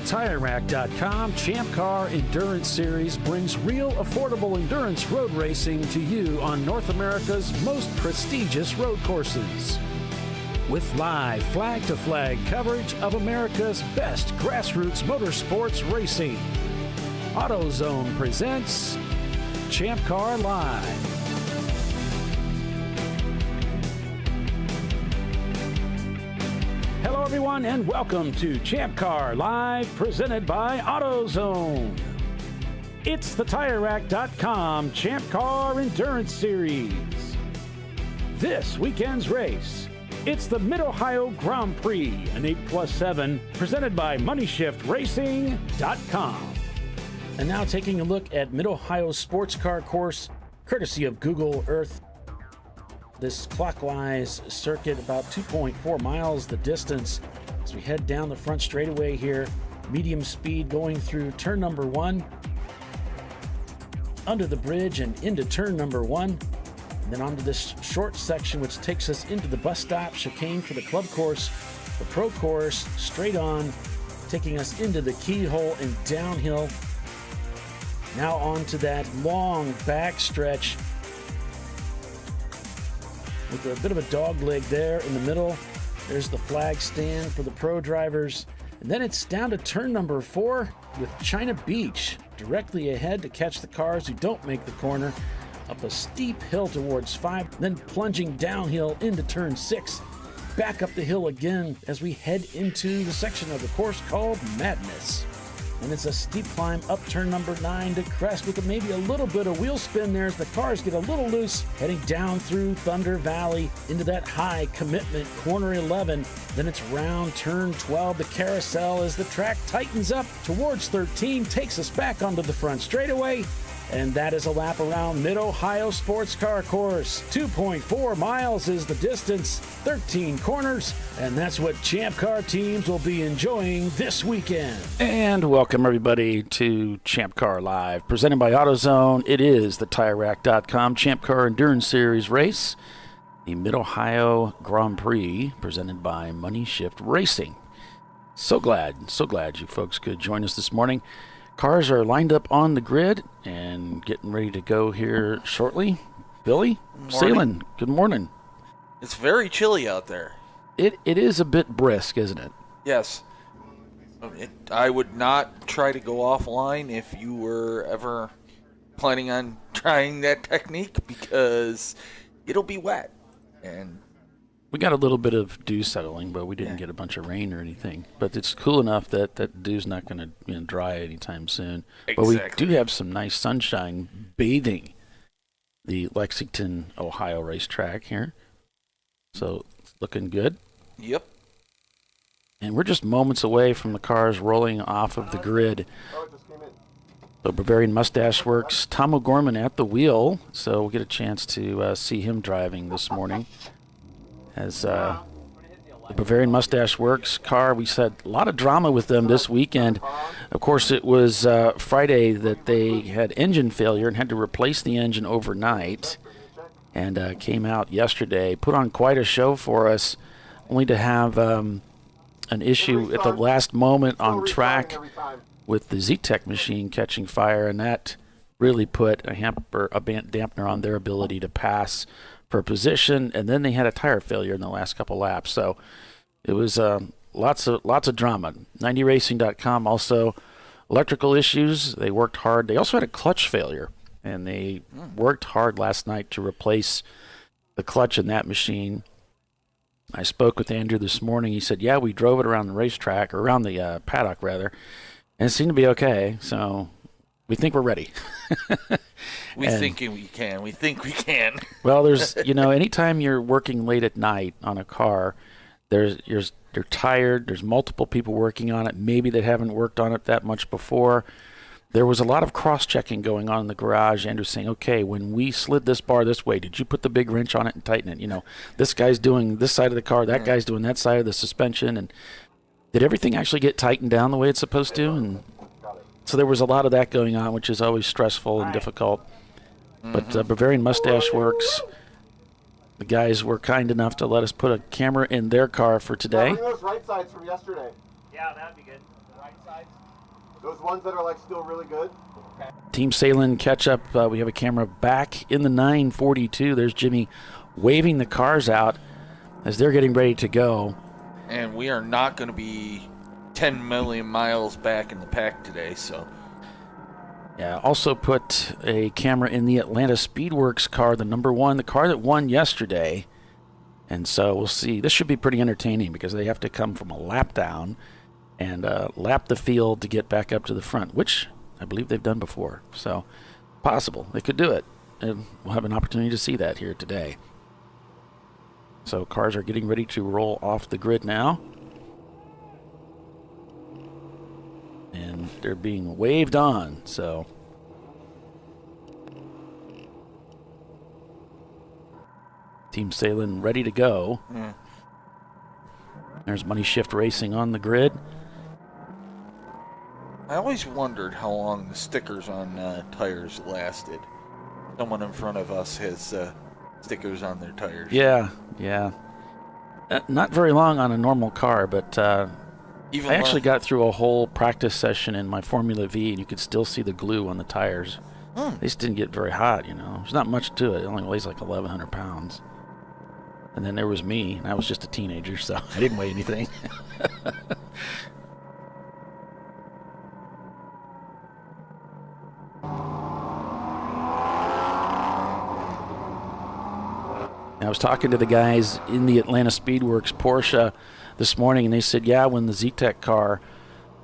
The TireRack.com Champ Car Endurance Series brings real affordable endurance road racing to you on North America's most prestigious road courses. With live flag-to-flag coverage of America's best grassroots motorsports racing, AutoZone presents ChampCar.Live. Hello, everyone, and welcome to ChampCar.Live, presented by AutoZone. It's the TireRack.com Champ Car Endurance Series. This weekend's race, it's the Mid-Ohio Grand Prix, an 8+7, presented by MoneyShiftRacing.com. And now taking a look at Mid-Ohio Sports Car Course, courtesy of Google Earth. This clockwise circuit, about 2.4 miles the distance as we head down the front straightaway here. Medium speed going through turn number 1, under the bridge and into turn number 1, and then onto this short section which takes us into the bus stop chicane for the club course, the pro course, straight on, taking us into the keyhole and downhill. Now onto that long back stretch with a bit of a dog leg there in the middle. There's the flag stand for the pro drivers. And then it's down to turn number 4 with China Beach directly ahead to catch the cars who don't make the corner. Up a steep hill towards 5, then plunging downhill into turn 6. Back up the hill again as we head into the section of the course called Madness. And it's a steep climb up turn number 9 to crest with maybe a little bit of wheel spin there as the cars get a little loose, heading down through Thunder Valley into that high commitment corner 11. Then it's round turn 12, the carousel, as the track tightens up towards 13, takes us back onto the front straightaway. And that is a lap around Mid-Ohio Sports Car Course. 2.4 miles is the distance, 13 corners, and that's what Champ Car teams will be enjoying this weekend. And welcome, everybody, to Champ Car Live, presented by AutoZone. It is the TireRack.com Champ Car Endurance Series race, the Mid-Ohio Grand Prix, presented by Money Shift Racing. So glad you folks could join us this morning. Cars are lined up on the grid and getting ready to go here shortly. Billy, Salen, good morning. It's very chilly out there. It is a bit brisk, isn't it? Yes. I would not try to go offline if you were ever planning on trying that technique because it'll be wet. And we got a little bit of dew settling, but we didn't get a bunch of rain or anything. But it's cool enough that that dew's not going to dry anytime soon. Exactly. But we do have some nice sunshine bathing the Lexington, Ohio racetrack here. So it's looking good. Yep. And we're just moments away from the cars rolling off of the grid. So Bavarian Mustache Works, Tom O'Gorman at the wheel. So we'll get a chance to see him driving this morning. As the Bavarian Mustache Works car, we said a lot of drama with them this weekend. Of course, it was Friday that they had engine failure and had to replace the engine overnight, and came out yesterday, put on quite a show for us, only to have an issue at the last moment on track with the Z-Tech machine catching fire, and that really put a dampener on their ability to pass for position, and then they had a tire failure in the last couple laps. So it was lots of drama. 90racing.com also electrical issues. They worked hard. They also had a clutch failure, and they worked hard last night to replace the clutch in that machine. I spoke with Andrew this morning. He said, yeah, we drove it around the racetrack, or around the paddock rather, and it seemed to be okay. So we think we're ready. We think we can. Well, there's, anytime you're working late at night on a car, they're tired. There's multiple people working on it. Maybe they haven't worked on it that much before. There was a lot of cross-checking going on in the garage. Andrew's saying, okay, when we slid this bar this way, did you put the big wrench on it and tighten it? This guy's doing this side of the car, that guy's doing that side of the suspension. And did everything actually get tightened down the way it's supposed to? And so there was a lot of that going on, which is always stressful and difficult. But Bavarian Mustache Works, the guys were kind enough to let us put a camera in their car for today. Bring those right sides from yesterday. Yeah, that'd be good. Those ones that are like still really good. Team Salem catch up. We have a camera back in the 942. There's Jimmy waving the cars out as they're getting ready to go. And we are not going to be 10 million miles back in the pack today, so. Yeah, also put a camera in the Atlanta Speedworks car, the number 1, the car that won yesterday. And so we'll see. This should be pretty entertaining because they have to come from a lap down and lap the field to get back up to the front, which I believe they've done before. So possible. They could do it. And we'll have an opportunity to see that here today. So cars are getting ready to roll off the grid now. And they're being waved on. So Team Salem ready to go. There's Money Shift Racing on the grid. I always wondered how long the stickers on tires lasted. Someone in front of us has stickers on their tires. Yeah. Not very long on a normal car, but I actually got through a whole practice session in my Formula V, and you could still see the glue on the tires. They just didn't get very hot, There's not much to it. It only weighs like 1,100 pounds. And then there was me, and I was just a teenager, so I didn't weigh anything. I was talking to the guys in the Atlanta Speedworks Porsche this morning, and they said, yeah, when the Z-Tech car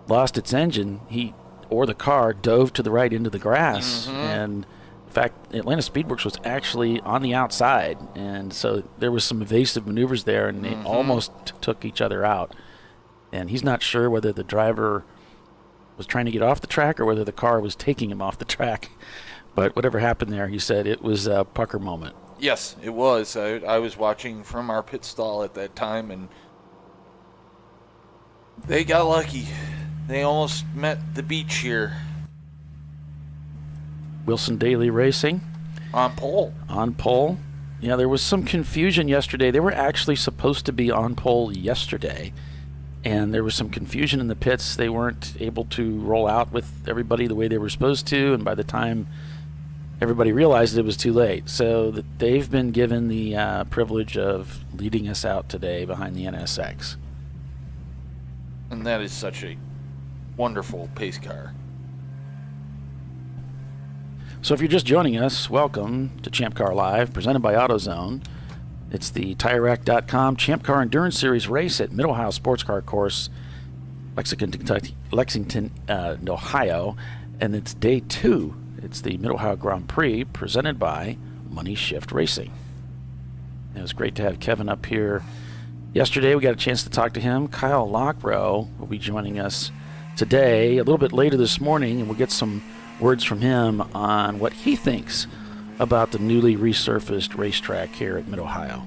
lost its engine, the car dove to the right into the grass. And in fact, Atlanta Speedworks was actually on the outside, and so there was some evasive maneuvers there, and they almost took each other out. And he's not sure whether the driver was trying to get off the track or whether the car was taking him off the track. But whatever happened there, he said it was a pucker moment. Yes, it was. I was watching from our pit stall at that time, and they got lucky. They almost met the beach here. Wilson Daly Racing. On pole. On pole. Yeah, there was some confusion yesterday. They were actually supposed to be on pole yesterday, and there was some confusion in the pits. They weren't able to roll out with everybody the way they were supposed to, and by the time everybody realized it was too late. So they've been given the privilege of leading us out today behind the NSX. And that is such a wonderful pace car. So if you're just joining us, welcome to ChampCar.Live, presented by AutoZone. It's the TireRack.com Champ Car Endurance Series race at Mid-Ohio Sports Car Course, Lexington, Ohio, and it's day 2. It's the Mid-Ohio Grand Prix, presented by Money Shift Racing. It was great to have Kevin up here yesterday. We got a chance to talk to him. Kyle Lockrow will be joining us today, a little bit later this morning, and we'll get some words from him on what he thinks about the newly resurfaced racetrack here at Mid-Ohio.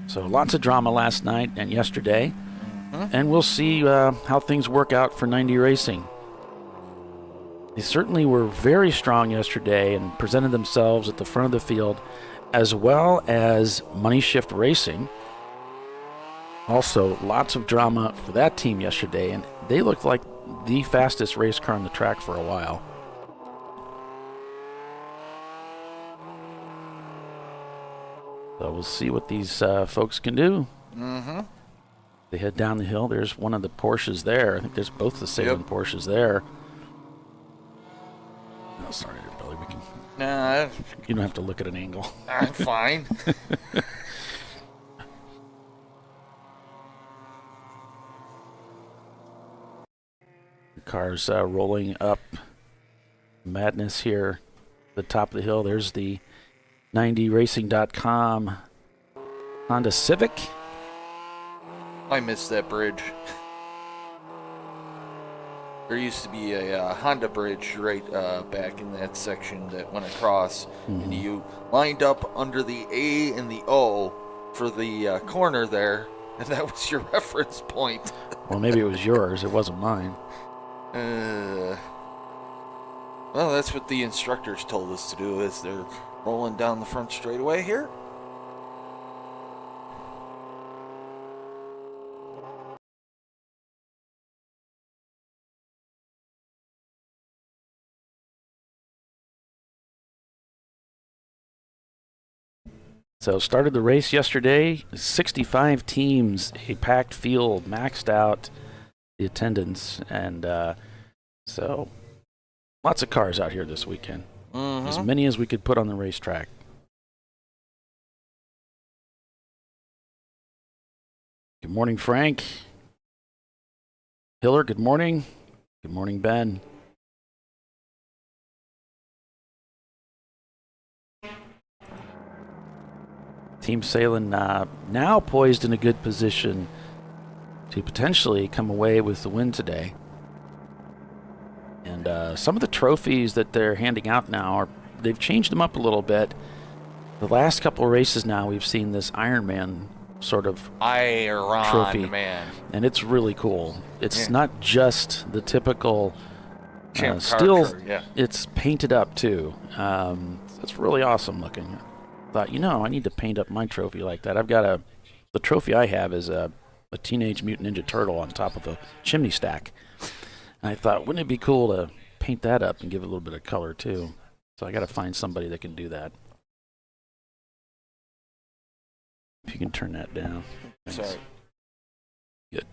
So lots of drama last night and yesterday, and we'll see how things work out for 90 Racing. They certainly were very strong yesterday and presented themselves at the front of the field, as well as Money Shift Racing. Also, lots of drama for that team yesterday, and they looked like the fastest race car on the track for a while. So we'll see what these folks can do. They head down the hill. There's one of the Porsches there. I think there's both the Salem Porsches there. Oh, sorry, Billy. We can. Nah, You don't have to look at an angle. I'm fine. The car's rolling up madness here at the top of the hill. There's the 90racing.com Honda Civic. I missed that bridge. There used to be a Honda bridge right back in that section that went across, and you lined up under the A and the O for the corner there, and that was your reference point. Well, maybe it was yours. It wasn't mine. Well, that's what the instructors told us to do as they're rolling down the front straightaway here. So started the race yesterday. 65 teams, a packed field, maxed out the attendance, and so lots of cars out here this weekend. As many as we could put on the racetrack. Good morning, Frank. Hiller, good morning. Good morning, Ben. Team Salem now poised in a good position to potentially come away with the win today. And some of the trophies that they're handing out now, they've changed them up a little bit. The last couple of races now, we've seen this Ironman sort of trophy. Man. And it's really cool. It's not just the typical steel. It's painted up too. It's really awesome looking. Thought, I need to paint up my trophy like that. The trophy I have is a Teenage Mutant Ninja Turtle on top of a chimney stack. And I thought, wouldn't it be cool to paint that up and give it a little bit of color too? So I got to find somebody that can do that. If you can turn that down. Thanks. Sorry. Good.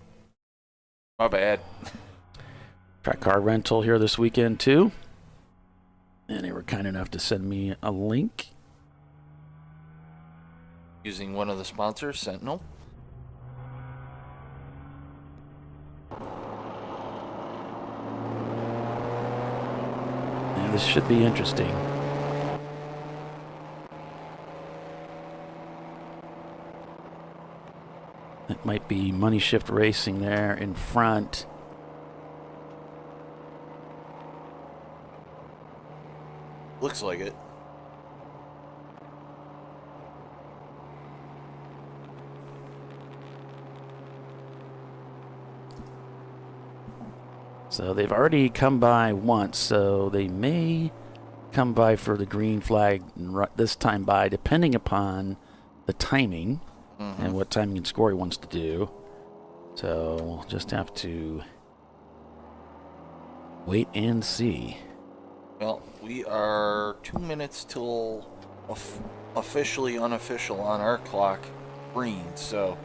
My bad. Track car rental here this weekend too. And they were kind enough to send me a link. Using one of the sponsors, Sentinel. Yeah, this should be interesting. It might be Money Shift Racing there in front. Looks like it. So they've already come by once, so they may come by for the green flag this time by, depending upon the timing and what timing and score he wants to do. So we'll just have to wait and see. Well, we are 2 minutes till officially unofficial on our clock green, so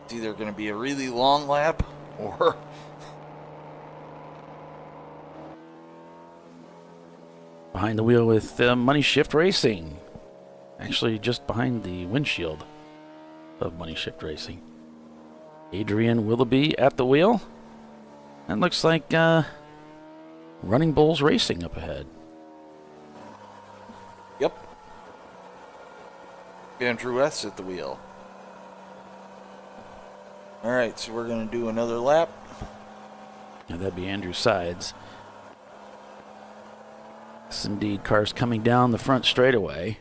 it's either going to be a really long lap or behind the wheel with Money Shift Racing. Actually, just behind the windshield of Money Shift Racing. Adrian Willoughby at the wheel. And looks like Running Bulls Racing up ahead. Yep. Andrew S. at the wheel. Alright, so we're going to do another lap. Yeah, that'd be Andrew Sides. Yes, indeed, cars coming down the front straightaway.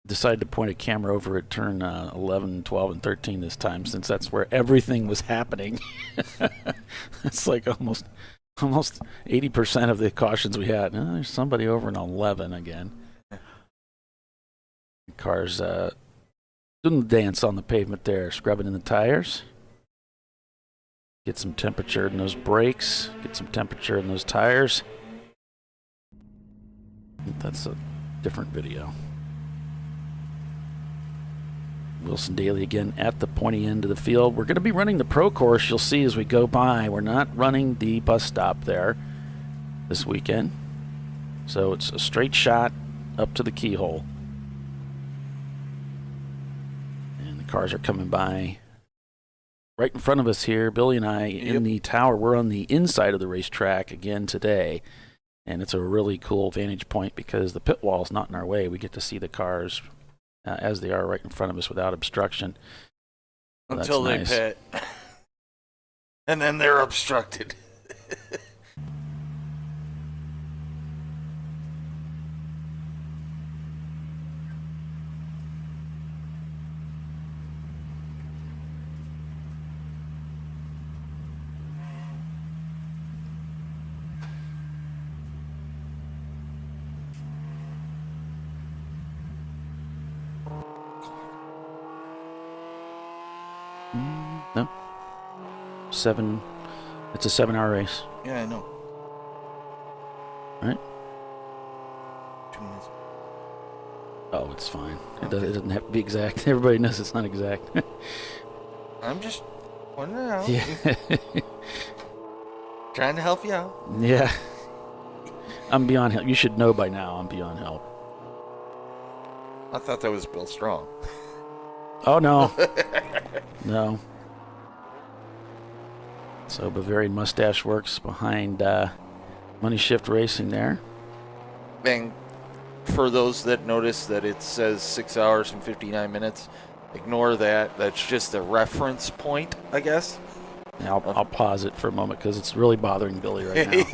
Decided to point a camera over at turn 11, 12, and 13 this time, since that's where everything was happening. It's like almost 80% of the cautions we had. Oh, there's somebody over in 11 again. Cars doing the dance on the pavement there, scrubbing in the tires. Get some temperature in those brakes. Get some temperature in those tires. That's a different video. Wilson Daly again at the pointy end of the field. We're going to be running the pro course, you'll see as we go by. We're not running the bus stop there this weekend. So it's a straight shot up to the keyhole. And the cars are coming by right in front of us here. Billy and I in the tower. We're on the inside of the racetrack again today. And it's a really cool vantage point because the pit wall is not in our way. We get to see the cars as they are right in front of us without obstruction. So until they pit. And then they're obstructed. No. 7 It's a 7-hour race. Yeah, I know. Right? 2 minutes. Oh, it's fine. It doesn't have to be exact. Everybody knows it's not exact. I'm just pointing it out. Yeah. Trying to help you out. Yeah. I'm beyond help. You should know by now I'm beyond help. I thought that was Bill Strong. Oh, no. No. So Bavarian Mustache Works behind Money Shift Racing there. And for those that notice that it says 6 hours and 59 minutes, ignore that. That's just a reference point, I guess. Now, I'll pause it for a moment because it's really bothering Billy right now.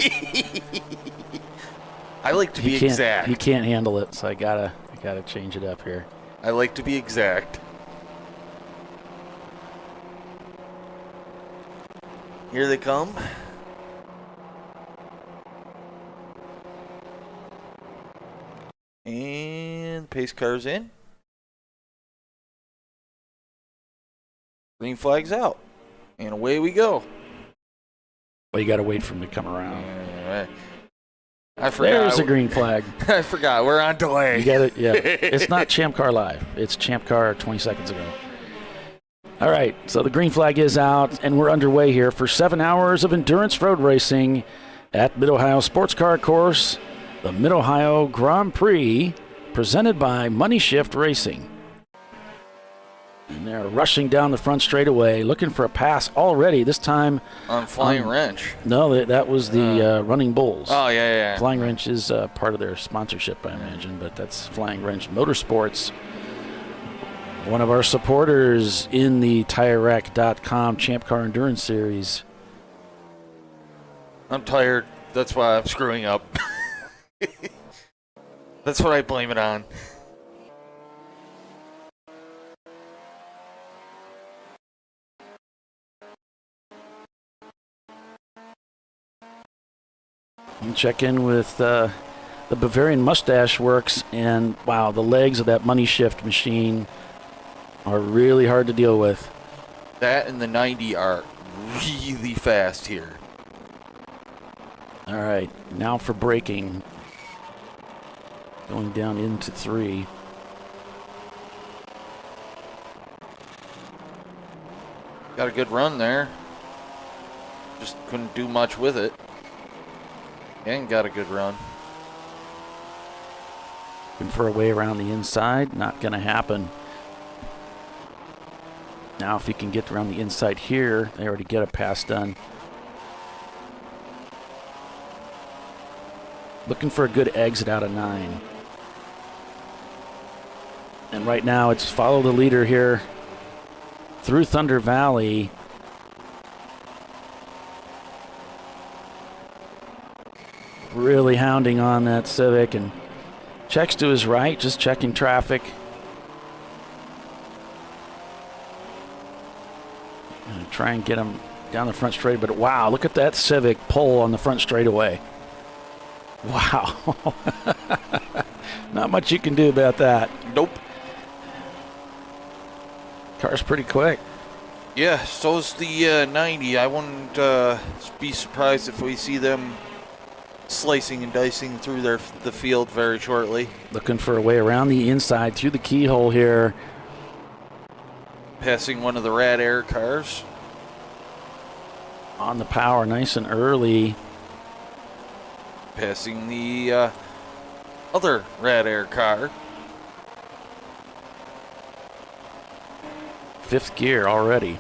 I like to be exact. He can't handle it, so I gotta change it up here. I like to be exact. Here they come. And pace car's in. Green flag's out. And away we go. Well, you gotta wait for him to come around. I forgot. There's a green flag. I forgot. We're on delay. You got it. Yeah. It's not ChampCar.Live. It's ChampCar 20 seconds ago. All right. So the green flag is out, and we're underway here for 7 hours of endurance road racing at Mid-Ohio Sports Car Course, the Mid-Ohio Grand Prix, presented by Money Shift Racing. And they're rushing down the front straightaway, looking for a pass already. This time on Flying Wrench. No, that was the Running Bulls. Oh, yeah. Flying Wrench is part of their sponsorship, I imagine, but that's Flying Wrench Motorsports. One of our supporters in the TireRack.com Champ Car Endurance Series. I'm tired. That's why I'm screwing up. That's what I blame it on. And check in with the Bavarian Mustache Works, and wow, the legs of that Money Shift machine are really hard to deal with. That and the 90 are really fast here. All right, now for braking. Going down into 3. Got a good run there. Just couldn't do much with it. And got a good run. Looking for a way around the inside. Not going to happen. Now if he can get around the inside here, they already get a pass done. Looking for a good exit out of 9. And right now it's follow the leader here through Thunder Valley. Really hounding on that Civic, and checks to his right, just checking traffic. Gonna try and get him down the front straight, but wow, look at that Civic pull on the front straightaway. Wow. Not much you can do about that. Nope. Car's pretty quick. Yeah, so's the 90. I wouldn't be surprised if we see them slicing and dicing through the field very shortly. Looking for a way around the inside through the keyhole here. Passing one of the Rad Air cars. On the power, nice and early. Passing the other Rad Air car. 5th gear already.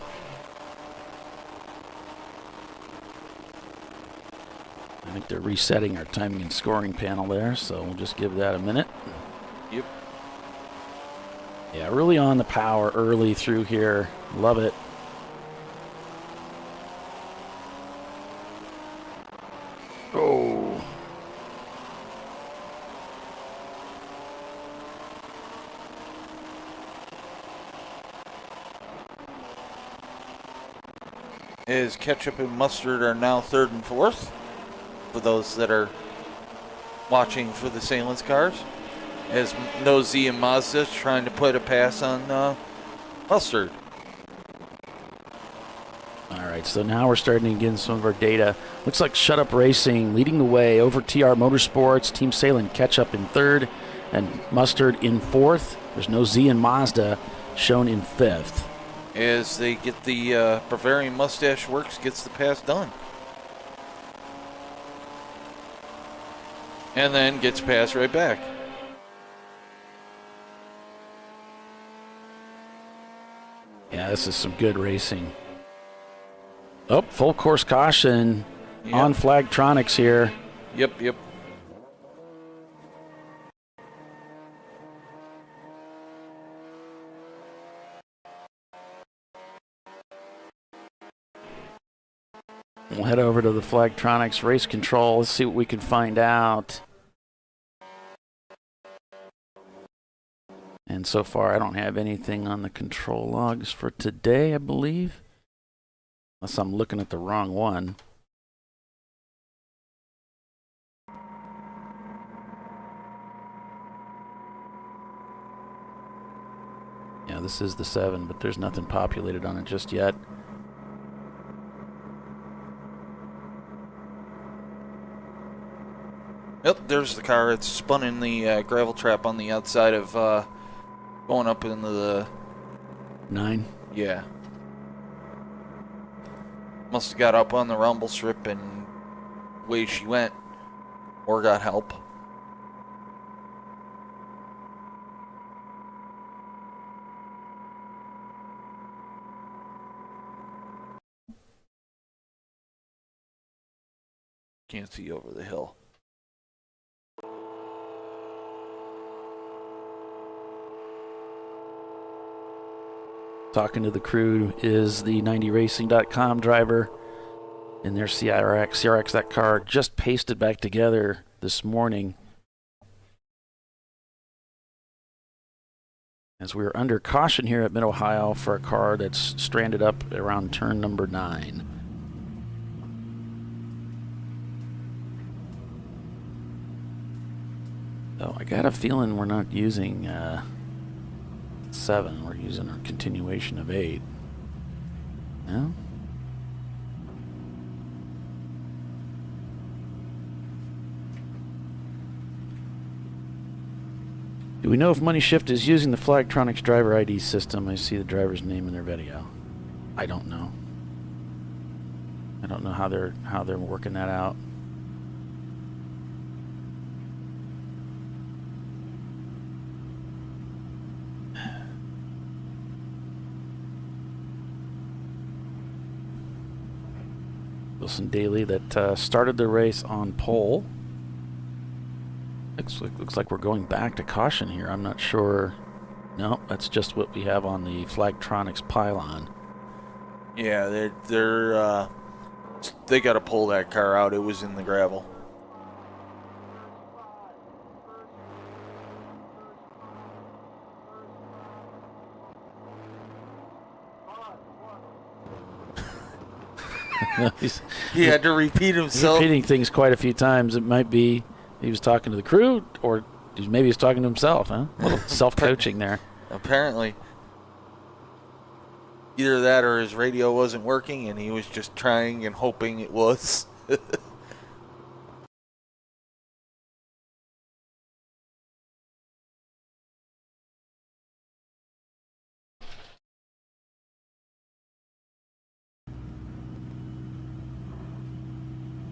I think they're resetting our timing and scoring panel there, so we'll just give that a minute. Yep. Yeah, really on the power early through here. Love it. Oh. As ketchup and mustard are now 3rd and 4th. For those that are watching for the Salence cars. As Nosy and Mazda trying to put a pass on Mustard. All right, so now we're starting to get in some of our data. Looks like Shut Up Racing leading the way over TR Motorsports, Team Salem catch up in third, and Mustard in fourth. There's no Z and Mazda shown in fifth. As they get the Bavarian Mustache Works gets the pass done. And then gets passed right back. Yeah, this is some good racing. Oh, full course caution on Flagtronics here. Yep. We'll head over to the Flagtronics race control. Let's see what we can find out. And so far, I don't have anything on the control logs for today, I believe. Unless I'm looking at the wrong one. Yeah, this is the 7, but there's nothing populated on it just yet. Yep, there's the car. It's spun in the gravel trap on the outside of going up into the 9. Yeah. Must have got up on the rumble strip and away she went, or got help. Can't see over the hill. Talking to the crew is the 90racing.com driver in their CRX. That car just pasted back together this morning. As we are under caution here at Mid-Ohio for a car that's stranded up around turn number 9. So I got a feeling we're not using 7. We're using a continuation of 8. No? Do we know if Money Shift is using the Flagtronics driver ID system? I see the driver's name in their video. I don't know. I don't know how they're working that out. Wilson Daly that started the race on pole. Looks like we're going back to caution here. I'm not sure. No, that's just what we have on the Flagtronics pylon. Yeah, they got to pull that car out. It was in the gravel. He had to repeat himself. Repeating things quite a few times. It might be he was talking to the crew, or maybe he was talking to himself, huh? A little self-coaching there. Apparently. Either that or his radio wasn't working and he was just trying and hoping it was.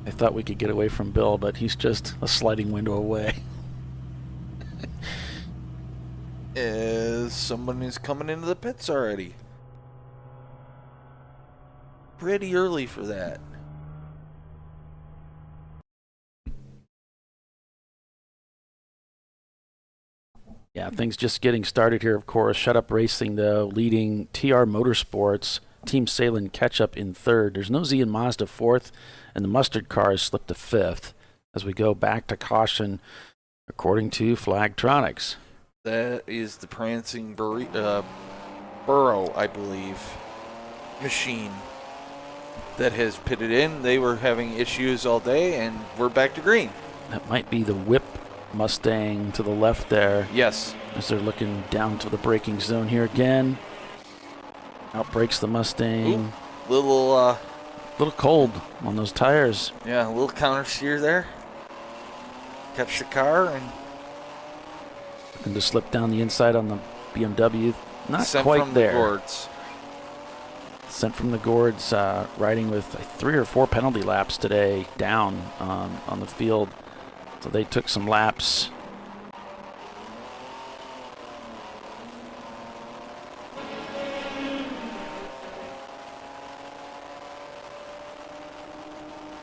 I thought we could get away from Bill, but he's just a sliding window away. As someone is coming into the pits already. Pretty early for that. Yeah, things just getting started here, of course. Shut Up Racing, though, leading TR Motorsports. Team Salem catch up in third. There's no Z and Mazda fourth, and the Mustard car has slipped to fifth as we go back to caution, according to Flagtronics. That is the prancing burrow, I believe, machine that has pitted in. They were having issues all day, and we're back to green. That might be the Whip Mustang to the left there. Yes. As they're looking down to the braking zone here again. Out breaks the Mustang. Ooh. Little, cold on those tires. yeah, a little counter steer there. Catch the car and Looking to slip down the inside on the BMW. Not sent quite from there. the gourds. Sent from the gourds, riding with 3 or 4 penalty laps today down on the field. So they took some laps.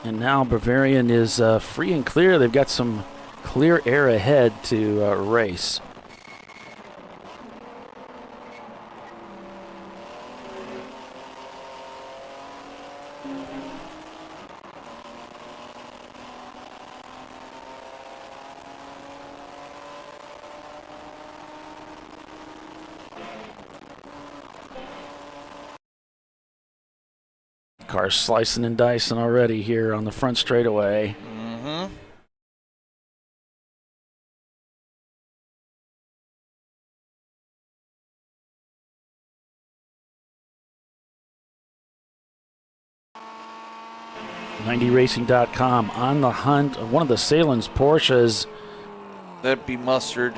And now Bavarian is free and clear. They've got some clear air ahead to race. Cars slicing and dicing already here on the front straightaway. Mm-hmm. .90racing.com on the hunt. One of the Salins Porsches That'd be mustard.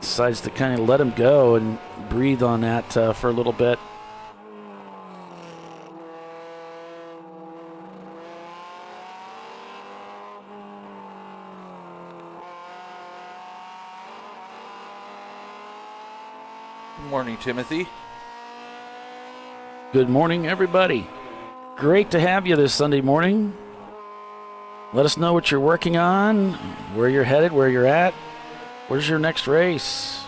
decides to kind of let him go and breathe on that for a little bit. Good morning, Timothy. Good morning, everybody. Great to have you this Sunday morning. Let us know what you're working on, where you're headed, where you're at. Where's your next race?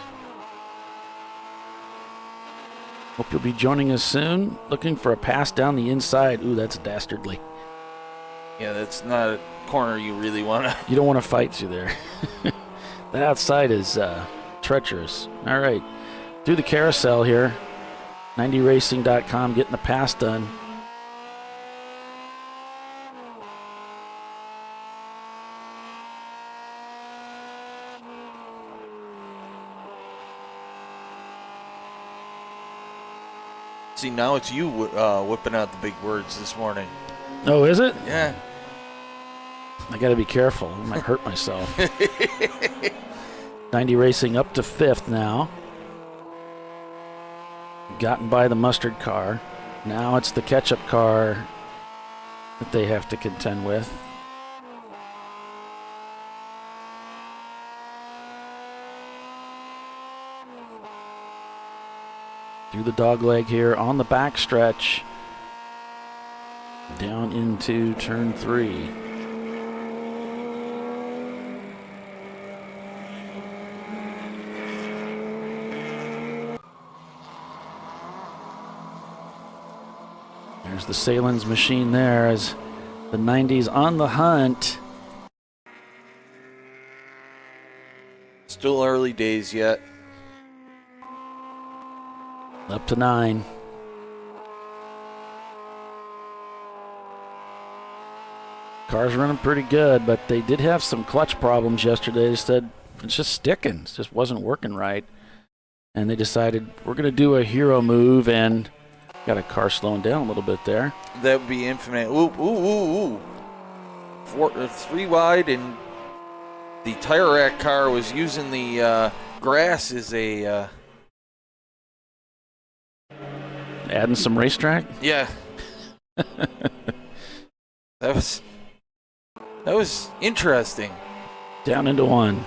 Hope you'll be joining us soon. Looking for a pass down the inside. Ooh, that's dastardly. Yeah, that's not a corner you really want to. You don't want to fight through there. That outside is treacherous. All right. Through the carousel here. 90racing.com getting the pass done. See, now it's you whipping out the big words this morning. Oh, is it? Yeah. I got to be careful. I might hurt myself. 90 Racing up to 5th now. Gotten by the mustard car. Now it's the ketchup car that they have to contend with. Through the dogleg here on the backstretch. Down into turn 3. There's the Salins machine there as the 90s on the hunt. Still early days yet. Up to 9. Cars running pretty good, but they did have some clutch problems yesterday. They said it's just sticking. It just wasn't working right. And they decided we're going to do a hero move and got a car slowing down a little bit there. That would be infinite. Ooh, ooh, ooh, ooh. 3 wide, and the tire rack car was using the grass as a... Adding some racetrack? Yeah. That was interesting. Down into 1.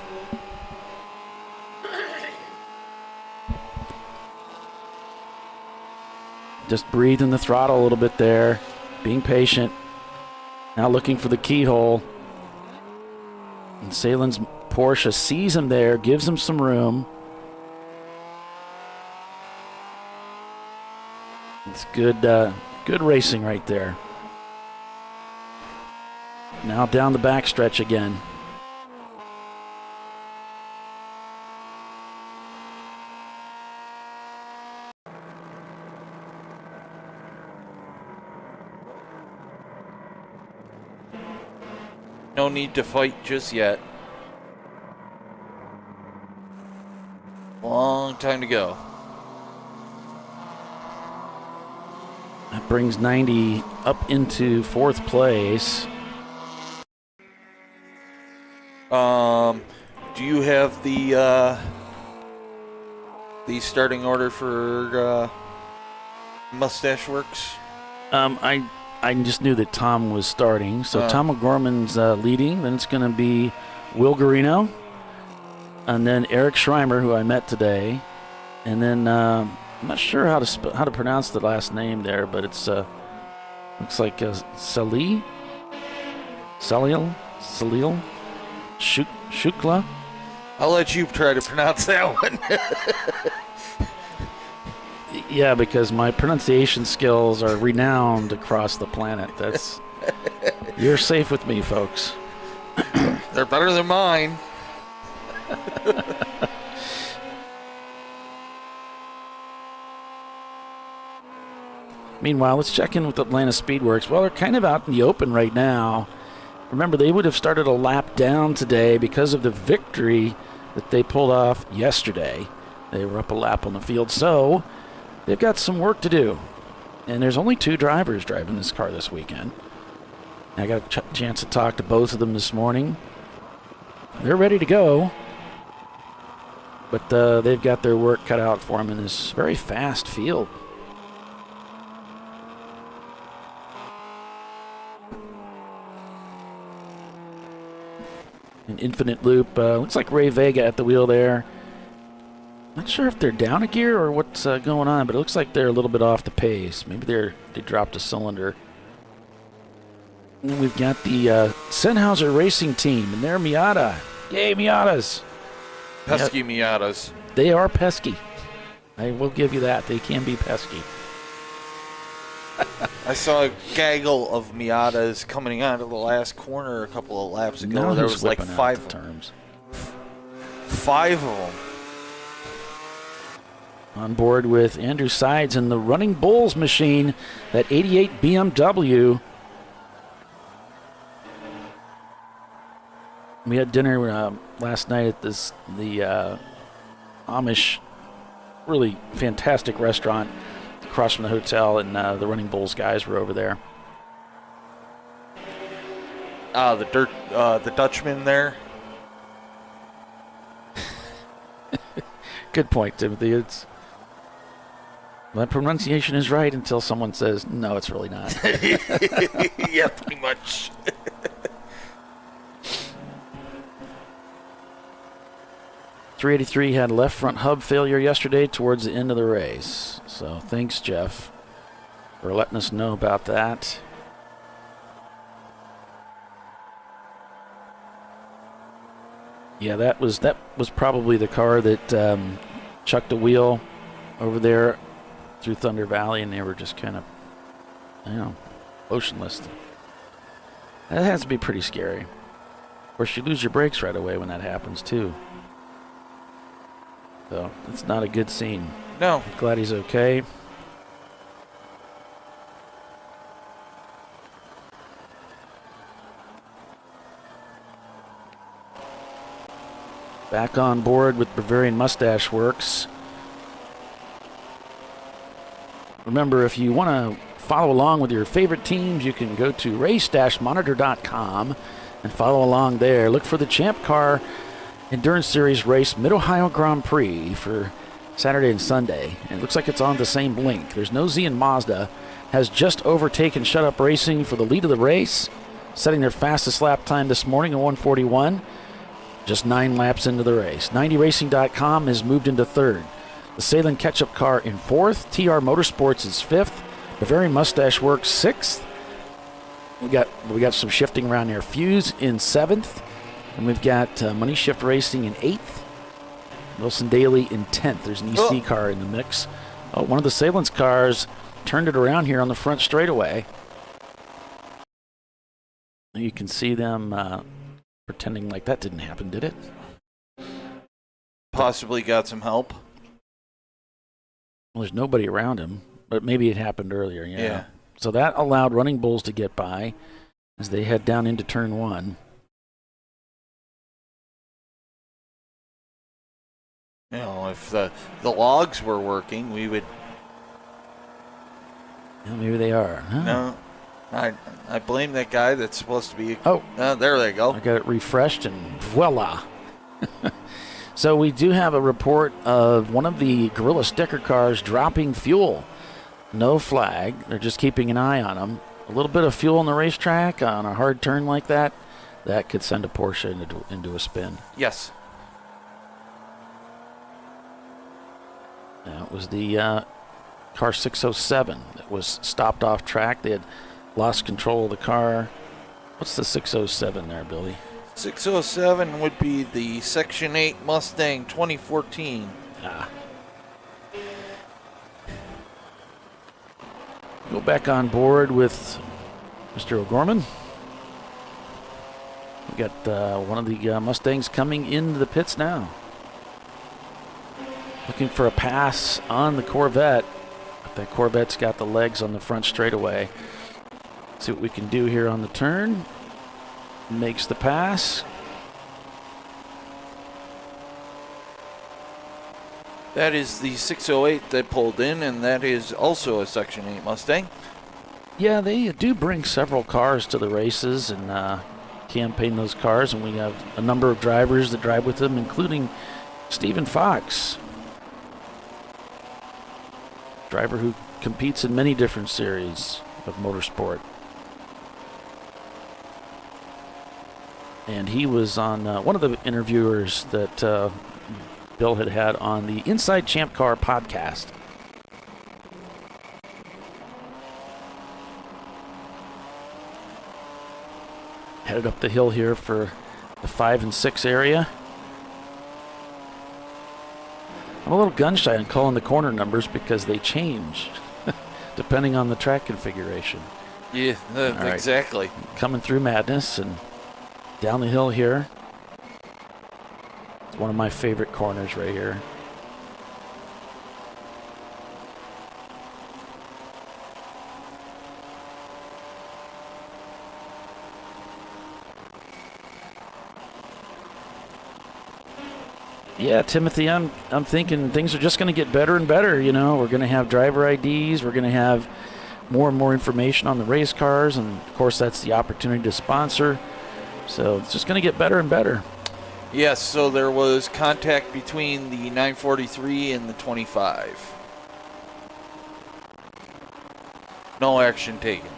Just breathing the throttle a little bit there. Being patient. Now looking for the keyhole. And Salin's Porsche sees him there, gives him some room. It's good racing right there. Now down the backstretch again. No need to fight just yet. Long time to go. That brings 90 up into 4th place. Do you have the starting order for Mustache Works? I just knew that Tom was starting. So Tom O'Gorman's leading. Then it's going to be Will Garino. And then Eric Schreimer, who I met today. And then I'm not sure how to pronounce the last name there, but it's looks like Salil Shukla. I'll let you try to pronounce that one. Yeah, because my pronunciation skills are renowned across the planet. You're safe with me, folks. They're better than mine. Meanwhile, let's check in with Atlanta Speedworks. Well, they're kind of out in the open right now. Remember, they would have started a lap down today because of the victory that they pulled off yesterday. They were up a lap on the field, so they've got some work to do. And there's only 2 drivers driving this car this weekend. I got a chance to talk to both of them this morning. They're ready to go, but they've got their work cut out for them in this very fast field. An infinite loop. Looks like Ray Vega at the wheel there. Not sure if they're down a gear or what's going on, but it looks like they're a little bit off the pace. Maybe they dropped a cylinder. And then we've got the Sennhauser Racing Team and their Miata. Yay, Miatas! Pesky Miatas. They are pesky. I will give you that. They can be pesky. I saw a gaggle of Miatas coming out of the last corner a couple of laps ago. Now There who's was like whipping out 5 the terms. 5 of them. On board with Andrew Sides in the Running Bulls machine, that 88 BMW. We had dinner last night at the Amish, really fantastic restaurant across from the hotel, and the Running Bulls guys were over there. The Dutchman there. Good point, Timothy. My pronunciation is right until someone says, no, it's really not. Yeah, pretty much. .383 had left front hub failure yesterday towards the end of the race. So thanks, Jeff, for letting us know about that. Yeah, that was probably the car that chucked a wheel over there through Thunder Valley, and they were just kind of, motionless. That has to be pretty scary. Of course, you lose your brakes right away when that happens, too. So, it's not a good scene. No. Glad he's okay. Back on board with Bavarian Mustache Works. Remember, if you want to follow along with your favorite teams, you can go to race-monitor.com and follow along there. Look for the Champ Car Endurance Series race Mid-Ohio Grand Prix for Saturday and Sunday. And it looks like it's on the same link. There's no Z, and Mazda has just overtaken Shut Up Racing for the lead of the race, setting their fastest lap time this morning at 1:41. Just 9 laps into the race. 90racing.com has moved into 3rd. The Salem Ketchup Car in 4th. TR Motorsports is 5th. Bavarian Mustache Works 6th. We got some shifting around there. Fuse in 7th. And we've got Money Shift Racing in 8th. Wilson Daly in 10th. There's an EC car in the mix. Oh, one of the Salem's cars turned it around here on the front straightaway. You can see them pretending like that didn't happen, did it? Possibly got some help. Well, there's nobody around him, but maybe it happened earlier. Yeah. So that allowed Running Bulls to get by as they head down into turn 1. If the logs were working, we would Yeah, maybe they are. Huh? No, I blame that guy that's supposed to be. Oh, there they go. I got it refreshed, and voila. So we do have a report of one of the Gorilla sticker cars dropping fuel. No flag. They're just keeping an eye on them. A little bit of fuel on the racetrack on a hard turn like that could send a Porsche into a spin. Yes. That was the car 607 that was stopped off track. They had lost control of the car. What's the 607 there, Billy? 607 would be the Section 8 Mustang 2014. Go back on board with Mr. O'Gorman. We got one of the Mustangs coming into the pits now. Looking for a pass on the Corvette. But that Corvette's got the legs on the front straightaway. See what we can do here on the turn. Makes the pass. That is the 608 that pulled in, and that is also a Section 8 Mustang. Yeah, they do bring several cars to the races and campaign those cars, and we have a number of drivers that drive with them, including Stephen Fox, driver who competes in many different series of motorsport. And he was on one of the interviewers that Bill had on the Inside Champ Car podcast. Headed up the hill here for the 5 and 6 area. I'm a little gun shy on calling the corner numbers because they change depending on the track configuration. Yeah, exactly. Right. Coming through Madness and down the hill here. It's one of my favorite corners right here. Yeah, Timothy, I'm thinking things are just going to get better and better. You know, we're going to have driver IDs. We're going to have more and more information on the race cars. And, of course, that's the opportunity to sponsor. So it's just going to get better and better. Yes, so there was contact between the 943 and the 25. No action taken.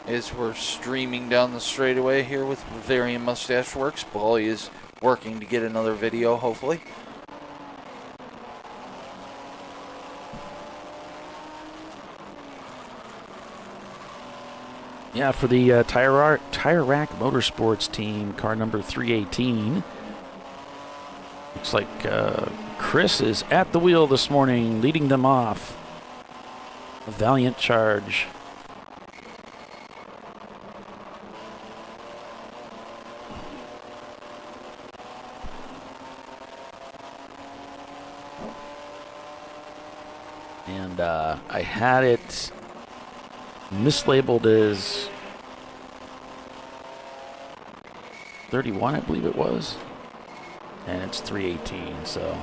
As we're streaming down the straightaway here with Bavarian Mustache Works, Paulie is working to get another video, hopefully. Yeah, for the Tire Rack Motorsports team, car number 318. Looks like Chris is at the wheel this morning, leading them off. A valiant charge. And I had it mislabeled as 31, I believe it was. And it's 318, so.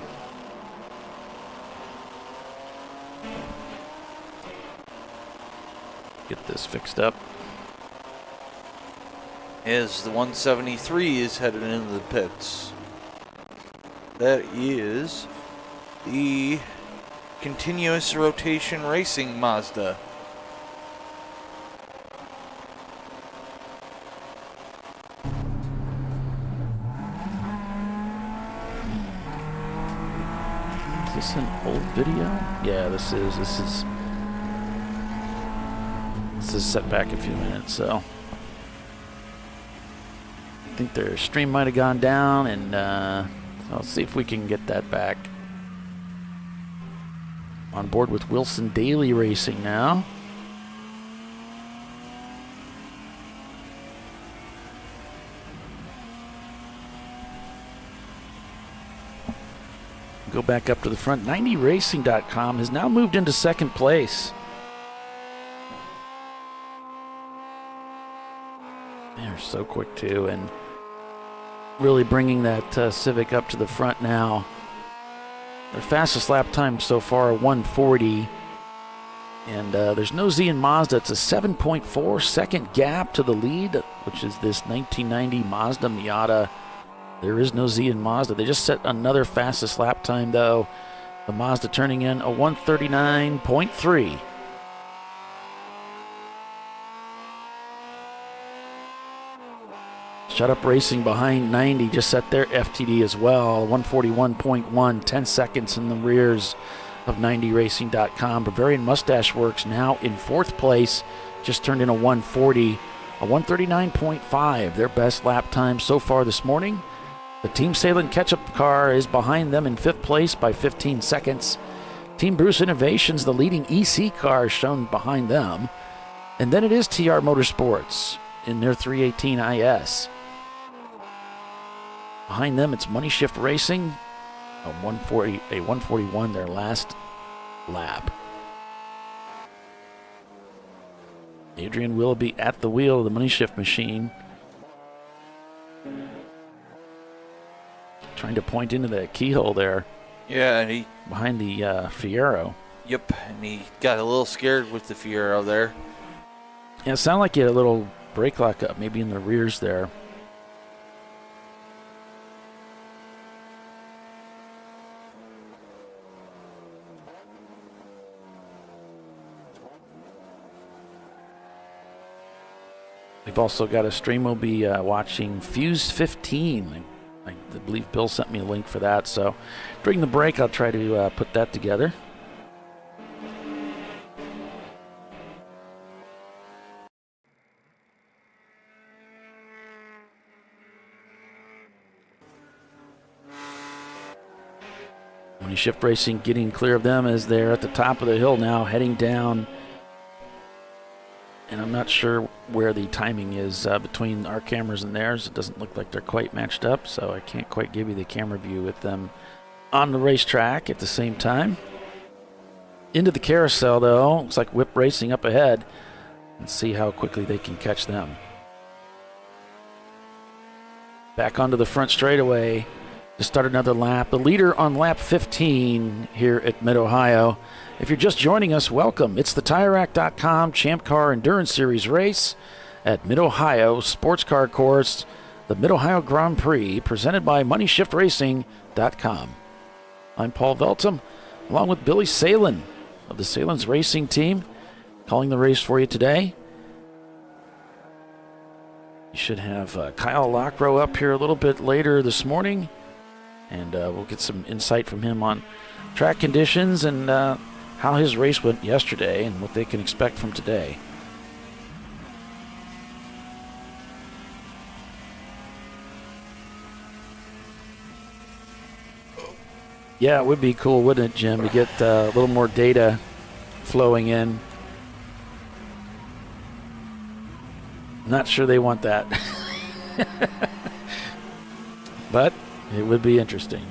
Get this fixed up. As the 173 is headed into the pits. That is the Continuous Rotation Racing Mazda. Is this an old video? Yeah, this is set back a few minutes, so I think their stream might have gone down, and I'll see if we can get that back. On board with Wilson Daly Racing now. Go back up to the front. 90racing.com has now moved into second place. They're so quick too, and really bringing that Civic up to the front now. Their fastest lap time so far, 1:40. And there's no Z in Mazda. It's a 7.4 second gap to the lead, which is this 1990 Mazda Miata. There is no Z in Mazda. They just set another fastest lap time, though. The Mazda turning in a 1:39.3. Shut Up Racing behind 90 just set their FTD as well. 1:41.1, 10 seconds in the rears of 90racing.com. Bavarian Mustache Works now in fourth place. Just turned in a 1:40, a 1:39.5. Their best lap time so far this morning. The Team Salem Ketchup car is behind them in fifth place by 15 seconds. Team Bruce Innovations, the leading EC car, shown behind them. And then it is TR Motorsports in their 318 IS. Behind them, it's Money Shift Racing, a 141 their last lap. Adrian Willoughby at the wheel of the Money Shift machine. Trying to point into the keyhole there. Yeah, and he behind the Fiero. Yep, and he got a little scared with the Fiero there. Yeah, it sounded like he had a little brake lock up, maybe in the rears there. We've also got a stream we'll be watching Fuse 15. I believe Bill sent me a link for that, so during the break I'll try to put that together. Money Shift Racing getting clear of them as they're at the top of the hill now, heading down. And I'm not sure where the timing is between our cameras and theirs. It doesn't look like they're quite matched up, so I can't quite give you the camera view with them on the racetrack at the same time. Into the carousel, though. Looks like Whip Racing up ahead. Let's see how quickly they can catch them. Back onto the front straightaway to start another lap. The leader on lap 15 here at Mid-Ohio. If you're just joining us, welcome. It's the TireRack.com Champ Car Endurance Series race at Mid-Ohio Sports Car Course, the Mid-Ohio Grand Prix, presented by MoneyShiftRacing.com. I'm Paul Veltum, along with Billy Salen of the Salen's Racing Team, calling the race for you today. You should have Kyle Lockrow up here a little bit later this morning, and we'll get some insight from him on track conditions and how his race went yesterday and what they can expect from today. Yeah, it would be cool, wouldn't it, Jim, to get a little more data flowing in. Not sure they want that. But it would be interesting.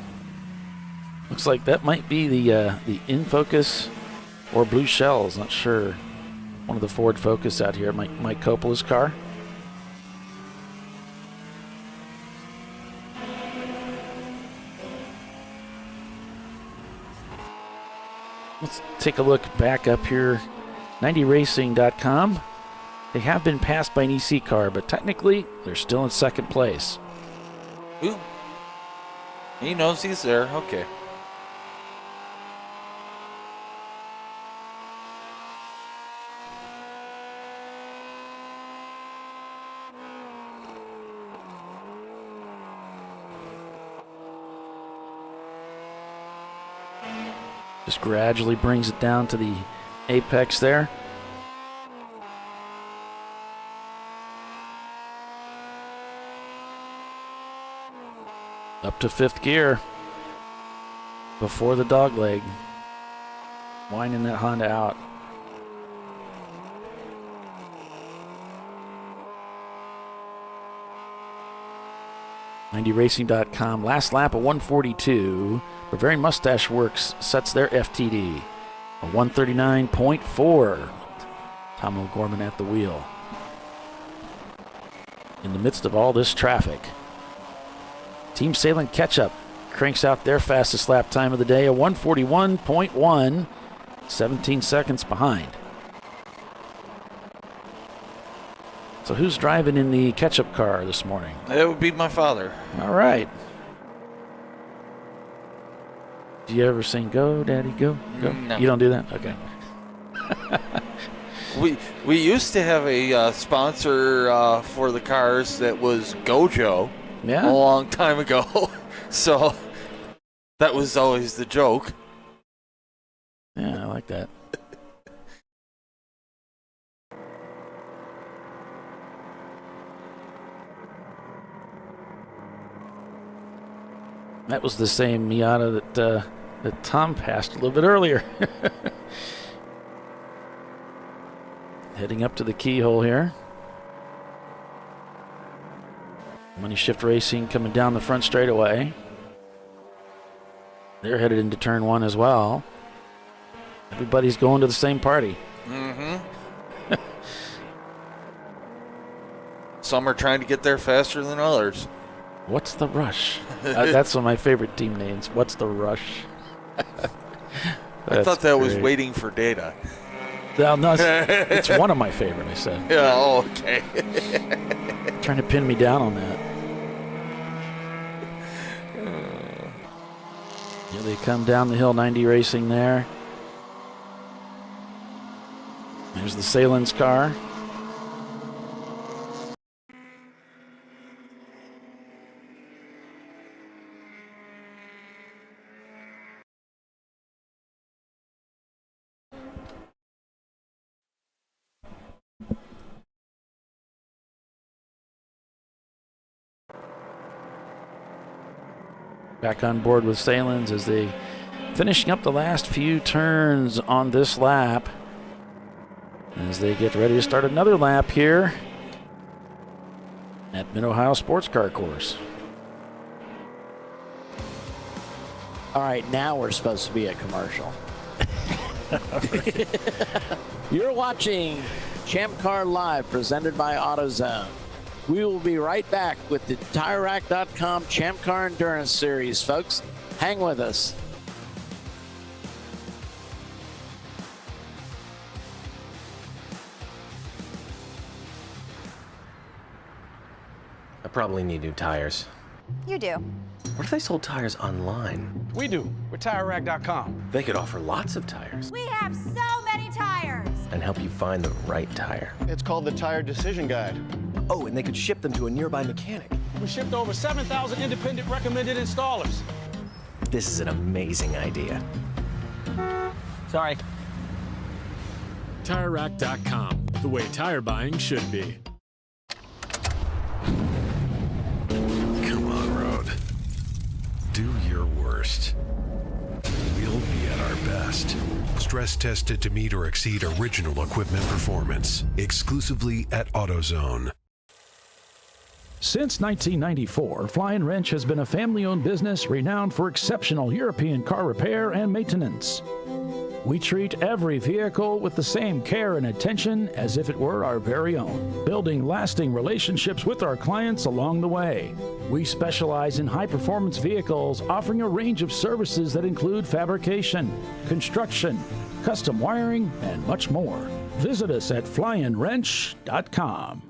Looks like that might be the InFocus or Blue Shells, not sure. One of the Ford Focus out here, Mike Coppola's car. Let's take a look back up here. 90racing.com. They have been passed by an EC car, but technically they're still in second place. Ooh. He knows he's there. Okay. Just gradually brings it down to the apex there. Up to fifth gear before the dog leg. Winding that Honda out. .90racing.com. Last lap of 142. Bavarian Mustache Works sets their FTD. A 139.4. Tom O'Gorman at the wheel. In the midst of all this traffic. Team Salem Ketchup cranks out their fastest lap time of the day, a 141.1, 17 seconds behind. So who's driving in the Ketchup car this morning? That would be my father. All right. Do you ever sing "Go, Daddy, Go"? Go? No. You don't do that? Okay. We used to have a sponsor for the cars that was Gojo Yeah. a long time ago. So that was always the joke. Yeah, I like that. That was the same Miata that Tom passed a little bit earlier. Heading up to the keyhole here. Money Shift Racing coming down the front straightaway. They're headed into turn one as well. Everybody's going to the same party. Mm-hmm. Some are trying to get there faster than others. What's the Rush? That's one of my favorite team names. What's the Rush? I thought that was great. Waiting for Data. Well, no, it's one of my favorite, I said. Yeah, oh, okay. Trying to pin me down on that. Here they come down the hill, 90 Racing there. There's the Salins car. Back on board with Salins as they finishing up the last few turns on this lap as they get ready to start another lap here at Mid-Ohio Sports Car Course. All right, now we're supposed to be a commercial. You're watching ChampCar.Live presented by AutoZone. We will be right back with the TireRack.com Champ Car Endurance Series, folks. Hang with us. I probably need new tires. You do. What if they sold tires online? We do. We're TireRack.com. They could offer lots of tires We have so many tires. and help you find the right tire. It's called the Tire Decision Guide. Oh, and they could ship them to a nearby mechanic. We shipped over 7,000 independent recommended installers. This is an amazing idea. Sorry. TireRack.com, the way tire buying should be. Come on, road. Do your worst. We'll be at our best. Stress tested to meet or exceed original equipment performance. Exclusively at AutoZone. Since 1994, Flying Wrench has been a family-owned business renowned for exceptional European car repair and maintenance. We treat every vehicle with the same care and attention as if it were our very own, building lasting relationships with our clients along the way. We specialize in high-performance vehicles, offering a range of services that include fabrication, construction, custom wiring, and much more. Visit us at flyandwrench.com.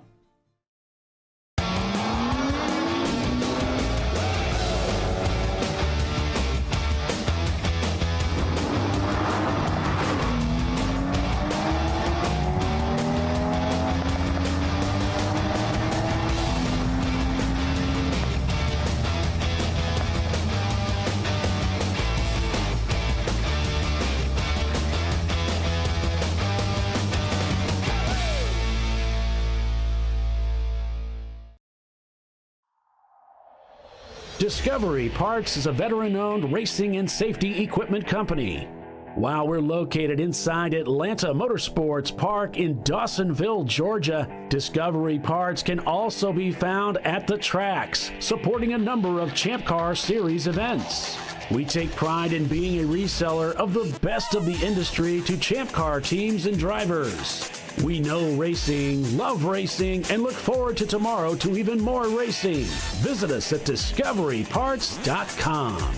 Discovery Parts is a veteran-owned racing and safety equipment company. While we're located inside Atlanta Motorsports Park in Dawsonville, Georgia, Discovery Parts can also be found at the tracks, supporting a number of Champ Car Series events. We take pride in being a reseller of the best of the industry to Champ Car teams and drivers. We know racing, love racing, and look forward to tomorrow to even more racing. Visit us at discoveryparts.com.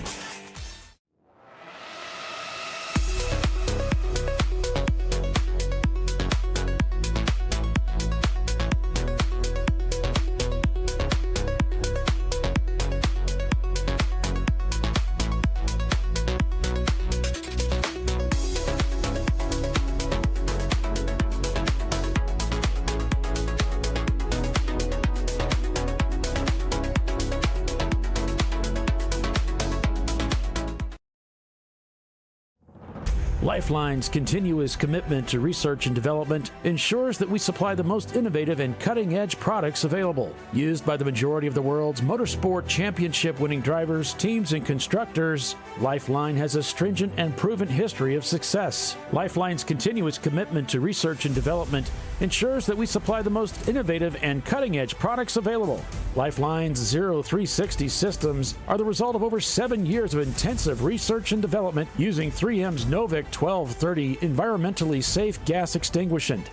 Lifeline's continuous commitment to research and development ensures that we supply the most innovative and cutting-edge products available, used by the majority of the world's motorsport championship-winning drivers, teams, and constructors. Lifeline has a stringent and proven history of success. Lifeline's continuous commitment to research and development ensures that we supply the most innovative and cutting-edge products available. Lifeline's 0360 systems are the result of over 7 years of intensive research and development using 3M's Novik 1230 environmentally safe gas extinguishant.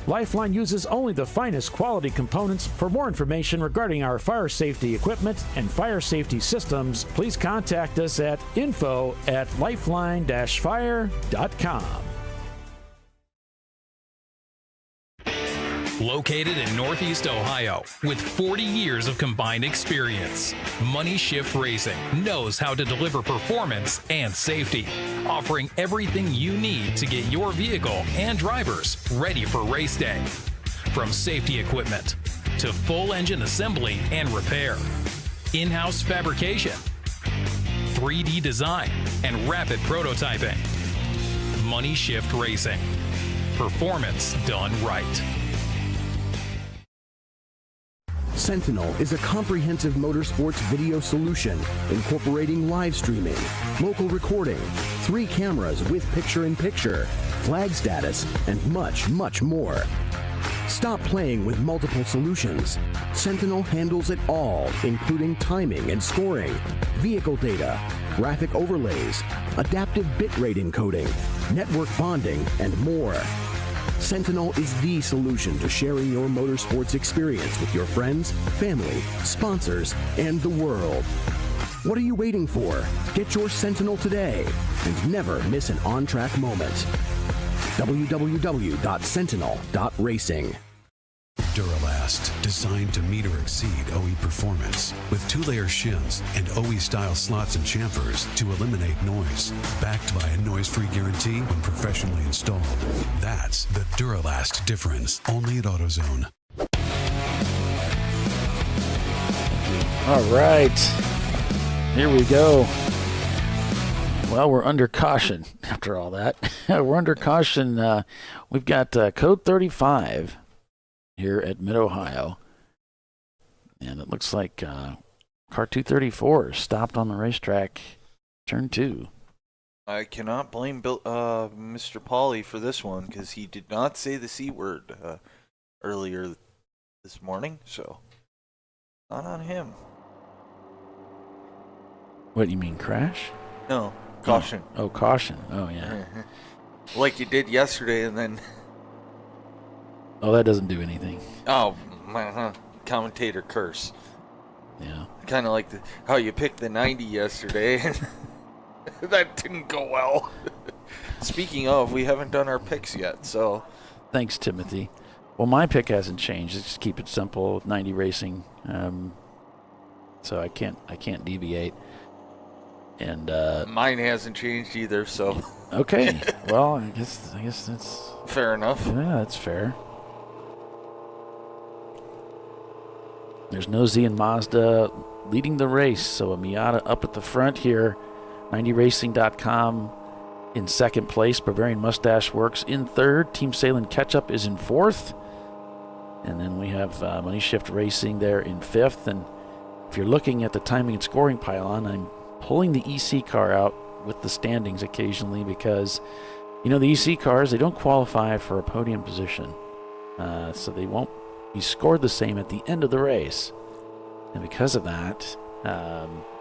Lifeline uses only the finest quality components. For more information regarding our fire safety equipment and fire safety systems, please contact us at info@lifeline-fire.com. Located in Northeast Ohio, with 40 years of combined experience, Money Shift Racing knows how to deliver performance and safety, offering everything you need to get your vehicle and drivers ready for race day. From safety equipment to full engine assembly and repair, in-house fabrication, 3D design, and rapid prototyping. Money Shift Racing. Performance done right. Sentinel is a comprehensive motorsports video solution incorporating live streaming, local recording, 3 cameras with picture-in-picture, flag status, and much, much more. Stop playing with multiple solutions. Sentinel handles it all, including timing and scoring, vehicle data, graphic overlays, adaptive bitrate encoding, network bonding, and more. Sentinel is the solution to sharing your motorsports experience with your friends, family, sponsors, and the world. What are you waiting for? Get your Sentinel today and never miss an on-track moment. www.sentinel.racing. Duralast, designed to meet or exceed OE performance, with 2-layer shims and OE-style slots and chamfers to eliminate noise. Backed by a noise-free guarantee when professionally installed. That's the Duralast difference, only at AutoZone. All right, here we go. Well, we're under caution after all that. We're under caution. We've got code 35 here at Mid-Ohio. And it looks like car 234 stopped on the racetrack, turn 2. I cannot blame Mr. Pauly for this one, because he did not say the C word earlier this morning, so not on him. What do you mean, crash? No, caution. Oh, caution. Oh, yeah. Like you did yesterday, and then... Oh, that doesn't do anything. Oh, commentator curse. Yeah. Kind of like how you picked the 90 yesterday. That didn't go well. Speaking of, we haven't done our picks yet, so... Thanks, Timothy. Well, my pick hasn't changed. Just keep it simple, 90 racing. So I can't deviate. And mine hasn't changed either, so... Okay. Well, I guess that's... Fair enough. Yeah, that's fair. There's Nosy and Mazda leading the race, so a Miata up at the front here. 90racing.com in second place. Bavarian Mustache Works in third. Team Salem Ketchup is in fourth. And then we have Money Shift Racing there in fifth. And if you're looking at the timing and scoring pylon, I'm pulling the EC car out with the standings occasionally because, you know, the EC cars, they don't qualify for a podium position. So they won't be scored the same at the end of the race. And because of that,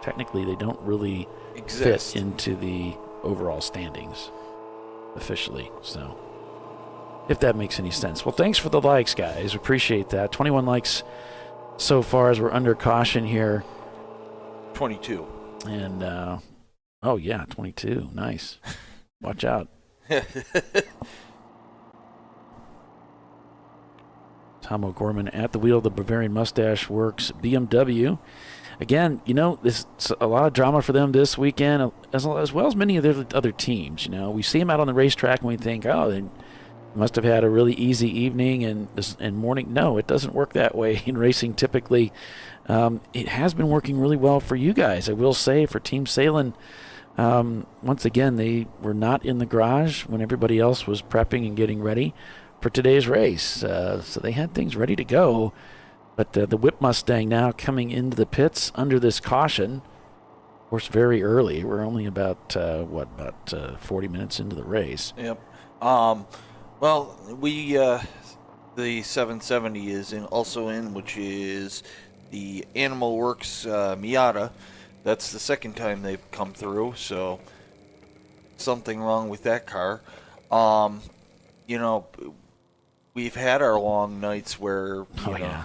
technically they don't really fit into the overall standings officially. So if that makes any sense. Well, thanks for the likes, guys. Appreciate that. 21 likes so far as we're under caution here. 22. And, oh, yeah, 22. Nice. Watch out. Tom O'Gorman at the wheel of the Bavarian Mustache Works BMW. Again, you know, there's a lot of drama for them this weekend, as well as many of their other teams. You know, we see them out on the racetrack and we think, oh, they must have had a really easy evening and morning. No, it doesn't work that way in racing typically. It has been working really well for you guys. I will say for Team Salem, once again, they were not in the garage when everybody else was prepping and getting ready for today's race. So they had things ready to go. But the Whip Mustang now coming into the pits under this caution. Of course, very early. We're only about 40 minutes into the race. Yep. Well, the 770 is also in, which is the Animal Works Miata. That's the second time they've come through, so something wrong with that car. You know, we've had our long nights where, you know.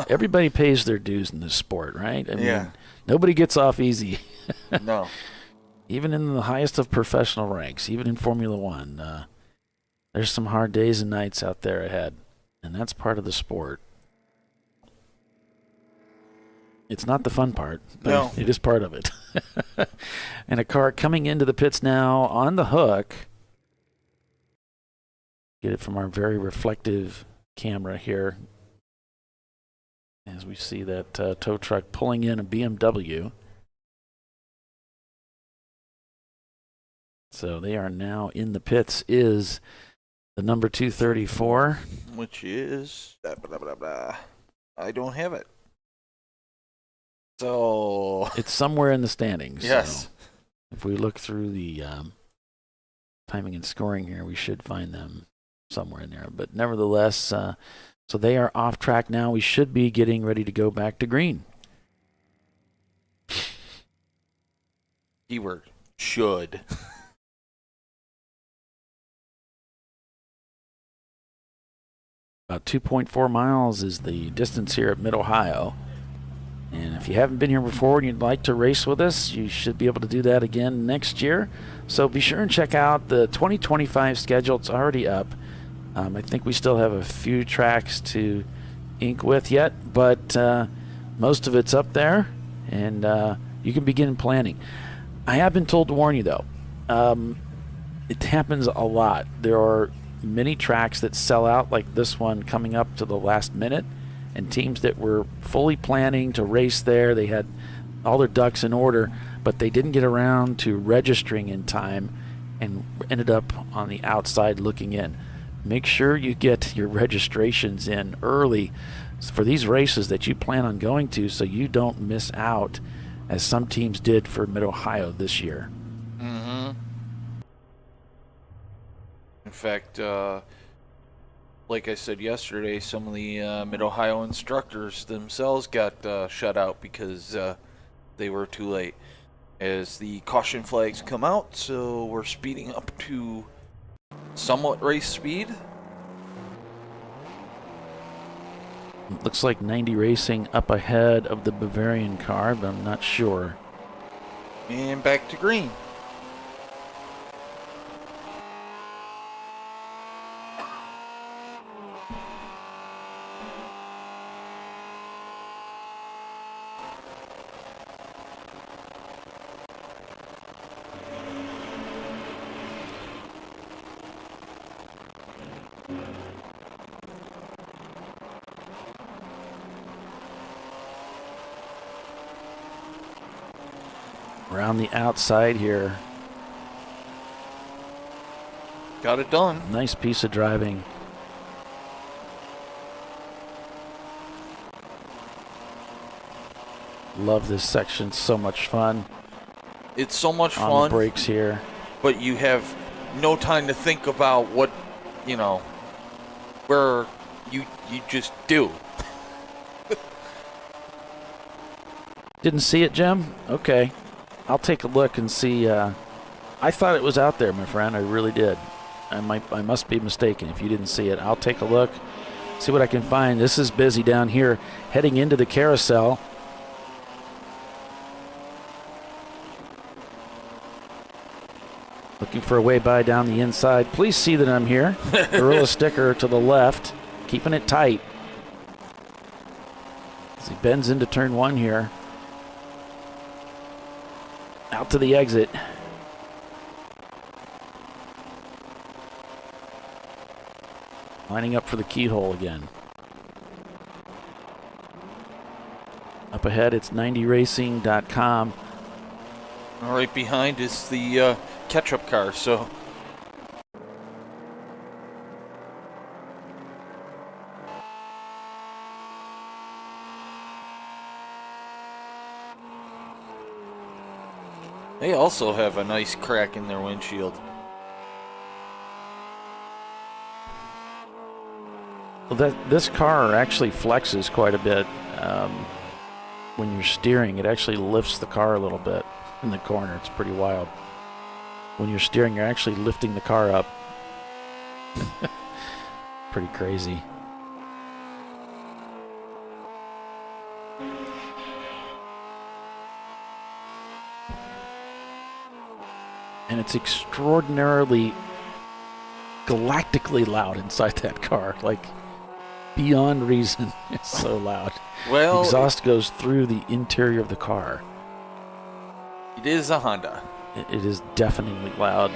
Everybody pays their dues in this sport, right? I mean, nobody gets off easy. No. Even in the highest of professional ranks, even in Formula One, there's some hard days and nights out there ahead, and that's part of the sport. It's not the fun part, but it is part of it. And a car coming into the pits now on the hook. Get it from our very reflective camera here as we see that tow truck pulling in a BMW. So they are now in the pits is the number 234. Which is... Blah, blah, blah, blah. I don't have it. So... It's somewhere in the standings. Yes. So if we look through the timing and scoring here, we should find them somewhere in there. But nevertheless, so they are off track now. We should be getting ready to go back to green. Keyword, should. About 2.4 miles is the distance here at Mid-Ohio. And if you haven't been here before and you'd like to race with us, you should be able to do that again next year. So be sure and check out the 2025 schedule. It's already up. I think we still have a few tracks to ink with yet, but most of it's up there, and you can begin planning. I have been told to warn you, though. It happens a lot. There are many tracks that sell out, like this one coming up to the last minute, and teams that were fully planning to race there, they had all their ducks in order, but they didn't get around to registering in time and ended up on the outside looking in. Make sure you get your registrations in early for these races that you plan on going to so you don't miss out, as some teams did for Mid-Ohio this year. Mm-hmm. In fact, like I said yesterday, some of the Mid-Ohio instructors themselves got shut out because they were too late. As the caution flags come out, so we're speeding up to somewhat race speed. Looks like 90 Racing up ahead of the Bavarian car, but I'm not sure. And back to green. Around the outside here. Got it done. Nice piece of driving. Love this section. So much fun. It's so much on fun. the brakes here. But you have no time to think about what, where you just do. Didn't see it, Jim? Okay. I'll take a look and see. I thought it was out there, my friend. I really did. I must be mistaken. If you didn't see it, I'll take a look, see what I can find. This is busy down here, heading into the carousel. Looking for a way by down the inside. Please see that I'm here. Gorilla sticker to the left, keeping it tight. As he bends into turn 1 here. Out to the exit. Lining up for the keyhole again. Up ahead, it's 90racing.com. Right behind is the ketchup car, so. They also have a nice crack in their windshield. Well, this car actually flexes quite a bit when you're steering. It actually lifts the car a little bit in the corner. It's pretty wild. When you're steering, you're actually lifting the car up. Pretty crazy. And it's extraordinarily galactically loud inside that car. Like, beyond reason, it's so loud. Well, exhaust goes through the interior of the car. It is a Honda. It is deafeningly loud.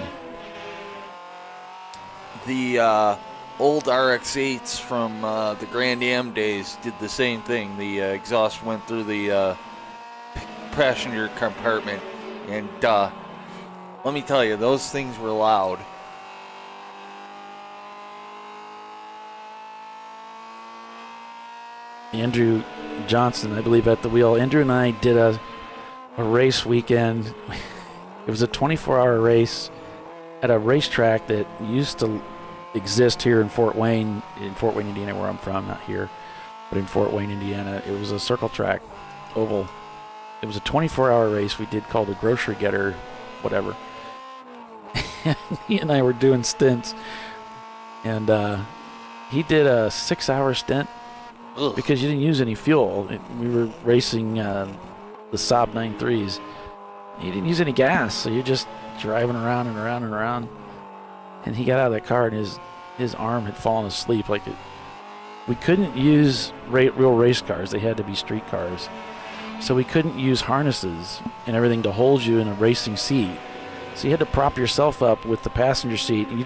The old RX-8s from the Grand Am days did the same thing. The exhaust went through the passenger compartment, and let me tell you, those things were loud. Andrew Johnson, I believe, at the wheel. Andrew and I did a race weekend. It was a 24-hour race at a racetrack that used to exist here in Fort Wayne, Indiana, where I'm from, not here, but in Fort Wayne, Indiana. It was a circle track, oval. It was a 24-hour race we did called a grocery getter, whatever. He and I were doing stints, and he did a 6-hour stint. Ugh. Because you didn't use any fuel. We were racing the Saab 9.3s. You didn't use any gas, so you're just driving around and around and around. And he got out of that car, and his arm had fallen asleep. We couldn't use real race cars. They had to be street cars. So we couldn't use harnesses and everything to hold you in a racing seat. So you had to prop yourself up with the passenger seat. And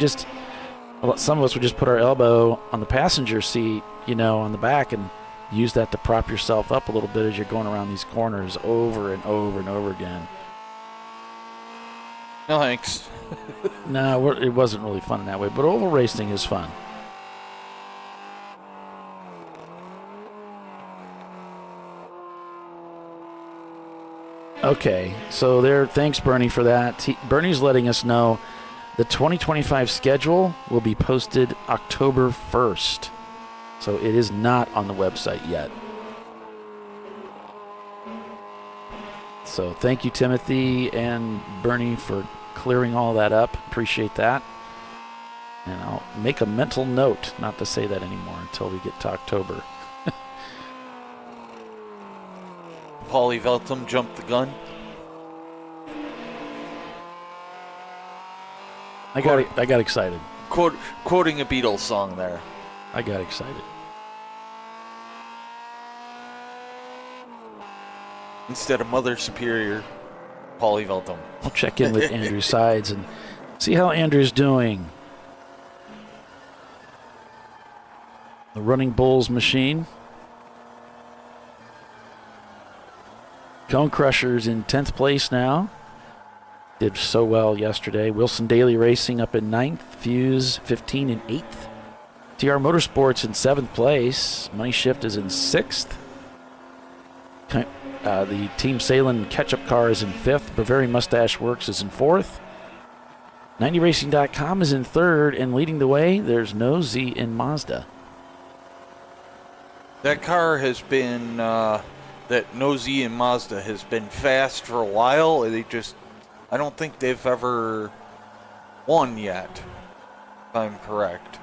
some of us would just put our elbow on the passenger seat, on the back, and use that to prop yourself up a little bit as you're going around these corners over and over and over again. No thanks. No, it wasn't really fun in that way, but oval racing is fun. Okay, so thanks, Bernie, for that. Bernie's letting us know the 2025 schedule will be posted October 1st. So it is not on the website yet. So thank you, Timothy and Bernie, for clearing all that up. Appreciate that. And I'll make a mental note not to say that anymore until we get to October. Paulie Veltum jumped the gun. I got excited. Quoting a Beatles song there. I got excited. Instead of Mother Superior, Paulie Veltum. I'll check in with Andrew Sides and see how Andrew's doing. The Running Bulls machine. Cone Crushers in 10th place now. Did so well yesterday. Wilson Daily Racing up in 9th. Fuse 15 and 8th. TR Motorsports in 7th place. Money Shift is in 6th. The Team Salem Ketchup Car is in 5th. Bavarian Mustache Works is in 4th. 90racing.com is in 3rd, and leading the way, there's No Z in Mazda. That car has been, that No Z in Mazda has been fast for a while. I don't think they've ever won yet, if I'm correct.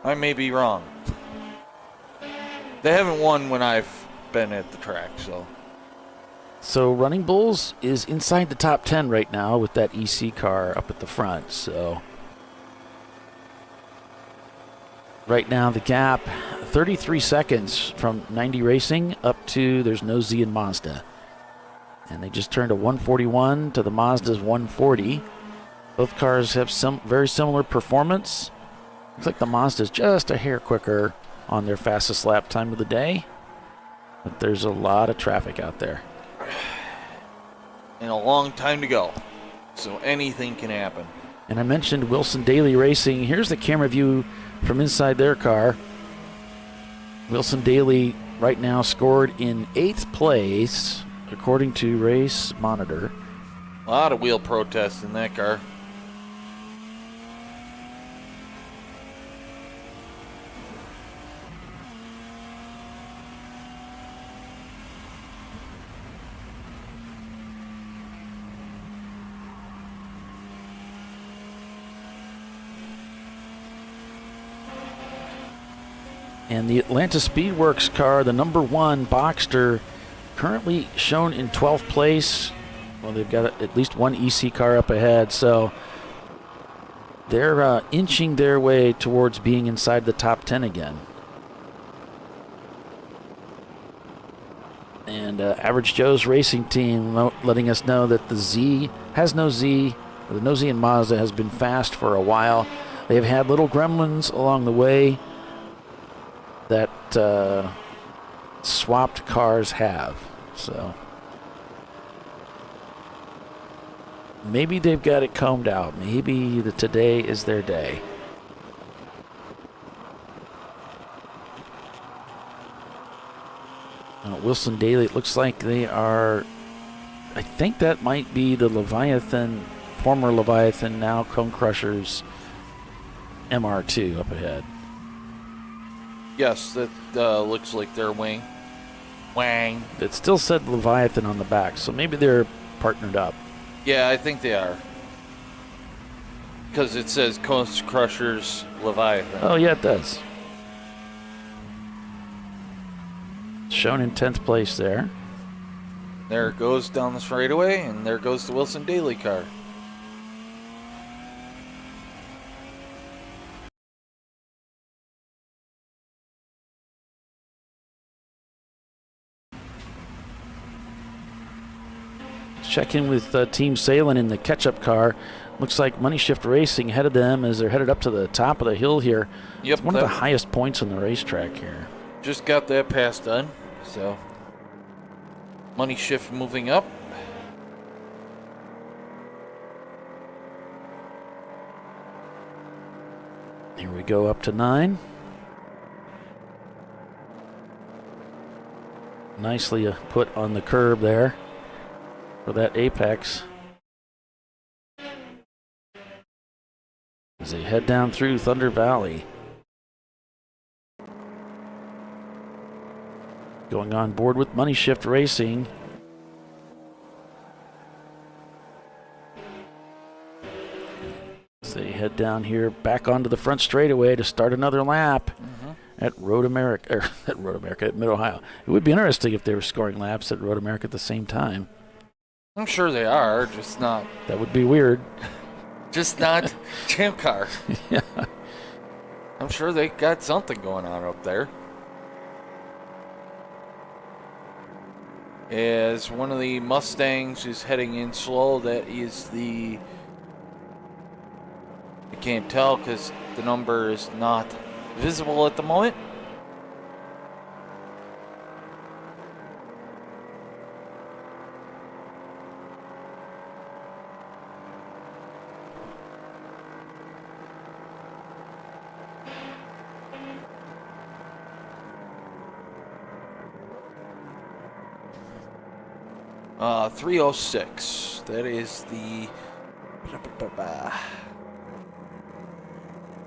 I may be wrong. They haven't won when I've been at the track, so. So Running Bulls is inside the top 10 right now with that EC car up at the front. So right now the gap, 33 seconds from 90 Racing up to there's No Z in Mazda. And they just turned a 141 to the Mazda's 140. Both cars have some very similar performance. Looks like the Mazda's just a hair quicker on their fastest lap time of the day. But there's a lot of traffic out there. And a long time to go. So anything can happen. And I mentioned Wilson Daly Racing. Here's the camera view from inside their car. Wilson Daly right now scored in 8th place, according to Race Monitor. A lot of wheel protests in that car. And the Atlanta Speedworks car, the number 1 Boxster, currently shown in 12th place. Well, they've got at least one EC car up ahead, so they're inching their way towards being inside the top 10 again. And Average Joe's Racing Team letting us know that the No Z in Mazda has been fast for a while. They've had little gremlins along the way that swapped cars have. So maybe they've got it combed out. Maybe today is their day. Wilson Daly, it looks like they are, I think that might be the Leviathan, former Leviathan, now Cone Crushers MR2 up ahead. Yes, that looks like their wing. Wang. It still said Leviathan on the back, so maybe they're partnered up. Yeah, I think they are. Because it says Coast Crushers Leviathan. Oh, yeah, it does. Shown in 10th place there. There it goes down the straightaway, and there goes the Wilson Daly car. Check in with Team Salem in the catch-up car. Looks like Money Shift Racing ahead of them as they're headed up to the top of the hill here. Yep, it's one of the highest points on the racetrack here. Just got that pass done, so Money Shift moving up. Here we go up to 9. Nicely put on the curb there for that apex. As they head down through Thunder Valley. Going on board with Money Shift Racing. As they head down here back onto the front straightaway to start another lap at Road America, or at Mid-Ohio. It would be interesting if they were scoring laps at Road America at the same time. I'm sure they are, just not. That would be weird. Just not Champ Car. Yeah. I'm sure they got something going on up there. As one of the Mustangs is heading in slow, that is the... I can't tell because the number is not visible at the moment. 306. That is the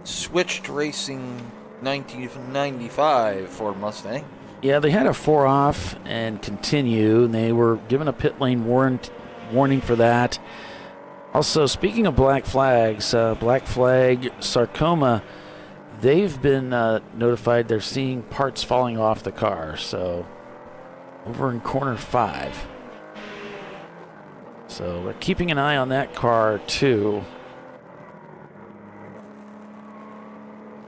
switched racing 1995 Ford Mustang. Yeah, they had a 4 off and continue, and they were given a pit lane warning for that. Also, speaking of black flags, Black Flag Sarcoma, they've been notified they're seeing parts falling off the car. So, over in corner 5. So, we're keeping an eye on that car, too.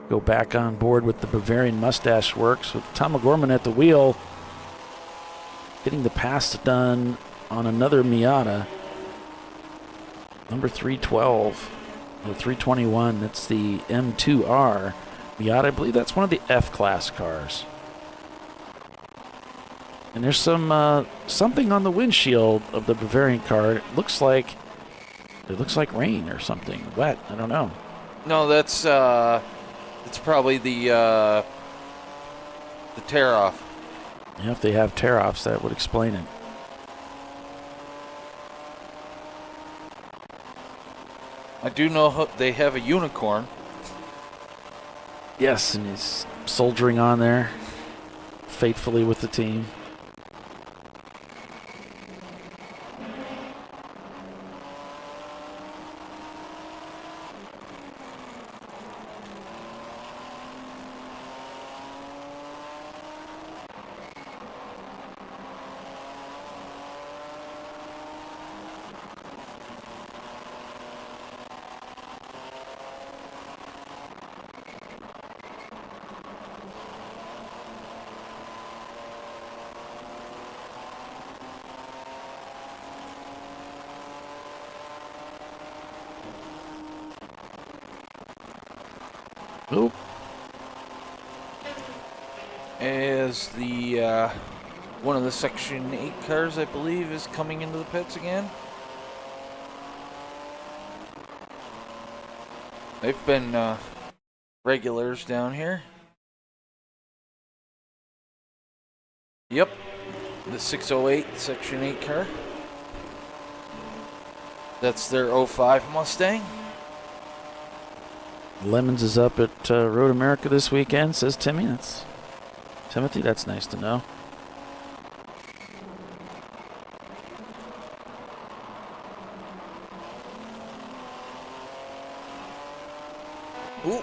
Go back on board with the Bavarian Mustache Works with Tom O'Gorman at the wheel. Getting the pass done on another Miata. Number 312, or 321, that's the M2R Miata. I believe that's one of the F-Class cars. And there's some something on the windshield of the Bavarian car. It looks like rain or something. Wet, I don't know. No, that's it's probably the tear-off. Yeah, if they have tear-offs, that would explain it. I do know they have a unicorn. Yes, and he's soldiering on there faithfully with the team. Oop. As the one of the Section 8 cars, I believe, is coming into the pits again. They've been regulars down here. Yep, the 608 Section 8 car. That's their 05 Mustang. Lemons is up at Road America this weekend, says Timothy. That's nice to know. Ooh,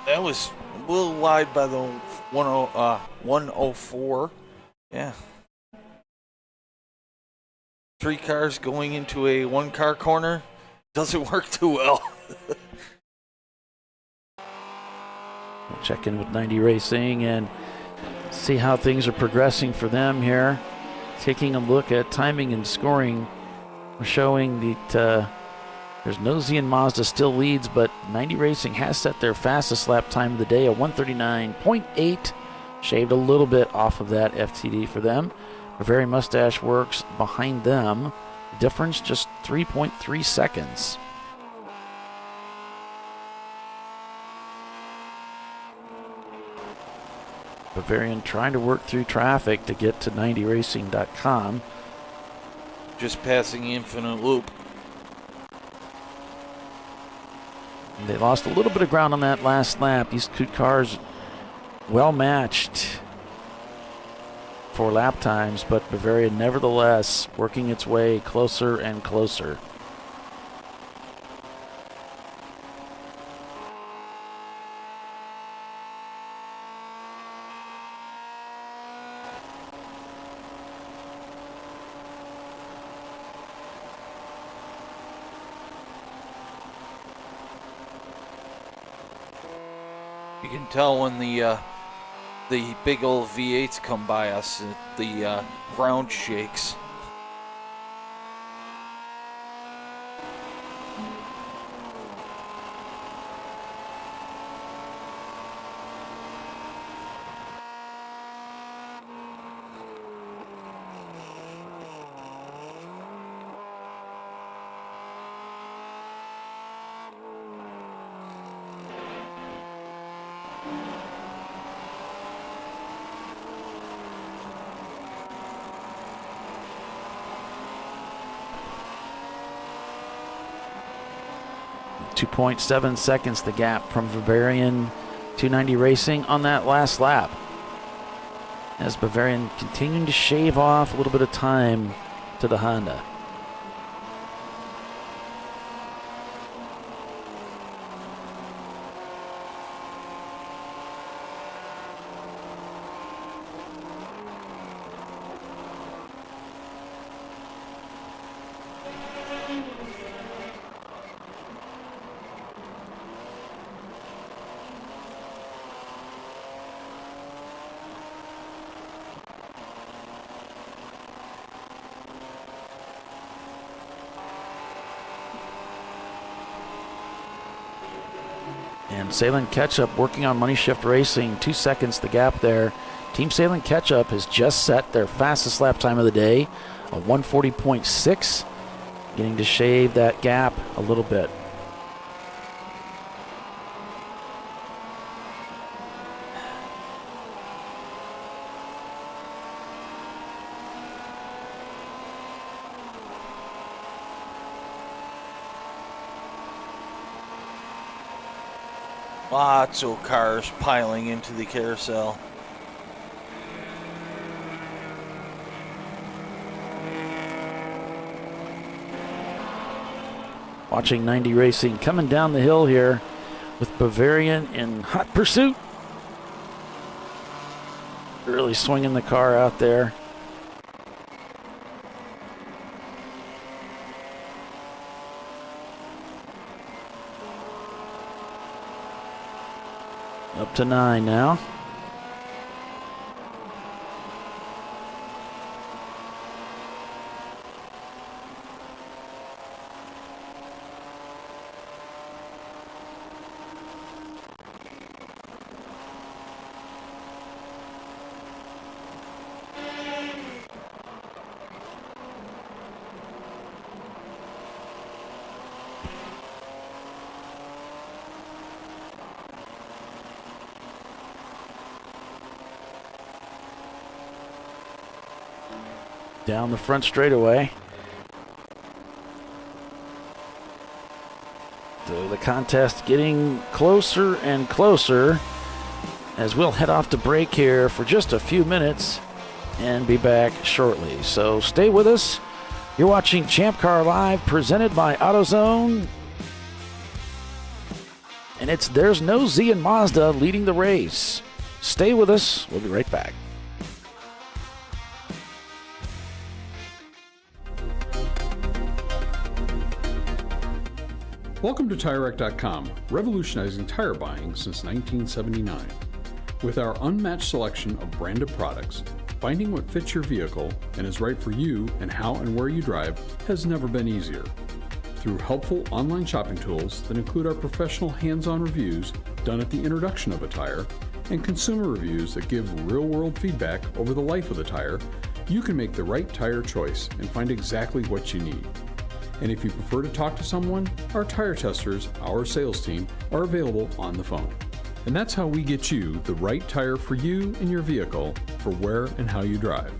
that was a little wide by the 104. Yeah. 3 cars going into a 1-car corner doesn't work too well. We'll check in with 90 Racing and see how things are progressing for them here. Taking a look at timing and scoring, we're showing that there's Nosy and Mazda still leads, but 90 Racing has set their fastest lap time of the day, a 1:39.8, shaved a little bit off of that FTD for them. Bavarian Mustache Works behind them. The difference just 3.3 seconds. Bavarian trying to work through traffic to get to 90racing.com. Just passing Infinite Loop. And they lost a little bit of ground on that last lap. These two cars well matched for lap times, but Bavarian nevertheless working its way closer and closer. You can tell when the big old V8s come by us, the ground shakes. 2.7 seconds the gap from Bavarian 290 Racing on that last lap. As Bavarian continuing to shave off a little bit of time to the Honda. And Salem Ketchup working on Money Shift Racing. 2 seconds the gap there. Team Salem Ketchup has just set their fastest lap time of the day, a 140.6, getting to shave that gap a little bit. Lots of cars piling into the carousel. Watching 90 Racing coming down the hill here with Bavarian in hot pursuit. Really swinging the car out there. Up to 9 now. Down the front straightaway. So the contest getting closer and closer as we'll head off to break here for just a few minutes and be back shortly. So stay with us. You're watching Champ Car Live presented by AutoZone. And there's no Z and Mazda leading the race. Stay with us. We'll be right back. Welcome to TireRack.com, revolutionizing tire buying since 1979. With our unmatched selection of branded products, finding what fits your vehicle and is right for you and how and where you drive has never been easier. Through helpful online shopping tools that include our professional hands-on reviews done at the introduction of a tire and consumer reviews that give real-world feedback over the life of the tire, you can make the right tire choice and find exactly what you need. And if you prefer to talk to someone, our tire testers, our sales team, are available on the phone. And that's how we get you the right tire for you and your vehicle for where and how you drive.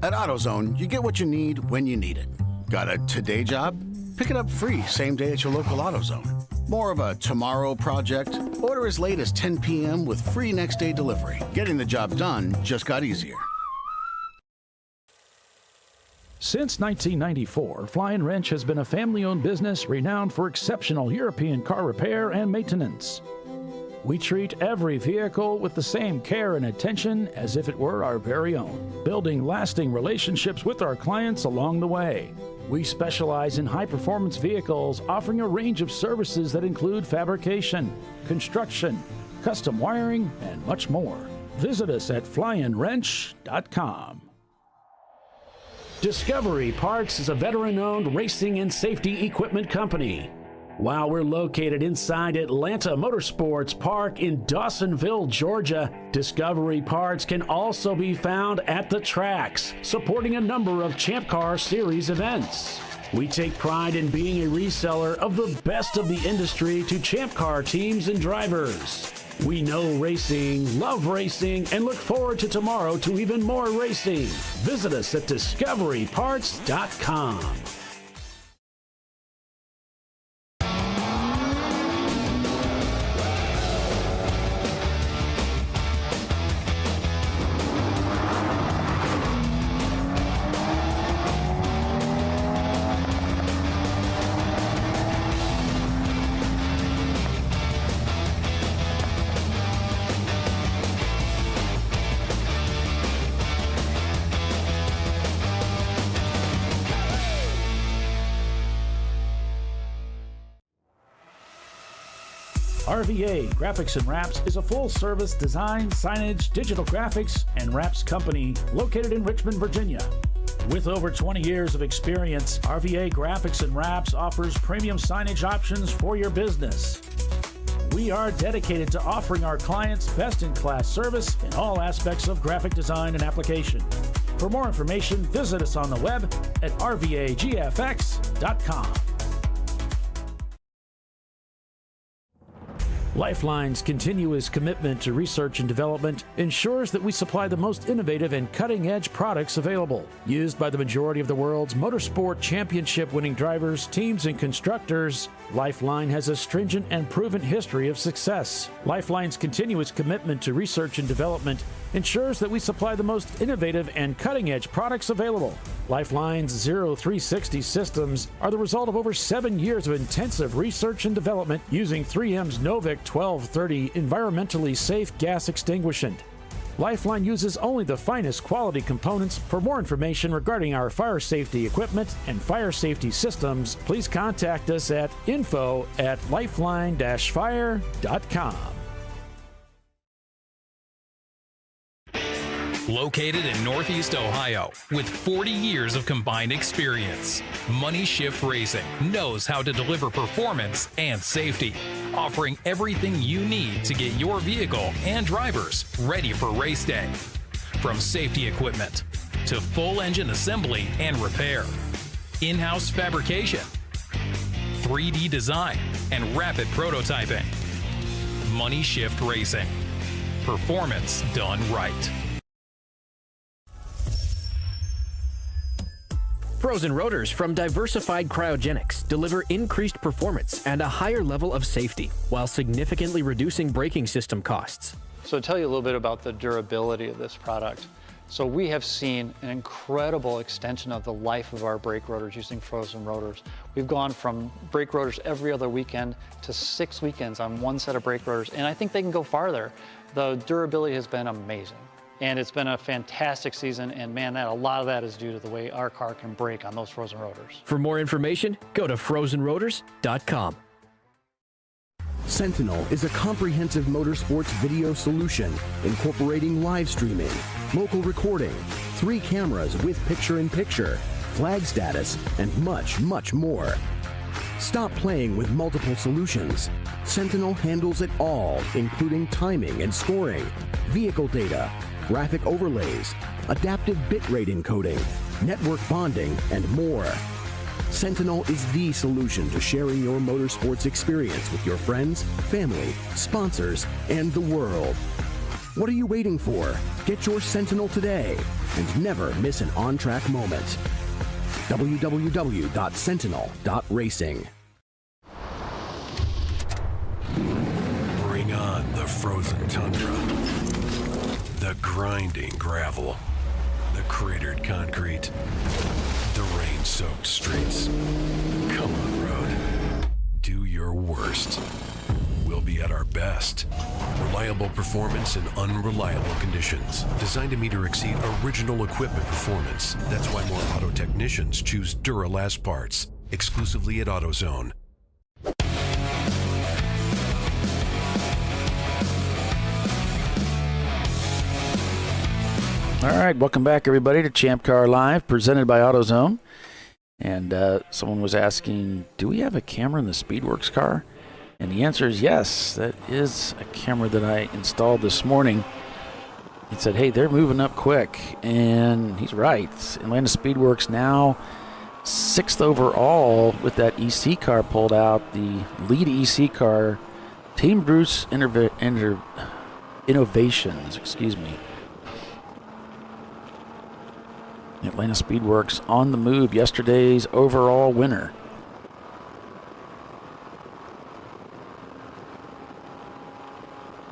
At AutoZone, you get what you need when you need it. Got a today job? Pick it up free same day at your local AutoZone. More of a tomorrow project? Order as late as 10 p.m. with free next day delivery. Getting the job done just got easier. Since 1994, Fly & Wrench has been a family-owned business renowned for exceptional European car repair and maintenance. We treat every vehicle with the same care and attention as if it were our very own, building lasting relationships with our clients along the way. We specialize in high-performance vehicles, offering a range of services that include fabrication, construction, custom wiring, and much more. Visit us at flyandwrench.com. Discovery Parts is a veteran-owned racing and safety equipment company. While we're located inside Atlanta Motorsports Park in Dawsonville, Georgia, Discovery Parts can also be found at the tracks, supporting a number of Champ Car Series events. We take pride in being a reseller of the best of the industry to Champ Car teams and drivers. We know racing, love racing, and look forward to tomorrow to even more racing. Visit us at discoveryparts.com. RVA Graphics and Wraps is a full-service design, signage, digital graphics, and wraps company located in Richmond, Virginia. With over 20 years of experience, RVA Graphics and Wraps offers premium signage options for your business. We are dedicated to offering our clients best-in-class service in all aspects of graphic design and application. For more information, visit us on the web at rvagfx.com. Lifeline's continuous commitment to research and development ensures that we supply the most innovative and cutting-edge products available, used by the majority of the world's motorsport championship-winning drivers, teams, and constructors. Lifeline has a stringent and proven history of success. Lifeline's continuous commitment to research and development ensures that we supply the most innovative and cutting-edge products available. Lifeline's 0360 systems are the result of over 7 years of intensive research and development using 3M's Novik 1230 environmentally safe gas extinguishant. Lifeline uses only the finest quality components. For more information regarding our fire safety equipment and fire safety systems, please contact us at info@lifeline-fire.com. Located in Northeast Ohio, with 40 years of combined experience, Money Shift Racing knows how to deliver performance and safety, offering everything you need to get your vehicle and drivers ready for race day. From safety equipment to full engine assembly and repair, in-house fabrication, 3D design, and rapid prototyping. Money Shift Racing. Performance done right. Frozen rotors from Diversified Cryogenics deliver increased performance and a higher level of safety, while significantly reducing braking system costs. So to tell you a little bit about the durability of this product. So we have seen an incredible extension of the life of our brake rotors using frozen rotors. We've gone from brake rotors every other weekend to 6 weekends on one set of brake rotors, and I think they can go farther. The durability has been amazing. And it's been a fantastic season, and man, a lot of that is due to the way our car can brake on those frozen rotors. For more information, go to frozenrotors.com. Sentinel is a comprehensive motorsports video solution incorporating live streaming, local recording, 3 cameras with picture-in-picture, flag status, and much, much more. Stop playing with multiple solutions. Sentinel handles it all, including timing and scoring, vehicle data, graphic overlays, adaptive bitrate encoding, network bonding, and more. Sentinel is the solution to sharing your motorsports experience with your friends, family, sponsors, and the world. What are you waiting for? Get your Sentinel today and never miss an on-track moment. www.sentinel.racing. Bring on the frozen tundra, the grinding gravel, the cratered concrete, the rain-soaked streets. Come on, road. Do your worst. We'll be at our best. Reliable performance in unreliable conditions. Designed to meet or exceed original equipment performance. That's why more auto technicians choose Duralast parts. Exclusively at AutoZone. All right, welcome back, everybody, to ChampCar.Live, presented by AutoZone. And someone was asking, do we have a camera in the Speedworks car? And the answer is yes. That is a camera that I installed this morning. He said, hey, they're moving up quick. And he's right. Atlanta Speedworks now 6th overall with that EC car pulled out. The lead EC car, Team Bruce Innovations, excuse me. Atlanta Speedworks on the move, yesterday's overall winner.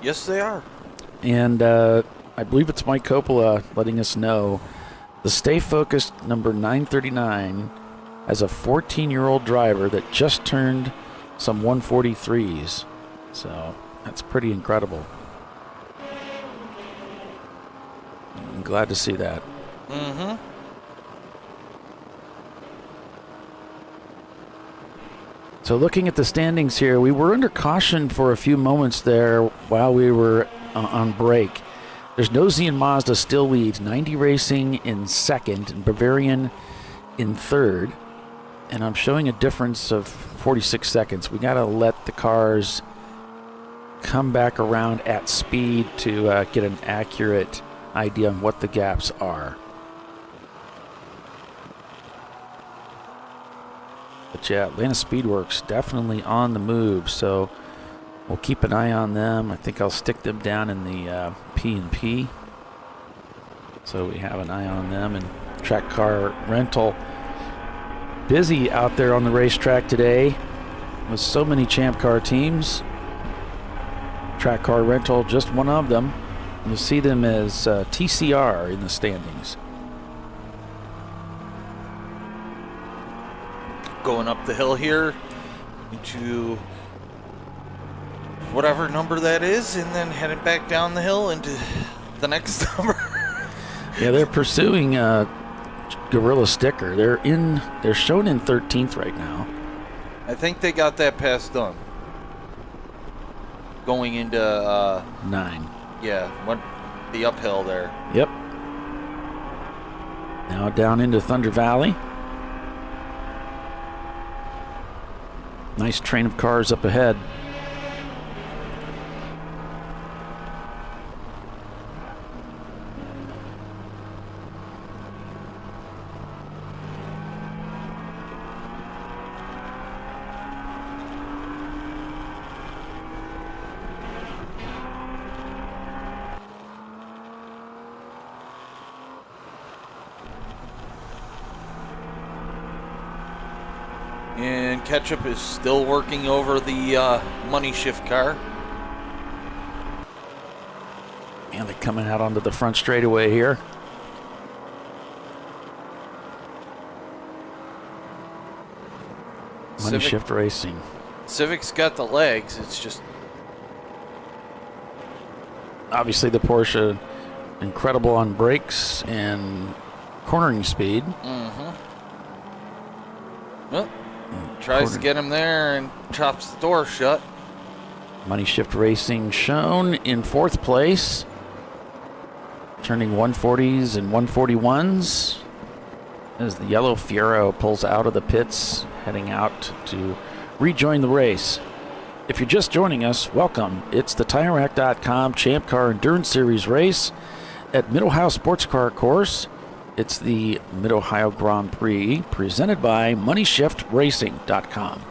Yes, they are. And I believe it's Mike Coppola letting us know the Stay Focused number 939 has a 14-year-old driver that just turned some 143s. So that's pretty incredible. I'm glad to see that. Mm-hmm. So looking at the standings here, we were under caution for a few moments there while we were on break. There's Nosy and Mazda still leads, 90 Racing in second and Bavarian in third. And I'm showing a difference of 46 seconds. We got to let the cars come back around at speed to get an accurate idea on what the gaps are. But yeah, Atlanta Speedworks definitely on the move, so we'll keep an eye on them. I think I'll stick them down in the P&P, so we have an eye on them. And Track Car Rental, busy out there on the racetrack today with so many Champ Car teams. Track Car Rental, just one of them. You'll see them as TCR in the standings. Going up the hill here into whatever number that is, and then heading back down the hill into the next number. Yeah, they're pursuing Gorilla Sticker. They're shown in 13th right now. I think they got that pass done. Going into 9. Yeah, the uphill there. Yep. Now down into Thunder Valley. Nice train of cars up ahead. And Ketchup is still working over the money shift car. And they're coming out onto the front straightaway here. Money Shift Racing. Civic's got the legs. It's just obviously the Porsche incredible on brakes and cornering speed. Mm-hmm. Well, tries to get him there and chops the door shut. Money Shift Racing shown in 4th place, turning 140s and 141s as the yellow Fiero pulls out of the pits, heading out to rejoin the race. If you're just joining us, welcome. It's the TireRack.com Champ Car Endurance Series race at Mid-Ohio Sports Car Course. It's the Mid-Ohio Grand Prix presented by MoneyShiftRacing.com.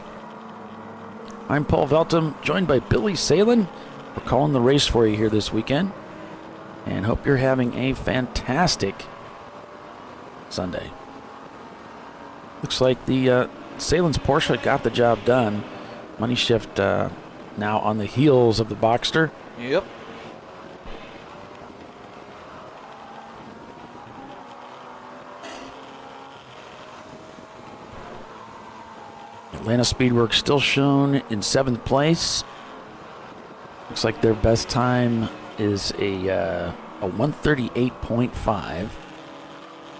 I'm Paul Veltum, joined by Billy Salen. We're calling the race for you here this weekend, and hope you're having a fantastic Sunday. Looks like the Salen's Porsche got the job done. Money Shift now on the heels of the Boxster. Yep. Atlanta Speedworks still shown in 7th place. Looks like their best time is a 138.5.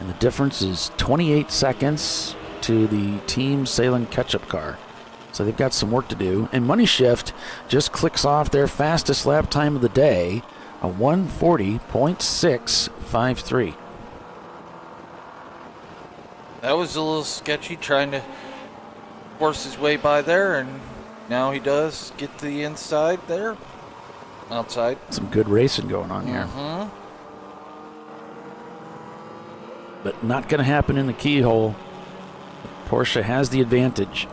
And the difference is 28 seconds to the Team Salen Ketchup car. So they've got some work to do. And Money Shift just clicks off their fastest lap time of the day, a 140.653. That was a little sketchy, trying to force his way by there, and now he does get to the inside there. Outside. Some good racing going on here. Mm-hmm. But not going to happen in the keyhole. Porsche has the advantage.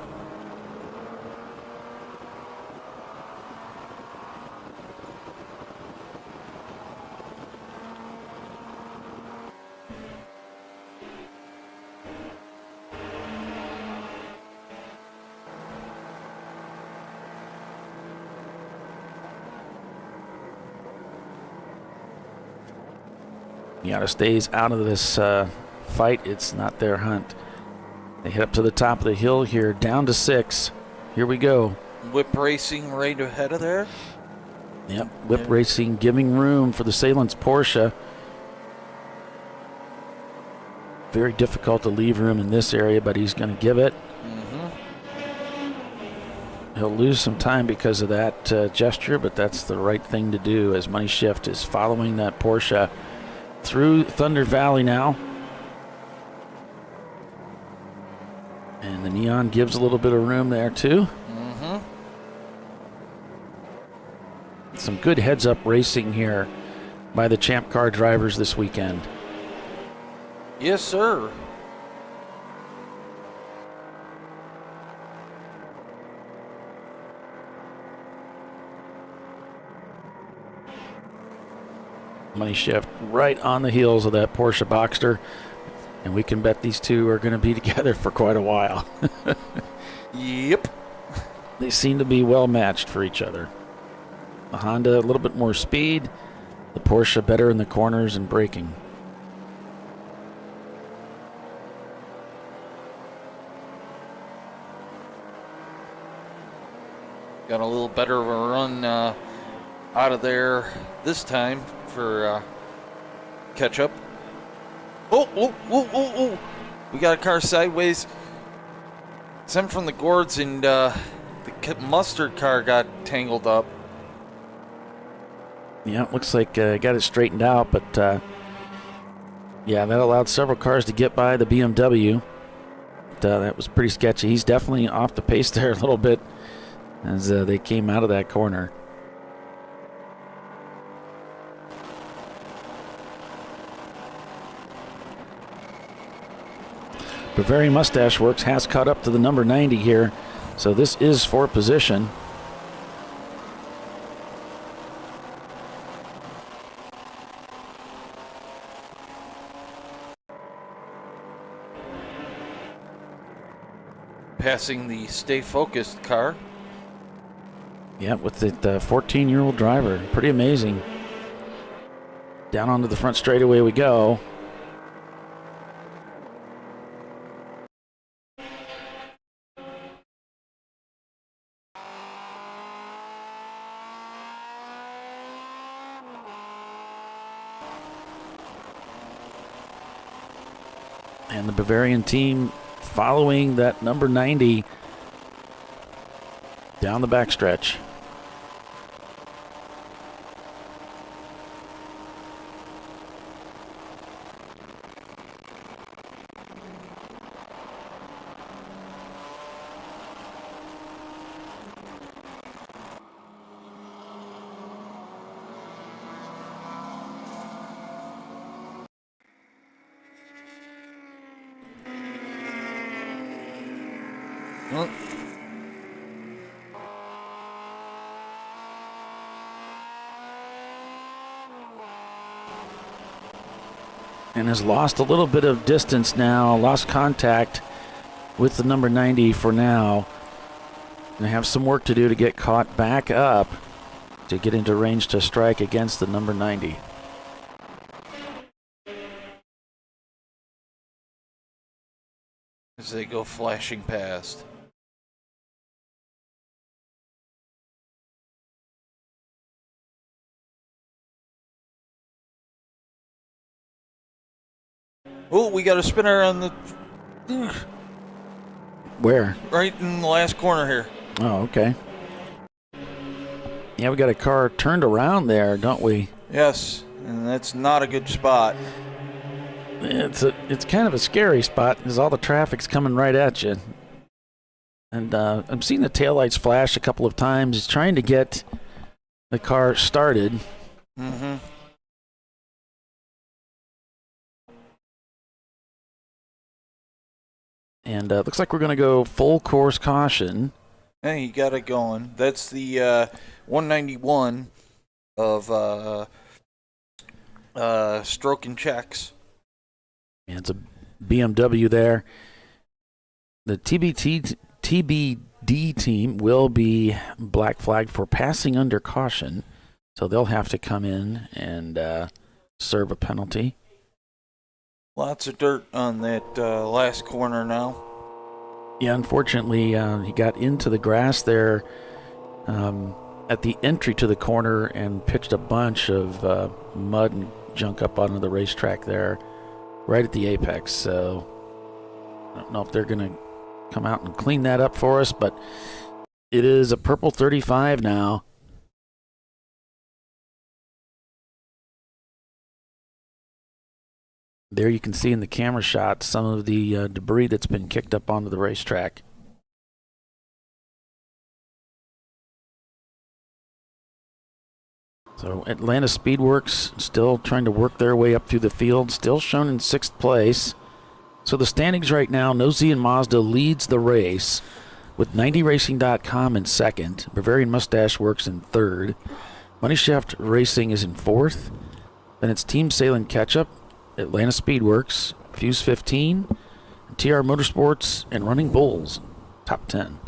Miata stays out of this fight. It's not their hunt. They head up to the top of the hill here, down to 6. Here we go. Whip racing right ahead of there. Yep, whip racing, giving room for the Salence Porsche. Very difficult to leave room in this area, but he's going to give it. He'll lose some time because of that gesture, but that's the right thing to do as Money Shift is following that Porsche through Thunder Valley now. And the Neon gives a little bit of room there too. Some good heads-up racing here by the Champ Car drivers this weekend. Yes, sir. Money Shift right on the heels of that Porsche Boxster, and we can bet these two are going to be together for quite a while. Yep. They seem to be well matched for each other. The Honda a little bit more speed, the Porsche better in the corners and braking. Got a little better of a run out of there this time for catch up. Oh. We got a car sideways. Some from the Gords, and the mustard car got tangled up. Yeah, it looks like got it straightened out, but yeah, that allowed several cars to get by the BMW. That was pretty sketchy. He's definitely off the pace there a little bit as they came out of that corner. Bavarian Mustache Works has caught up to the number 90 here, so this is for position. Passing the Stay Focused car. Yeah, with the 14-year-old driver. Pretty amazing. Down onto the front straightaway we go. And the Bavarian team following that number 90 down the backstretch. And has lost a little bit of distance now, lost contact with the number 90 for now. They have some work to do to get caught back up to get into range to strike against the number 90. As they go flashing past. Oh, we got a spinner on the... Where? Right in the last corner here. Oh, okay. Yeah, we got a car turned around there, don't we? Yes, and that's not a good spot. It's kind of a scary spot because all the traffic's coming right at you. And I'm seeing the taillights flash a couple of times. It's trying to get the car started. Mm-hmm. And looks like we're going to go full course caution. Hey, you got it going. That's the 191 of stroke and checks. And it's a BMW there. The TBD team will be black flagged for passing under caution, so they'll have to come in and serve a penalty. Lots of dirt on that last corner now. Yeah, unfortunately, he got into the grass there at the entry to the corner and pitched a bunch of mud and junk up onto the racetrack there, right at the apex. So I don't know if they're going to come out and clean that up for us, but it is a purple 35 now. There you can see in the camera shot some of the debris that's been kicked up onto the racetrack. So Atlanta Speedworks still trying to work their way up through the field, still shown in 6th place. So the standings right now, Nosey and Mazda leads the race with 90racing.com in 2nd. Bavarian Mustache Works in 3rd. Money Shaft Racing is in 4th. Then it's Team Salem Ketchup, Atlanta Speedworks, Fuse 15, TR Motorsports, and Running Bulls, top 10.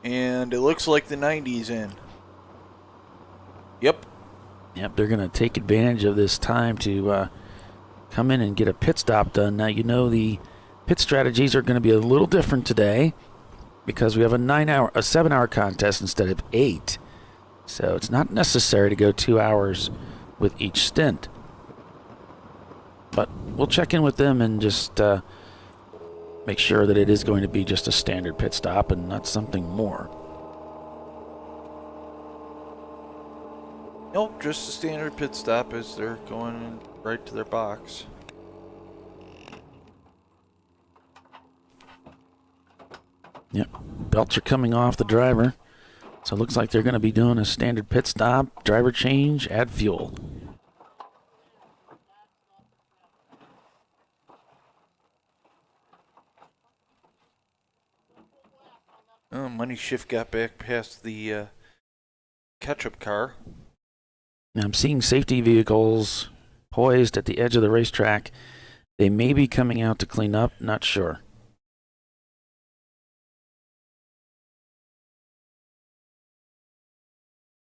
And it looks like the 90's in. Yep. Yep, they're going to take advantage of this time to come in and get a pit stop done. Now, you know the pit strategies are going to be a little different today because we have a 7-hour contest instead of 8. So it's not necessary to go 2 hours with each stint. But we'll check in with them and just make sure that it is going to be just a standard pit stop and not something more. Nope, just a standard pit stop as they're going right to their box. Yep, belts are coming off the driver. So it looks like they're going to be doing a standard pit stop, driver change, add fuel. Money Shift got back past the ketchup car. Now I'm seeing safety vehicles poised at the edge of the racetrack. They may be coming out to clean up, not sure.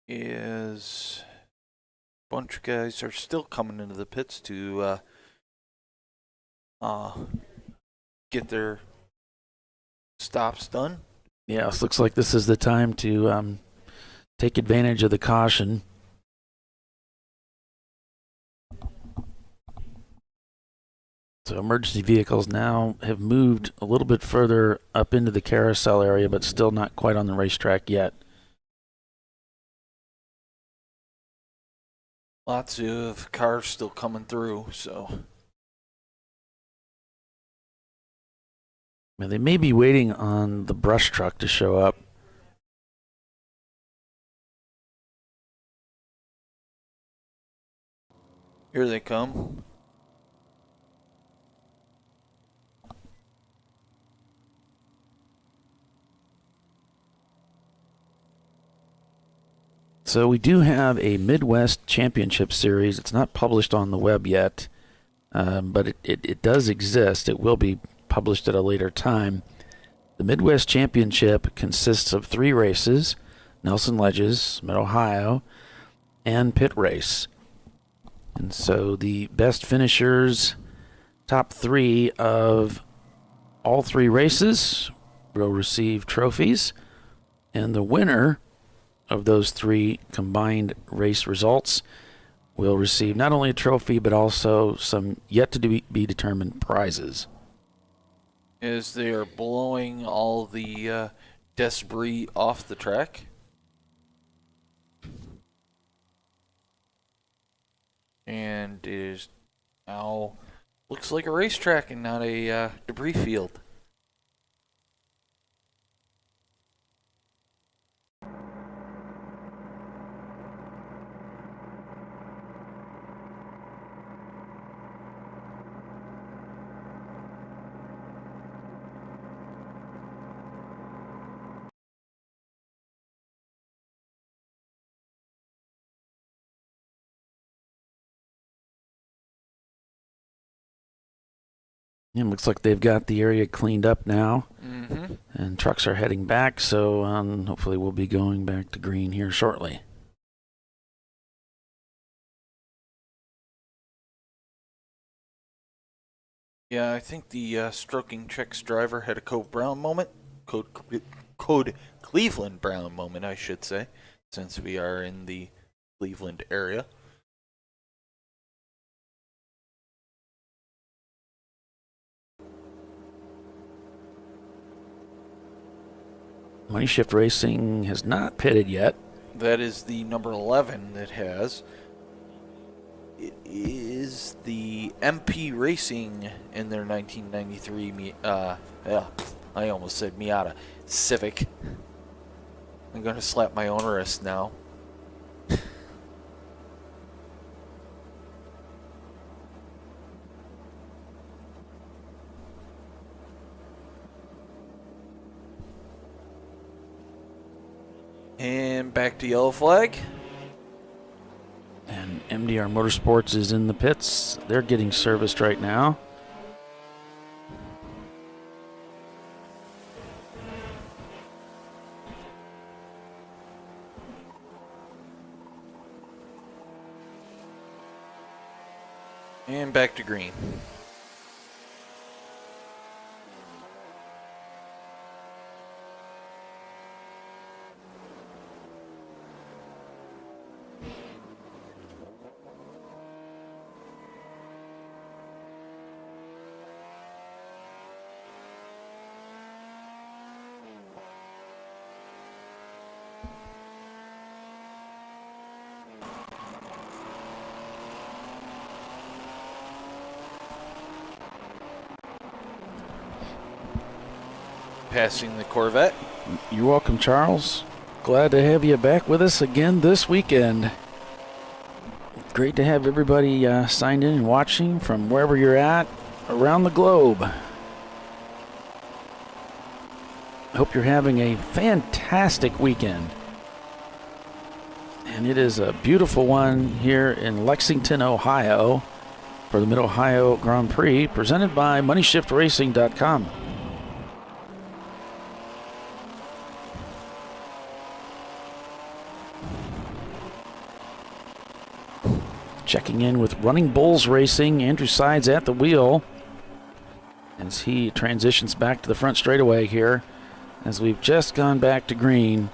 Is a bunch of guys are still coming into the pits to get their stops done. Yeah, it looks like this is the time to take advantage of the caution. So emergency vehicles now have moved a little bit further up into the carousel area, but still not quite on the racetrack yet. Lots of cars still coming through, so. Now, they may be waiting on the brush truck to show up. Here they come. So we do have a Midwest Championship Series. It's not published on the web yet, but it does exist. It will be published at a later time. The Midwest Championship consists of 3 races: Nelson Ledges, Mid-Ohio, and Pit Race. And so the best finishers, top 3 of all 3 races, will receive trophies, and the winner of those 3 combined race results will receive not only a trophy but also some yet to be determined prizes. As they are blowing all the debris off the track. And it is now looks like a racetrack and not a debris field. And looks like they've got the area cleaned up now. Mm-hmm. And trucks are heading back, so hopefully we'll be going back to green here shortly. Yeah, I think the stroking checks driver had a Code Brown moment. Code Cleveland Brown moment, I should say, since we are in the Cleveland area. Money Shift Racing has not pitted yet. That is the number 11 that has. It is the MP Racing in their 1993, I almost said Miata, Civic. I'm going to slap my own wrist now. And back to yellow flag. And MDR Motorsports is in the pits. They're getting serviced right now. And back to green. Passing the Corvette. You're welcome, Charles. Glad to have you back with us again this weekend. Great to have everybody signed in and watching from wherever you're at around the globe. Hope you're having a fantastic weekend. And it is a beautiful one here in Lexington, Ohio for the Mid-Ohio Grand Prix, presented by MoneyShiftRacing.com. Checking in with Running Bulls Racing, Andrew Sides at the wheel as he transitions back to the front straightaway here as we've just gone back to green.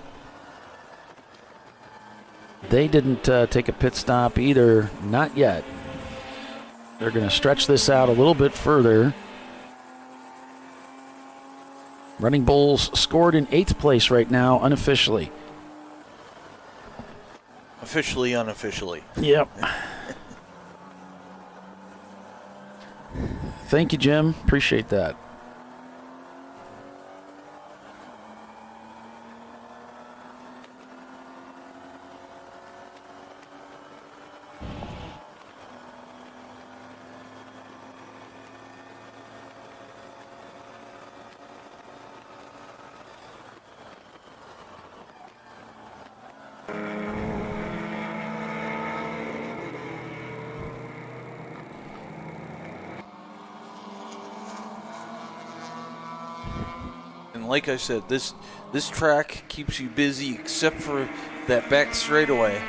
They didn't take a pit stop either, not yet. They're going to stretch this out a little bit further. Running Bulls scored in 8th place right now, unofficially. Officially, unofficially. Yep. Thank you, Jim. Appreciate that. Like I said, this track keeps you busy except for that back straightaway.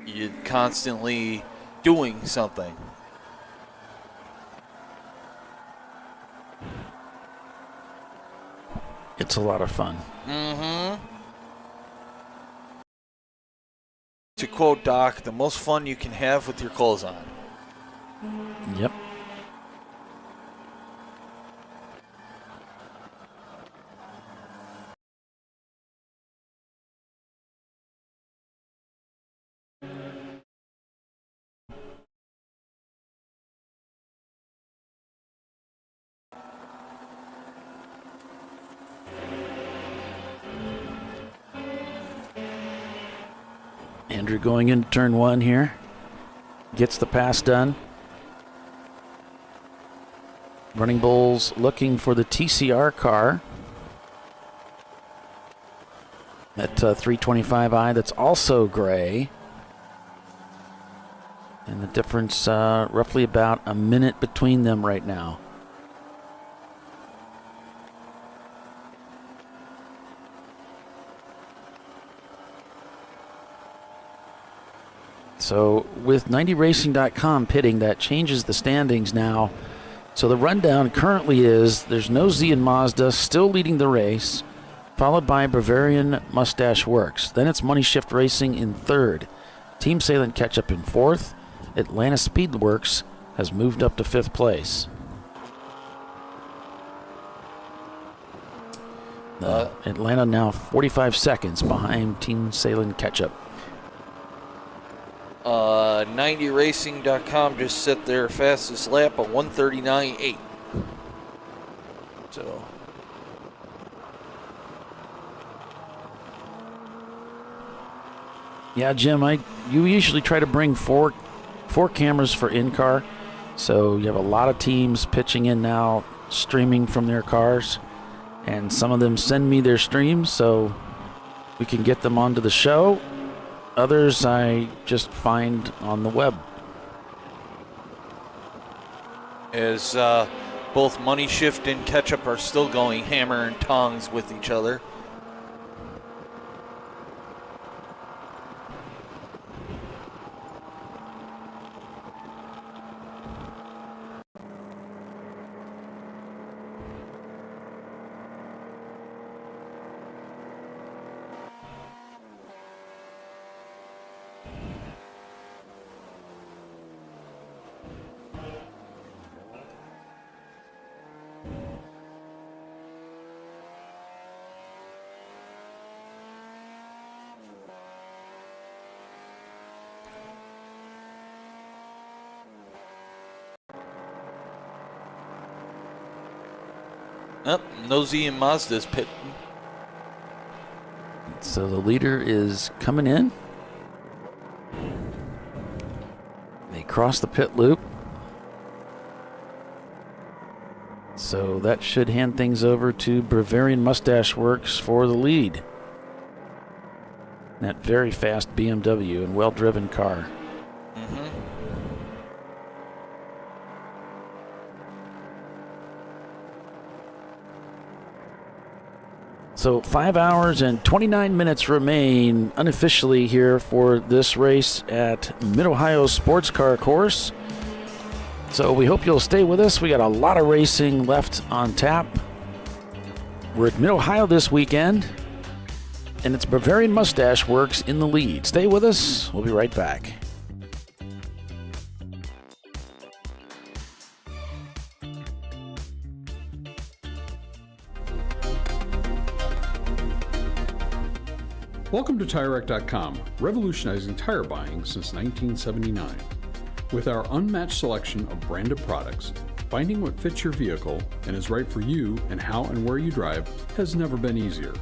You're constantly doing something. It's a lot of fun. Mm-hmm. To quote Doc, the most fun you can have with your clothes on. Yep. Andrew going into turn 1 here. Gets the pass done. Running Bulls looking for the TCR car. That 325i that's also gray. And the difference, roughly about a minute between them right now. So with 90racing.com pitting, that changes the standings now. So the rundown currently is there's no Z and Mazda still leading the race, followed by Bavarian Mustache Works. Then it's Money Shift Racing in third. Team Salient Ketchup in fourth. Atlanta Speedworks has moved up to fifth place. Atlanta now 45 seconds behind Team Salient Ketchup. 90racing.com just set their fastest lap at 1:39.8. So yeah, Jim, you usually try to bring four cameras for in-car. So you have a lot of teams pitching in now, streaming from their cars. And some of them send me their streams so we can get them onto the show. Others I just find on the web. as both Money Shift and Ketchup are still going hammer and tongs with each other. Oh, Nosy and Mazda's pitting. So the leader is coming in. They cross the pit loop. So that should hand things over to Bavarian Mustache Works for the lead. That very fast BMW and well-driven car. So 5 hours and 29 minutes remain unofficially here for this race at Mid-Ohio Sports Car Course. So we hope you'll stay with us. We got a lot of racing left on tap. We're at Mid-Ohio this weekend, and it's Bavarian Mustache Works in the lead. Stay with us. We'll be right back. Welcome to TireRack.com, revolutionizing tire buying since 1979. With our unmatched selection of branded products, finding what fits your vehicle and is right for you and how and where you drive has never been easier.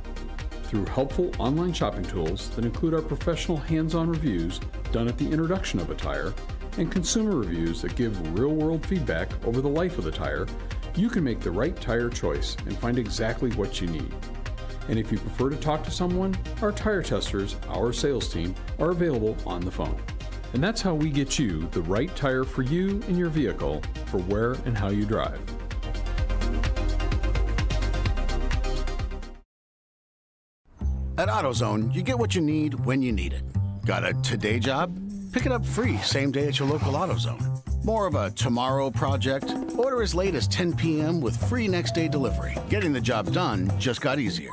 Through helpful online shopping tools that include our professional hands-on reviews done at the introduction of a tire and consumer reviews that give real-world feedback over the life of the tire, you can make the right tire choice and find exactly what you need. And if you prefer to talk to someone, our tire testers, our sales team, are available on the phone. And that's how we get you the right tire for you and your vehicle for where and how you drive. At AutoZone, you get what you need when you need it. Got a today job? Pick it up free same day at your local AutoZone. More of a tomorrow project? Order as late as 10 p.m. with free next day delivery. Getting the job done just got easier.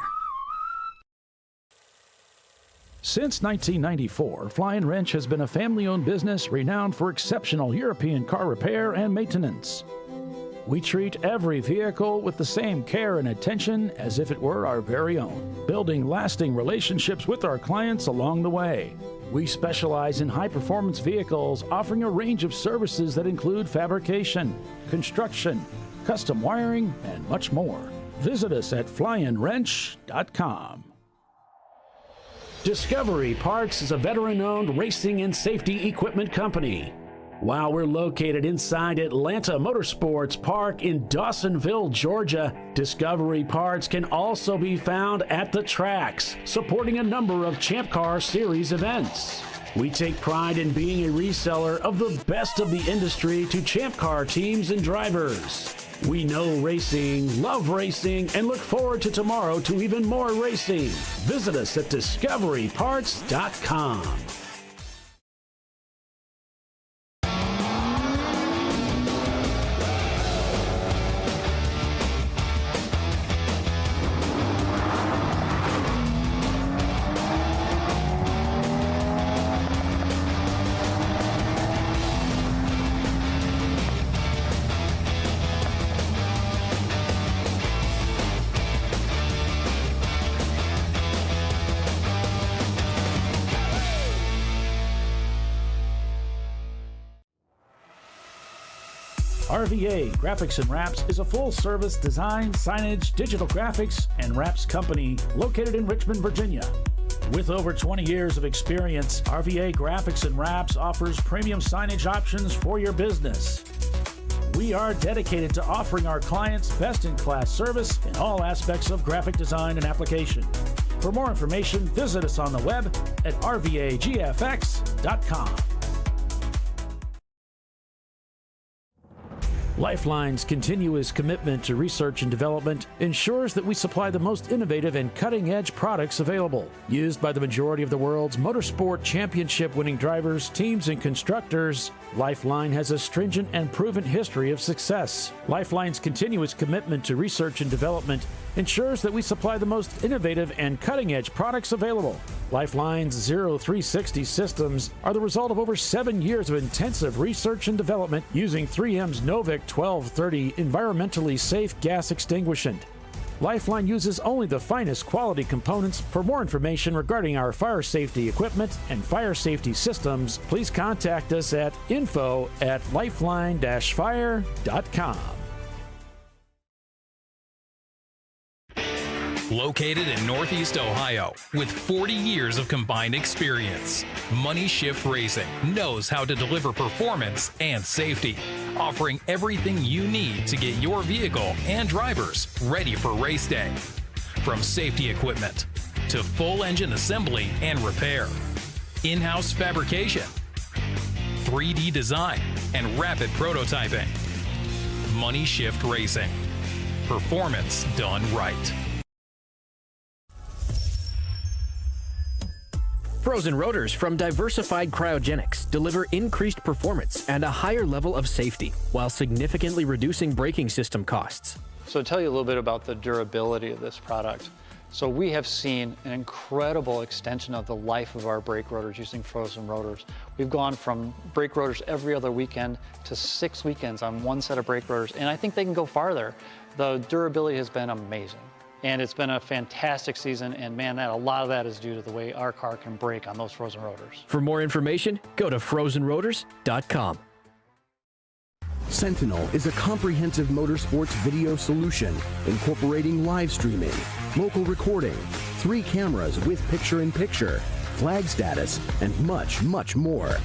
Since 1994, Flying Wrench has been a family-owned business renowned for exceptional European car repair and maintenance. We treat every vehicle with the same care and attention as if it were our very own, building lasting relationships with our clients along the way. We specialize in high-performance vehicles, offering a range of services that include fabrication, construction, custom wiring, and much more. Visit us at flyandwrench.com. Discovery Parts is a veteran-owned racing and safety equipment company. While we're located inside Atlanta Motorsports Park in Dawsonville, Georgia, Discovery Parts can also be found at the tracks, supporting a number of Champ Car Series events. We take pride in being a reseller of the best of the industry to Champ Car teams and drivers. We know racing, love racing, and look forward to tomorrow to even more racing. Visit us at discoveryparts.com. RVA Graphics and Wraps is a full-service design, signage, digital graphics, and wraps company located in Richmond, Virginia. With over 20 years of experience, RVA Graphics and Wraps offers premium signage options for your business. We are dedicated to offering our clients best-in-class service in all aspects of graphic design and application. For more information, visit us on the web at rvagfx.com. Lifeline's continuous commitment to research and development ensures that we supply the most innovative and cutting-edge products available. Used by the majority of the world's motorsport championship-winning drivers, teams, and constructors, Lifeline has a stringent and proven history of success. Lifeline's continuous commitment to research and development ensures that we supply the most innovative and cutting-edge products available. Lifeline's 0360 systems are the result of over 7 years of intensive research and development using 3M's Novik 1230 environmentally safe gas extinguishant. Lifeline uses only the finest quality components. For more information regarding our fire safety equipment and fire safety systems, please contact us at info@lifeline-fire.com. Located in Northeast Ohio with 40 years of combined experience, Money Shift Racing knows how to deliver performance and safety, offering everything you need to get your vehicle and drivers ready for race day. From safety equipment to full engine assembly and repair, in-house fabrication, 3D design, and rapid prototyping. Money Shift Racing. Performance done right. Frozen rotors from Diversified Cryogenics deliver increased performance and a higher level of safety while significantly reducing braking system costs. So to tell you a little bit about the durability of this product. So we have seen an incredible extension of the life of our brake rotors using frozen rotors. We've gone from brake rotors every other weekend to 6 weekends on one set of brake rotors, and I think they can go farther. The durability has been amazing. And it's been a fantastic season, and man, a lot of that is due to the way our car can brake on those frozen rotors. For more information, go to frozenrotors.com. Sentinel is a comprehensive motorsports video solution incorporating live streaming, local recording, 3 cameras with picture-in-picture, flag status, and much, much more.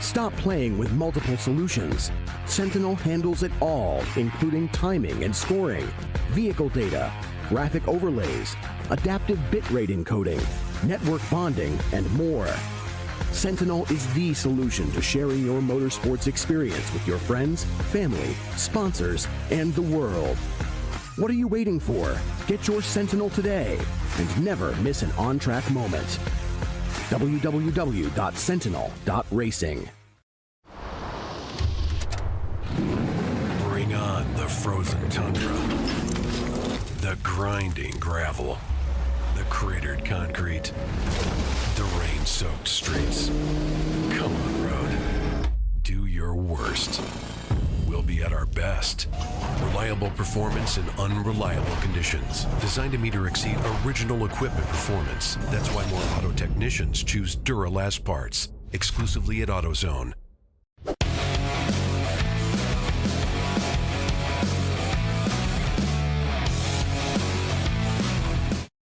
Stop playing with multiple solutions. Sentinel handles it all, including timing and scoring, vehicle data, graphic overlays, adaptive bitrate encoding, network bonding, and more. Sentinel is the solution to sharing your motorsports experience with your friends, family, sponsors, and the world. What are you waiting for? Get your Sentinel today and never miss an on-track moment. www.sentinel.racing. Bring on the frozen tundra, the grinding gravel, the cratered concrete, the rain-soaked streets. Come on, road. Do your worst. We'll be at our best. Reliable performance in unreliable conditions. Designed to meet or exceed original equipment performance. That's why more auto technicians choose Duralast parts. Exclusively at AutoZone.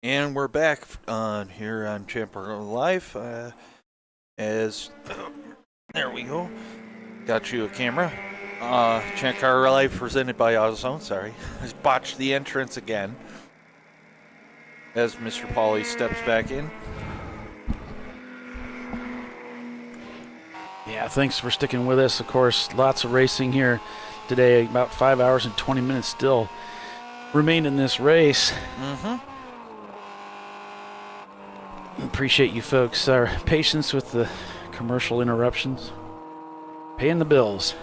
And we're back here on ChampCar.Live. There we go. Got you a camera. ChampCar.Live presented by AutoZone. Sorry, I botched the entrance again. As Mr. Pauly steps back in. Yeah, thanks for sticking with us. Of course, lots of racing here today. About 5 hours and 20 minutes still remain in this race. Appreciate you folks' patience with the commercial interruptions. Paying the bills.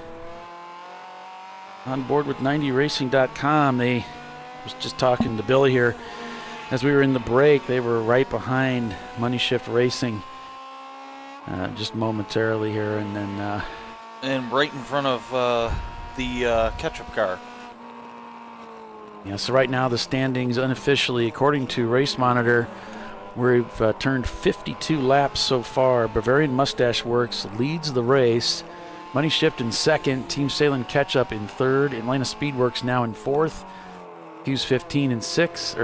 On board with 90racing.com. They was just talking to Billy here as we were in the break. They were right behind Money Shift Racing just momentarily here, and then and right in front of the ketchup car. Yeah, so right now the standings unofficially, according to Race Monitor, we've turned 52 laps so far. Bavarian Mustache Works leads the race. Money Shift in second. Team Salem Ketchup in third. Atlanta Speedworks now in fourth. Hughes 15 in fifth.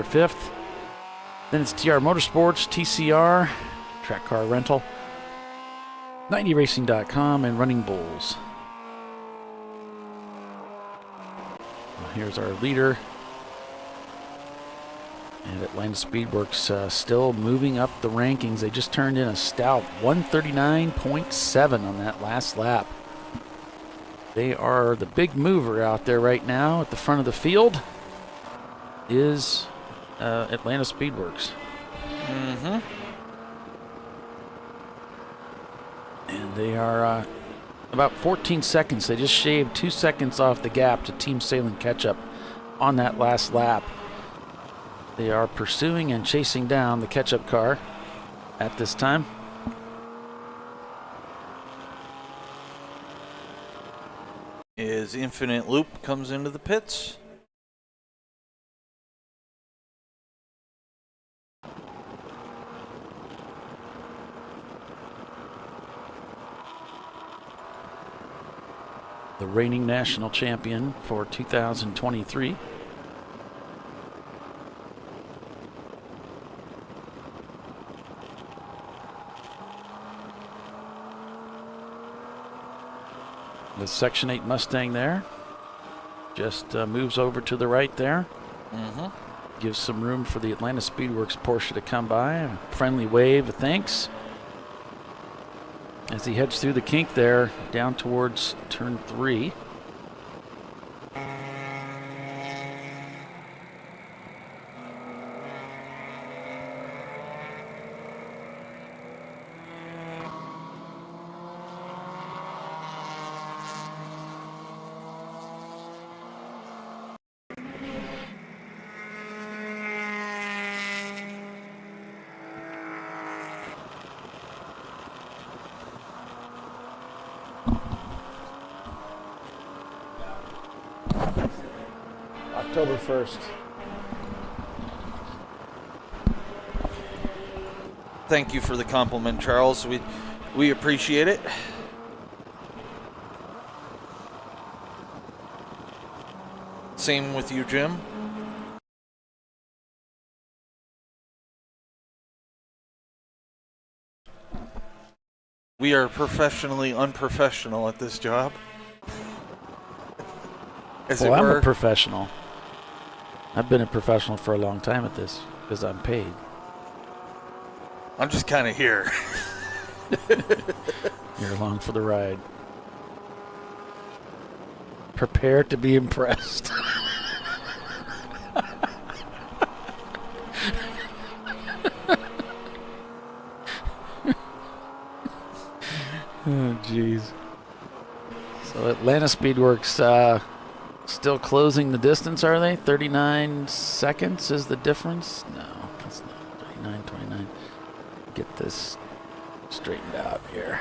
Then it's TR Motorsports, TCR, Track Car Rental, 90racing.com, and Running Bulls. Here's our leader. And Atlanta Speedworks still moving up the rankings. They just turned in a stout 139.7 on that last lap. They are the big mover out there right now. At the front of the field is Atlanta Speedworks. And they are about 14 seconds. They just shaved 2 seconds off the gap to Team Salem Ketchup on that last lap. They are pursuing and chasing down the ketchup car at this time. As Infinite Loop comes into the pits. The reigning national champion for 2023. The Section 8 Mustang there just moves over to the right there. Gives some room for the Atlanta Speedworks Porsche to come by. A friendly wave of thanks as he heads through the kink there down towards turn 3. October 1st. Thank you for the compliment, Charles. We appreciate it. Same with you, Jim. We are professionally unprofessional at this job. Well, I'm a professional. I've been a professional for a long time at this because I'm paid. I'm just kind of here. You're along for the ride. Prepare to be impressed. Oh, jeez. So Atlanta Speedworks still closing the distance, are they? 39 seconds is the difference? No, that's not 39, 29. Get this straightened out here.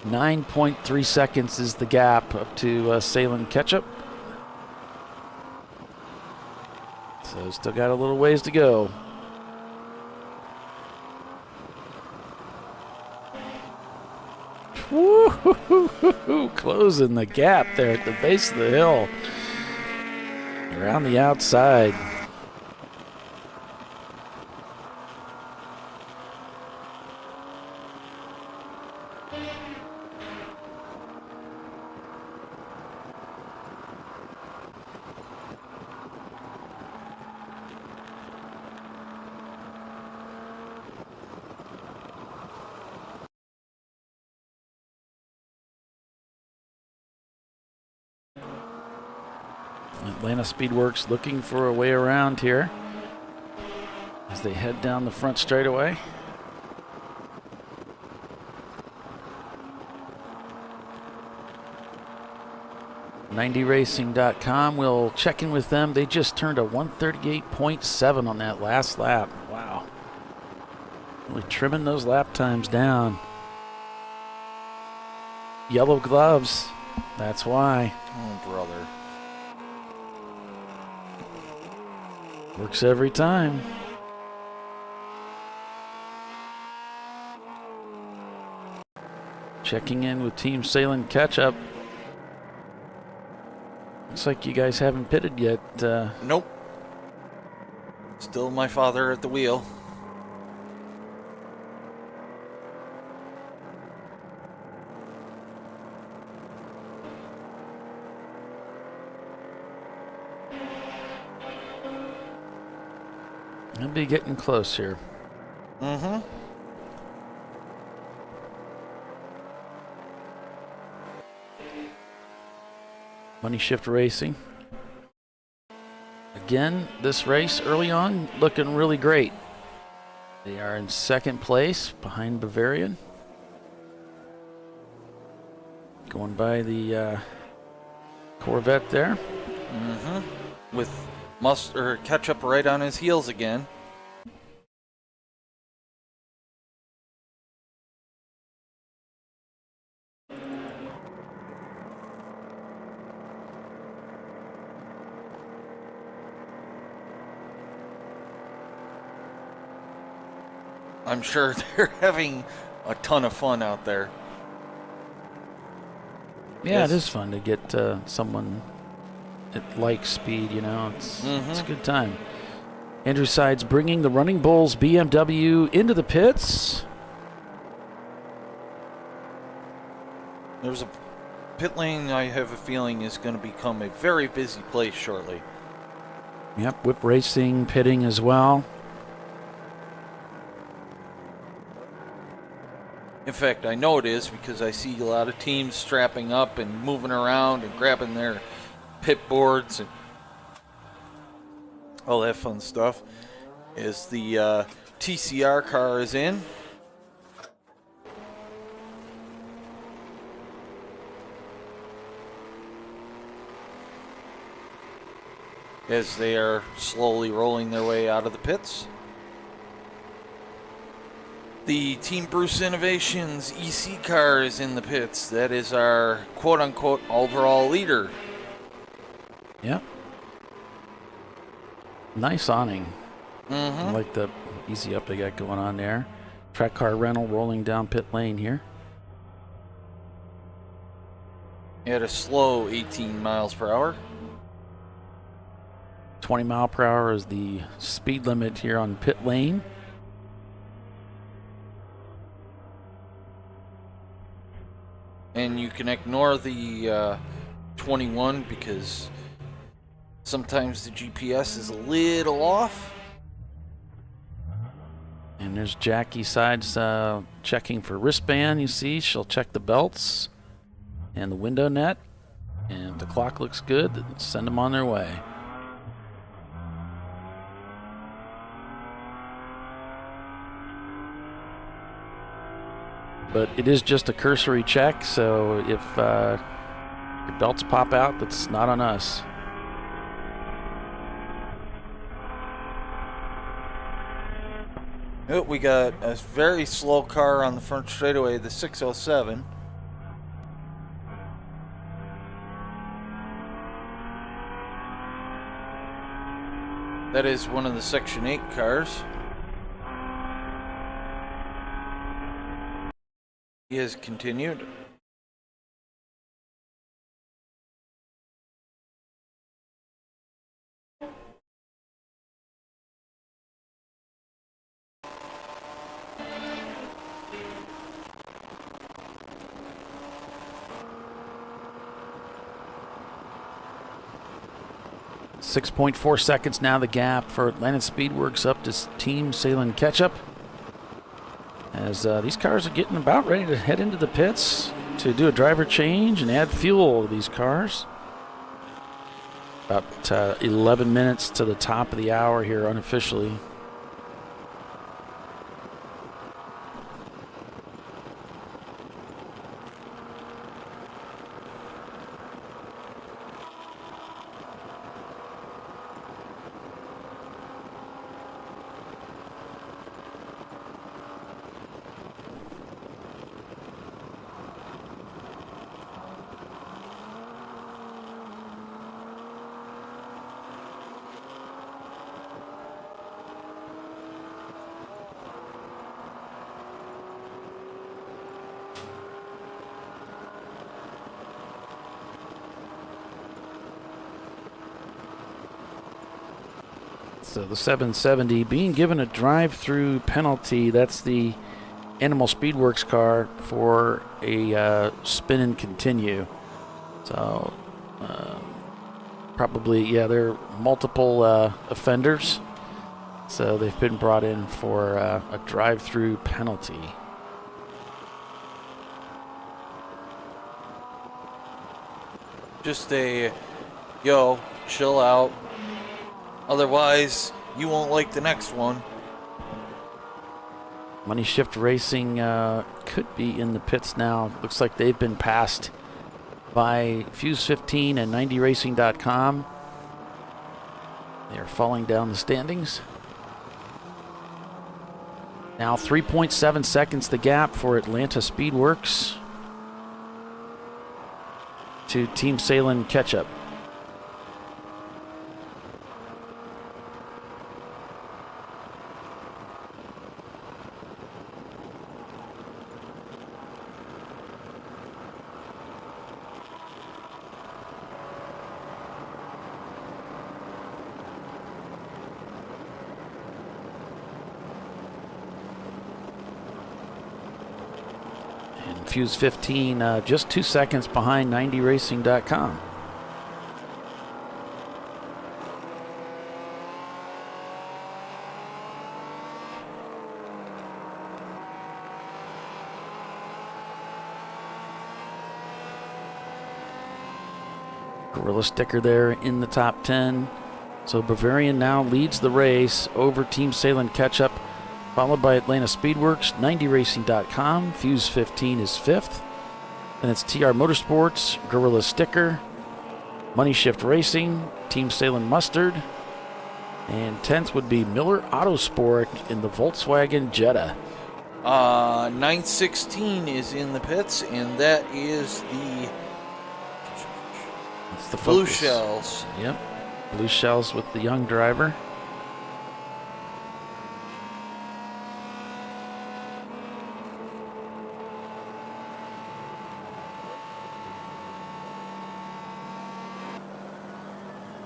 9.3 seconds is the gap up to Salem Ketchup. So still got a little ways to go. Woo-hoo-hoo-hoo-hoo. Closing the gap there at the base of the hill. Around the outside. Atlanta Speedworks looking for a way around here as they head down the front straightaway. .90racing.com. We'll check in with them. They just turned a 138.7 on that last lap. Wow. Really trimming those lap times down. Yellow gloves. That's why. Oh, brother. Works every time. Checking in with Team Salem Catch-Up. Looks like you guys haven't pitted yet. Nope. Still my father at the wheel. I'll be getting close here. Mm-hmm. Money Shift Racing. Again, this race early on looking really great. They are in second place behind Bavarian. Going by the Corvette there. Mm-hmm. With Ketchup right on his heels again. I'm sure they're having a ton of fun out there. Yeah, It is fun to get someone that likes speed, you know. It's a good time. Andrew Sides bringing the Running Bulls BMW into the pits. There's a pit lane I have a feeling is going to become a very busy place shortly. Yep, Whip Racing pitting as well. In fact, I know it is because I see a lot of teams strapping up and moving around and grabbing their pit boards and all that fun stuff. As the TCR car is in. As they are slowly rolling their way out of the pits. The Team Bruce Innovations EC car is in the pits. That is our quote-unquote overall leader. Yep. Nice awning. Mm-hmm. I like the easy up they got going on there. Track car rental rolling down pit lane here. At a slow 18 miles per hour. 20 mile per hour is the speed limit here on pit lane. And you can ignore the 21 because sometimes the GPS is a little off. And there's Jackie Sides checking for wristband, you see. She'll check the belts and the window net. And if the clock looks good, then send them on their way. But it is just a cursory check, so if your belts pop out, that's not on us. Oh, we got a very slow car on the front straightaway, the 607. That is one of the Section 8 cars. He has continued. .4 seconds now the gap for Atlanta Speedworks up to Team Salem Ketchup. As these cars are getting about ready to head into the pits to do a driver change and add fuel to these cars. About 11 minutes to the top of the hour here unofficially. So the 770 being given a drive-through penalty. That's the Animal Speedworks car for a spin and continue. So probably, yeah, there are multiple offenders. So they've been brought in for a drive-through penalty. Just a, yo, chill out. Otherwise, you won't like the next one. Money Shift Racing could be in the pits now. Looks like they've been passed by Fuse 15 and 90racing.com. They are falling down the standings. Now 3.7 seconds the gap for Atlanta Speedworks to Team Salem Ketchup. Fuse 15 just 2 seconds behind 90racing.com. Gorilla Sticker there in the top 10. So Bavarian now leads the race over Team Salem Ketchup, followed by Atlanta Speedworks, 90racing.com. Fuse 15 is 5th. Then it's TR Motorsports, Gorilla Sticker, Money Shift Racing, Team Salem Mustard. And 10th would be Miller Autosport in the Volkswagen Jetta. 916 is in the pits, and that is the Blue Focus. Shells. Yep, Blue Shells with the young driver.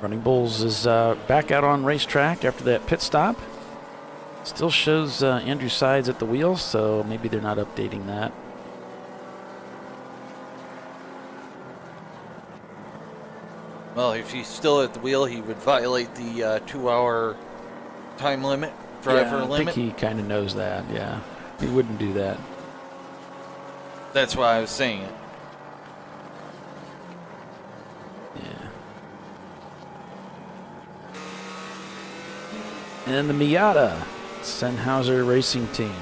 Running Bulls is back out on racetrack after that pit stop. Still shows Andrew Sides at the wheel, so maybe they're not updating that. Well, if he's still at the wheel, he would violate the 2-hour time limit, driver limit. I think he kind of knows that, yeah. He wouldn't do that. That's why I was saying it. And then the Miata Sennhauser Racing Team.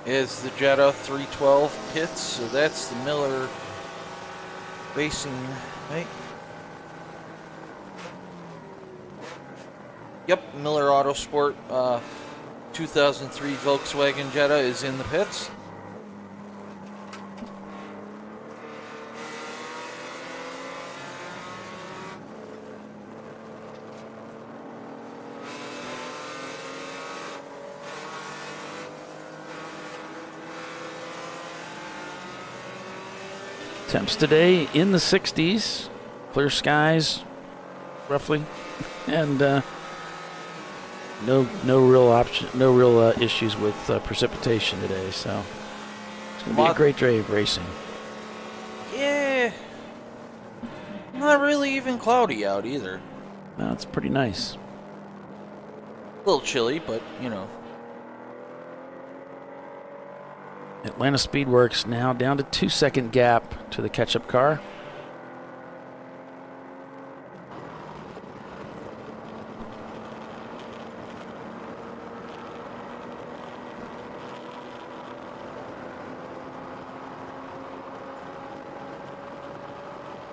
Is the Jetta 312 pits, so that's the Miller Racing, right? Yep, Miller Autosport 2003 Volkswagen Jetta is in the pits. Temps today in the 60s, clear skies, roughly, and no real issues with precipitation today. So it's gonna be a great day of racing. Yeah, not really even cloudy out either. No, it's pretty nice. A little chilly, but you know. Atlanta Speedworks now down to 2-second gap to the catch-up car.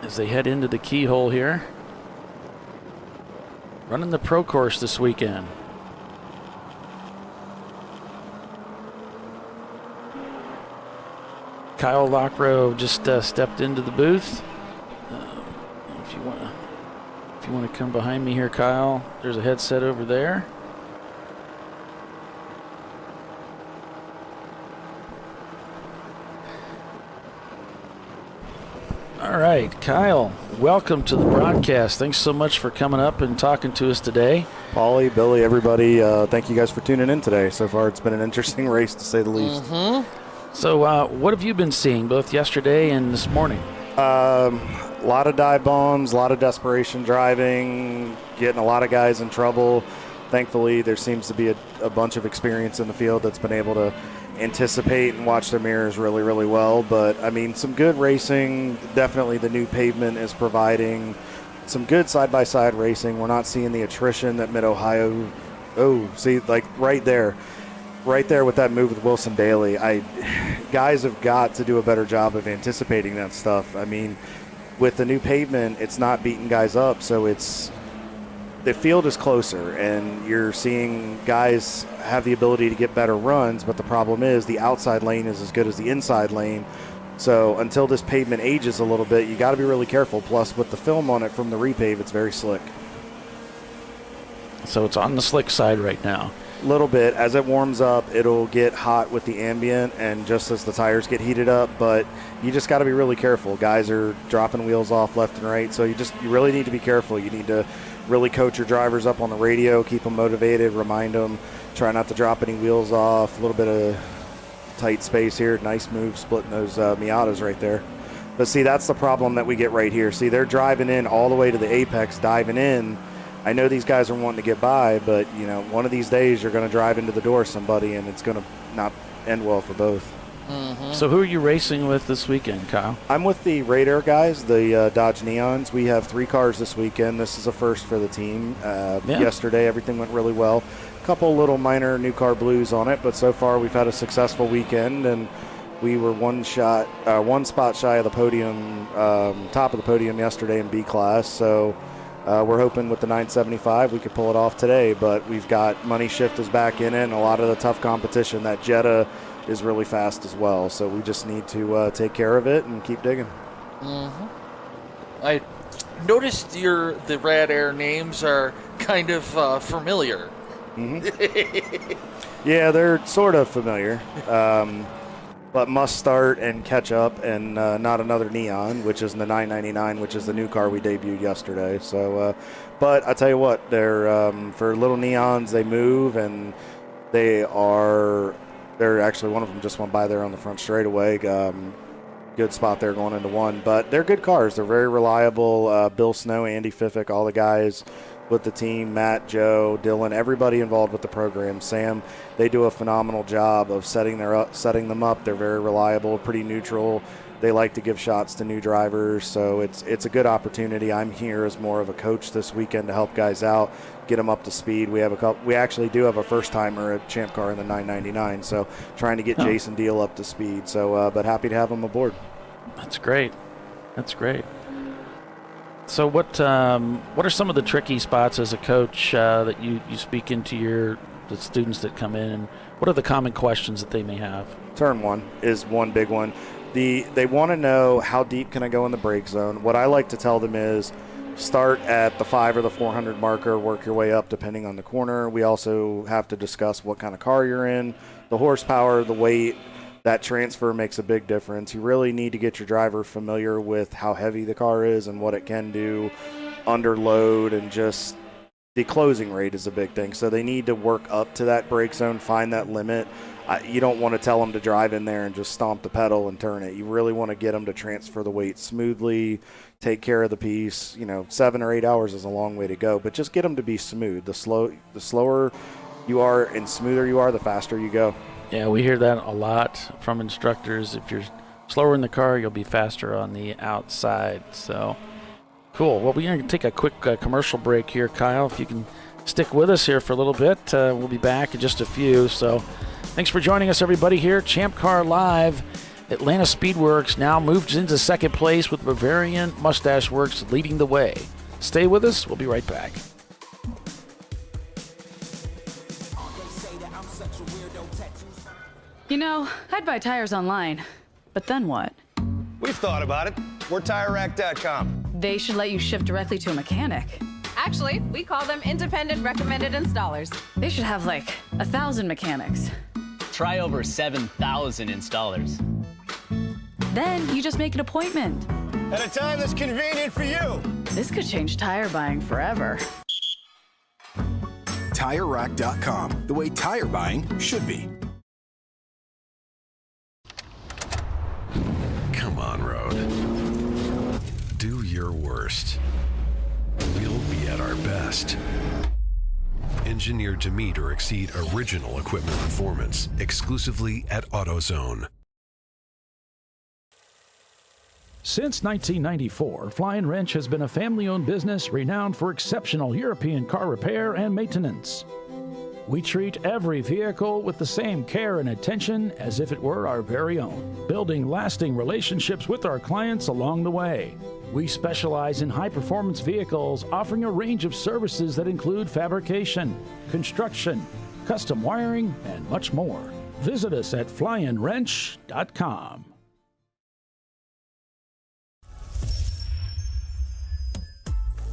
As they head into the keyhole here. Running the pro course this weekend. Kyle Lockrow just stepped into the booth. If you want to come behind me here, Kyle, there's a headset over there. All right, Kyle, welcome to the broadcast. Thanks so much for coming up and talking to us today. Paulie, Billy, everybody, thank you guys for tuning in today. So far, it's been an interesting race, to say the least. So what have you been seeing both yesterday and this morning? A lot of dive bombs, a lot of desperation driving, getting a lot of guys in trouble. Thankfully, there seems to be a bunch of experience in the field that's been able to anticipate and watch their mirrors really, really well. But, I mean, some good racing. Definitely the new pavement is providing some good side-by-side racing. We're not seeing the attrition that Mid-Ohio – oh, see, like right there with that move with Wilson Daly. Guys have got to do a better job of anticipating that stuff. I mean, with the new pavement, it's not beating guys up, so the field is closer, and you're seeing guys have the ability to get better runs, but the problem is the outside lane is as good as the inside lane. So until this pavement ages a little bit, you got to be really careful. Plus, with the film on it from the repave, it's very slick. So it's on the slick side right now. A little bit. As it warms up, it'll get hot with the ambient, and just as the tires get heated up, but you just got to be really careful. Guys are dropping wheels off left and right, so you really need to be careful. You need to really coach your drivers up on the radio, keep them motivated, remind them, try not to drop any wheels off. A little bit of tight space here. Nice move splitting those Miatas right there. But see, that's the problem that we get right here. See, they're driving in all the way to the apex, diving in. I know these guys are wanting to get by, but, you know, one of these days you're going to drive into the door of somebody, and it's going to not end well for both. So who are you racing with this weekend, Kyle? I'm with the Radar guys, the Dodge Neons. We have 3 cars this weekend. This is a first for the team. Yesterday, everything went really well. A couple little minor new car blues on it, but so far we've had a successful weekend, and we were one spot shy of the podium, top of the podium yesterday in B class. So we're hoping with the 975 we could pull it off today, but we've got Money Shift is back in it, and a lot of the tough competition. That Jetta is really fast as well, so we just need to take care of it and keep digging. I noticed the Rad Air names are kind of familiar. Yeah, they're sort of familiar, but Must Start and Catch Up and Not Another Neon, which is the 999, which is the new car we debuted yesterday. So, but I tell you what, they're for little neons, they move, and they're actually, one of them just went by there on the front straightaway. Good spot there going into one. But they're good cars. They're very reliable. Bill Snow, Andy Fiffick, all the guys with the team, Matt, Joe, Dylan, everybody involved with the program. Sam, they do a phenomenal job of setting them up. They're very reliable, pretty neutral. They like to give shots to new drivers, so it's a good opportunity. I'm here as more of a coach this weekend to help guys out, get them up to speed. We actually do have a first timer at Champ Car in the 999, so trying to get Jason Deal up to speed. So, but happy to have him aboard. That's great. So what are some of the tricky spots as a coach that you speak into the students that come in, and what are the common questions that they may have? Turn 1 is one big one. They want to know, how deep can I go in the brake zone? What I like to tell them is start at the 5 or the 400 marker, work your way up depending on the corner. We also have to discuss what kind of car you're in, the horsepower, the weight. That transfer makes a big difference. You really need to get your driver familiar with how heavy the car is and what it can do under load, and just the closing rate is a big thing. So they need to work up to that brake zone, find that limit. You don't want to tell them to drive in there and just stomp the pedal and turn it. You really want to get them to transfer the weight smoothly, take care of the piece. 7 or 8 hours is a long way to go, but just get them to be smooth. The slower you are and smoother you are, the faster you go. Yeah, we hear that a lot from instructors. If you're slower in the car, you'll be faster on the outside. So, cool. Well, we're going to take a quick commercial break here, Kyle. If you can stick with us here for a little bit, we'll be back in just a few. So, thanks for joining us, everybody, here. ChampCar.Live. Atlanta Speedworks now moves into second place with Bavarian Mustache Works leading the way. Stay with us. We'll be right back. You know, I'd buy tires online, but then what? We've thought about it. We're TireRack.com. They should let you ship directly to a mechanic. Actually, we call them independent recommended installers. They should have like 1,000 mechanics. Try over 7,000 installers. Then you just make an appointment. At a time that's convenient for you. This could change tire buying forever. TireRack.com, the way tire buying should be. Come on, Road. Do your worst. We'll be at our best. Engineered to meet or exceed original equipment performance, exclusively at AutoZone. Since 1994, Flying Wrench has been a family-owned business renowned for exceptional European car repair and maintenance. We treat every vehicle with the same care and attention as if it were our very own, building lasting relationships with our clients along the way. We specialize in high-performance vehicles, offering a range of services that include fabrication, construction, custom wiring, and much more. Visit us at flyandwrench.com.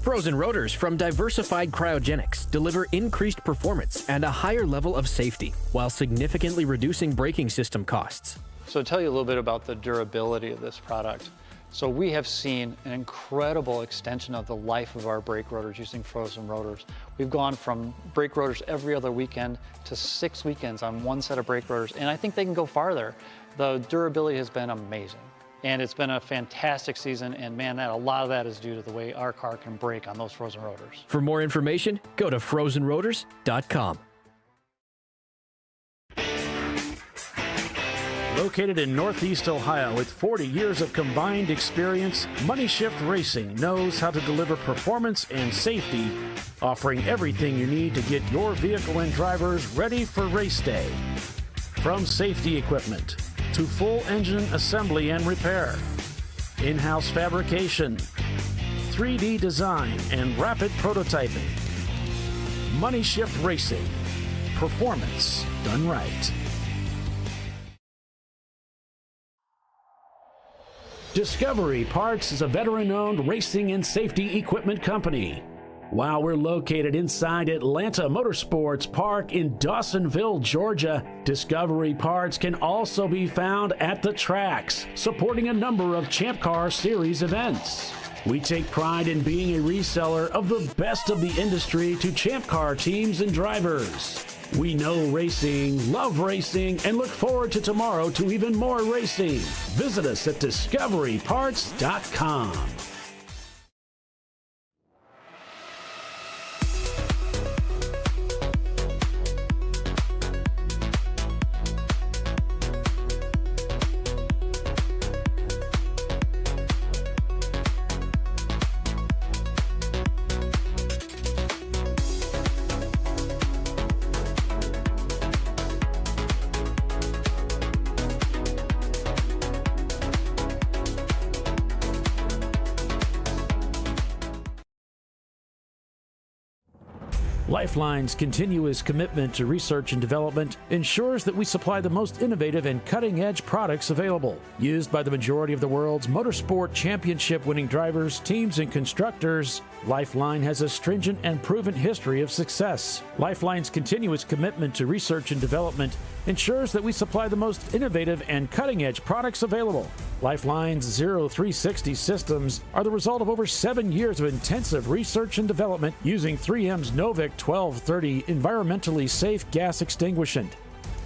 Frozen rotors from Diversified Cryogenics deliver increased performance and a higher level of safety, while significantly reducing braking system costs. So to tell you a little bit about the durability of this product. So we have seen an incredible extension of the life of our brake rotors using frozen rotors. We've gone from brake rotors every other weekend to 6 weekends on one set of brake rotors, and I think they can go farther. The durability has been amazing. And it's been a fantastic season, and man, a lot of that is due to the way our car can brake on those frozen rotors. For more information, go to frozenrotors.com. Located in Northeast Ohio with 40 years of combined experience, Money Shift Racing knows how to deliver performance and safety, offering everything you need to get your vehicle and drivers ready for race day. From safety equipment to full engine assembly and repair, in-house fabrication, 3D design, and rapid prototyping. Money Shift Racing. Performance done right. Discovery Parts is a veteran-owned racing and safety equipment company. While we're located inside Atlanta Motorsports Park in Dawsonville, Georgia, Discovery Parts can also be found at the tracks, supporting a number of Champ Car Series events. We take pride in being a reseller of the best of the industry to Champ Car teams and drivers. We know racing, love racing, and look forward to tomorrow to even more racing. Visit us at discoveryparts.com. Lifeline's continuous commitment to research and development ensures that we supply the most innovative and cutting-edge products available, used by the majority of the world's motorsport championship-winning drivers, teams, and constructors. Lifeline has a stringent and proven history of success. Lifeline's continuous commitment to research and development ensures that we supply the most innovative and cutting-edge products available. Lifeline's 0360 systems are the result of over 7 years of intensive research and development using 3M's Novik 1230 environmentally safe gas extinguishant.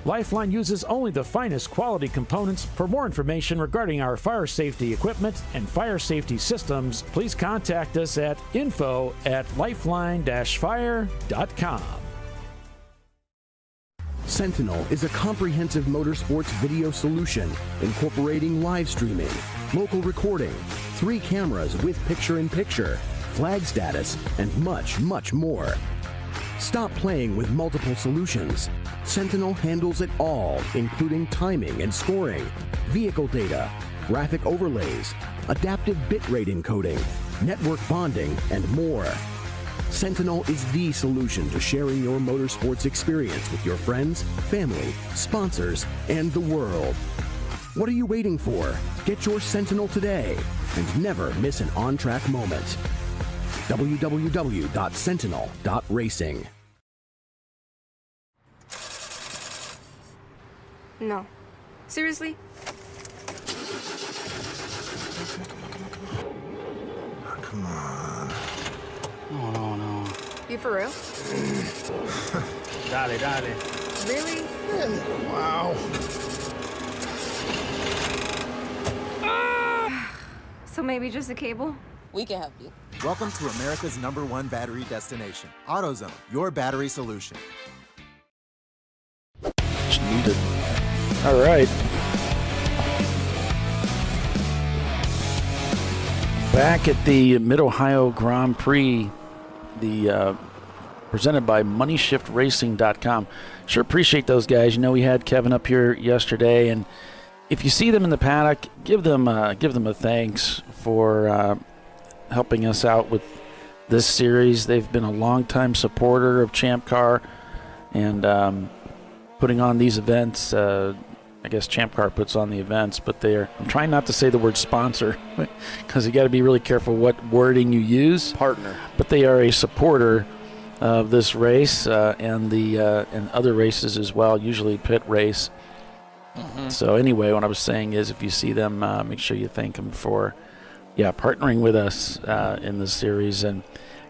Lifeline uses only the finest quality components. For more information regarding our fire safety equipment and fire safety systems, please contact us at info@lifeline-fire.com. Sentinel is a comprehensive motorsports video solution incorporating live streaming, local recording, 3 cameras with picture-in-picture, flag status, and much, much more. Stop playing with multiple solutions. Sentinel handles it all, including timing and scoring, vehicle data, graphic overlays, adaptive bitrate encoding, network bonding, and more. Sentinel is the solution to sharing your motorsports experience with your friends, family, sponsors, and the world. What are you waiting for? Get your Sentinel today and never miss an on-track moment. www.sentinel.racing. No. Seriously? Come on. No. You for real? Dale. Really? Wow. So maybe just a cable? We can help you. Welcome to America's #1 battery destination, AutoZone, your battery solution. Needed. All right. Back at the Mid-Ohio Grand Prix, presented by MoneyShiftRacing.com. Sure appreciate those guys. You know, we had Kevin up here yesterday, and if you see them in the paddock, give them a thanks for helping us out with this series. They've been a longtime supporter of Champ Car and putting on these events. I guess Champ Car puts on the events, but I'm trying not to say the word sponsor because you got to be really careful what wording you use. Partner. But they are a supporter of this race and other races as well, usually pit race. Mm-hmm. So anyway, what I was saying is if you see them, make sure you thank them for partnering with us in this series. And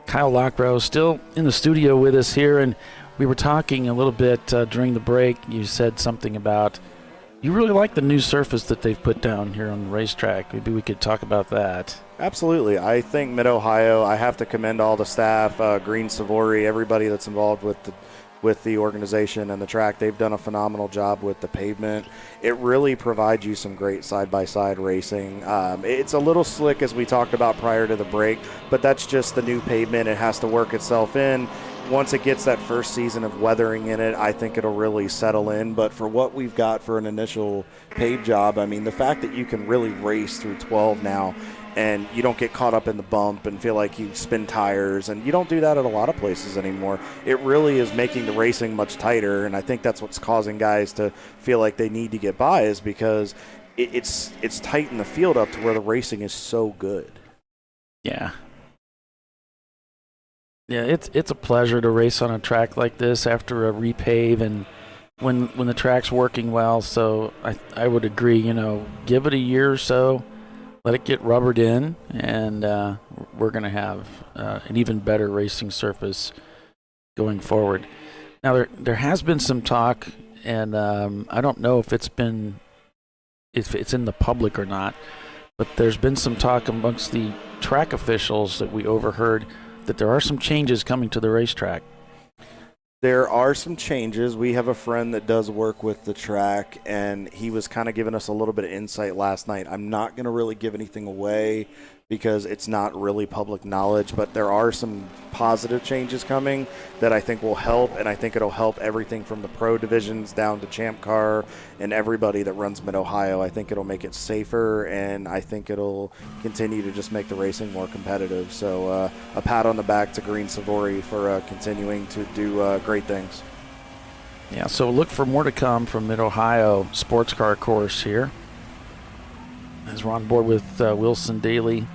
Kyle Lockrow still in the studio with us here, and we were talking a little bit during the break. You said something about you really like the new surface that they've put down here on the racetrack. Maybe we could talk about that. Absolutely. I think Mid-Ohio, I have to commend all the staff, Green Savory, everybody that's involved with the organization and the track. They've done a phenomenal job with the pavement. It really provides you some great side-by-side racing. It's a little slick, as we talked about prior to the break, but that's just the new pavement. It has to work itself in. Once it gets that first season of weathering in it, I think it'll really settle in. But for what we've got for an initial pave job, I mean, the fact that you can really race through 12 now and you don't get caught up in the bump and feel like you spin tires, and you don't do that at a lot of places anymore. It really is making the racing much tighter, and I think that's what's causing guys to feel like they need to get by, is because it's tightened the field up to where the racing is so good. Yeah. Yeah, it's a pleasure to race on a track like this after a repave and when the track's working well. So I would agree, give it a year or so, let it get rubbered in, and we're going to have an even better racing surface going forward. Now, there has been some talk, and I don't know if it's in the public or not, but there's been some talk amongst the track officials that we overheard that there are some changes coming to the racetrack. There are some changes. We have a friend that does work with the track, and he was kind of giving us a little bit of insight last night. I'm not going to really give anything away because it's not really public knowledge, but there are some positive changes coming that I think will help, and I think it'll help everything from the pro divisions down to Champ Car and everybody that runs Mid-Ohio. I think it'll make it safer, and I think it'll continue to just make the racing more competitive. So a pat on the back to Green Savory for continuing to do great things. Yeah, so look for more to come from Mid-Ohio Sports Car Course here. As we're on board with Wilson Daly.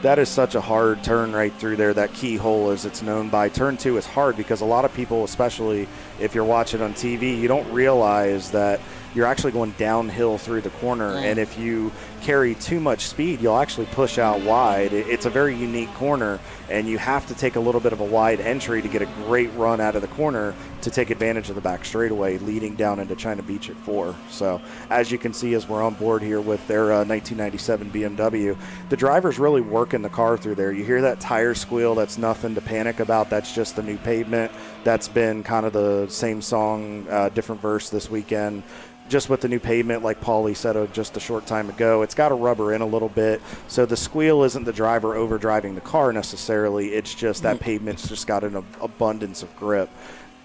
That is such a hard turn right through there, that keyhole as it's known by. Turn 2 is hard because a lot of people, especially if you're watching on TV, you don't realize that you're actually going downhill through the corner, and if you carry too much speed, you'll actually push out wide. It's a very unique corner, and you have to take a little bit of a wide entry to get a great run out of the corner to take advantage of the back straightaway leading down into China Beach at 4. So as you can see, as we're on board here with their 1997 BMW, the driver's really working the car through there. You hear that tire squeal, that's nothing to panic about. That's just the new pavement. That's been kind of the same song, different verse this weekend. Just with the new pavement, like Paulie said just a short time ago, it's got to rubber in a little bit. So the squeal isn't the driver overdriving the car necessarily. It's just that pavement's just got an abundance of grip.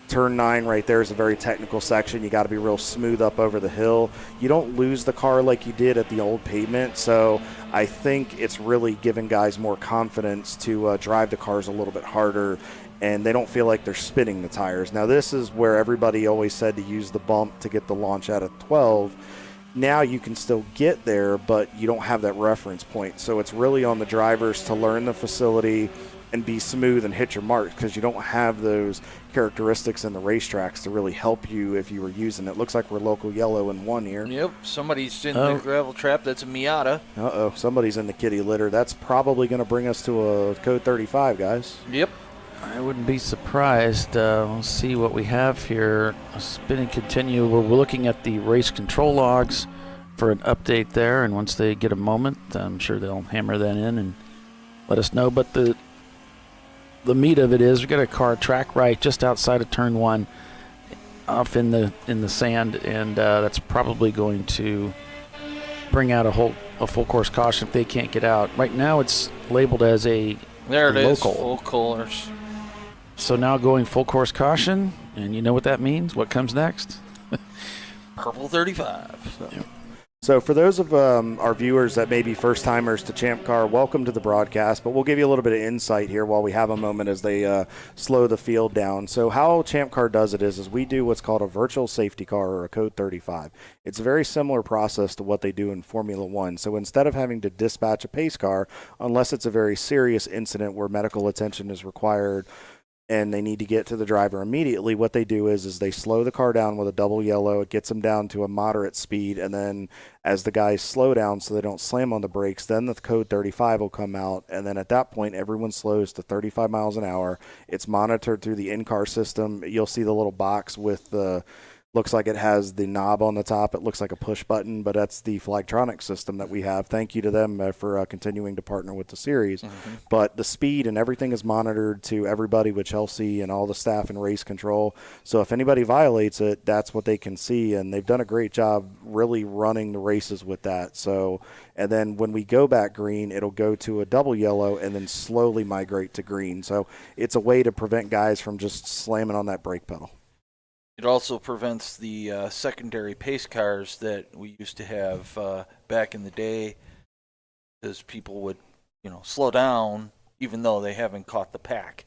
Turn 9 right there is a very technical section. You got to be real smooth up over the hill. You don't lose the car like you did at the old pavement. So I think it's really giving guys more confidence to drive the cars a little bit harder, and they don't feel like they're spinning the tires. Now, this is where everybody always said to use the bump to get the launch out of 12. Now you can still get there, but you don't have that reference point. So it's really on the drivers to learn the facility and be smooth and hit your marks, because you don't have those characteristics in the racetracks to really help you if you were using it. Looks like we're local yellow in 1 here. Yep, somebody's in the gravel trap. That's a Miata. Uh-oh, somebody's in the kitty litter. That's probably going to bring us to a code 35, guys. Yep. I wouldn't be surprised. We'll see what we have here. Spin and continue. We're looking at the race control logs for an update there, and once they get a moment, I'm sure they'll hammer that in and let us know. But the meat of it is we've got a car track right just outside of turn 1 off in the sand, and that's probably going to bring out a full course caution if they can't get out. Right now it's labeled as a local. Full colors. So now going full course caution, and you know what that means? What comes next? Purple 35. So for those of our viewers that may be first-timers to Champ Car, welcome to the broadcast, but we'll give you a little bit of insight here while we have a moment as they slow the field down. So how Champ Car does it is we do what's called a virtual safety car, or a code 35. It's a very similar process to what they do in Formula One. So instead of having to dispatch a pace car, unless it's a very serious incident where medical attention is required and they need to get to the driver immediately, what they do is they slow the car down with a double yellow. It gets them down to a moderate speed, and then as the guys slow down so they don't slam on the brakes, then the code 35 will come out, and then at that point everyone slows to 35 miles an hour. It's monitored through the in-car system. You'll see the little box with the looks like it has the knob on the top. It looks like a push button, but that's the Flagtronics system that we have. Thank you to them for continuing to partner with the series. Mm-hmm. But the speed and everything is monitored to everybody with Chelsea and all the staff in race control. So if anybody violates it, that's what they can see, and they've done a great job really running the races with that. So, and then when we go back green, it'll go to a double yellow and then slowly migrate to green. So it's a way to prevent guys from just slamming on that brake pedal. It also prevents the secondary pace cars that we used to have back in the day, because people would, slow down even though they haven't caught the pack.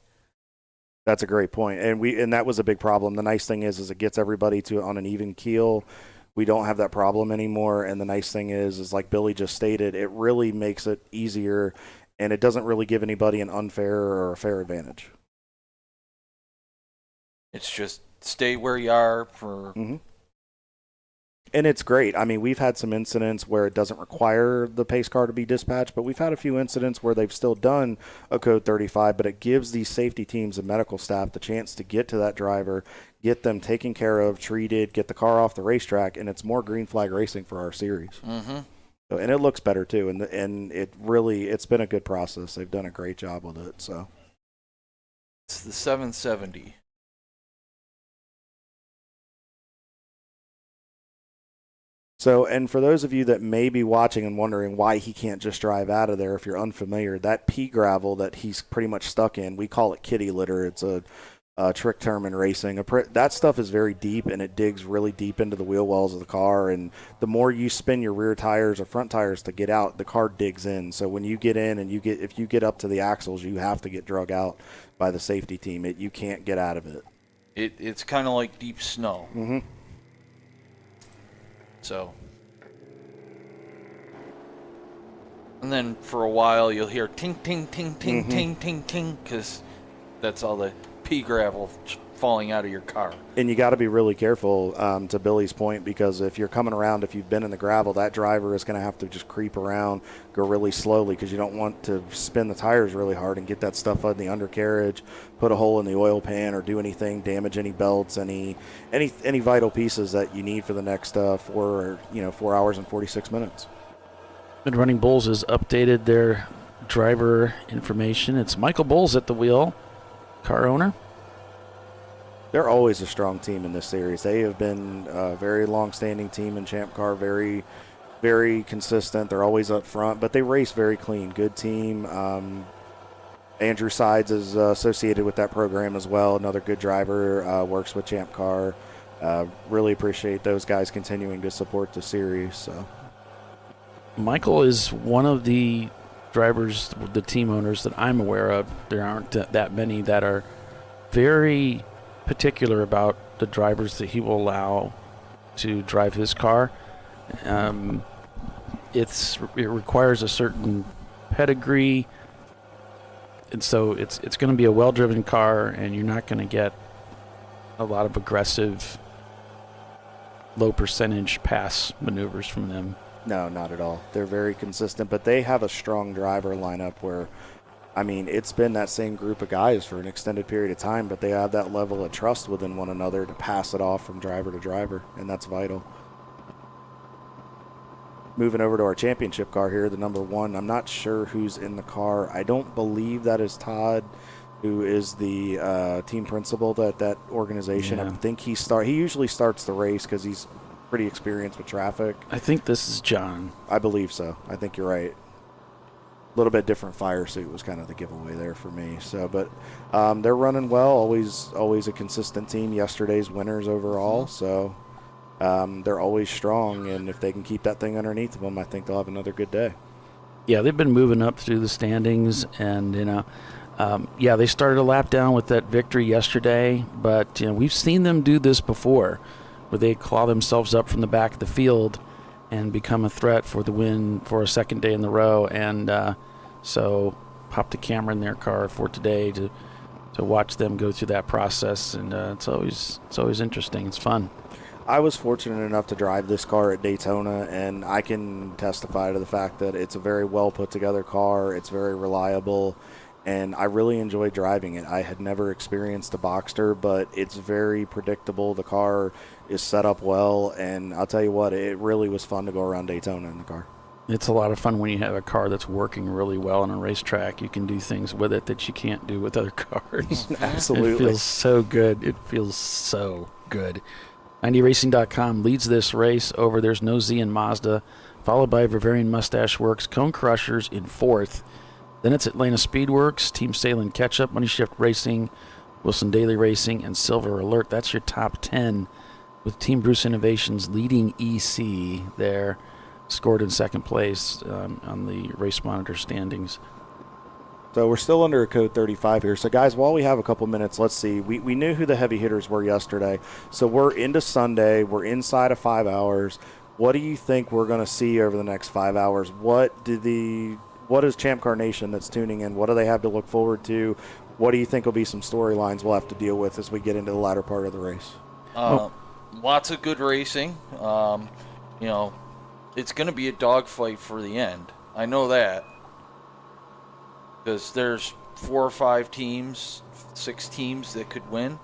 That's a great point, and that was a big problem. The nice thing is it gets everybody to on an even keel. We don't have that problem anymore, and the nice thing is like Billy just stated, it really makes it easier, and it doesn't really give anybody an unfair or a fair advantage. It's just stay where you are for. Mm-hmm. And it's great. I mean, we've had some incidents where it doesn't require the pace car to be dispatched, but we've had a few incidents where they've still done a code 35, but it gives these safety teams and medical staff the chance to get to that driver, get them taken care of, treated, get the car off the racetrack, and it's more green flag racing for our series. Mm-hmm. So, and it looks better too, and it's been a good process. They've done a great job with it. So it's the 770. So, and for those of you that may be watching and wondering why he can't just drive out of there, if you're unfamiliar, that pea gravel that he's pretty much stuck in, we call it kitty litter. It's a trick term in racing. That stuff is very deep, and it digs really deep into the wheel wells of the car, and the more you spin your rear tires or front tires to get out, the car digs in. So when you get in and if you get up to the axles, you have to get drug out by the safety team. You can't get out of it. It's kind of like deep snow. Mm-hmm. So, and then for a while you'll hear ting, ting, ting, ting, ting, ting, ting, because that's all the pea gravel falling out of your car. And you got to be really careful, to Billy's point, because if you're coming around, if you've been in the gravel, that driver is going to have to just creep around, go really slowly, because you don't want to spin the tires really hard and get that stuff on the undercarriage, put a hole in the oil pan, or do anything, damage any belts, any vital pieces that you need for the next 4 hours and 46 minutes. Mid Running Bulls has updated their driver information. It's Michael Bulls at the wheel, car owner. They're always a strong team in this series. They have been a very long-standing team in Champ Car, very, very consistent. They're always up front, but they race very clean. Good team. Andrew Sides is associated with that program as well. Another good driver, works with Champ Car. Really appreciate those guys continuing to support the series. So, Michael is one of the drivers, the team owners that I'm aware of. There aren't that many that are very particular about the drivers that he will allow to drive his car. It requires a certain pedigree, and so it's going to be a well-driven car, and you're not going to get a lot of aggressive, low percentage pass maneuvers from them. No, not at all. They're very consistent, but they have a strong driver lineup where, I mean, it's been that same group of guys for an extended period of time, but they have that level of trust within one another to pass it off from driver to driver, and that's vital. Moving over to our championship car here, the number 1. I'm not sure who's in the car. I don't believe that is Todd, who is the team principal at that organization. Yeah. I think he usually starts the race because he's pretty experienced with traffic. I think this is John. I believe so. I think you're right. A little bit different fire suit was kind of the giveaway there for me. So, but they're running well. Always a consistent team. Yesterday's winners overall. So they're always strong, and if they can keep that thing underneath of them, I think they'll have another good day. Yeah, they've been moving up through the standings, and they started a lap down with that victory yesterday. But we've seen them do this before, where they claw themselves up from the back of the field and become a threat for the win for a second day in the row. And so popped a camera in their car for today to watch them go through that process. And it's always interesting. It's fun. I was fortunate enough to drive this car at Daytona, and I can testify to the fact that it's a very well put together car. It's very reliable, and I really enjoyed driving it. I had never experienced a Boxster, but it's very predictable. The car is set up well, and I'll tell you what, it really was fun to go around Daytona in the car. It's a lot of fun when you have a car that's working really well on a racetrack. You can do things with it that you can't do with other cars. Absolutely. It feels so good. It feels so good. 90racing.com leads this race over There's No Z in Mazda, followed by Bavarian Mustache Works, Cone Crushers in 4th. Then it's Atlanta Speedworks, Team Salem Ketchup, Money Shift Racing, Wilson Daily Racing, and Silver Alert. That's your top 10, with Team Bruce Innovations leading EC there, scored in second place on the Race Monitor standings. So we're still under a code 35 here. So, guys, while we have a couple minutes, let's see. We knew who the heavy hitters were yesterday. So we're into Sunday. We're inside of 5 hours. What do you think we're going to see over the next 5 hours? What is Champ Car Nation that's tuning in? What do they have to look forward to? What do you think will be some storylines we'll have to deal with as we get into the latter part of the race? Lots of good racing. It's going to be a dogfight for the end. I know that. Because there's 4 or 5 teams, 6 teams that could win.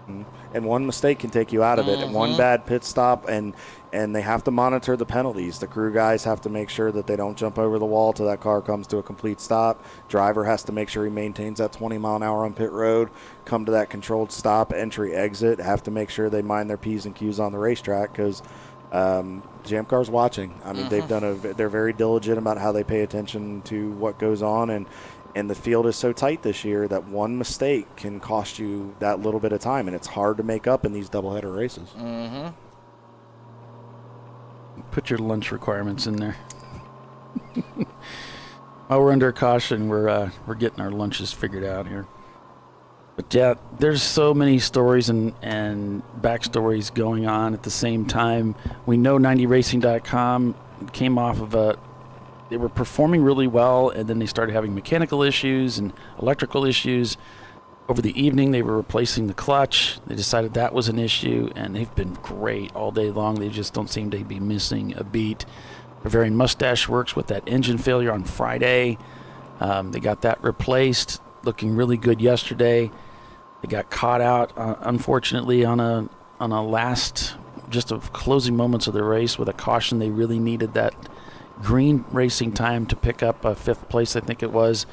And one mistake can take you out of it, and one bad pit stop, and they have to monitor the penalties. The crew guys have to make sure that they don't jump over the wall till that car comes to a complete stop. Driver has to make sure he maintains that 20 mile an hour on pit road, come to that controlled stop, entry, exit, have to make sure they mind their P's and Q's on the racetrack, because Champ Car's watching. I mean, they're very diligent about how they pay attention to what goes on, and the field is so tight this year that one mistake can cost you that little bit of time, and it's hard to make up in these doubleheader races. Put your lunch requirements in there. While we're under caution, we're getting our lunches figured out here. But yeah, there's so many stories and backstories going on at the same time. We know 90racing.com came off of they were performing really well, and then they started having mechanical issues and electrical issues. Over the evening, they were replacing the clutch. They decided that was an issue, and they've been great all day long. They just don't seem to be missing a beat. Bavarian Mustache Works with that engine failure on Friday. They got that replaced, looking really good yesterday. They got caught out, unfortunately, on a last, just of closing moments of the race with a caution. They really needed that green racing time to pick up a 5th place, I think it was.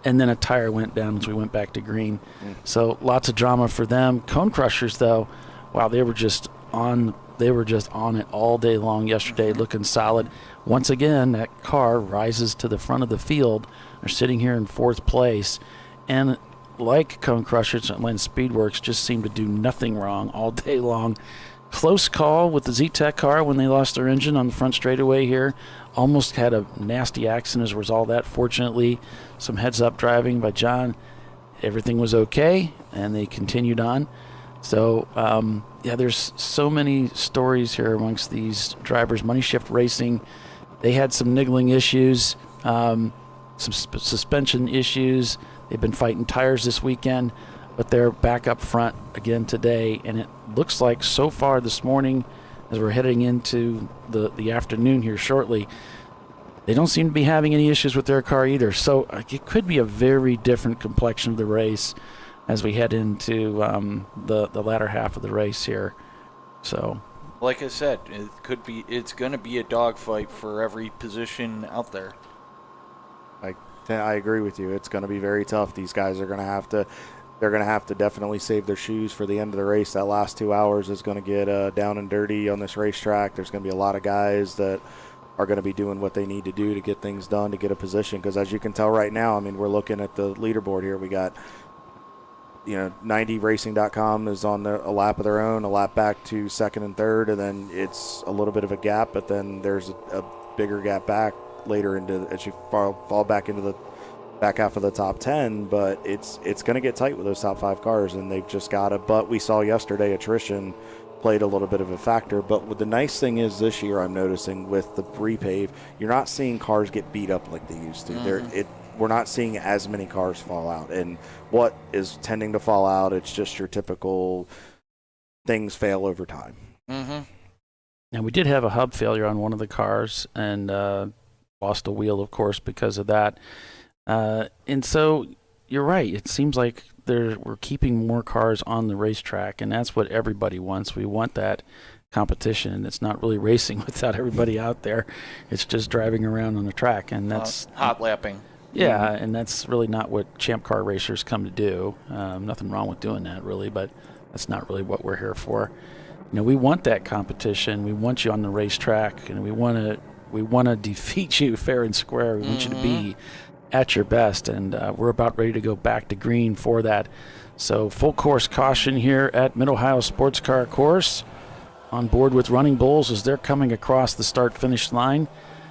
And then a tire went down as we went back to green. So lots of drama for them. Cone Crushers, though, wow, they were just on it all day long yesterday, looking solid. Once again, that car rises to the front of the field. They're sitting here in 4th place. And like Cone Crushers, Atlanta Speedworks just seemed to do nothing wrong all day long. Close call with the Z-Tech car when they lost their engine on the front straightaway here. Almost had a nasty accident as a result of that. Fortunately, some heads-up driving by John. Everything was okay, and they continued on. So, there's so many stories here amongst these drivers. Money Shift Racing, they had some niggling issues, some suspension issues. They've been fighting tires this weekend, but they're back up front again today, and it looks like so far this morning, as we're heading into the afternoon here shortly, they don't seem to be having any issues with their car either. So it could be a very different complexion of the race as we head into the latter half of the race here. So, like I said, it's going to be a dogfight for every position out there. I agree with you. It's going to be very tough. These guys are going to have to. They're going to have to definitely save their shoes for the end of the race. That last 2 hours is going to get down and dirty on this racetrack. There's going to be a lot of guys that are going to be doing what they need to do to get things done, to get a position. Because as you can tell right now, I mean, we're looking at the leaderboard here. We got, 90racing.com is on a lap of their own, a lap back to 2nd and 3rd, and then it's a little bit of a gap, but then there's a bigger gap back later as you fall back into the back half of the top 10, but it's going to get tight with those top 5 cars, and they've just got to. But we saw yesterday attrition played a little bit of a factor. But the nice thing is this year I'm noticing with the repave, you're not seeing cars get beat up like they used to. We're not seeing as many cars fall out, and what is tending to fall out, it's just your typical things fail over time. Now we did have a hub failure on one of the cars, and lost a wheel, of course, because of that. And so you're right. It seems like we're keeping more cars on the racetrack, and that's what everybody wants. We want that competition, and it's not really racing without everybody out there. It's just driving around on the track, and that's hot lapping. Yeah, and that's really not what Champ Car racers come to do. Nothing wrong with doing that, really, but that's not really what we're here for. We want that competition. We want you on the racetrack, and we want to defeat you fair and square. We want you to be at your best, and we're about ready to go back to green for that. So full course caution here at Mid-Ohio Sports Car Course. On board with Running Bulls as they're coming across the start-finish line.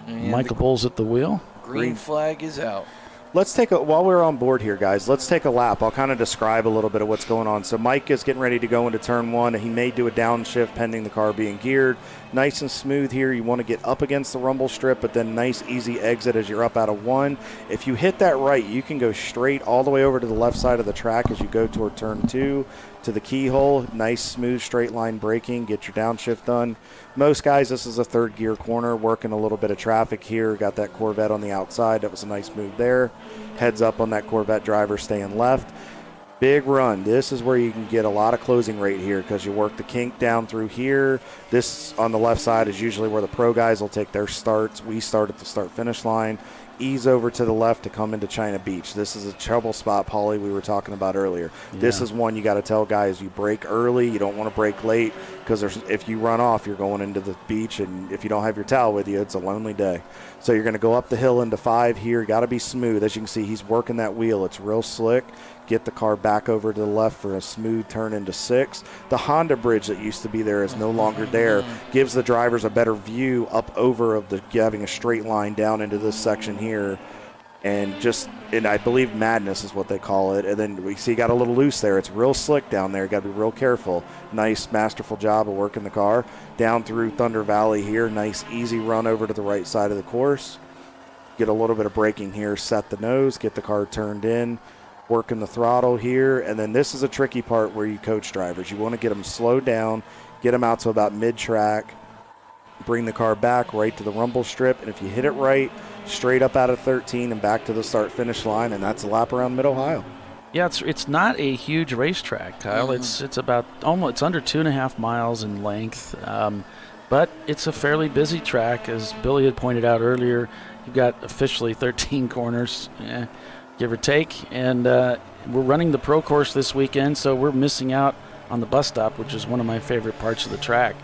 And Michael Bulls at the wheel. Green flag is out. Let's while we're on board here, guys, let's take a lap. I'll kind of describe a little bit of what's going on. So Mike is getting ready to go into turn 1. He may do a downshift pending the car being geared. Nice and smooth here. You want to get up against the rumble strip, but then nice, easy exit as you're up out of 1. If you hit that right, you can go straight all the way over to the left side of the track as you go toward turn 2 to the keyhole. Nice, smooth, straight line braking. Get your downshift done. Most guys, this is a 3rd gear corner, working a little bit of traffic here. Got that Corvette on the outside. That was a nice move there. Heads up on that Corvette driver staying left. Big run. This is where you can get a lot of closing rate here because you work the kink down through here. This on the left side is usually where the pro guys will take their starts. We start at the start-finish line. Ease over to the left to come into China Beach. This is a trouble spot, Paulie, we were talking about earlier. Yeah. This is one you got to tell guys you brake early. You don't want to brake late because if you run off, you're going into the beach, and if you don't have your towel with you, it's a lonely day. So you're going to go up the hill into 5 here. Got to be smooth. As you can see, he's working that wheel. It's real slick. Get the car back over to the left for a smooth turn into 6. The Honda bridge that used to be there is no longer there. Gives the drivers a better view up over of having a straight line down into this section here. And I believe madness is what they call it. And then we see got a little loose there. It's real slick down there. Got to be real careful. Nice, masterful job of working the car. Down through Thunder Valley here. Nice, easy run over to the right side of the course. Get a little bit of braking here. Set the nose. Get the car turned in. working the throttle here. And then this is a tricky part where you coach drivers. You want to get them slowed down, get them out to about mid-track, bring the car back right to the rumble strip. And if you hit it right, straight up out of 13 and back to the start-finish line, and that's a lap around Mid-Ohio. Yeah, it's not a huge racetrack, Kyle. It's about it's under 2.5 miles in length, but it's a fairly busy track, as Billy had pointed out earlier. You've got officially 13 corners, give or take, and we're running the pro course this weekend, so we're missing out on the bus stop, which is one of my favorite parts of the track.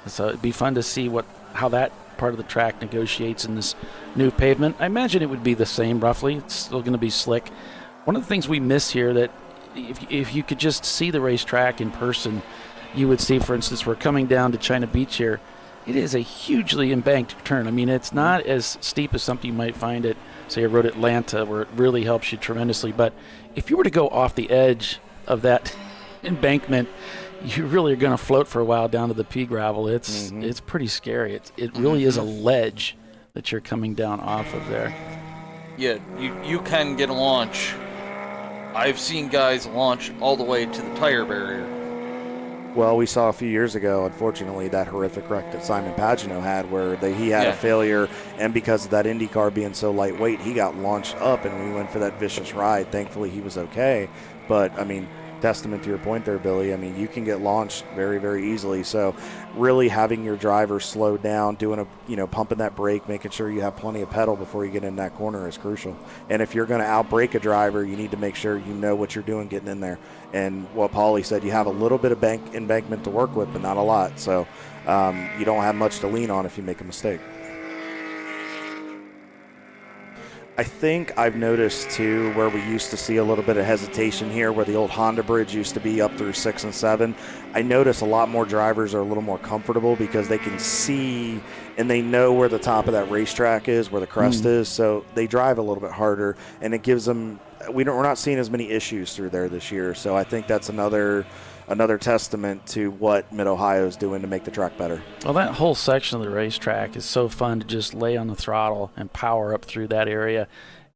So it'd be fun to see how that part of the track negotiates in this new pavement. I imagine it would be the same roughly. It's still going to be slick. One of the things we miss here that if you could just see the racetrack in person, you would see, for instance, we're coming down to China Beach here. It is a hugely embanked turn. I mean, it's not as steep as something you might find at, say, a road Atlanta, where it really helps you tremendously. But if you were to go off the edge of that embankment, you really are going to float for a while down to the pea gravel. It's pretty scary. It really is a ledge that you're coming down off of there. Yeah, you can get a launch. I've seen guys launch all the way to the tire barrier. Well, we saw a few years ago, unfortunately, that horrific wreck that Simon Pagino had where he had a failure, and because of that Indy car being so lightweight, he got launched up, and we went for that vicious ride. Thankfully, he was okay. But, I mean, testament to your point there, Billy. I mean, you can get launched very, very easily. So really having your driver slow down, pumping that brake, making sure you have plenty of pedal before you get in that corner is crucial. And if you're going to outbrake a driver, you need to make sure you know what you're doing getting in there. And what Paulie said, you have a little bit of embankment to work with, but not a lot. So you don't have much to lean on if you make a mistake. I think I've noticed, too, where we used to see a little bit of hesitation here, where the old Honda bridge used to be up through 6 and 7. I notice a lot more drivers are a little more comfortable because they can see and they know where the top of that racetrack is, where the crest is, so they drive a little bit harder, and it gives them – we're not seeing as many issues through there this year. So I think that's another testament to what Mid-Ohio is doing to make the track better. Well, that whole section of the racetrack is so fun to just lay on the throttle and power up through that area.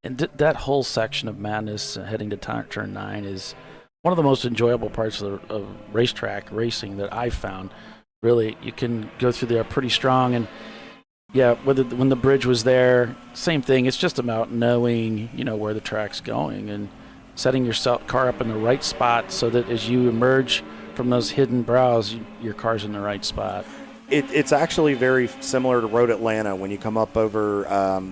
And that whole section of madness heading to turn 9 is one of the most enjoyable parts of racetrack racing that I've found. Really, you can go through there pretty strong. And, yeah, when the bridge was there, same thing. It's just about knowing, where the track's going and setting your car up in the right spot so that as you emerge from those hidden brows, your car's in the right spot. It's actually very similar to Road Atlanta when you come up over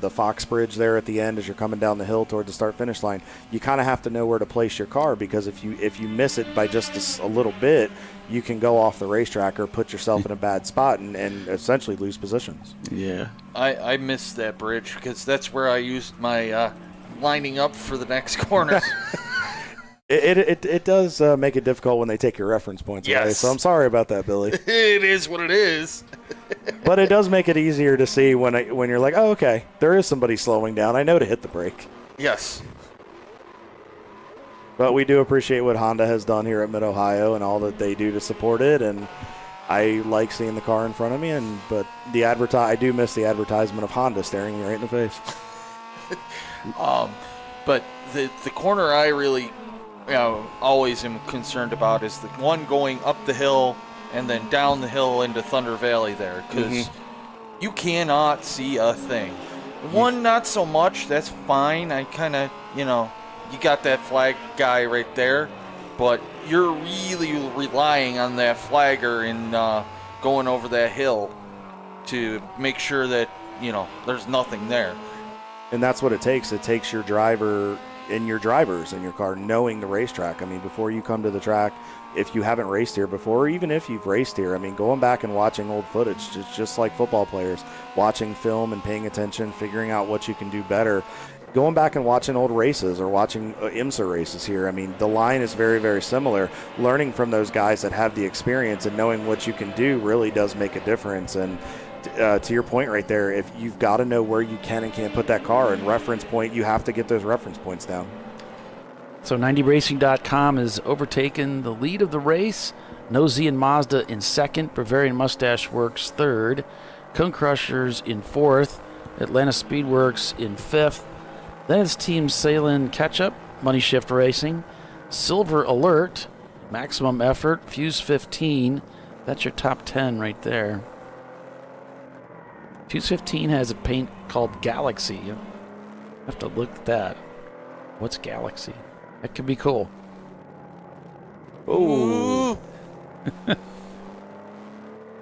the Fox Bridge there at the end as you're coming down the hill toward the start-finish line. You kind of have to know where to place your car because if you miss it by just a little bit, you can go off the racetrack or put yourself in a bad spot and essentially lose positions. Yeah. I missed that bridge because that's where I used my lining up for the next corner. It does make it difficult when they take your reference points away, so I'm sorry about that, Billy. It is what it is. But it does make it easier to see when you're like, oh, okay, there is somebody slowing down. I know to hit the brake. Yes. But we do appreciate what Honda has done here at Mid-Ohio and all that they do to support it, and I like seeing the car in front of me. But I do miss the advertisement of Honda staring me right in the face. But the corner I really always am concerned about is the one going up the hill and then down the hill into Thunder Valley there, because you cannot see a thing. One, not so much. That's fine. I kind of, you got that flag guy right there, but you're really relying on that flagger in going over that hill to make sure that, there's nothing there. And that's what it takes. It takes your driver and your drivers in your car knowing the racetrack. I mean, before you come to the track, if you haven't raced here before, or even if you've raced here, I mean, going back and watching old footage, just like football players, watching film and paying attention, figuring out what you can do better. Going back and watching old races or watching IMSA races here, I mean, the line is very, very similar. Learning from those guys that have the experience and knowing what you can do really does make a difference. And to your point right there, if you've got to know where you can and can't put that car and reference point, you have to get those reference points down. So 90racing.com has overtaken the lead of the race. Nosy and Mazda in second, Bavarian Mustache Works third, Cone Crushers in fourth, Atlanta Speedworks in fifth. Then it's Team Salem Ketchup Money Shift Racing. Silver Alert, Maximum Effort, Fuse 15. That's your top 10 right there. Fuse 15 has a paint called Galaxy. You have to look at that. What's Galaxy? That could be cool. Oh.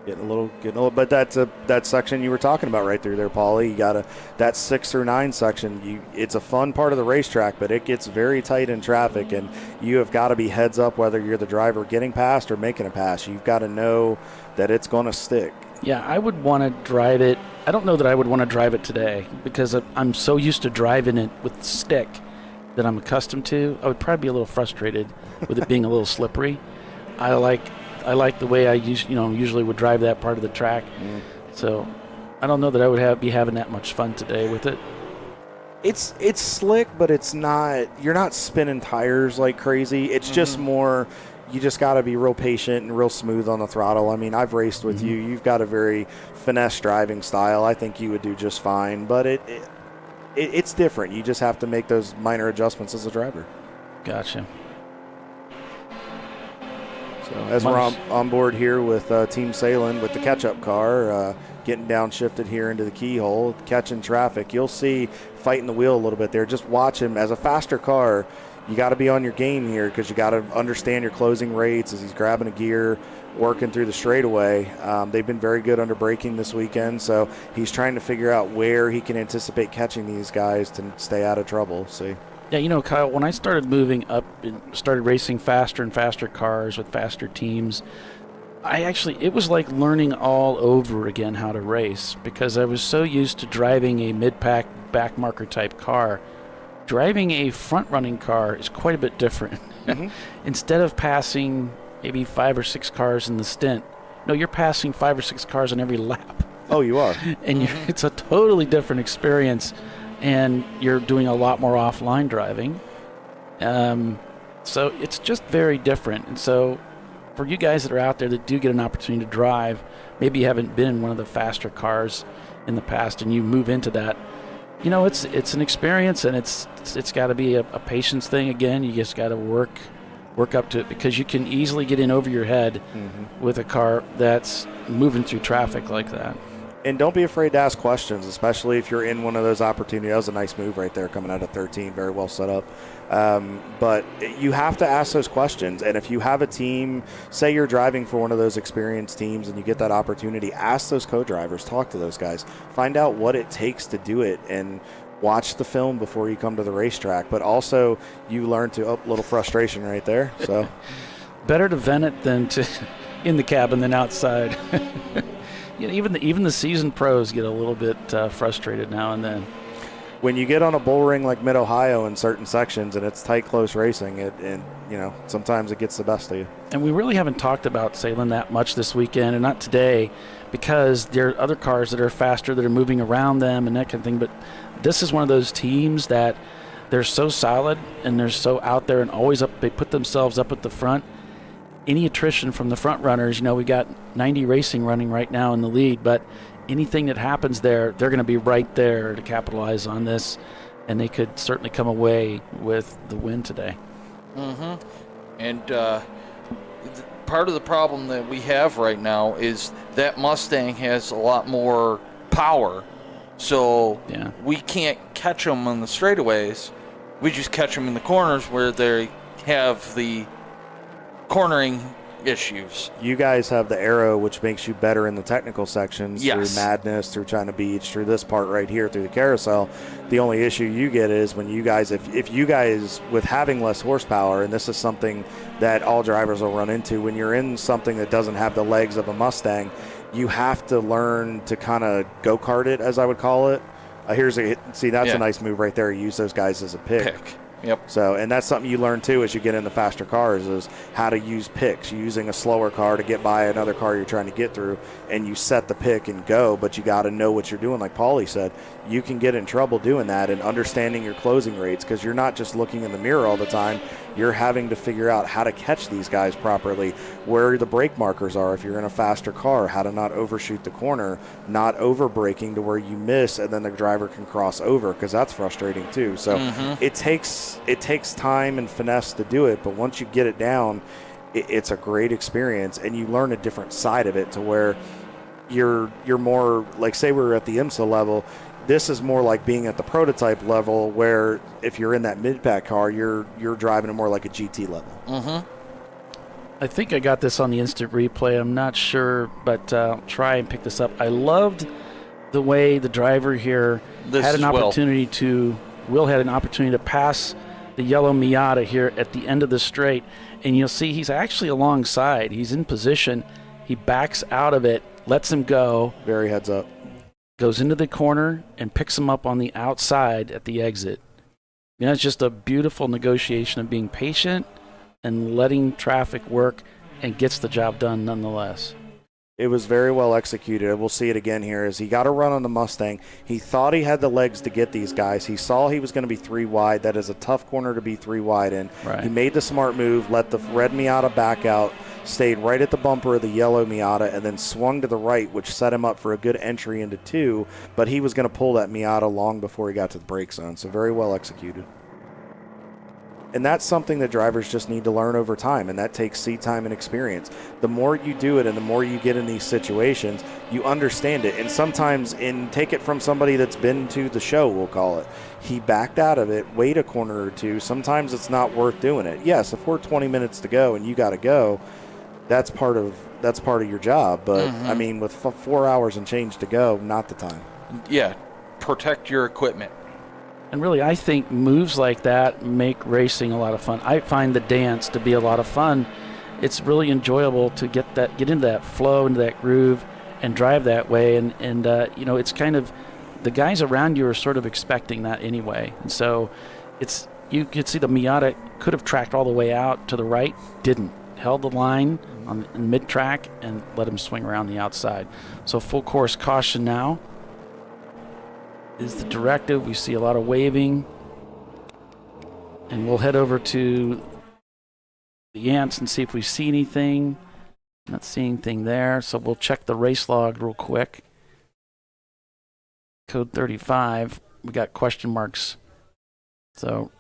Getting a little, but that's that section you were talking about right through there, Paulie. You got that 6 through 9 section. It's a fun part of the racetrack, but it gets very tight in traffic, and you have got to be heads up whether you're the driver getting past or making a pass. You've got to know that it's going to stick. Yeah, I would want to drive it. I don't know that I would want to drive it today because I'm so used to driving it with the stick that I'm accustomed to. I would probably be a little frustrated with it being a little slippery. I like the way I usually would drive that part of the track. So I don't know that I would be having that much fun today with it. It's slick, but it's not. You're not spinning tires like crazy. It's just more. You just got to be real patient and real smooth on the throttle. I mean, I've raced with you. You've got a very finesse driving style. I think you would do just fine, but it's different. You just have to make those minor adjustments as a driver. Gotcha. So as we're on board here with Team Salem with the catch-up car, getting downshifted here into the keyhole, catching traffic, you'll see fighting the wheel a little bit there. Just watch him. As a faster car, you got to be on your game here because you got to understand your closing rates as he's grabbing a gear, working through the straightaway. They've been very good under braking this weekend, so he's trying to figure out where he can anticipate catching these guys to stay out of trouble. See. Yeah, Kyle, when I started moving up and started racing faster and faster cars with faster teams, it was like learning all over again how to race because I was so used to driving a mid-pack back marker type car. Driving a front-running car is quite a bit different. Instead of passing maybe 5 or 6 cars in the stint, no, you're passing 5 or 6 cars on every lap. Oh, you are. And it's a totally different experience. And you're doing a lot more offline driving. So it's just very different. And so for you guys that are out there that do get an opportunity to drive, maybe you haven't been in one of the faster cars in the past and you move into that, it's an experience and it's got to be a patience thing again. You just got to work up to it because you can easily get in over your head with a car that's moving through traffic like that. And don't be afraid to ask questions, especially if you're in one of those opportunities. That was a nice move right there coming out of 13, very well set up. But you have to ask those questions. And if you have a team, say you're driving for one of those experienced teams and you get that opportunity, ask those co-drivers, talk to those guys, find out what it takes to do it, and watch the film before you come to the racetrack. But also you learn to, little frustration right there. So better to vent it than to in the cabin than outside. Even the seasoned pros get a little bit frustrated now and then. When you get on a bull ring like Mid-Ohio in certain sections and it's tight, close racing, sometimes it gets the best of you. And we really haven't talked about Salem that much this weekend, and not today, because there are other cars that are faster that are moving around them and that kind of thing. But this is one of those teams that they're so solid and they're so out there and always up. They put themselves up at the front. Any attrition from the front runners, we got 90 Racing running right now in the lead, but anything that happens there, they're going to be right there to capitalize on this, and they could certainly come away with the win today. And part of the problem that we have right now is that Mustang has a lot more power, so we can't catch them on the straightaways. We just catch them in the corners where they have the cornering issues. You guys have the Arrow, which makes you better in the technical sections through Madness, through China Beach, through this part right here, through the carousel. The only issue you get is when you guys, if you guys, with having less horsepower, and this is something that all drivers will run into, when you're in something that doesn't have the legs of a Mustang, you have to learn to kind of go-kart it, as I would call it. That's a nice move right there. You use those guys as a pick. Yep. So, and that's something you learn too as you get into faster cars, is how to use picks. You're using a slower car to get by another car you're trying to get through, and you set the pick and go, but you got to know what you're doing. Like Paulie said, you can get in trouble doing that and understanding your closing rates, because you're not just looking in the mirror all the time. You're having to figure out how to catch these guys properly, where the brake markers are if you're in a faster car, how to not overshoot the corner, not over braking to where you miss and then the driver can cross over, because that's frustrating too. So it takes it takes time and finesse to do it, but once you get it down, it's a great experience, and you learn a different side of it to where you're more like, say we're at the IMSA level. This is more like being at the prototype level, where if you're in that mid-pack car, you're driving it more like a GT level. Mm-hmm. I think I got this on the instant replay. I'm not sure, but I'll try and pick this up. I loved the way the driver here had an opportunity Will had an opportunity to pass the yellow Miata here at the end of the straight, and you'll see he's actually alongside. He's in position. He backs out of it, lets him go. Very heads up. Goes into the corner and picks him up on the outside at the exit. You know, it's just a beautiful negotiation of being patient and letting traffic work, and gets the job done nonetheless. It was very well executed. We'll see it again here as he got a run on the Mustang. He thought he had the legs to get these guys. He saw he was going to be 3 wide. That is a tough corner to be 3 wide in. Right. He made the smart move, let the red Miata back out, stayed right at the bumper of the yellow Miata, and then swung to the right, which set him up for a good entry into 2, but he was going to pull that Miata long before he got to the brake zone, so very well executed. And that's something that drivers just need to learn over time, and that takes seat time and experience. The more you do it and the more you get in these situations, you understand it. And sometimes, take it from somebody that's been to the show, we'll call it. He backed out of it, wait a corner or two. Sometimes it's not worth doing it. Yes, if we're 20 minutes to go and you got to go, that's part of your job. But, I mean, with 4 hours and change to go, not the time. Yeah, protect your equipment. And really, I think moves like that make racing a lot of fun. I find the dance to be a lot of fun. It's really enjoyable to get into that flow, into that groove, and drive that way. And you know, it's kind of, the guys around you are sort of expecting that anyway. And so you could see the Miata could have tracked all the way out to the right, didn't. Held the line in mid-track and let him swing around the outside. So full course caution now is the directive. We see a lot of waving, and we'll head over to the ants and see if we see anything. Not seeing anything there, so we'll check the race log real quick. Code 35, we got question marks, so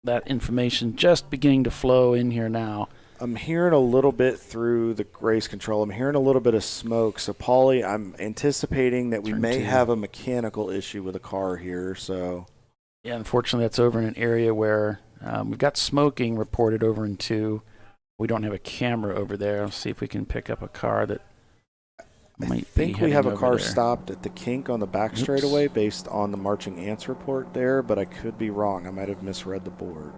that information just beginning to flow in here now. I'm hearing a little bit through the race control. I'm hearing a little bit of smoke. So, Paulie, I'm anticipating that we may have a mechanical issue with a car here. So, yeah, unfortunately, that's over in an area where we've got smoking reported over in 2. We don't have a camera over there. Let's see if we can pick up a car that might I think be we have a over car there. stopped at the kink on the back straightaway based on the marching ants report there, but I could be wrong. I might have misread the board.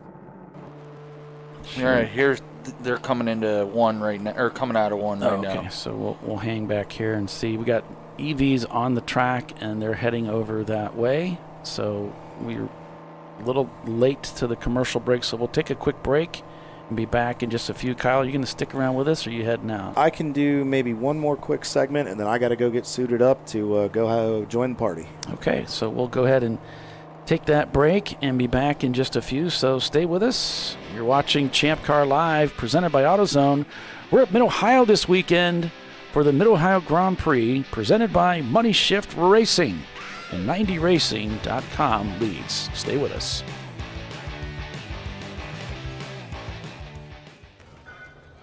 All right, they're coming into 1 right now, or coming out of 1 right now. Okay, so we'll hang back here and see. We got EVs on the track, and they're heading over that way. So we're a little late to the commercial break, so we'll take a quick break and be back in just a few. Kyle, you going to stick around with us, or are you heading out? I can do maybe one more quick segment, and then I got to go get suited up to go join the party. Okay, so we'll go ahead and take that break and be back in just a few, so stay with us. You're watching Champ Car Live, presented by AutoZone. We're at Mid-Ohio this weekend for the Mid-Ohio Grand Prix, presented by Money Shift Racing, and 90racing.com leads. Stay with us.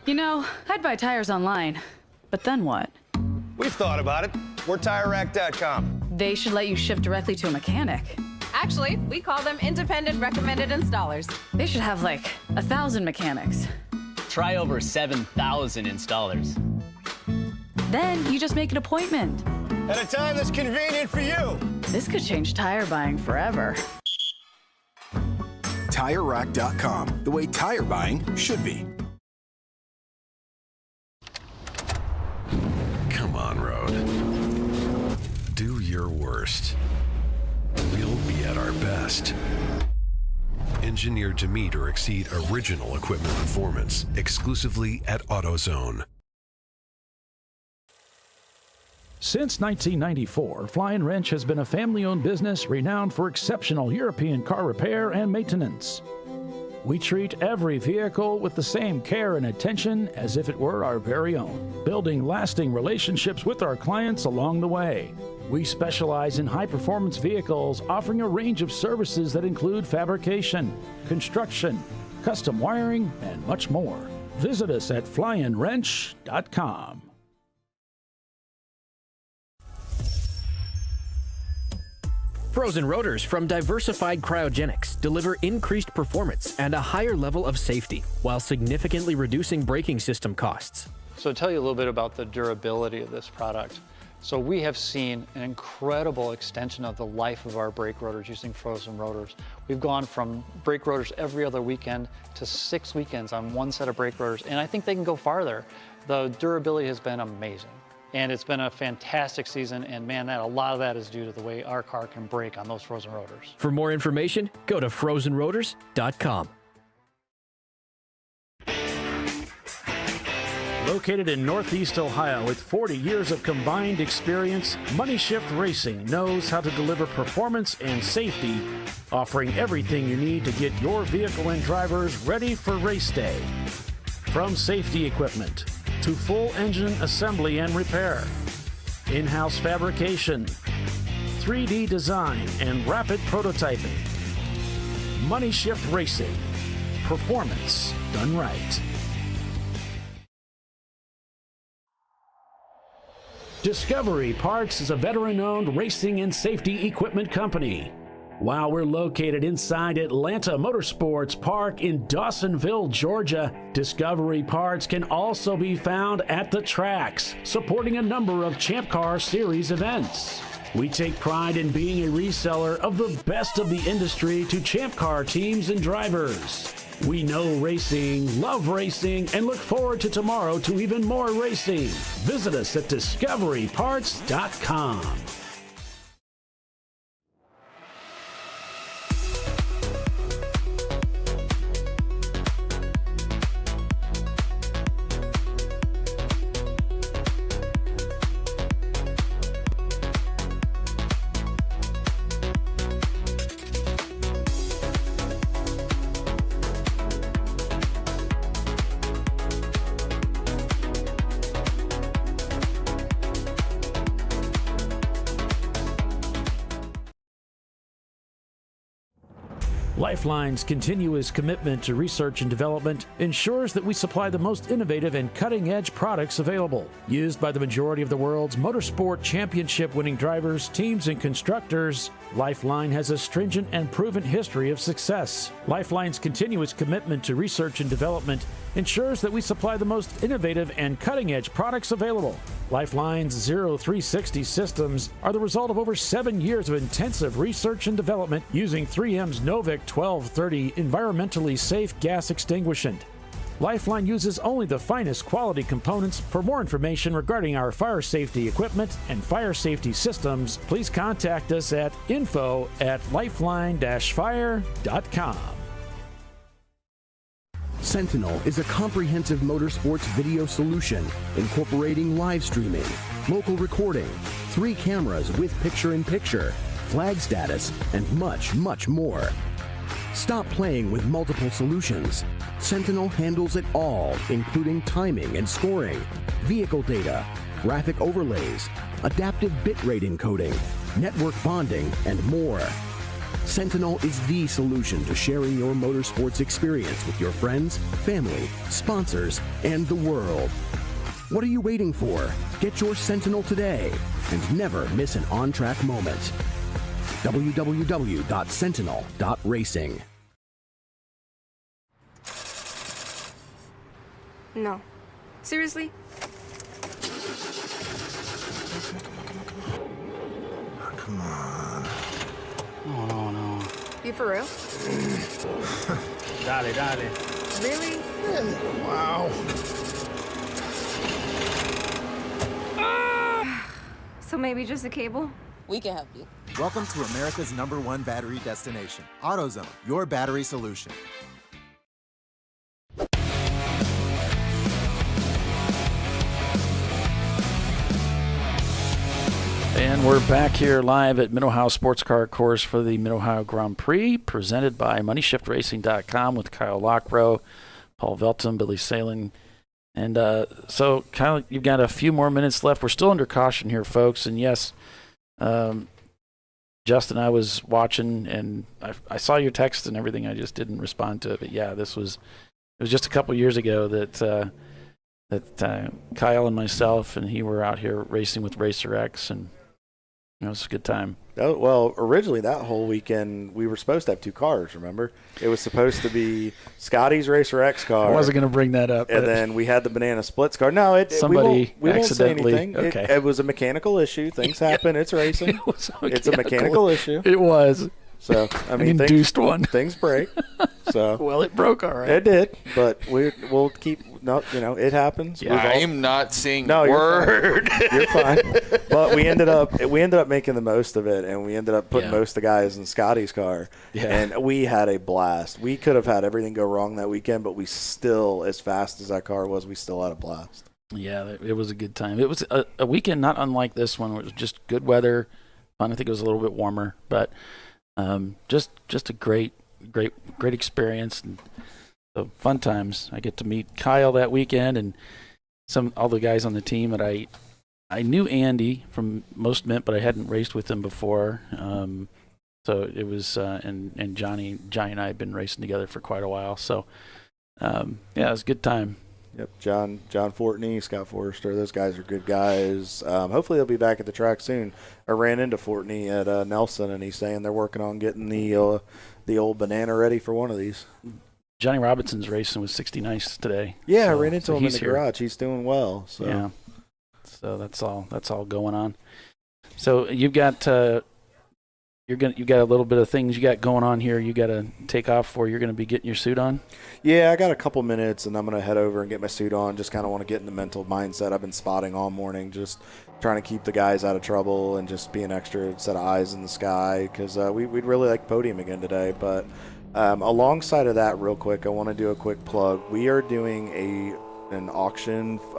You know, I'd buy tires online, but then what? We've thought about it. We're TireRack.com. They should let you ship directly to a mechanic. Actually, we call them independent recommended installers. They should have like 1,000 mechanics. Try over 7,000 installers. Then you just make an appointment. At a time that's convenient for you. This could change tire buying forever. TireRack.com, the way tire buying should be. Come on, Road. Do your worst. We'll be at our best. Engineered to meet or exceed original equipment performance, exclusively at AutoZone. Since 1994, Flying Wrench has been a family-owned business renowned for exceptional European car repair and maintenance. We treat every vehicle with the same care and attention as if it were our very own, building lasting relationships with our clients along the way. We specialize in high-performance vehicles, offering a range of services that include fabrication, construction, custom wiring, and much more. Visit us at flyandwrench.com. Frozen rotors from Diversified Cryogenics deliver increased performance and a higher level of safety while significantly reducing braking system costs. So to tell you a little bit about the durability of this product. So we have seen an incredible extension of the life of our brake rotors using frozen rotors. We've gone from brake rotors every other weekend to 6 weekends on one set of brake rotors, and I think they can go farther. The durability has been amazing. And it's been a fantastic season, and man, a lot of that is due to the way our car can brake on those frozen rotors. For more information, go to frozenrotors.com. Located in Northeast Ohio with 40 years of combined experience, Money Shift Racing knows how to deliver performance and safety, offering everything you need to get your vehicle and drivers ready for race day. From safety equipment to full engine assembly and repair, in-house fabrication, 3D design, and rapid prototyping. Money Shift Racing. Performance done right. Discovery Parts is a veteran-owned racing and safety equipment company. While we're located inside Atlanta Motorsports Park in Dawsonville, Georgia, Discovery Parts can also be found at the tracks, supporting a number of Champ Car Series events. We take pride in being a reseller of the best of the industry to Champ Car teams and drivers. We know racing, love racing, and look forward to tomorrow to even more racing. Visit us at discoveryparts.com. Lifeline's continuous commitment to research and development ensures that we supply the most innovative and cutting-edge products available, used by the majority of the world's motorsport championship-winning drivers, teams, and constructors. Lifeline has a stringent and proven history of success. Lifeline's continuous commitment to research and development ensures that we supply the most innovative and cutting-edge products available. Lifeline's 0360 systems are the result of over 7 years of intensive research and development using 3M's Novik 1230 environmentally safe gas extinguishant. Lifeline uses only the finest quality components. For more information regarding our fire safety equipment and fire safety systems, please contact us at info@lifeline-fire.com. Sentinel is a comprehensive motorsports video solution incorporating live streaming, local recording, 3 cameras with picture-in-picture, flag status, and much, much more. Stop playing with multiple solutions. Sentinel handles it all, including timing and scoring, vehicle data, graphic overlays, adaptive bitrate encoding, network bonding, and more. Sentinel is the solution to sharing your motorsports experience with your friends, family, sponsors, and the world. What are you waiting for? Get your Sentinel today and never miss an on-track moment. www.sentinel.racing. No. Seriously? Come on. Oh, no. You for real? Dale. Really? Wow. So maybe just a cable? We can help you. Welcome to America's #1 battery destination, AutoZone, your battery solution. And And we're back here live at Mid-Ohio Sports Car Course for the Mid-Ohio Grand Prix, presented by MoneyShiftRacing.com with Kyle Lockrow, Paul Velton, Billy Salen. And so, Kyle, you've got a few more minutes left. We're still under caution here, folks. And yes, Justin, I was watching, and I saw your text and everything. I just didn't respond to it. But yeah, it was just a couple years ago that Kyle and myself and he were out here racing with Racer X, and it was a good time. Oh, well, originally that whole weekend we were supposed to have 2 cars, remember? It was supposed to be Scotty's Racer X car. I wasn't going to bring that up. And then we had the Banana Splits car. No, somebody we won't say accidentally. anything. Okay. It was a mechanical issue. Things happen. It's racing. It's a mechanical issue. It was. So, I mean, an induced one. Things break. So well, it broke all right. It did, but we'll keep. No, it happens. Yeah, I am not saying no, word. You're fine. But we ended up making the most of it, and we ended up putting most of the guys in Scotty's car. Yeah. And we had a blast. We could have had everything go wrong that weekend, but we still, as fast as that car was, we still had a blast. Yeah, it was a good time. It was a weekend not unlike this one, where it was just good weather. Fun. I think it was a little bit warmer, but just a great experience. And so fun times. I get to meet Kyle that weekend and all the guys on the team that I knew Andy from Most Mint, but I hadn't raced with him before. So it was and Johnny and I had been racing together for quite a while. So yeah, it was a good time. Yep, John Fortney, Scott Forrester, those guys are good guys. Hopefully they'll be back at the track soon. I ran into Fortney at Nelson, and he's saying they're working on getting the old Banana ready for one of these. Johnny Robinson's racing with 60 Nice today. Yeah, I ran into him in the here. garage. He's doing well. So. Yeah, so that's all going on. So you've got you got a little bit of things you got going on here. You got to take off for. You're going to be getting your suit on. Yeah, I got a couple minutes, and I'm going to head over and get my suit on. Just kind of want to get in the mental mindset. I've been spotting all morning, just trying to keep the guys out of trouble and just be an extra set of eyes in the sky, because we'd really like podium again today. But alongside of that, real quick, I want to do a quick plug. We are doing a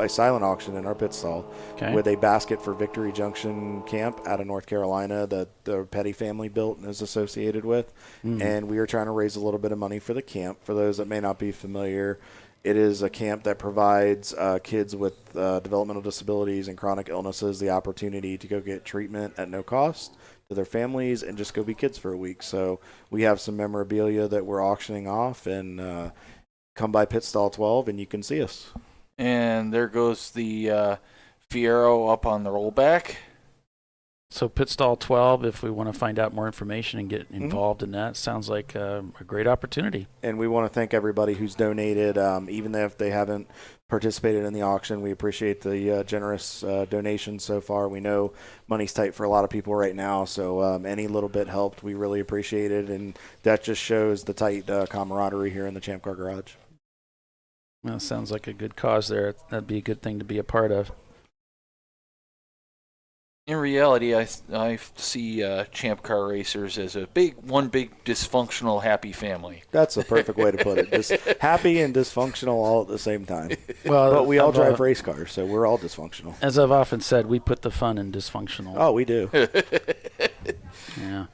silent auction in our pit stall with a basket for Victory Junction Camp out of North Carolina that the Petty family built and is associated with. And we are trying to raise a little bit of money for the camp. For those that may not be familiar, it is a camp that provides kids with developmental disabilities and chronic illnesses the opportunity to go get treatment at no cost to their families and just go be kids for a week. So we have some memorabilia that we're auctioning off, and come by Pit Stall 12 and you can see us. And there goes the Fiero up on the rollback. So Pit Stall 12, if we want to find out more information and get involved in that, sounds like a great opportunity. And we want to thank everybody who's donated, even if they haven't participated in the auction. We appreciate the generous donations so far. We know money's tight for a lot of people right now, so any little bit helped. We really appreciate it, and that just shows the tight camaraderie here in the Champ Car Garage. Well, sounds like a good cause there. That'd be a good thing to be a part of. In reality, I see Champ Car Racers as one big dysfunctional happy family. That's a perfect way to put it. Just happy and dysfunctional all at the same time. Well, but we all drive race cars, so we're all dysfunctional. As I've often said, we put the fun in dysfunctional. Oh, we do. Yeah.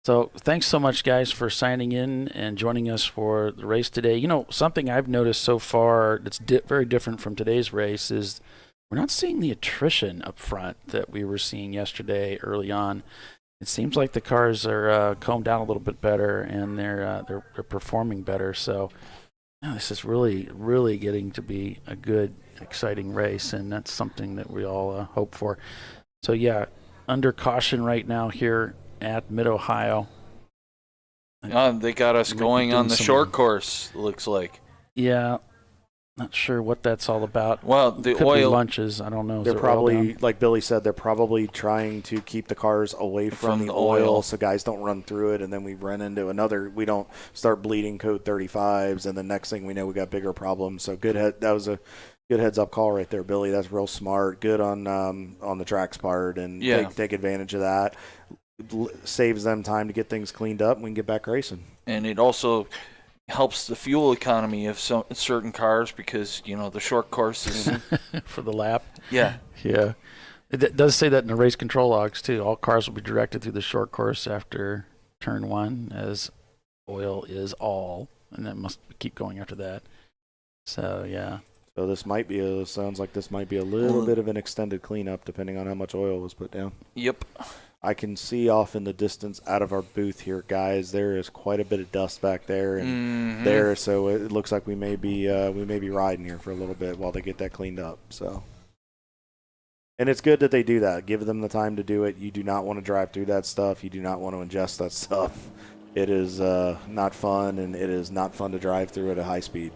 So thanks so much, guys, for signing in and joining us for the race today. You know, something I've noticed so far that's very different from today's race is we're not seeing the attrition up front that we were seeing yesterday early on. It seems like the cars are combed down a little bit better, and they're performing better. So this is really, really getting to be a good, exciting race, and that's something that we all hope for. So, yeah, under caution right now here at Mid-Ohio. They got us going on the short course, it looks like. Yeah. Not sure what that's all about. Well, the Could oil be lunches. I don't know. They're probably, like Billy said, they're probably trying to keep the cars away from the oil so guys don't run through it, and then we run into we don't start bleeding code 35s, and the next thing we know, we got bigger problems. So that was a good heads-up call right there, Billy. That's real smart. Good on the track's part, and take advantage of that. Saves them time to get things cleaned up, and we can get back racing. And it also helps the fuel economy of certain cars because, the short courses for the lap. Yeah. Yeah. It does say that in the race control logs, too. All cars will be directed through the short course after turn 1, as oil is all, and that must keep going after that. So, yeah. So this might be sounds like this might be a little bit of an extended cleanup, depending on how much oil was put down. Yep. I can see off in the distance out of our booth here, guys. There is quite a bit of dust back there and there, so it looks like we may be riding here for a little bit while they get that cleaned up. So, and it's good that they do that. Give them the time to do it. You do not want to drive through that stuff. You do not want to ingest that stuff. It is not fun, and it is not fun to drive through at a high speed.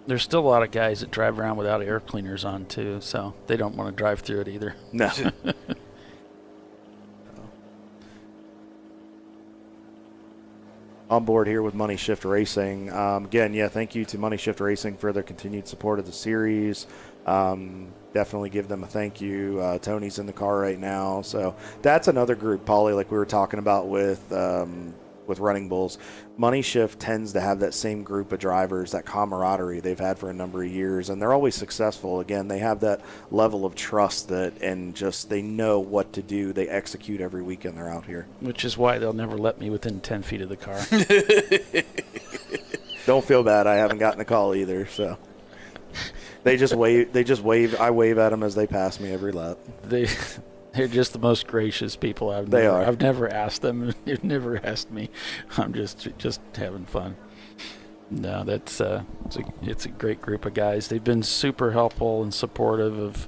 There's still a lot of guys that drive around without air cleaners on, too, so they don't want to drive through it either. No. On board here with Money Shift Racing. Again, thank you to Money Shift Racing for their continued support of the series. Definitely give them a thank you. Tony's in the car right now. So that's another group, Paulie, like we were talking about with Running Bulls. Money Shift tends to have that same group of drivers, that camaraderie they've had for a number of years, and they're always successful. Again, they have that level of trust and just they know what to do. They execute every weekend they're out here. Which is why they'll never let me within 10 feet of the car. Don't feel bad. I haven't gotten a call either, so. They just wave. I wave at them as they pass me every lap. They're just the most gracious people I've never asked them. They've never asked me. I'm just having fun. No, that's it's a great group of guys. They've been super helpful and supportive of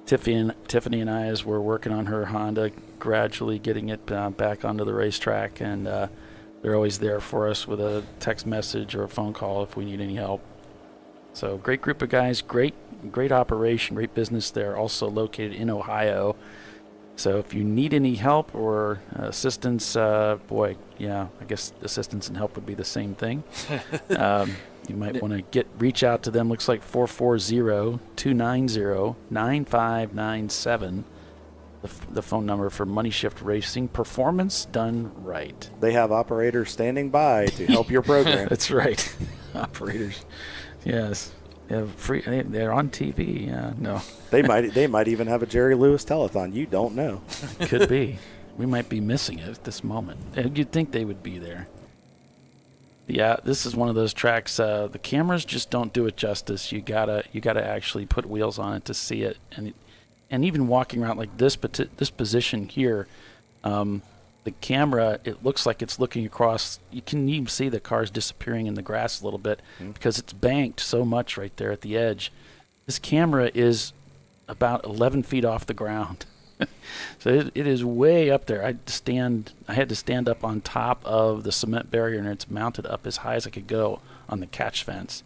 Tiffany and I as we're working on her Honda, gradually getting it back onto the racetrack, and they're always there for us with a text message or a phone call if we need any help. So great group of guys, great operation, great business there. Also located in Ohio. So if you need any help or assistance, I guess assistance and help would be the same thing. You might want to reach out to them. Looks like 440-290-9597. The phone number for Money Shift Racing. Performance done right. They have operators standing by to help your program. That's right. Operators. Yes. They're on TV. Yeah, no. They might even have a Jerry Lewis telethon. You don't know. Could be. We might be missing it at this moment. You'd think they would be there. Yeah, this is one of those tracks. The cameras just don't do it justice. You gotta actually put wheels on it to see it. And even walking around like this position here, the camera, it looks like it's looking across. You can even see the cars disappearing in the grass a little bit because it's banked so much right there at the edge. This camera is about 11 feet off the ground. So it is way up there. I had to stand up on top of the cement barrier, and it's mounted up as high as I could go on the catch fence.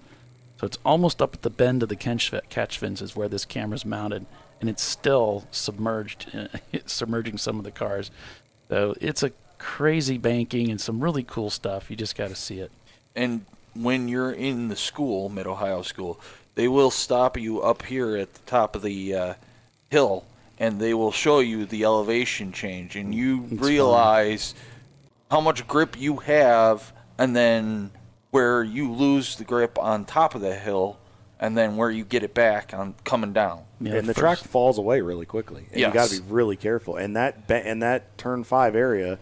So it's almost up at the bend of the catch fence is where this camera's mounted, and it's still submerged, submerging some of the cars. So it's a crazy banking and some really cool stuff. You just got to see it. And when you're in the school, Mid-Ohio School, they will stop you up here at the top of the hill, and they will show you the elevation change. And you realize how much grip you have, and then where you lose the grip on top of the hill, and then where you get it back on coming down. Yeah, and the track falls away really quickly. And you got to be really careful. And that turn 5 area,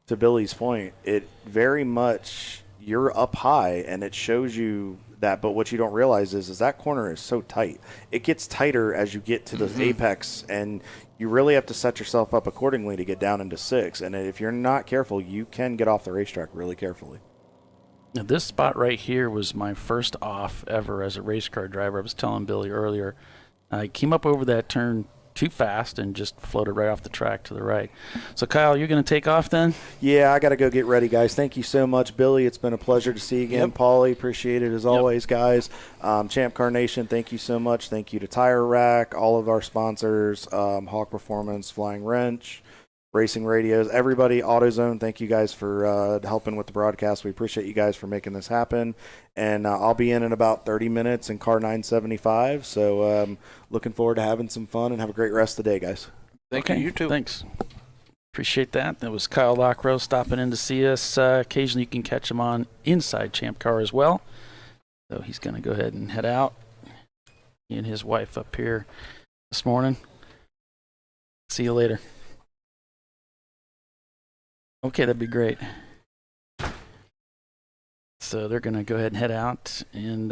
to Billy's point, it very much, you're up high and it shows you that, but what you don't realize is that corner is so tight. It gets tighter as you get to the apex, and you really have to set yourself up accordingly to get down into 6. And if you're not careful, you can get off the racetrack really carefully. Now, this spot right here was my first off ever as a race car driver. I was telling Billy earlier, I came up over that turn too fast and just floated right off the track to the right. So, Kyle, you're going to take off then? Yeah, I got to go get ready, guys. Thank you so much, Billy. It's been a pleasure to see you again. Paulie, appreciate it as always, guys. Champ Car Nation, thank you so much. Thank you to Tire Rack, all of our sponsors, Hawk Performance, Flying Wrench, Racing Radios, everybody, AutoZone, thank you guys for helping with the broadcast. We appreciate you guys for making this happen. And I'll be in about 30 minutes in car 975. So looking forward to having some fun and have a great rest of the day, guys. Thank you. You too. Thanks. Appreciate that. That was Kyle Lockrow stopping in to see us. Occasionally you can catch him on Inside Champ Car as well. So he's going to go ahead and head out. He and his wife up here this morning. See you later. Okay, that'd be great. So they're going to go ahead and head out. And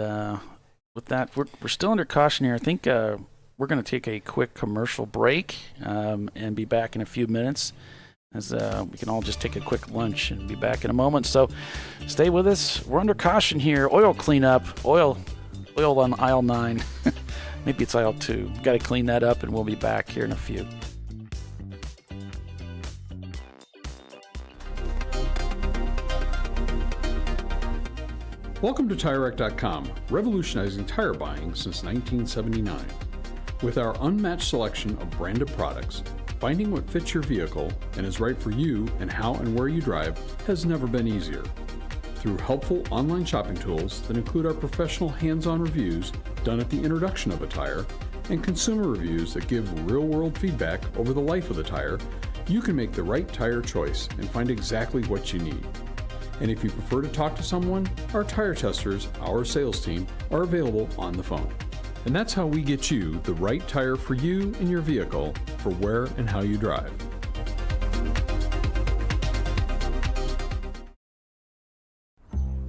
with that, we're still under caution here. I think we're going to take a quick commercial break and be back in a few minutes, as we can all just take a quick lunch and be back in a moment. So stay with us. We're under caution here. Oil cleanup. Oil on aisle 9. Maybe it's aisle 2. Got to clean that up, and we'll be back here in a few. Welcome to TireRack.com, revolutionizing tire buying since 1979. With our unmatched selection of branded products, finding what fits your vehicle and is right for you and how and where you drive has never been easier. Through helpful online shopping tools that include our professional hands-on reviews done at the introduction of a tire and consumer reviews that give real-world feedback over the life of the tire, you can make the right tire choice and find exactly what you need. And if you prefer to talk to someone, our tire testers, our sales team, are available on the phone. And that's how we get you the right tire for you and your vehicle for where and how you drive.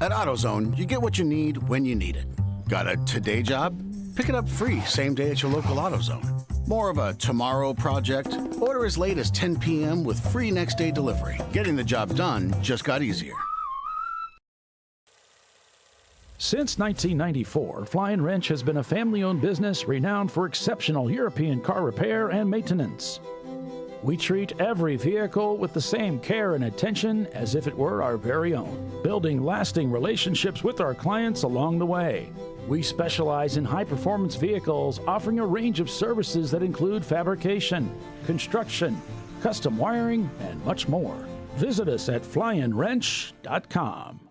At AutoZone, you get what you need when you need it. Got a today job? Pick it up free same day at your local AutoZone. More of a tomorrow project? Order as late as 10 p.m. with free next day delivery. Getting the job done just got easier. Since 1994, Flying Wrench has been a family-owned business renowned for exceptional European car repair and maintenance. We treat every vehicle with the same care and attention as if it were our very own, building lasting relationships with our clients along the way. We specialize in high-performance vehicles, offering a range of services that include fabrication, construction, custom wiring, and much more. Visit us at flyandwrench.com.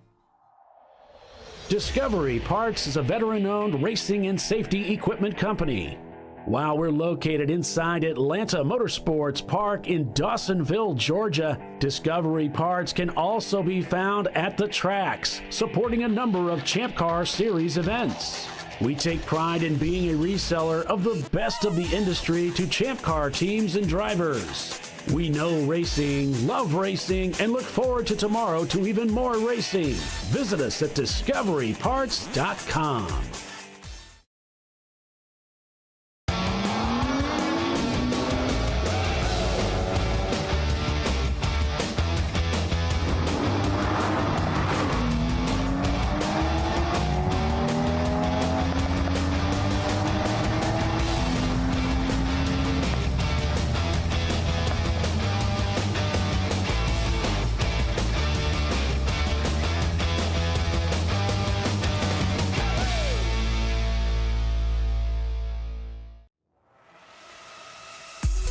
Discovery Parts is a veteran-owned racing and safety equipment company. While we're located inside Atlanta Motorsports Park in Dawsonville, Georgia, Discovery Parts can also be found at the tracks, supporting a number of Champ Car Series events. We take pride in being a reseller of the best of the industry to Champ Car teams and drivers. We know racing, love racing, and look forward to tomorrow to even more racing. Visit us at discoveryparts.com.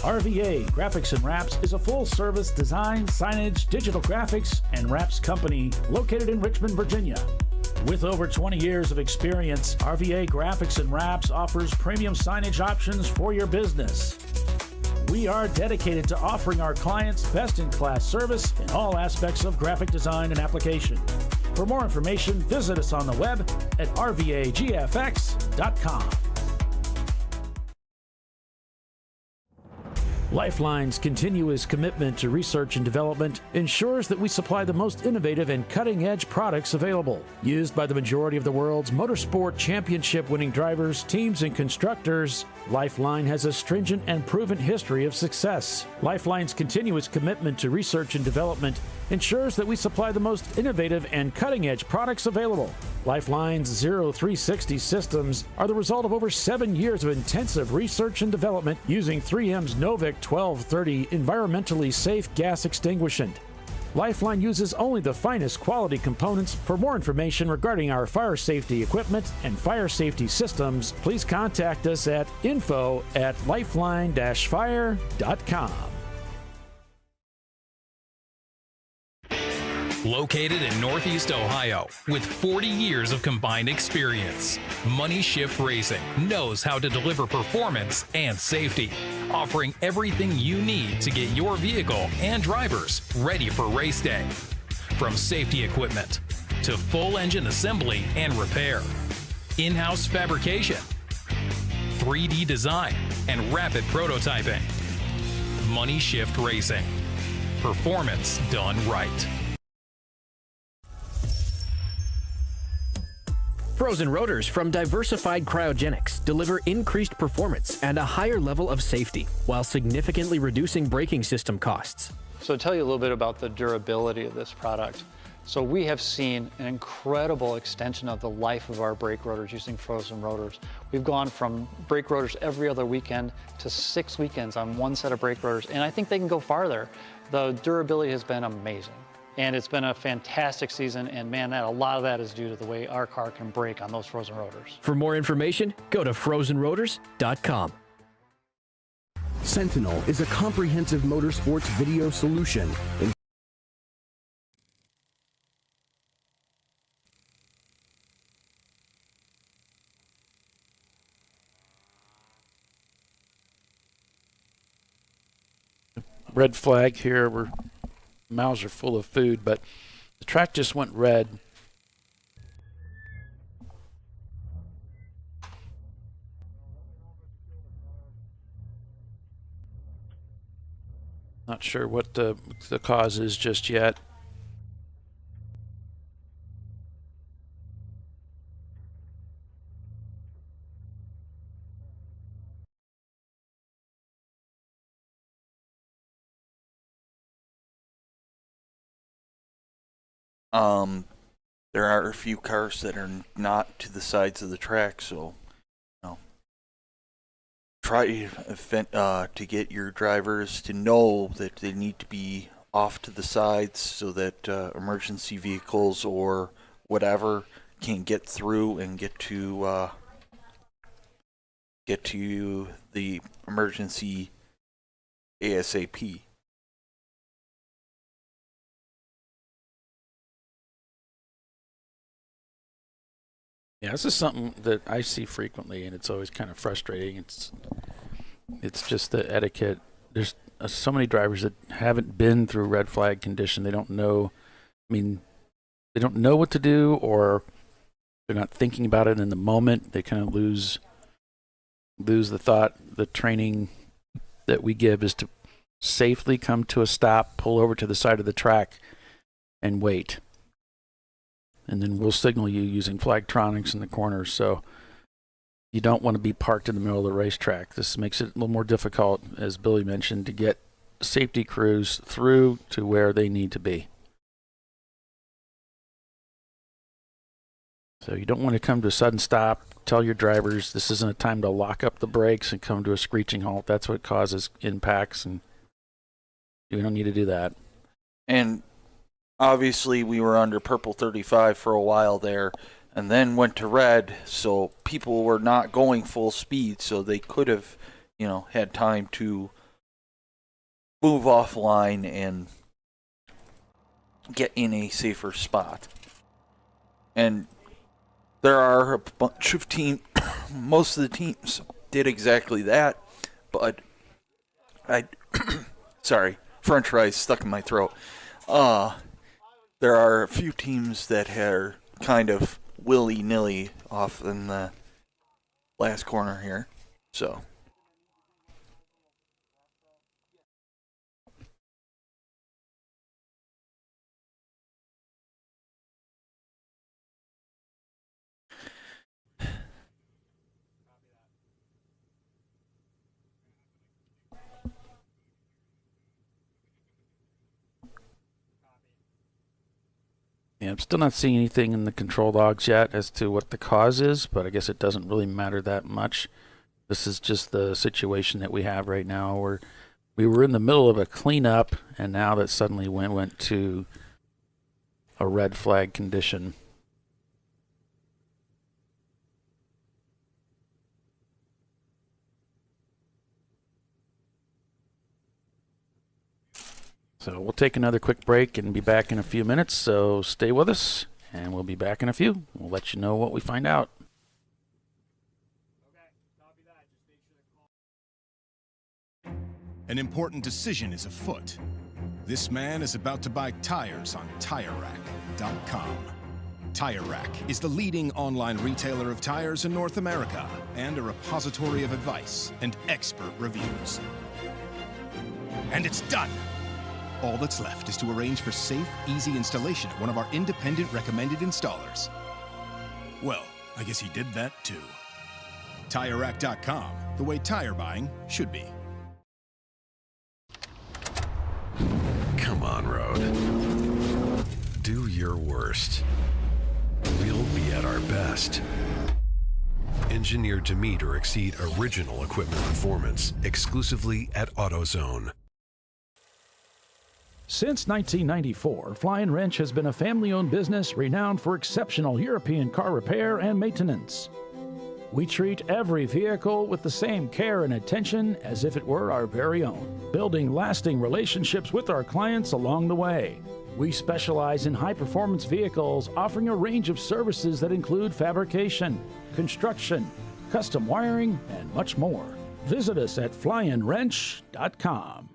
RVA Graphics and Wraps is a full-service design, signage, digital graphics, and wraps company located in Richmond, Virginia. With over 20 years of experience, RVA Graphics and Wraps offers premium signage options for your business. We are dedicated to offering our clients best-in-class service in all aspects of graphic design and application. For more information, visit us on the web at rvagfx.com. Lifeline's continuous commitment to research and development ensures that we supply the most innovative and cutting-edge products available. Used by the majority of the world's motorsport championship-winning drivers, teams, and constructors, Lifeline has a stringent and proven history of success. Lifeline's continuous commitment to research and development ensures that we supply the most innovative and cutting-edge products available. Lifeline's 0360 systems are the result of over 7 years of intensive research and development using 3M's Novik 1230 environmentally safe gas extinguishant. Lifeline uses only the finest quality components. For more information regarding our fire safety equipment and fire safety systems, please contact us at info@lifeline-fire.com. Located in Northeast Ohio, with 40 years of combined experience, Money Shift Racing knows how to deliver performance and safety, offering everything you need to get your vehicle and drivers ready for race day. From safety equipment to full engine assembly and repair, in-house fabrication, 3D design, and rapid prototyping. Money Shift Racing. Performance done right. Frozen rotors from Diversified Cryogenics deliver increased performance and a higher level of safety while significantly reducing braking system costs. So to tell you a little bit about the durability of this product. So we have seen an incredible extension of the life of our brake rotors using frozen rotors. We've gone from brake rotors every other weekend to 6 weekends on one set of brake rotors, and I think they can go farther. The durability has been amazing. And it's been a fantastic season, and man, a lot of that is due to the way our car can brake on those frozen rotors. For more information, go to frozenrotors.com. Sentinel is a comprehensive motorsports video solution. Red flag here. We're mouths are full of food, but the track just went red. Not sure what the cause is just yet. There are a few cars that are not to the sides of the track, so try to get your drivers to know that they need to be off to the sides so that emergency vehicles or whatever can get through and get to the emergency ASAP. Yeah, this is something that I see frequently, and it's always kind of frustrating. It's just the etiquette. There's so many drivers that haven't been through red flag condition. They don't know. I mean, they don't know what to do, or they're not thinking about it in the moment. They kind of lose the thought. The training that we give is to safely come to a stop, pull over to the side of the track, and wait. And then we'll signal you using flagtronics in the corners. So you don't want to be parked in the middle of the racetrack. This makes it a little more difficult, as Billy mentioned, to get safety crews through to where they need to be. So you don't want to come to a sudden stop. Tell your drivers this isn't a time to lock up the brakes and come to a screeching halt. That's what causes impacts, and you don't need to do that. And obviously, we were under purple 35 for a while there, and then went to red, so people were not going full speed, so they could have, had time to move offline and get in a safer spot. And there are a bunch of teams, most of the teams did exactly that, but sorry, French fries stuck in my throat. There are a few teams that are kind of willy-nilly off in the last corner here. So yeah, I'm still not seeing anything in the control logs yet as to what the cause is, but I guess it doesn't really matter that much. This is just the situation that we have right now, where we were in the middle of a cleanup, and now that suddenly went to a red flag condition. So we'll take another quick break and be back in a few minutes, so stay with us, and we'll be back in a few. We'll let you know what we find out. An important decision is afoot. This man is about to buy tires on TireRack.com. Tire Rack is the leading online retailer of tires in North America and a repository of advice and expert reviews. And it's done. All that's left is to arrange for safe, easy installation at one of our independent recommended installers. Well, I guess he did that too. TireRack.com, the way tire buying should be. Come on, Road. Do your worst. We'll be at our best. Engineered to meet or exceed original equipment performance exclusively at AutoZone. Since 1994, Flying Wrench has been a family-owned business renowned for exceptional European car repair and maintenance. We treat every vehicle with the same care and attention as if it were our very own, building lasting relationships with our clients along the way. We specialize in high-performance vehicles, offering a range of services that include fabrication, construction, custom wiring, and much more. Visit us at flyandwrench.com.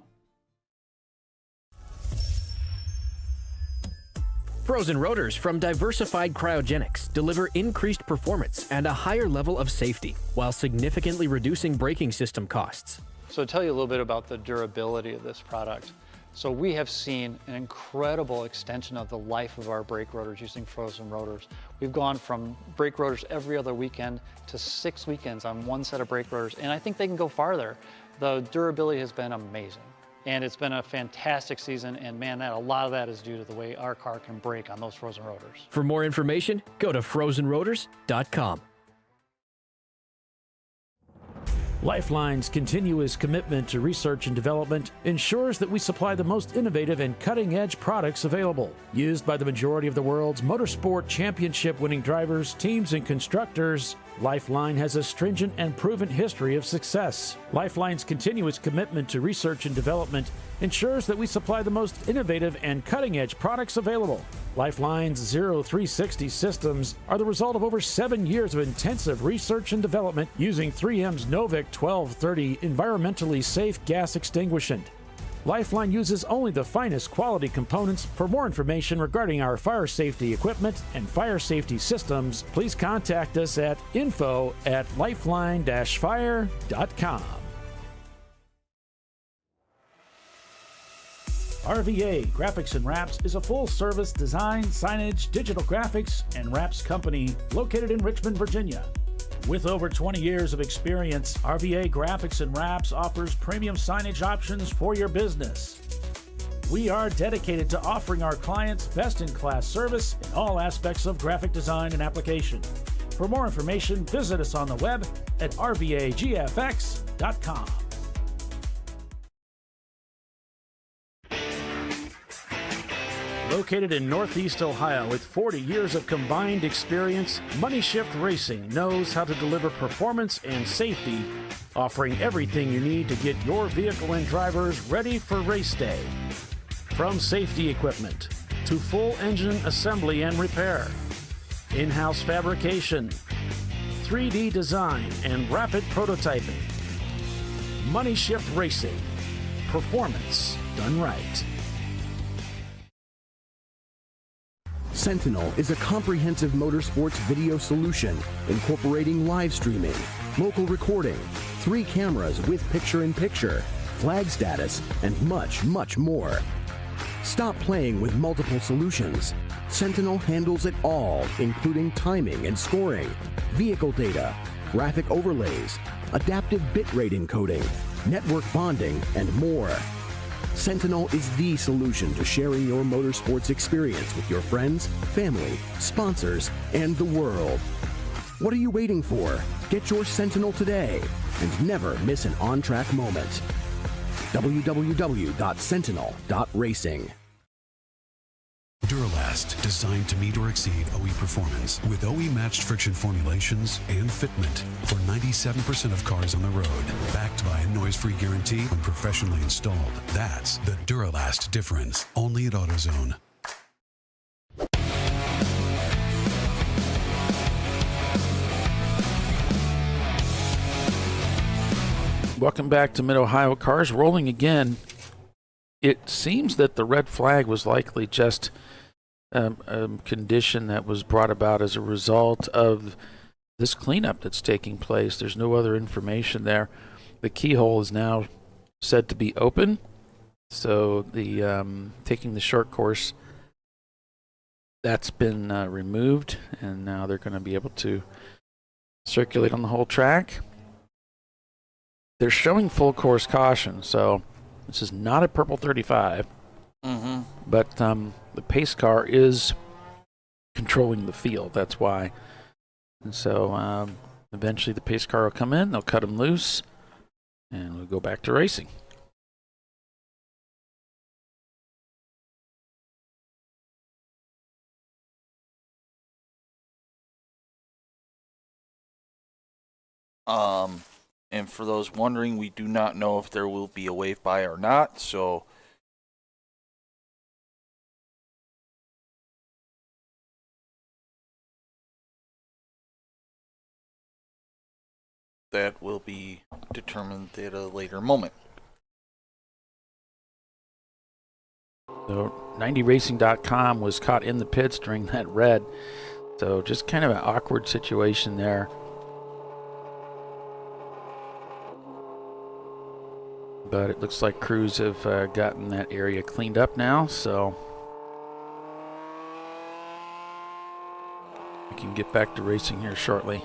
Frozen rotors from Diversified Cryogenics deliver increased performance and a higher level of safety, while significantly reducing braking system costs. So to tell you a little bit about the durability of this product. So we have seen an incredible extension of the life of our brake rotors using frozen rotors. We've gone from brake rotors every other weekend to 6 weekends on one set of brake rotors, and I think they can go farther. The durability has been amazing. And it's been a fantastic season, and man, a lot of that is due to the way our car can brake on those frozen rotors. For more information, go to frozenrotors.com. Lifeline's continuous commitment to research and development ensures that we supply the most innovative and cutting-edge products available, used by the majority of the world's motorsport championship-winning drivers, teams, and constructors. Lifeline has a stringent and proven history of success. Lifeline's continuous commitment to research and development ensures that we supply the most innovative and cutting-edge products available. Lifeline's 0360 systems are the result of over 7 years of intensive research and development using 3M's Novik 1230 environmentally safe gas extinguishant. Lifeline uses only the finest quality components. For more information regarding our fire safety equipment and fire safety systems, please contact us at info@lifeline-fire.com. RVA Graphics and Wraps is a full-service design, signage, digital graphics, and wraps company located in Richmond, Virginia. With over 20 years of experience, RVA Graphics and Wraps offers premium signage options for your business. We are dedicated to offering our clients best-in-class service in all aspects of graphic design and application. For more information, visit us on the web at rvagfx.com. Located in Northeast Ohio with 40 years of combined experience, Money Shift Racing knows how to deliver performance and safety, offering everything you need to get your vehicle and drivers ready for race day. From safety equipment to full engine assembly and repair, in-house fabrication, 3D design, and rapid prototyping. Money Shift Racing. Performance done right. Sentinel is a comprehensive motorsports video solution incorporating live streaming, local recording, 3 cameras with picture-in-picture, flag status, and much, much more. Stop playing with multiple solutions. Sentinel handles it all, including timing and scoring, vehicle data, graphic overlays, adaptive bitrate encoding, network bonding, and more. Sentinel is the solution to sharing your motorsports experience with your friends, family, sponsors, and the world. What are you waiting for? Get your Sentinel today and never miss an on-track moment. www.sentinel.racing. Duralast, designed to meet or exceed OE performance with OE-matched friction formulations and fitment for 97% of cars on the road. Backed by a noise-free guarantee when professionally installed. That's the Duralast difference. Only at AutoZone. Welcome back to Mid-Ohio. Cars rolling again. It seems that the red flag was likely just a condition that was brought about as a result of this cleanup that's taking place. There's no other information there. The keyhole is now said to be open, So the taking the short course, that's been removed, and now they're going to be able to circulate on the whole track. They're showing full course caution, so this is not a purple 35, but the pace car is controlling the field. That's why. And so eventually the pace car will come in, they'll cut them loose, and we'll go back to racing. And for those wondering, we do not know if there will be a wave by or not, so that will be determined at a later moment. So 90racing.com was caught in the pits during that red, so just kind of an awkward situation there. But it looks like crews have gotten that area cleaned up now, so we can get back to racing here shortly.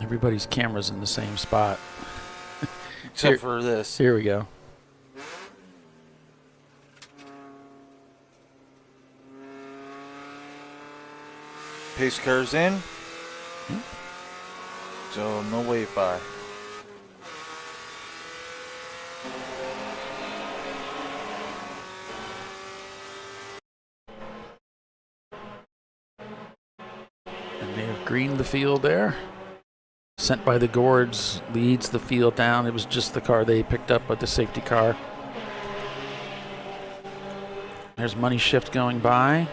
Everybody's camera's in the same spot. Except for this. Here we go. Pace car's in. So no wave by. And they have greened the field there. Sent by the Gourds leads the field down. It was just the car they picked up with the safety car. There's Money Shift going by.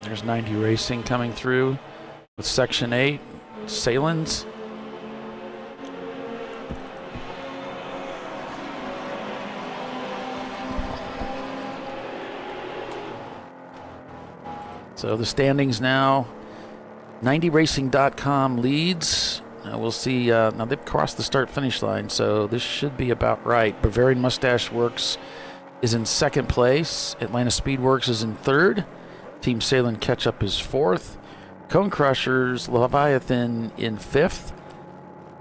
There's 90 Racing coming through with Section 8, Salins. So the standings now, 90racing.com leads. We'll see. Now they've crossed the start-finish line, so this should be about right. Bavarian Mustache Works is in second place. Atlanta Speedworks is in third. Team Salem Ketchup is fourth. Cone Crushers, Leviathan in fifth.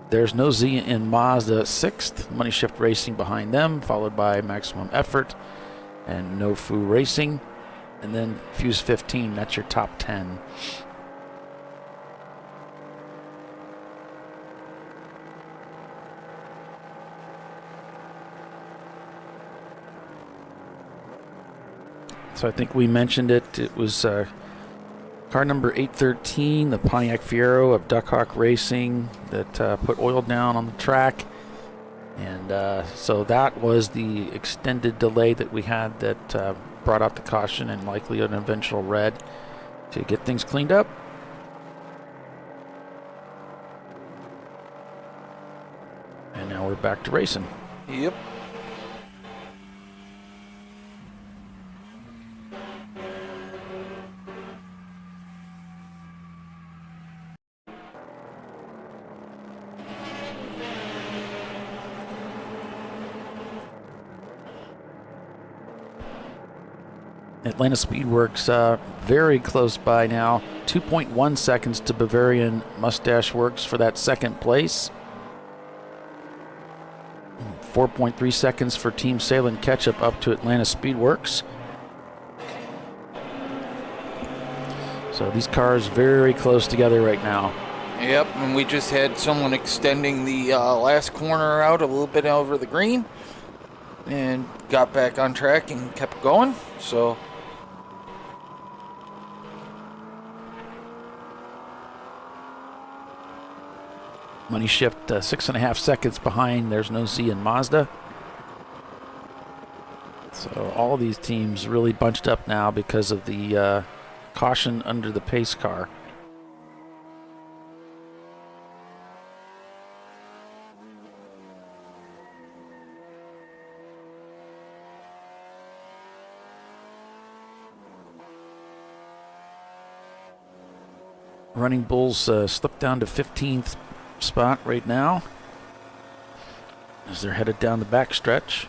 There's No Z in Mazda sixth. Money Shift Racing behind them, followed by Maximum Effort and No Foo Racing. And then Fuse 15, that's your top 10. So I think we mentioned it. It was car number 813, the Pontiac Fiero of Duck Hawk Racing, that put oil down on the track. And so that was the extended delay that we had that brought out the caution and likely an eventual red to get things cleaned up. And now we're back to racing. Yep. Atlanta Speedworks very close by now. 2.1 seconds to Bavarian Mustache Works for that second place. 4.3 seconds for Team Salem Ketchup up to Atlanta Speedworks. So these cars very close together right now. Yep, and we just had someone extending the last corner out a little bit over the green and got back on track and kept going. So Money Shift 6.5 seconds behind. There's No Z in Mazda. So all these teams really bunched up now because of the caution under the pace car. Running Bulls slipped down to 15th spot right now as they're headed down the backstretch.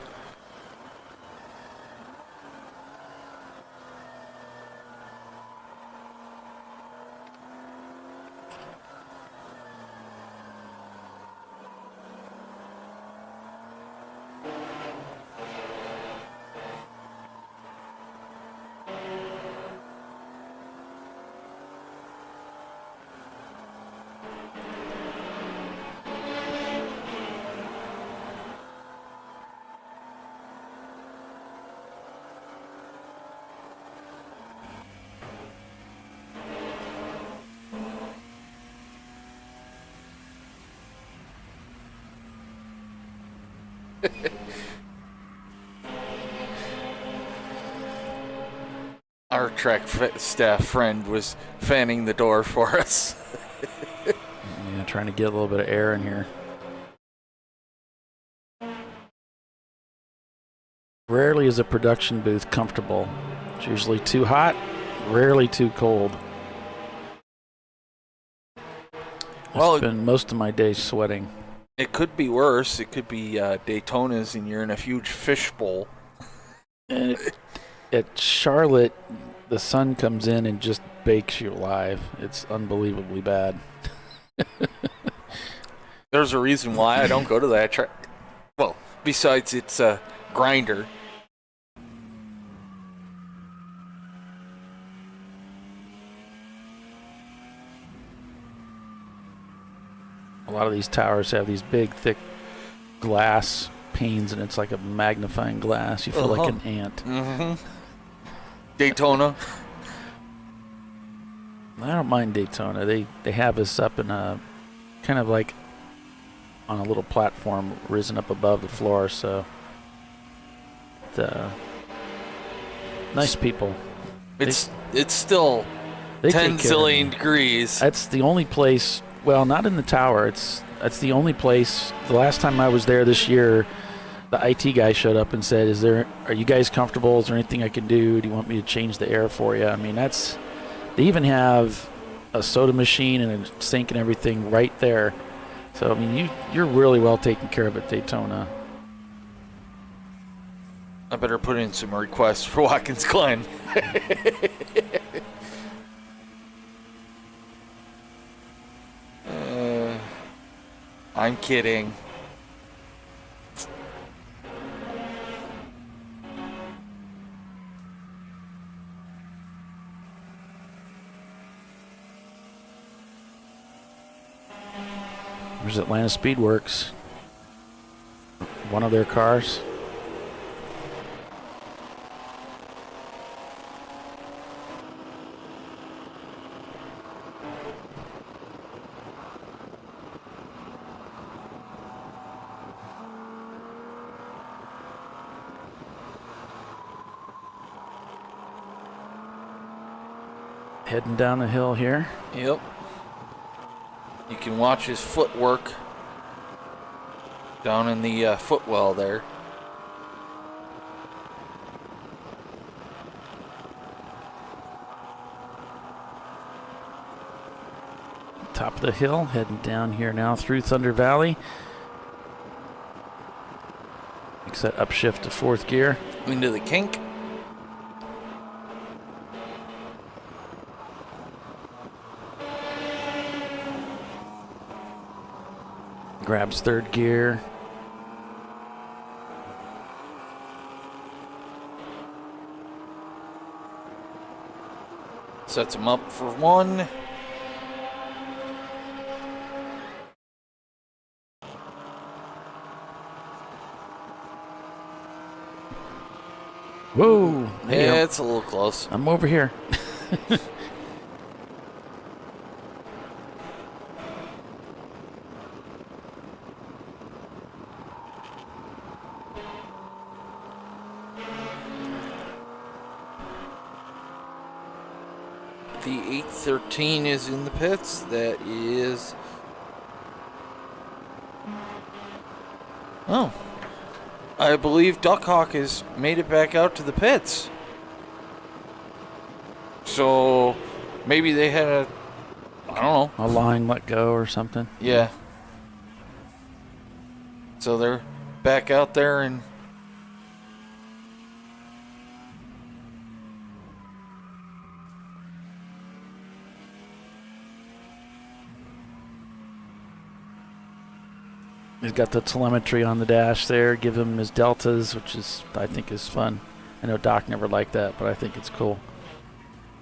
Our track staff friend was fanning the door for us. Yeah, trying to get a little bit of air in here. Rarely is a production booth comfortable. It's usually too hot, rarely too cold. Well, spend most of my day sweating. It could be worse. It could be Daytona's and you're in a huge fishbowl. And at Charlotte, the sun comes in and just bakes you alive. It's unbelievably bad. There's a reason why I don't go to that track. Well, besides it's a grinder. A lot of these towers have these big, thick glass panes, and it's like a magnifying glass. You feel like an ant. Mm-hmm. Daytona. I don't mind Daytona. They have us up in a kind of like on a little platform risen up above the floor, so nice people. It's still 10 zillion degrees. That's the only place. Well, not in the tower. That's the only place. The last time I was there this year, the IT guy showed up and said, are you guys comfortable? Is there anything I can do? Do you want me to change the air for you? I mean, they even have a soda machine and a sink and everything right there. So, I mean, you're really well taken care of at Daytona. I better put in some requests for Watkins Glen. I'm kidding. There's Atlanta Speedworks. One of their cars. Heading down the hill here. Yep. You can watch his footwork down in the footwell there. Top of the hill, heading down here now through Thunder Valley. Makes that upshift to fourth gear. Into the kink. Grabs third gear. Sets him up for one. Whoa. Hey, yeah, it's a little close. I'm over here. The 813 is in the pits. That is... Oh. I believe Duckhawk has made it back out to the pits. So maybe they had a... I don't know. A line let go or something. Yeah. So they're back out there and... He's got the telemetry on the dash there, give him his deltas, which is, I think, is fun. I know Doc never liked that, but I think it's cool.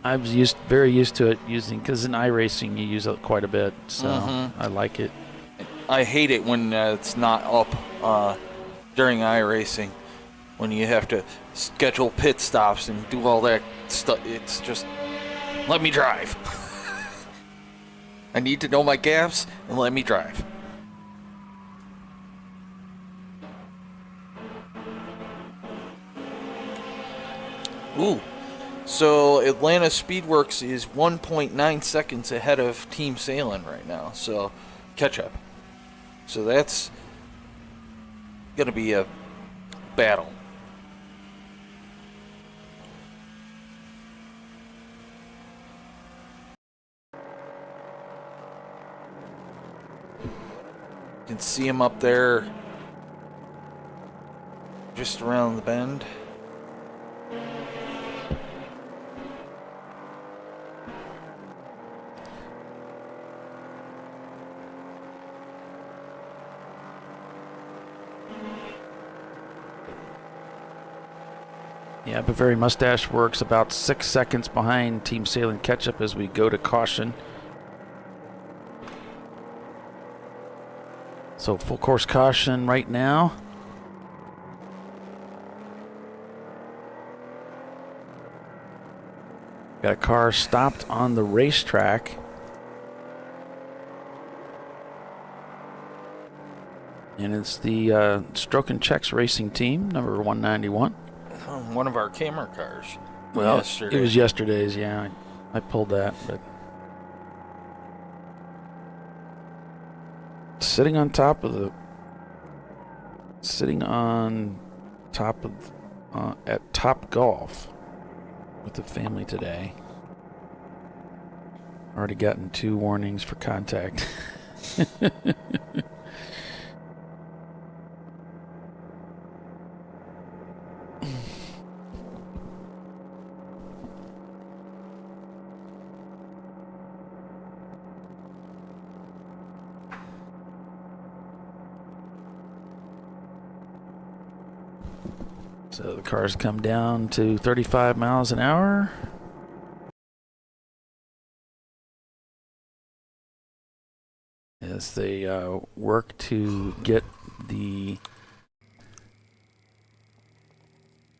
I was very used to it because in iRacing you use it quite a bit, so I like it. I hate it when it's not up during iRacing, when you have to schedule pit stops and do all that stuff. It's just, let me drive. I need to know my gaps and let me drive. Ooh. So Atlanta Speedworks is 1.9 seconds ahead of Team Salem right now. So catch up. So that's going to be a battle. You can see him up there just around the bend. Yeah, Bavarian Mustache Works about 6 seconds behind Team Salem Ketchup as we go to caution. So full course caution right now. Got a car stopped on the racetrack. And it's the Stroke and Checks Racing Team, number 191. One of our camera cars. Well, yesterday. It was yesterday's, yeah. I pulled that, but sitting on top of at Top Golf with the family today. Already gotten 2 warnings for contact. So the cars come down to 35 miles an hour. As they work to get the...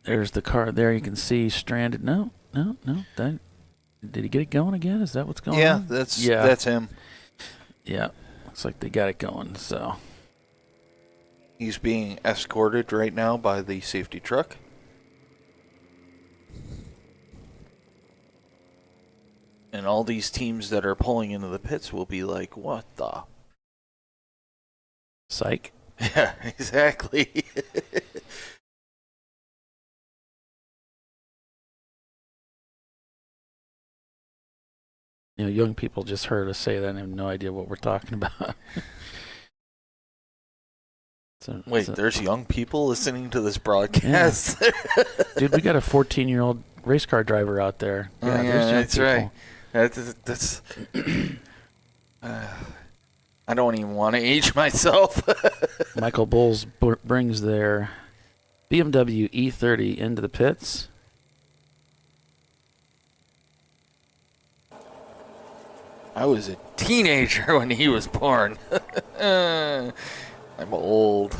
There's the car there, you can see stranded. No. Did he get it going again? Is that what's going on? Yeah, that's him. Yeah, looks like they got it going, so... He's being escorted right now by the safety truck. And all these teams that are pulling into the pits will be like, what the? Psych. Yeah, exactly. You know, young people just heard us say that and have no idea what we're talking about. Wait, there's young people listening to this broadcast? Yeah. Dude, we got a 14-year-old race car driver out there. Yeah, that's right. That's I don't even want to age myself. Michael Bowles brings their BMW E30 into the pits. I was a teenager when he was born. I'm old.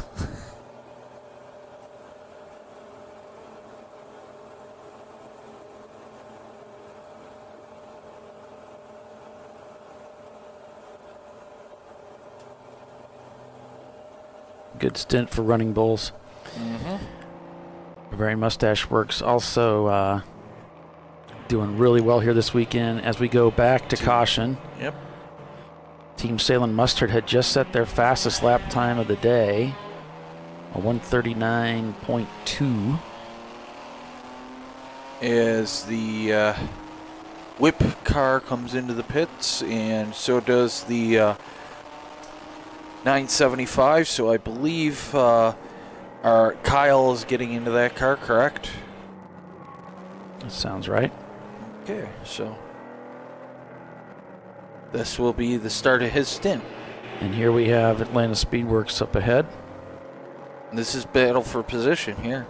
Good stint for Running Bulls. Mm-hmm. Bavarian Mustache Works also doing really well here this weekend as we go back to caution. Yep. Team Salem Mustard had just set their fastest lap time of the day, a 1:39.2. As the whip car comes into the pits, and so does the 975. So I believe our Kyle is getting into that car, correct? That sounds right. Okay, so this will be the start of his stint. And here we have Atlanta Speedworks up ahead. This is battle for position here.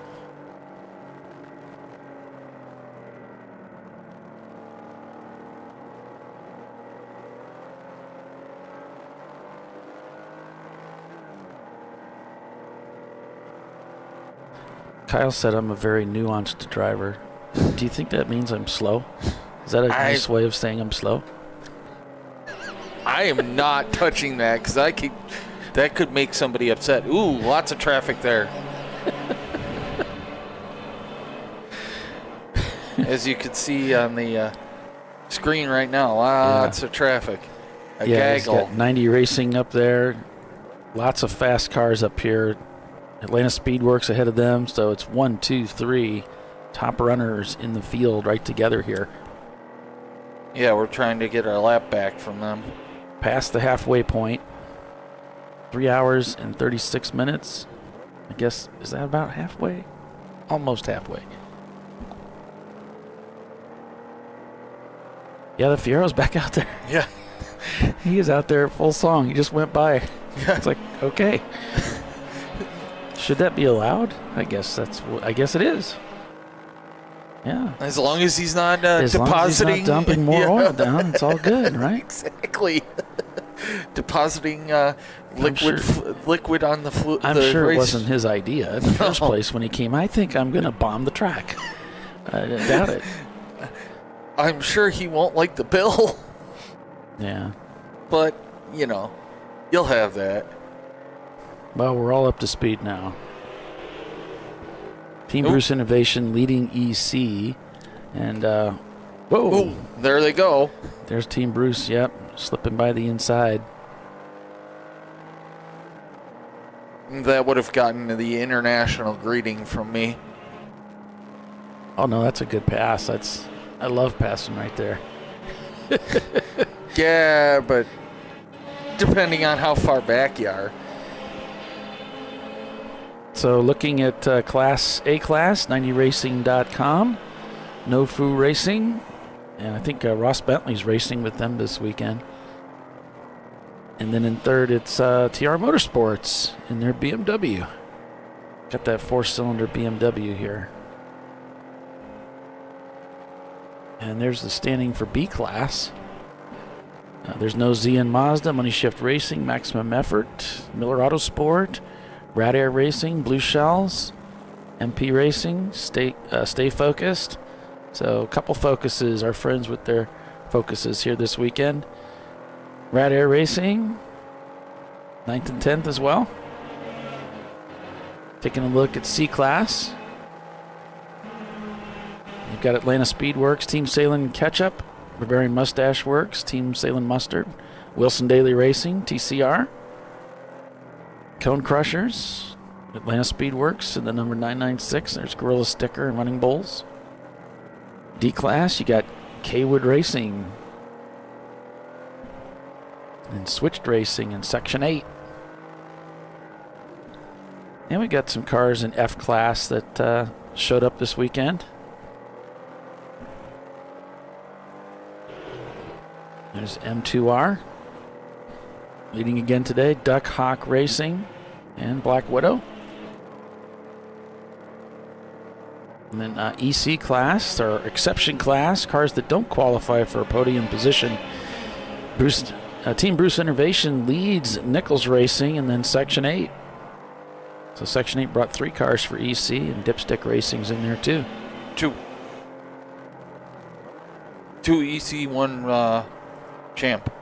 Kyle said I'm a very nuanced driver. Do you think that means I'm slow? Is that a nice way of saying I'm slow? I am not touching that because that could make somebody upset. Ooh, lots of traffic there. As you can see on the screen right now, lots of traffic. A He's gaggle. got 90 Racing up there. Lots of fast cars up here. Atlanta Speedworks ahead of them, so it's 1, 2, 3 top runners in the field right together here. Yeah, we're trying to get our lap back from them. Past the halfway point. 3 hours and 36 minutes. I guess, is that about halfway? Almost halfway. Yeah, the Fiero's back out there. Yeah. He is out there full song. He just went by. Yeah. It's like, okay. Should that be allowed? I guess it is. Yeah. As long as he's not as depositing. Long as he's not dumping more oil down, it's all good, right? Exactly. Depositing liquid on the fluid. I'm sure it wasn't his idea in the first place when he came. I think I'm going to bomb the track. I doubt it. I'm sure he won't like the bill. Yeah. But, you'll have that. Well, we're all up to speed now. Team Bruce Innovation leading EC. And, whoa. Ooh, there they go. There's Team Bruce, yep. Slipping by the inside. That would have gotten the international greeting from me. Oh, no, that's a good pass. I love passing right there. Yeah, but depending on how far back you are. So looking at Class A-Class, 90racing.com, No-Foo Racing, and I think Ross Bentley's racing with them this weekend. And then in third, it's TR Motorsports in their BMW. Got that 4-cylinder BMW here. And there's the standing for B-Class. There's no ZN Mazda, Money Shift Racing, Maximum Effort, Miller Autosport, Rad Air Racing, Blue Shells, MP Racing, Stay Focused. So a couple focuses, our friends with their focuses here this weekend. Rad Air Racing, 9th and 10th as well. Taking a look at C-Class. You've got Atlanta Speedworks, Team Salem Ketchup, Bavarian Mustache Works, Team Salem Mustard, Wilson Daily Racing, TCR. Cone Crushers, Atlanta Speedworks, and the number 996. There's Gorilla Sticker and Running Bulls. D-Class, you got Kaywood Racing. And Switched Racing in Section 8. And we got some cars in F-Class that showed up this weekend. There's M2R. Leading again today, Duck Hawk Racing and Black Widow. And then EC class, or exception class, cars that don't qualify for a podium position. Team Bruce Innovation leads Nichols Racing, and then Section 8. So Section 8 brought 3 cars for EC, and Dipstick Racing's in there too. Two EC, one Champ.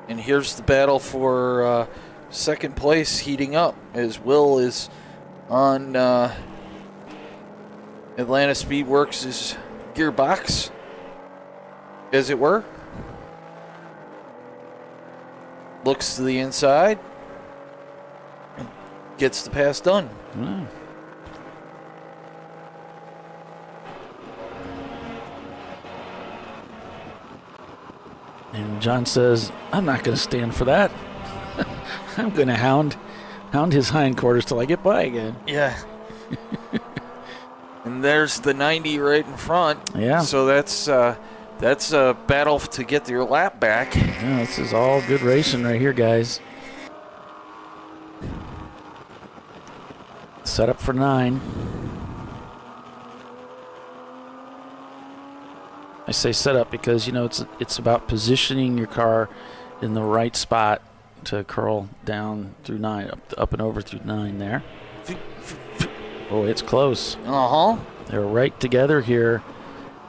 And here's the battle for second place heating up as Will is on Atlanta Speedworks' gearbox, as it were. Looks to the inside. Gets the pass done. And John says, I'm not going to stand for that. I'm going to hound his hindquarters till I get by again. Yeah. And there's the 90 right in front. Yeah. So that's a battle to get your lap back. Yeah, this is all good racing right here, guys. Set up for 9. I say set up because, you know, it's about positioning your car in the right spot to curl down through 9, up and over through 9 there. Oh, it's close. They're right together here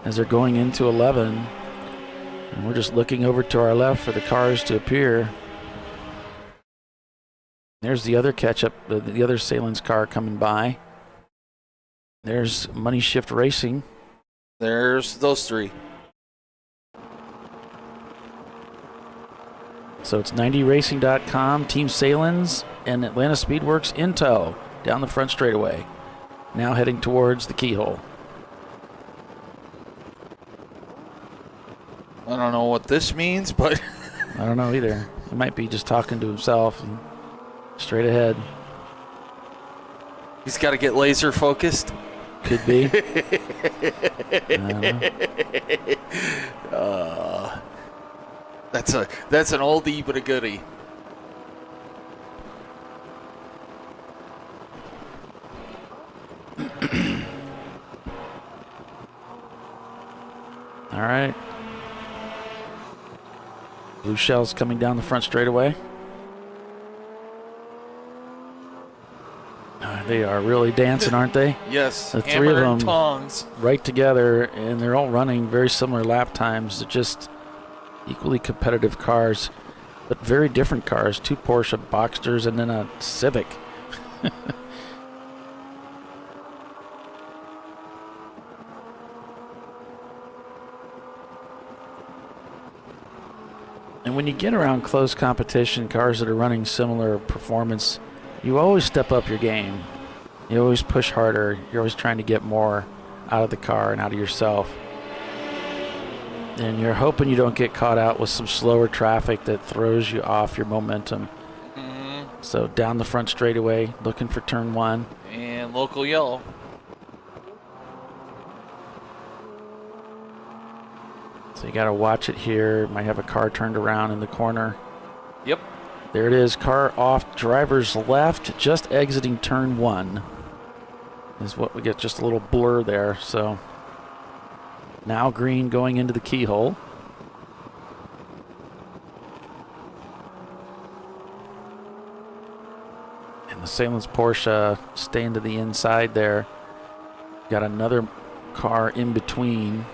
as they're going into 11. And we're just looking over to our left for the cars to appear. There's the other catch-up, the other Salen's car coming by. There's Money Shift Racing. There's those 3. So it's 90racing.com, Team Salen's, and Atlanta Speedworks in tow down the front straightaway. Now heading towards the keyhole. I don't know what this means, but I don't know either. He might be just talking to himself and straight ahead. He's got to get laser focused. Could be. I don't know. That's an oldie but a goodie. All right. Blue Shell's coming down the front straightaway. They are really dancing, aren't they? Yes. The 3 of hammer them and tongs. right together, and they're all running very similar lap times. They're just equally competitive cars, but very different cars. 2 Porsche Boxsters and then a Civic. And when you get around close competition, cars that are running similar performance, you always step up your game. You always push harder. You're always trying to get more out of the car and out of yourself. And you're hoping you don't get caught out with some slower traffic that throws you off your momentum. So down the front straightaway, looking for turn 1. And local yellow. So you got to watch it here. Might have a car turned around in the corner. Yep. There it is. Car off, driver's left, just exiting turn 1. Is what we get, just a little blur there. So now green going into the keyhole. And the Salen's Porsche staying to the inside there. Got another car in between.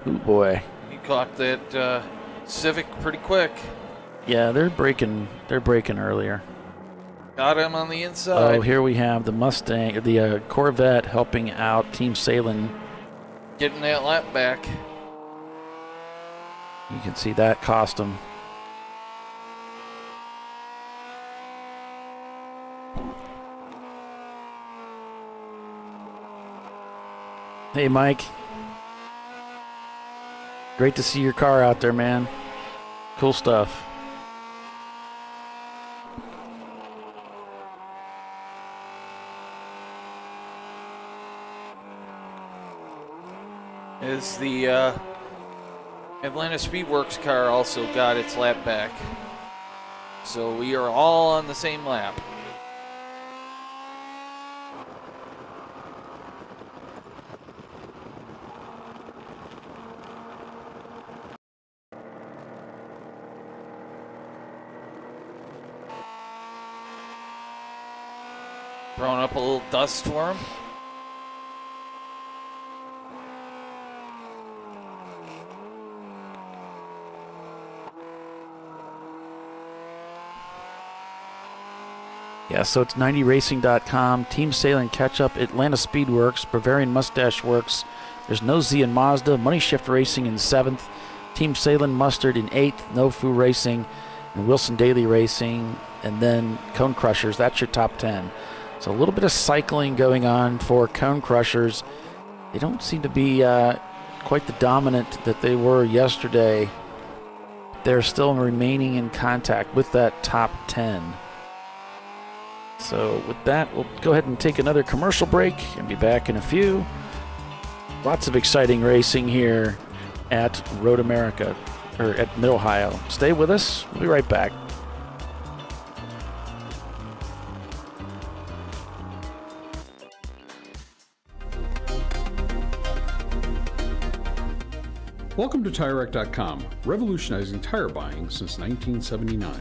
Ooh, boy. He caught that Civic pretty quick. Yeah, they're braking earlier. Got him on the inside. Oh, here we have the Mustang, the Corvette helping out Team Salen. Getting that lap back. You can see that cost him. Hey, Mike. Great to see your car out there, man. Cool stuff. Is the Atlanta Speedworks car also got its lap back. So we are all on the same lap. Throwing up a little dust for him. Yeah, so it's 90racing.com, Team Sailing Catch-Up, Atlanta Speedworks, Bavarian Mustache Works. There's No Z and Mazda, Money Shift Racing in 7th, Team Sailing Mustard in 8th, No Foo Racing, and Wilson Daily Racing, and then Cone Crushers. That's your top 10. So a little bit of cycling going on for Cone Crushers. They don't seem to be quite the dominant that they were yesterday. They're still remaining in contact with that top 10. So with that, we'll go ahead and take another commercial break and be back in a few. Lots of exciting racing here at Road America, or at Mid-Ohio. Stay with us. We'll be right back. Welcome to TireRack.com, revolutionizing tire buying since 1979.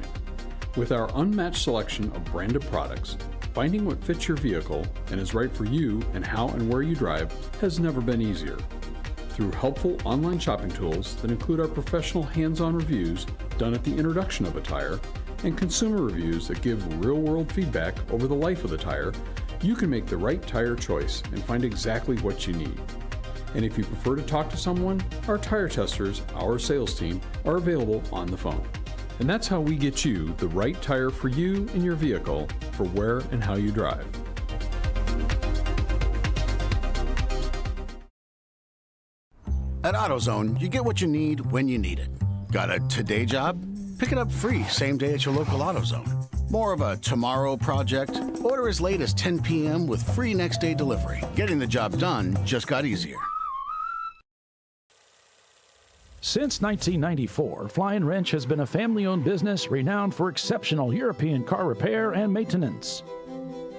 With our unmatched selection of branded products, finding what fits your vehicle and is right for you and how and where you drive has never been easier. Through helpful online shopping tools that include our professional hands-on reviews done at the introduction of a tire and consumer reviews that give real-world feedback over the life of the tire, you can make the right tire choice and find exactly what you need. And if you prefer to talk to someone, our tire testers, our sales team, are available on the phone. And that's how we get you the right tire for you and your vehicle for where and how you drive. At AutoZone, you get what you need when you need it. Got a today job? Pick it up free same day at your local AutoZone. More of a tomorrow project? Order as late as 10 p.m. with free next day delivery. Getting the job done just got easier. Since 1994, Fly & Wrench has been a family-owned business renowned for exceptional European car repair and maintenance.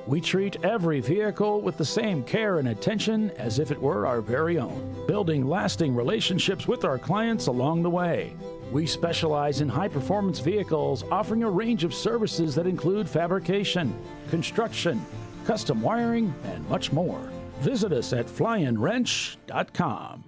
We treat every vehicle with the same care and attention as if it were our very own, building lasting relationships with our clients along the way. We specialize in high-performance vehicles, offering a range of services that include fabrication, construction, custom wiring, and much more. Visit us at flyandwrench.com.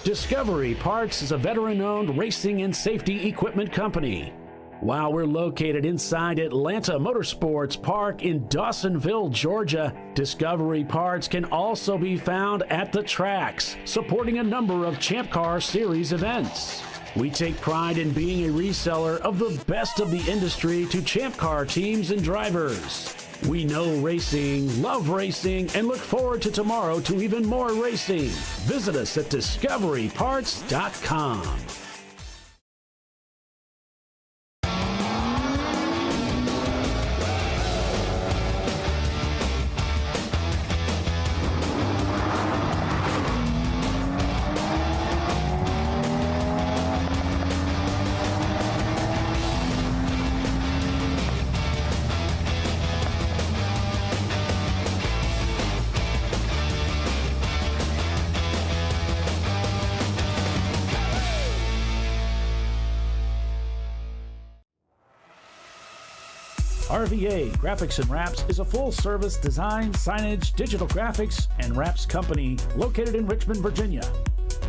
Discovery Parts is a veteran-owned racing and safety equipment company. While we're located inside Atlanta Motorsports Park in Dawsonville, Georgia, Discovery Parts can also be found at the tracks, supporting a number of Champ Car Series events. We take pride in being a reseller of the best of the industry to Champ Car teams and drivers. We know racing, love racing, and look forward to tomorrow to even more racing. Visit us at discoveryparts.com. RVA Graphics and Wraps is a full-service design, signage, digital graphics, and wraps company located in Richmond, Virginia.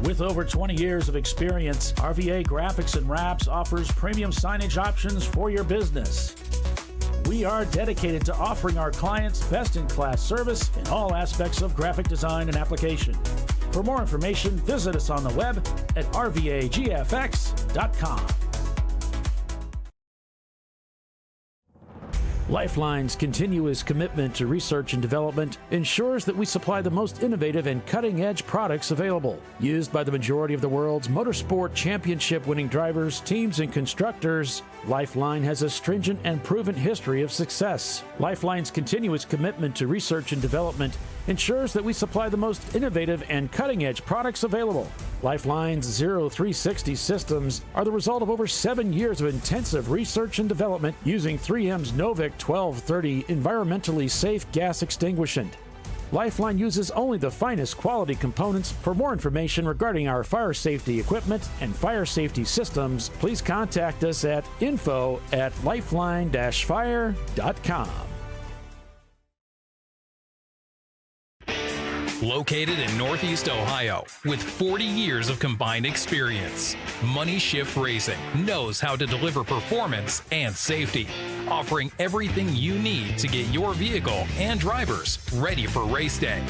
With over 20 years of experience, RVA Graphics and Wraps offers premium signage options for your business. We are dedicated to offering our clients best-in-class service in all aspects of graphic design and application. For more information, visit us on the web at rvagfx.com. Lifeline's continuous commitment to research and development ensures that we supply the most innovative and cutting-edge products available. Used by the majority of the world's motorsport championship-winning drivers, teams, and constructors, Lifeline has a stringent and proven history of success. Lifeline's continuous commitment to research and development ensures that we supply the most innovative and cutting-edge products available. Lifeline's 0360 systems are the result of over 7 years of intensive research and development using 3M's Novik 1230 environmentally safe gas extinguishant. Lifeline uses only the finest quality components. For more information regarding our fire safety equipment and fire safety systems, please contact us at info@lifeline-fire.com. Located in Northeast Ohio with 40 years of combined experience, Money Shift Racing knows how to deliver performance and safety, offering everything you need to get your vehicle and drivers ready for race day.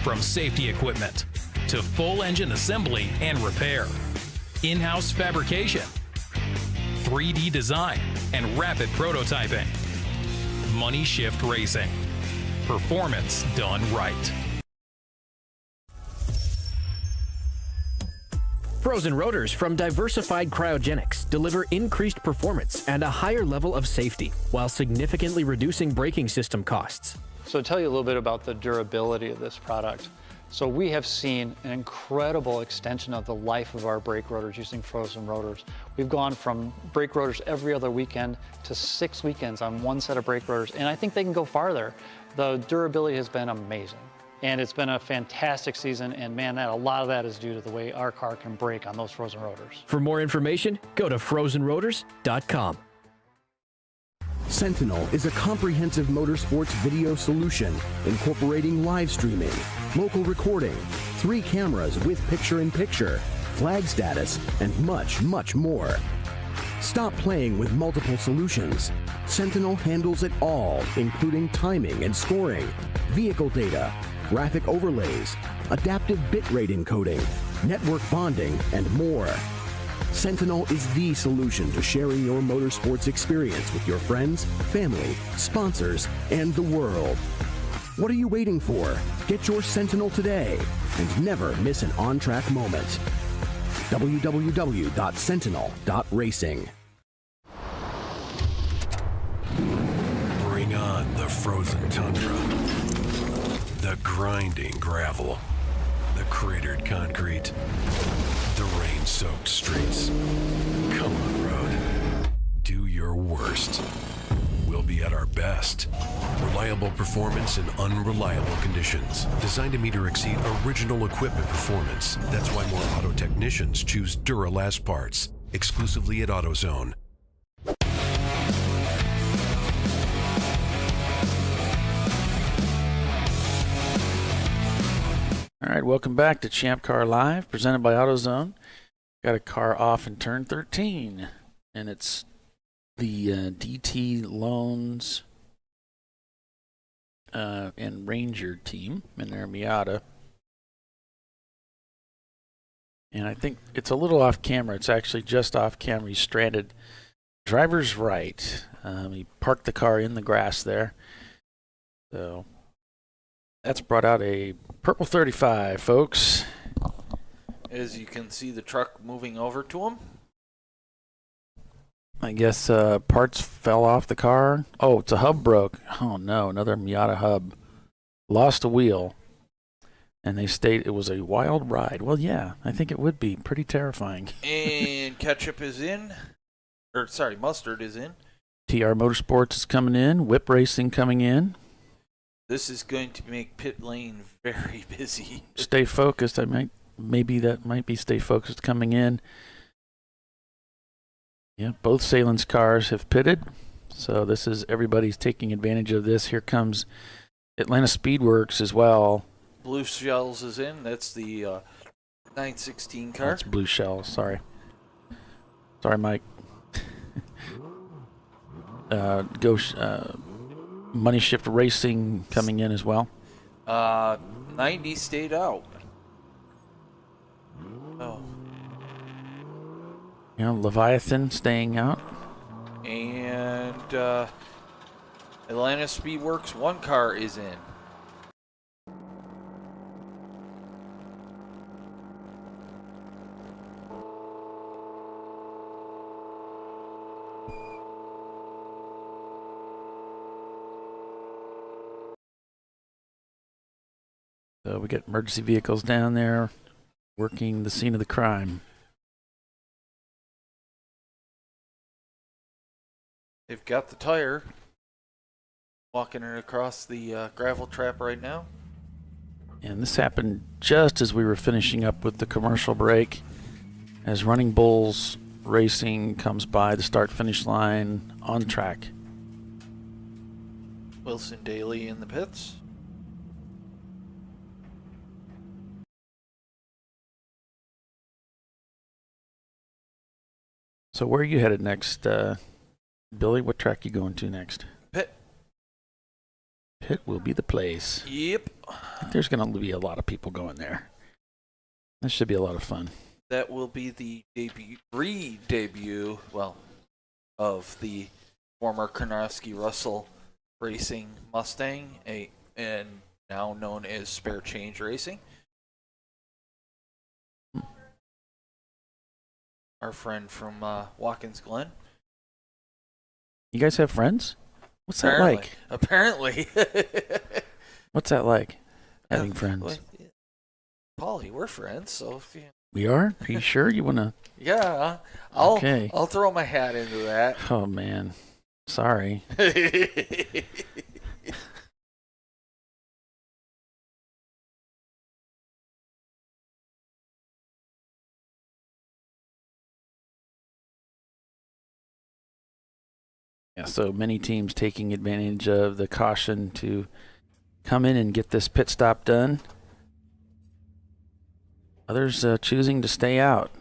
From safety equipment to full engine assembly and repair, in-house fabrication, 3D design, and rapid prototyping. Money Shift Racing. Performance done right. Frozen rotors from Diversified Cryogenics deliver increased performance and a higher level of safety while significantly reducing braking system costs. So to tell you a little bit about the durability of this product. So we have seen an incredible extension of the life of our brake rotors using frozen rotors. We've gone from brake rotors every other weekend to 6 weekends on one set of brake rotors, and I think they can go farther. The durability has been amazing. And it's been a fantastic season, and man, a lot of that is due to the way our car can brake on those frozen rotors. For more information, go to frozenrotors.com. Sentinel is a comprehensive motorsports video solution incorporating live streaming, local recording, 3 cameras with picture-in-picture, flag status, and much, much more. Stop playing with multiple solutions. Sentinel handles it all, including timing and scoring, vehicle data, graphic overlays, adaptive bitrate encoding, network bonding, and more. Sentinel is the solution to sharing your motorsports experience with your friends, family, sponsors, and the world. What are you waiting for? Get your Sentinel today and never miss an on-track moment. www.sentinel.racing. Bring on the frozen tundra, the grinding gravel, the cratered concrete, the rain-soaked streets. Come on, road. Do your worst. We'll be at our best. Reliable performance in unreliable conditions. Designed to meet or exceed original equipment performance. That's why more auto technicians choose Duralast parts. Exclusively at AutoZone. All right, welcome back to Champ Car Live, presented by AutoZone. Got a car off in turn 13, and it's the DT Loans and Ranger team in their Miata. And I think it's a little off camera. It's actually just off camera. He's stranded driver's right. He parked the car in the grass there. So that's brought out a purple 35, folks. As you can see the truck moving over to him. I guess parts fell off the car. Oh, it's a hub broke. Oh no, another Miata hub. Lost a wheel. And they state it was a wild ride. Well, yeah, I think it would be pretty terrifying. And ketchup is in. Or, sorry, mustard is in. TR Motorsports is coming in. Whip Racing coming in. This is going to make pit lane very busy. Stay focused. Maybe that might be Stay Focused coming in. Yeah, both Salen's cars have pitted. So this is everybody's taking advantage of this. Here comes Atlanta Speedworks as well. Blue Shells is in. That's the 916 car. That's Blue Shells. Sorry, Mike. Money Shift Racing coming in as well. 90 stayed out. Oh. You know, Leviathan staying out. And Atlanta Speedworks, 1 car is in. So we get emergency vehicles down there working the scene of the crime. They've got the tire. Walking it across the gravel trap right now. And this happened just as we were finishing up with the commercial break. As Running Bulls Racing comes by the start-finish line on track. Wilson Daly in the pits. So where are you headed next, Billy? What track you going to next? Pit. Pit will be the place. Yep. I think there's going to be a lot of people going there. This should be a lot of fun. That will be the debut, well, of the former Karnowski-Russell Racing Mustang, and now known as Spare Change Racing. Our friend from Watkins Glen. You guys have friends? What's that like? Apparently. What's that like, having friends? Well, Paulie, we're friends, so if you... We are? Are you sure you want to? Yeah, Okay. I'll throw my hat into that. Oh, man. Sorry. Yeah, so many teams taking advantage of the caution to come in and get this pit stop done. Others choosing to stay out.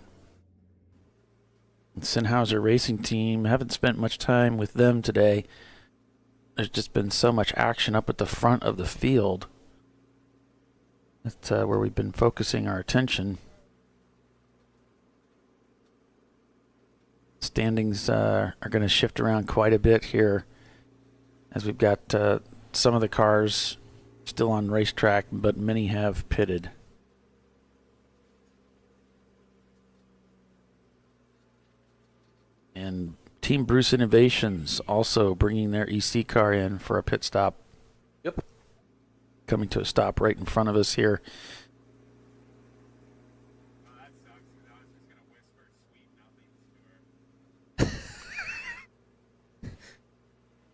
The Sennhauser Racing Team, haven't spent much time with them today. There's just been so much action up at the front of the field. That's where we've been focusing our attention. Standings are going to shift around quite a bit here, as we've got some of the cars still on racetrack, but many have pitted. And Team Bruce Innovations also bringing their EC car in for a pit stop. Yep. Coming to a stop right in front of us here.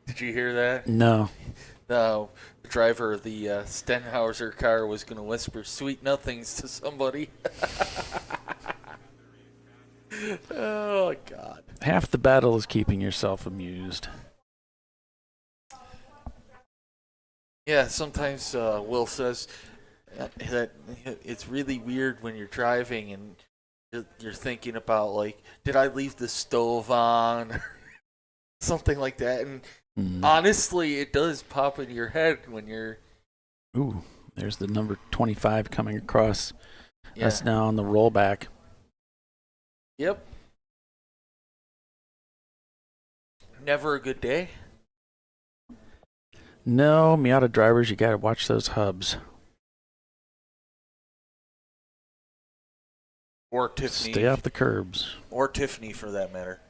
Did you hear that? No. The driver of the Stenhauser car was going to whisper sweet nothings to somebody. Oh, God. Half the battle is keeping yourself amused. Yeah, sometimes Will says that it's really weird when you're driving and you're thinking about, like, did I leave the stove on? Something like that. And honestly, it does pop in your head when you're... Ooh, there's the number 25 coming across. Yeah. That's now on the rollback. Yep. Never a good day. No, Miata drivers, you got to watch those hubs. Or Tiffany. Stay off the curbs. Or Tiffany, for that matter.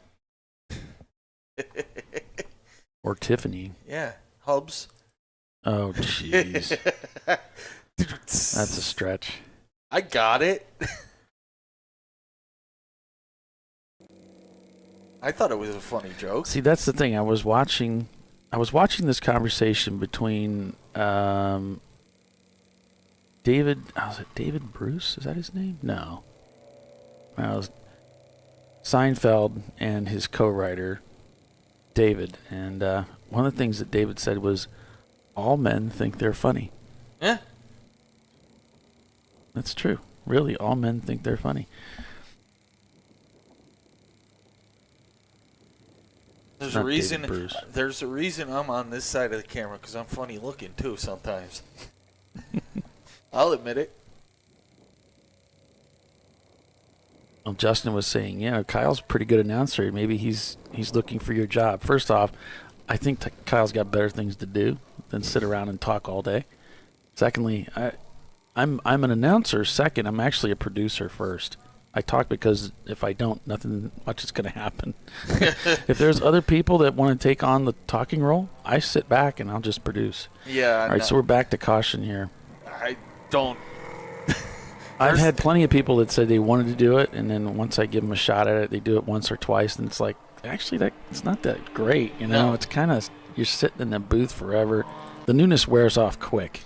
Or Tiffany. Yeah, hubs. Oh, jeez. That's a stretch. I got it. I thought it was a funny joke. See, that's the thing. I was watching this conversation between David. Was it David Bruce? Is that his name? No. It was Seinfeld and his co-writer David. And one of the things that David said was, "All men think they're funny." Yeah. That's true. Really, all men think they're funny. There's a reason. There's a reason I'm on this side of the camera, because I'm funny looking too sometimes. I'll admit it. Well, Justin was saying, Kyle's a pretty good announcer. Maybe he's looking for your job. First off, I think Kyle's got better things to do than sit around and talk all day. Secondly, I'm an announcer. Second, I'm actually a producer first. I talk because if I don't, nothing much is going to happen. If there's other people that want to take on the talking role, I sit back and I'll just produce. Yeah. All right, so we're back to caution here. I don't. I've had plenty of people that said they wanted to do it, and then once I give them a shot at it, they do it once or twice, and it's like, actually, it's not that great. No. It's kind of, you're sitting in the booth forever. The newness wears off quick.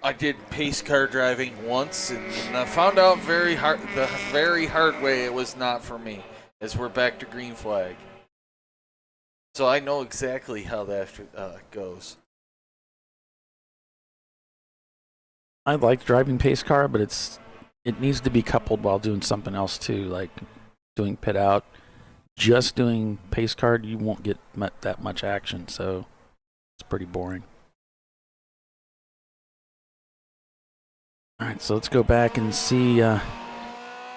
I did pace car driving once, and I found out the very hard way it was not for me, as we're back to green flag. So I know exactly how that goes. I like driving pace car, but it's it needs to be coupled while doing something else too, like doing pit out. Just doing pace card, you won't get that much action, so it's pretty boring. All right, so let's go back and see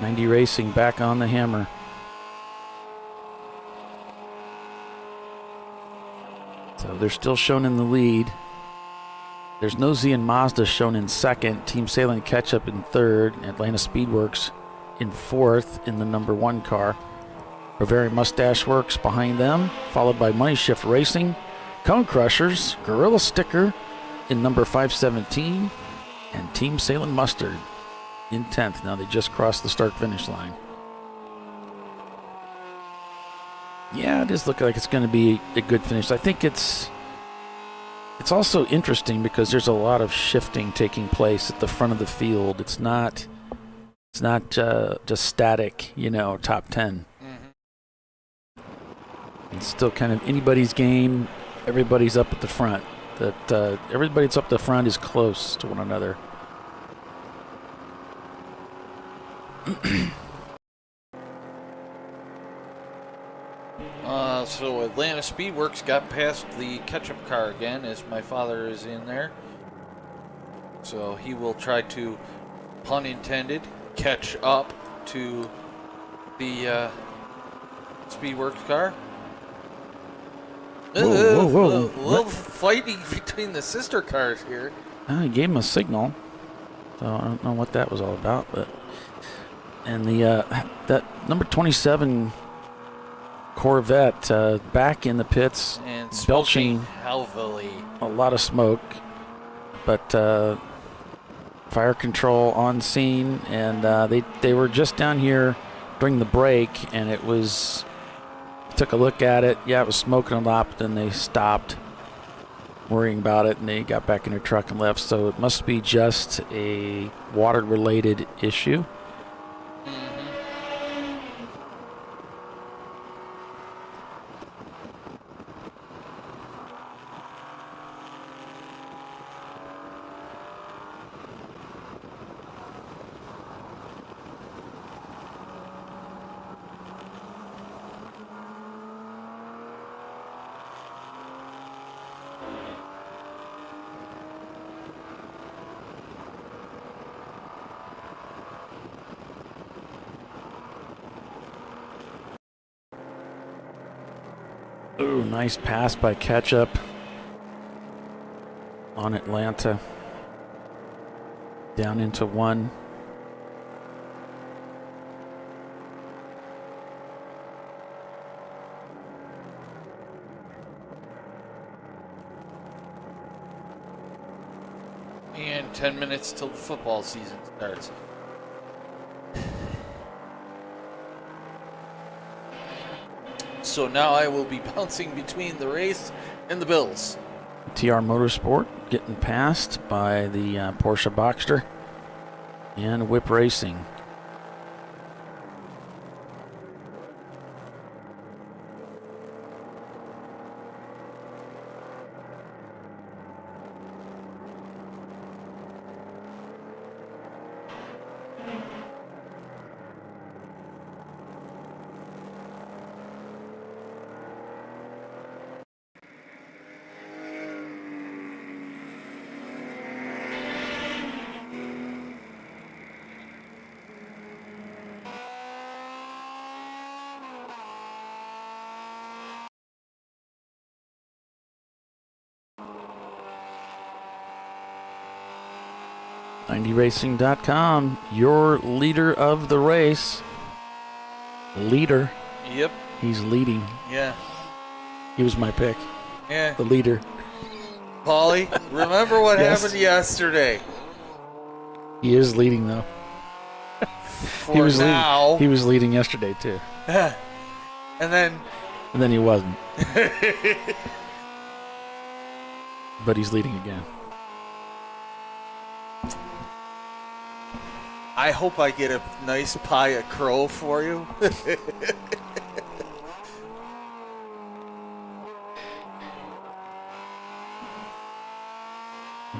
90 Racing back on the hammer. So they're still shown in the lead. There's no Z and Mazda shown in second. Team Sailing Ketchup in third. Atlanta Speedworks in fourth in the number 1 car. Bavarian Mustache Works behind them, followed by Money Shift Racing, Cone Crushers, Gorilla Sticker in number 517, and Team Sailing Mustard in 10th. Now they just crossed the start-finish line. Yeah, it is looking like it's going to be a good finish. I think it's also interesting because there's a lot of shifting taking place at the front of the field. It's not just static, top 10. It's still kind of anybody's game. Everybody's up at the front. Everybody that's up the front is close to one another. So Atlanta Speedworks got past the ketchup car again, as my father is in there. So he will try to, pun intended, catch up to the Speedworks car. Whoa. A little fighting between the sister cars here. He gave him a signal, so I don't know what that was all about. And that number 27 Corvette back in the pits, and belching heavily. A lot of smoke, but fire control on scene, and they were just down here during the break, and it was. Took a look at it. Yeah, it was smoking a lot, but then they stopped worrying about it, and they got back in their truck and left. So it must be just a water-related issue. Ooh, nice pass by Ketchup on Atlanta. Down into 1. And 10 minutes till the football season starts. So now I will be bouncing between the race and the Bills. TR Motorsport getting passed by the Porsche Boxster and Whip Racing. NindyRacing.com, your leader of the race. Leader. Yep. He's leading. Yeah. He was my pick. Yeah. The leader. Paulie, remember what Yes. happened yesterday. He is leading, though. For now. He was leading yesterday, too. And then he wasn't. But he's leading again. I hope I get a nice pie of crow for you.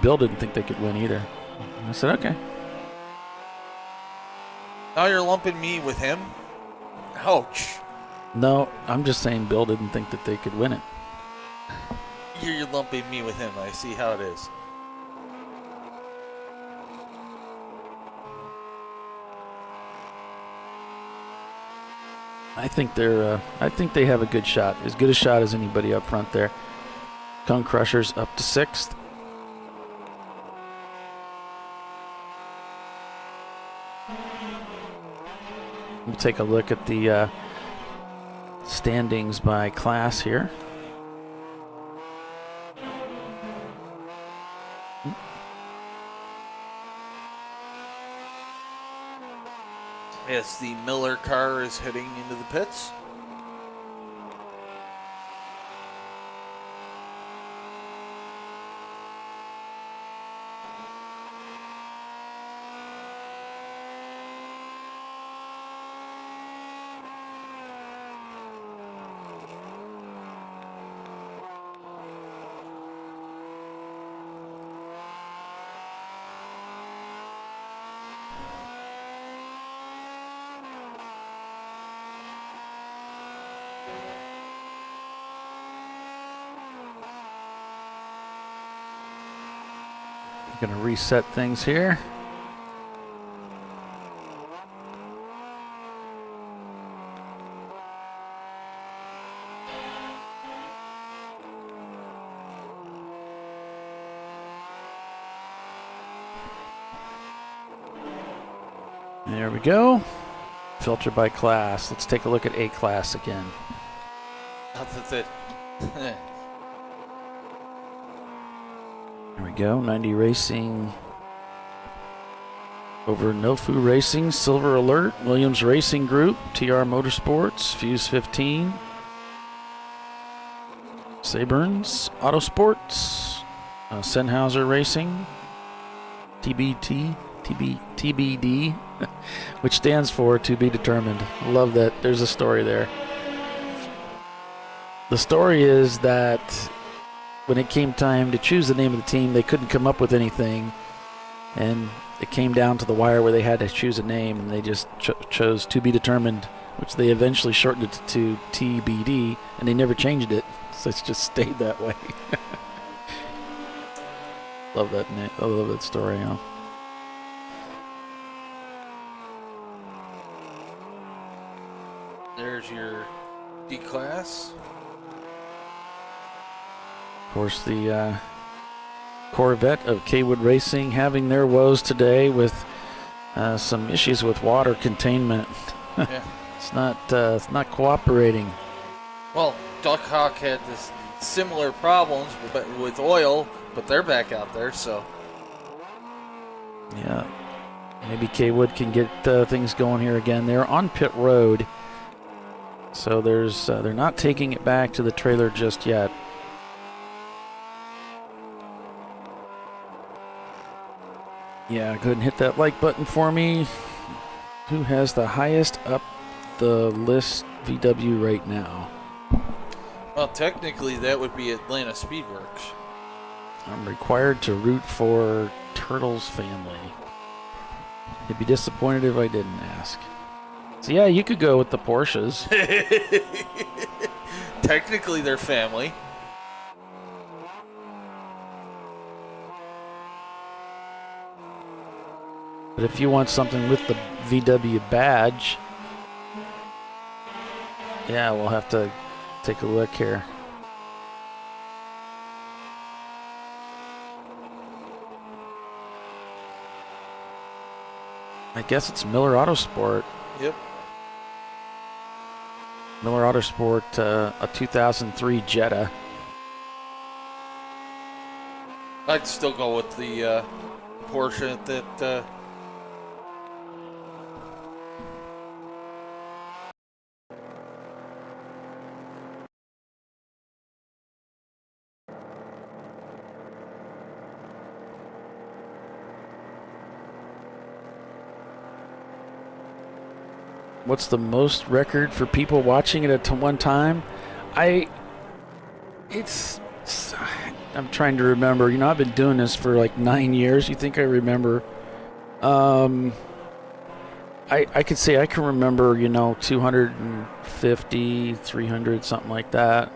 Bill didn't think they could win either. I said, okay. Now you're lumping me with him? Ouch. No, I'm just saying Bill didn't think that they could win it. You're lumping me with him. I see how it is. I think they have a good shot, as good a shot as anybody up front there. Cone Crushers up to 6th. We'll take a look at the standings by class here. As the Miller car is heading into the pits. Gonna reset things here. There we go. Filter by class. Let's take a look at A class again. That's it. There we go. 90 Racing over Nofu Racing, Silver Alert, Williams Racing Group, TR Motorsports, Fuse 15, Saburns Autosports, Sennhauser Racing, TBD, which stands for To Be Determined. Love that. There's a story there. The story is that when it came time to choose the name of the team, they couldn't come up with anything, and it came down to the wire where they had to choose a name, and they just chose To Be Determined, which they eventually shortened it to TBD, and they never changed it, so it's just stayed that way. Love that name. I love that story. Huh? There's your D class. Of course, the Corvette of Kaywood Racing having their woes today with some issues with water containment. Yeah. It's not cooperating. Well, Duck Hawk had this similar problems with oil, but they're back out there, so. Yeah, maybe Kaywood can get things going here again. They're on pit road, so they're not taking it back to the trailer just yet. Yeah, go ahead and hit that like button for me. Who has the highest up the list VW right now? Well, technically that would be Atlanta Speedworks. I'm required to root for Turtle's family. I'd be disappointed if I didn't ask. So yeah, you could go with the Porsches. Technically they're family. But if you want something with the VW badge, yeah, we'll have to take a look here. I guess it's Miller Autosport. Yep. Miller Autosport, a 2003 Jetta. I'd still go with the Porsche that. What's the most record for people watching it at one time? I'm trying to remember. You know, I've been doing this for like 9 years. You think I remember? I I could say I can remember, 250, 300, something like that.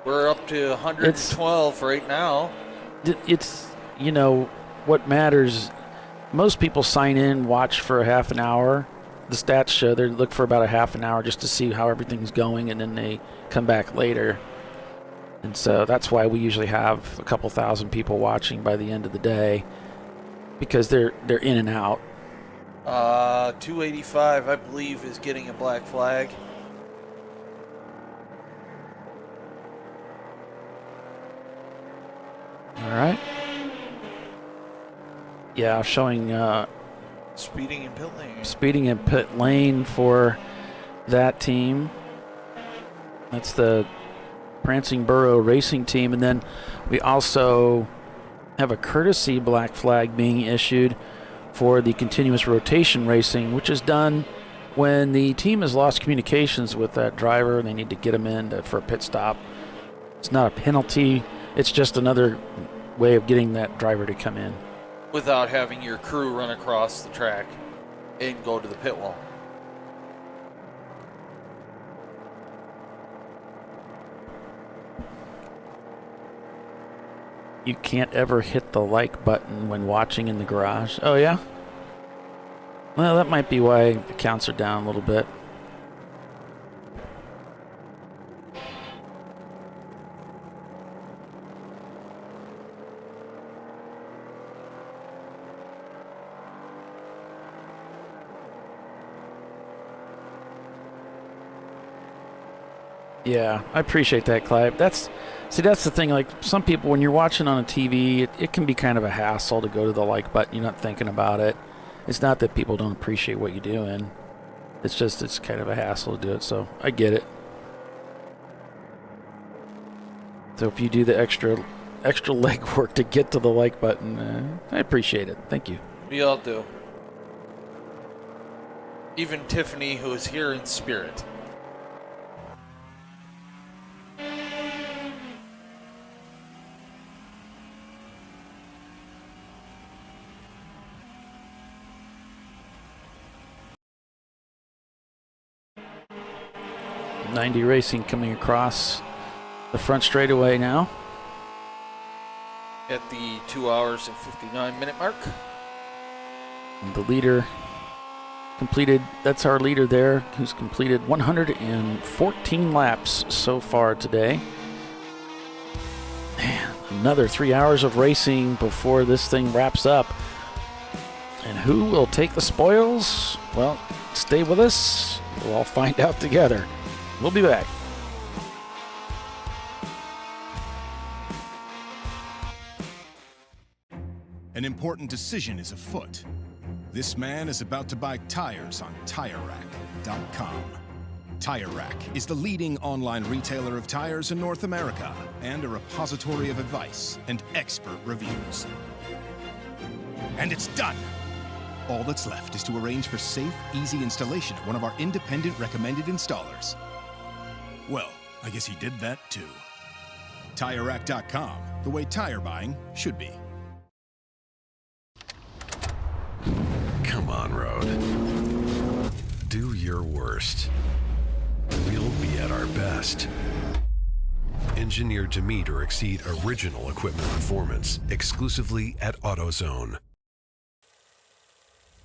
We're up to 112 right now. It's, what matters, most people sign in, watch for a half an hour. The stats show they look for about a half an hour just to see how everything's going, and then they come back later. And so that's why we usually have a couple thousand people watching by the end of the day, because they're in and out. 285, I believe, is getting a black flag. All right. Yeah, showing speeding in pit lane. Speeding in pit lane for that team. That's the Prancing Burro Racing team. And then we also have a courtesy black flag being issued for the continuous rotation racing, which is done when the team has lost communications with that driver and they need to get him in for a pit stop. It's not a penalty. It's just another way of getting that driver to come in. Without having your crew run across the track and go to the pit wall. You can't ever hit the like button when watching in the garage. Oh, yeah? Well, that might be why the counts are down a little bit. Yeah, I appreciate that, Clive. That's the thing. Like, some people, when you're watching on a TV, it can be kind of a hassle to go to the like button. You're not thinking about it. It's not that people don't appreciate what you're doing. It's just it's kind of a hassle to do it. So I get it. So if you do the extra legwork to get to the like button, I appreciate it. Thank you. We all do. Even Tiffany, who is here in spirit. '90 Racing coming across the front straightaway now. At the 2 hours and 59-minute mark. And the leader completed, that's our leader there, who's completed 114 laps so far today. Man, another 3 hours of racing before this thing wraps up. And who will take the spoils? Well, stay with us. We'll all find out together. We'll be back. An important decision is afoot. This man is about to buy tires on TireRack.com. Tire Rack is the leading online retailer of tires in North America and a repository of advice and expert reviews. And it's done! All that's left is to arrange for safe, easy installation at one of our independent recommended installers. Well, I guess he did that too. TireRack.com, the way tire buying should be. Come on, Road. Do your worst. We'll be at our best. Engineered to meet or exceed original equipment performance, exclusively at AutoZone.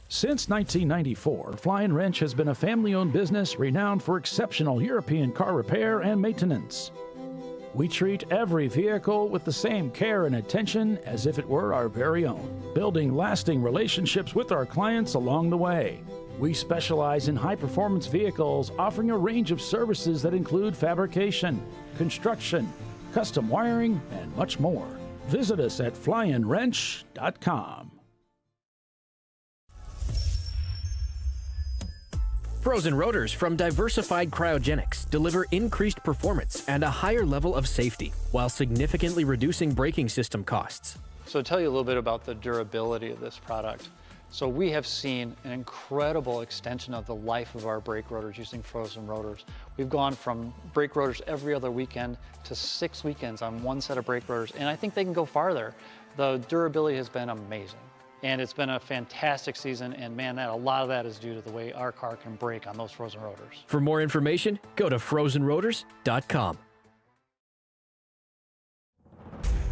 Since 1994, Fly & Wrench has been a family-owned business renowned for exceptional European car repair and maintenance. We treat every vehicle with the same care and attention as if it were our very own, building lasting relationships with our clients along the way. We specialize in high-performance vehicles, offering a range of services that include fabrication, construction, custom wiring, and much more. Visit us at flyandwrench.com. Frozen rotors from Diversified Cryogenics deliver increased performance and a higher level of safety, while significantly reducing braking system costs. So to tell you a little bit about the durability of this product. So we have seen an incredible extension of the life of our brake rotors using frozen rotors. We've gone from brake rotors every other weekend to 6 weekends on one set of brake rotors, and I think they can go farther. The durability has been amazing. And it's been a fantastic season, and man, a lot of that is due to the way our car can brake on those frozen rotors. For more information, go to frozenrotors.com.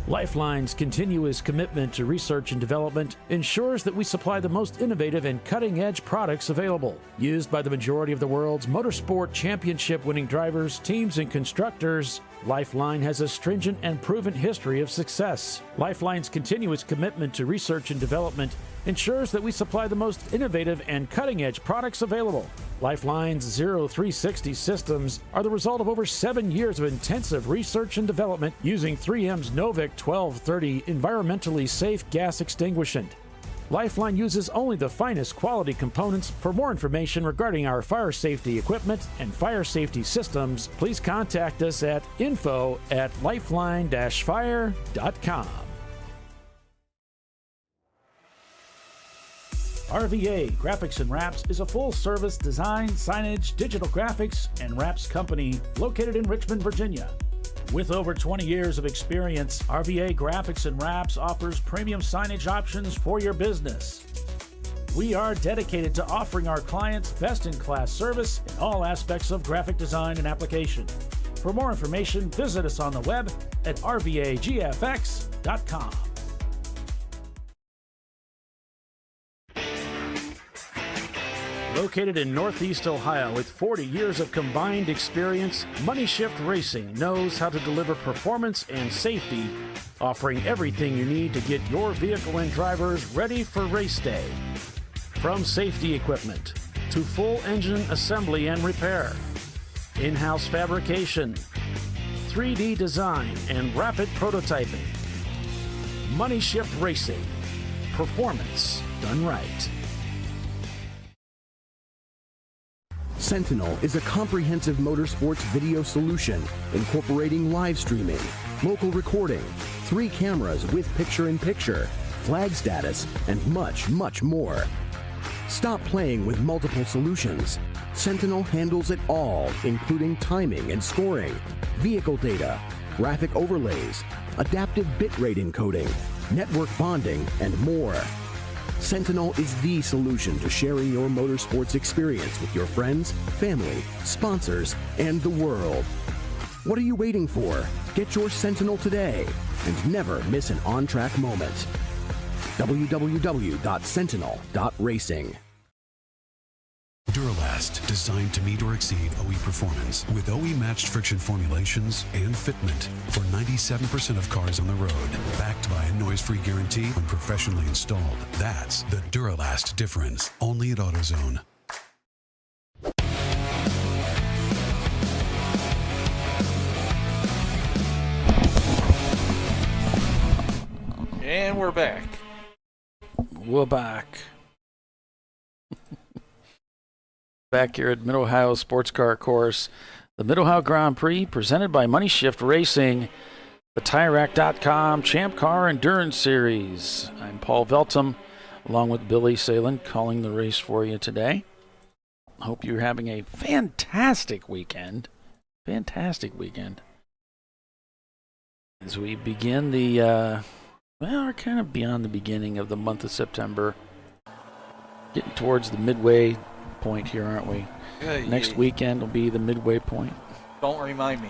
Lifeline's continuous commitment to research and development ensures that we supply the most innovative and cutting-edge products available. Used by the majority of the world's motorsport championship-winning drivers, teams, and constructors, Lifeline has a stringent and proven history of success. Lifeline's continuous commitment to research and development ensures that we supply the most innovative and cutting-edge products available. Lifeline's 0360 systems are the result of over 7 years of intensive research and development using 3M's Novik 1230 environmentally safe gas extinguishant. Lifeline uses only the finest quality components. For more information regarding our fire safety equipment and fire safety systems, please contact us at info@lifeline-fire.com. RVA Graphics and Wraps is a full-service design, signage, digital graphics, and wraps company located in Richmond, Virginia. With over 20 years of experience, RVA Graphics and Wraps offers premium signage options for your business. We are dedicated to offering our clients best-in-class service in all aspects of graphic design and application. For more information, visit us on the web at rvagfx.com. Located in Northeast Ohio with 40 years of combined experience, Money Shift Racing knows how to deliver performance and safety, offering everything you need to get your vehicle and drivers ready for race day. From safety equipment to full engine assembly and repair, in-house fabrication, 3D design, and rapid prototyping. Money Shift Racing. Performance done right. Sentinel is a comprehensive motorsports video solution incorporating live streaming, local recording, 3 cameras with picture-in-picture, flag status, and much, much more. Stop playing with multiple solutions. Sentinel handles it all, including timing and scoring, vehicle data, graphic overlays, adaptive bitrate encoding, network bonding, and more. Sentinel is the solution to sharing your motorsports experience with your friends, family, sponsors, and the world. What are you waiting for? Get your Sentinel today and never miss an on-track moment. www.sentinel.racing. Duralast, designed to meet or exceed OE performance with OE matched friction formulations and fitment for 97% of cars on the road. Backed by a noise-free guarantee when professionally installed. That's the Duralast difference. Only at AutoZone. And we're back. We're back. Back here at Mid-Ohio Sports Car Course, the Mid-Ohio Grand Prix presented by Money Shift Racing, the TireRack.com Champ Car Endurance Series. I'm Paul Veltum, along with Billy Salen, calling the race for you today. Hope you're having a fantastic weekend. Fantastic weekend. As we begin we're kind of beyond the beginning of the month of September. Getting towards the midway point here, aren't we? Next weekend will be the midway point. Don't remind me.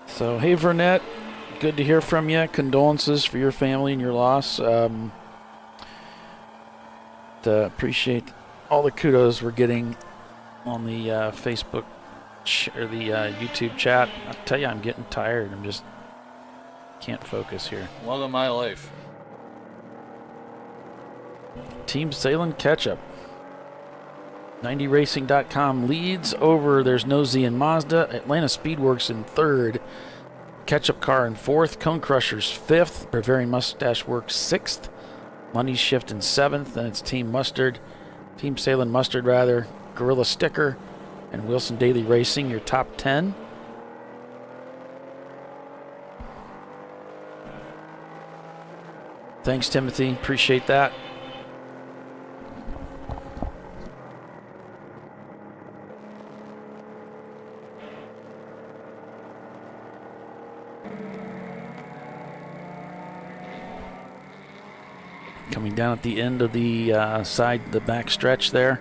So, hey, Vernette, good to hear from you. Condolences for your family and your loss. Appreciate all the kudos we're getting on the Facebook or the YouTube chat. I'll tell you, I'm getting tired. I'm just can't focus here. Welcome to my life. Team Salem Ketchup. 90racing.com leads over There's No Z in Mazda. Atlanta Speedworks in 3rd. Ketchup Car in 4th. Cone Crushers 5th. Bavarian Mustache Works 6th. Money Shift in 7th. Then it's Team Mustard. Team Salem Mustard, rather. Gorilla Sticker. And Wilson Daily Racing, your top 10. Thanks, Timothy. Appreciate that. Coming down at the end of the the back stretch there.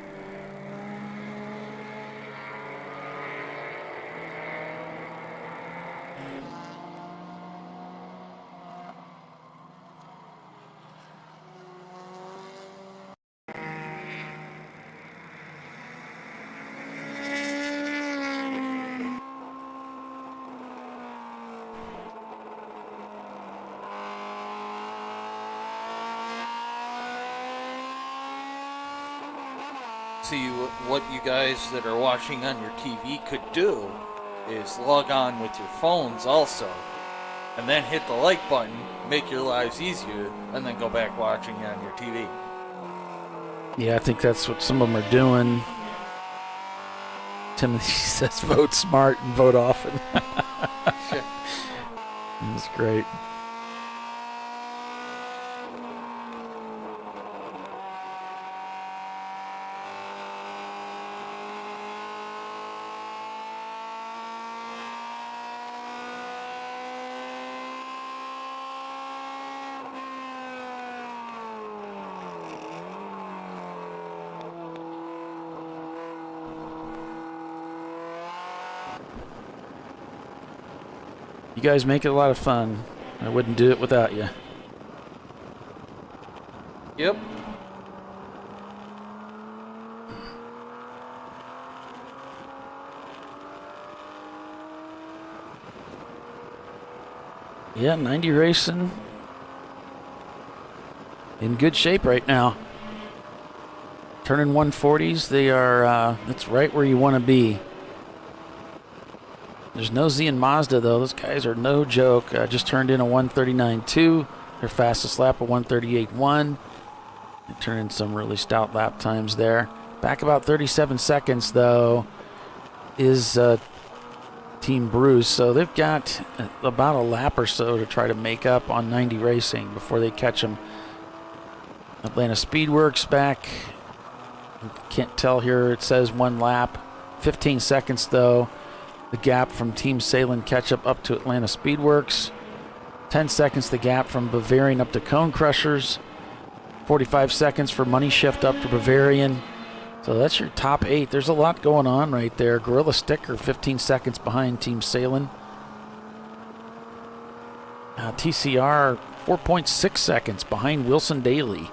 See, what you guys that are watching on your TV could do is log on with your phones also, and then hit the like button, make your lives easier, and then go back watching on your TV. Yeah, I think that's what some of them are doing. Timothy says vote smart and vote often. That's great. You guys make it a lot of fun. I wouldn't do it without you. Yep. Yeah, 90 Racing in good shape right now. Turning 140s, they are, that's right where you want to be. There's no Z and Mazda, though. Those guys are no joke. Just turned in a 139.2. Their fastest lap, a 138.1. They turned in some really stout lap times there. Back about 37 seconds, though, is Team Bruce. So they've got about a lap or so to try to make up on 90 Racing before they catch them. Atlanta Speedworks back. Can't tell here. It says 1 lap. 15 seconds, though. The gap from Team Salem catch up to Atlanta Speedworks. 10 seconds the gap from Bavarian up to Cone Crushers. 45 seconds for Money Shift up to Bavarian. So that's your top 8. There's a lot going on right there. Gorilla Sticker 15 seconds behind Team Salem. TCR 4.6 seconds behind Wilson Daly.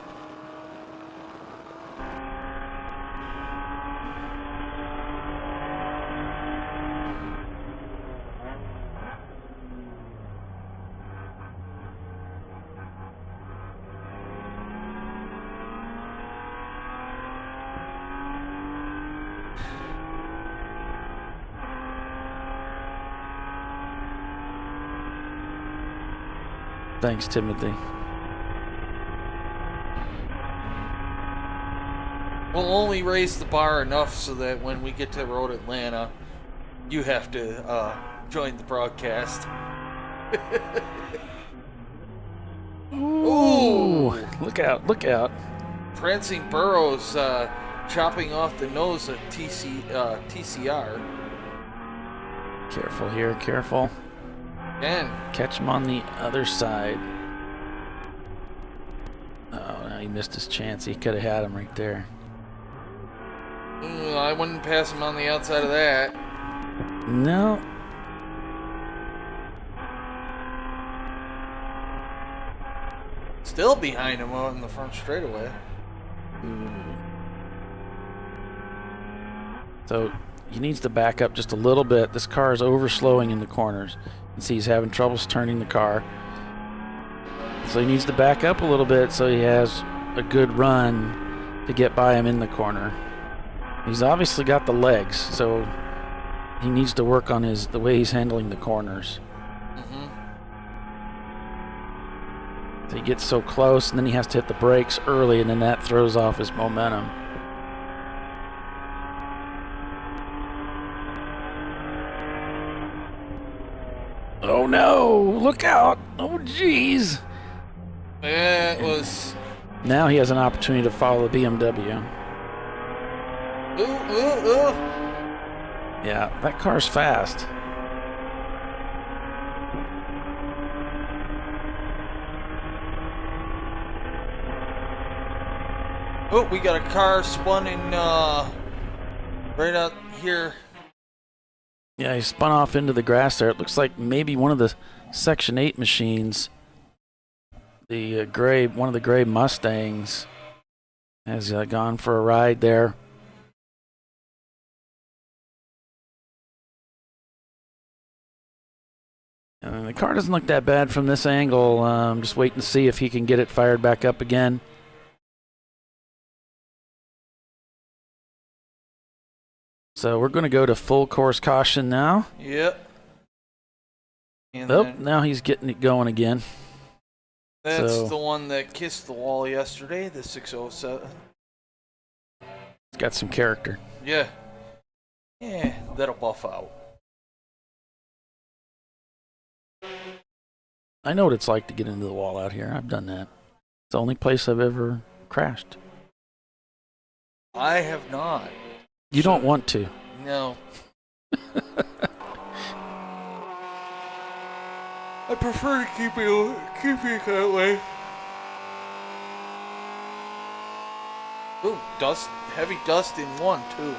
Thanks, Timothy. We'll only raise the bar enough so that when we get to Road Atlanta, you have to join the broadcast. Ooh! Look out, look out. Prancing Burrows chopping off the nose of TCR. Careful here, careful. And catch him on the other side. Oh, no, he missed his chance. He could have had him right there. I wouldn't pass him on the outside of that. No. Still behind him out in the front straightaway. So he needs to back up just a little bit. This car is overslowing in the corners. You can see he's having troubles turning the car. So he needs to back up a little bit so he has a good run to get by him in the corner. He's obviously got the legs, so he needs to work on the way he's handling the corners. So he gets so close, and then he has to hit the brakes early, and then that throws off his momentum. Oh no! Look out! Oh jeez! It was. Now he has an opportunity to follow the BMW. Yeah, that car's fast. Oh, we got a car spun in right out here. Yeah, he spun off into the grass there. It looks like maybe one of the Section 8 machines, the one of the gray Mustangs, has gone for a ride there. And the car doesn't look that bad from this angle. I'm just waiting to see if he can get it fired back up again. So we're going to go to full course caution now. Yep. And Oh, now he's getting it going again. That's the one that kissed the wall yesterday, the 607. It's got some character. Yeah. Yeah, that'll buff out. I know what it's like to get into the wall out here. I've done that. It's the only place I've ever crashed. I have not. You don't want to. No. I prefer to keep it that way. Ooh, dust, heavy dust in one too.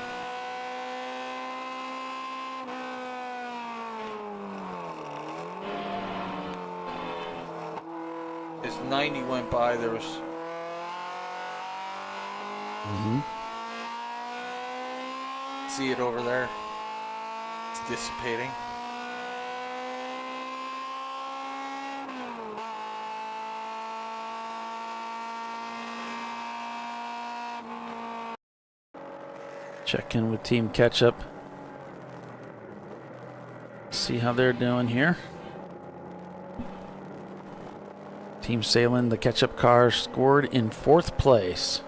As 90 went by, there was. See it over there? It's dissipating. Check in with Team Ketchup. See how they're doing here. Team Salem, the Ketchup car, scored in 4th place.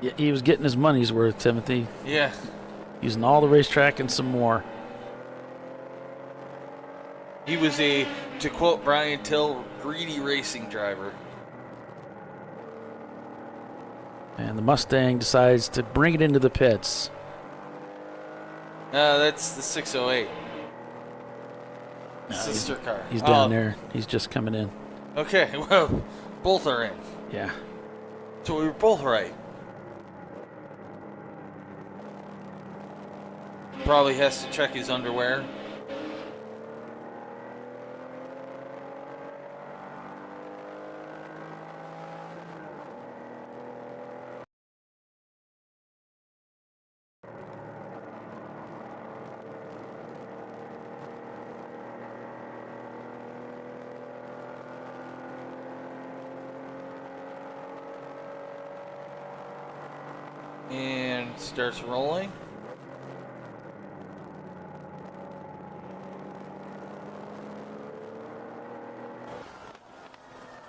Yeah, he was getting his money's worth, Timothy. Yeah. Using all the racetrack and some more. He was a, to quote Brian Till, greedy racing driver. And the Mustang decides to bring it into the pits. That's the 608. No, Sister car. He's down there. He's just coming in. Okay, well, both are in. Yeah. So we were both right. Probably has to check his underwear. And starts rolling.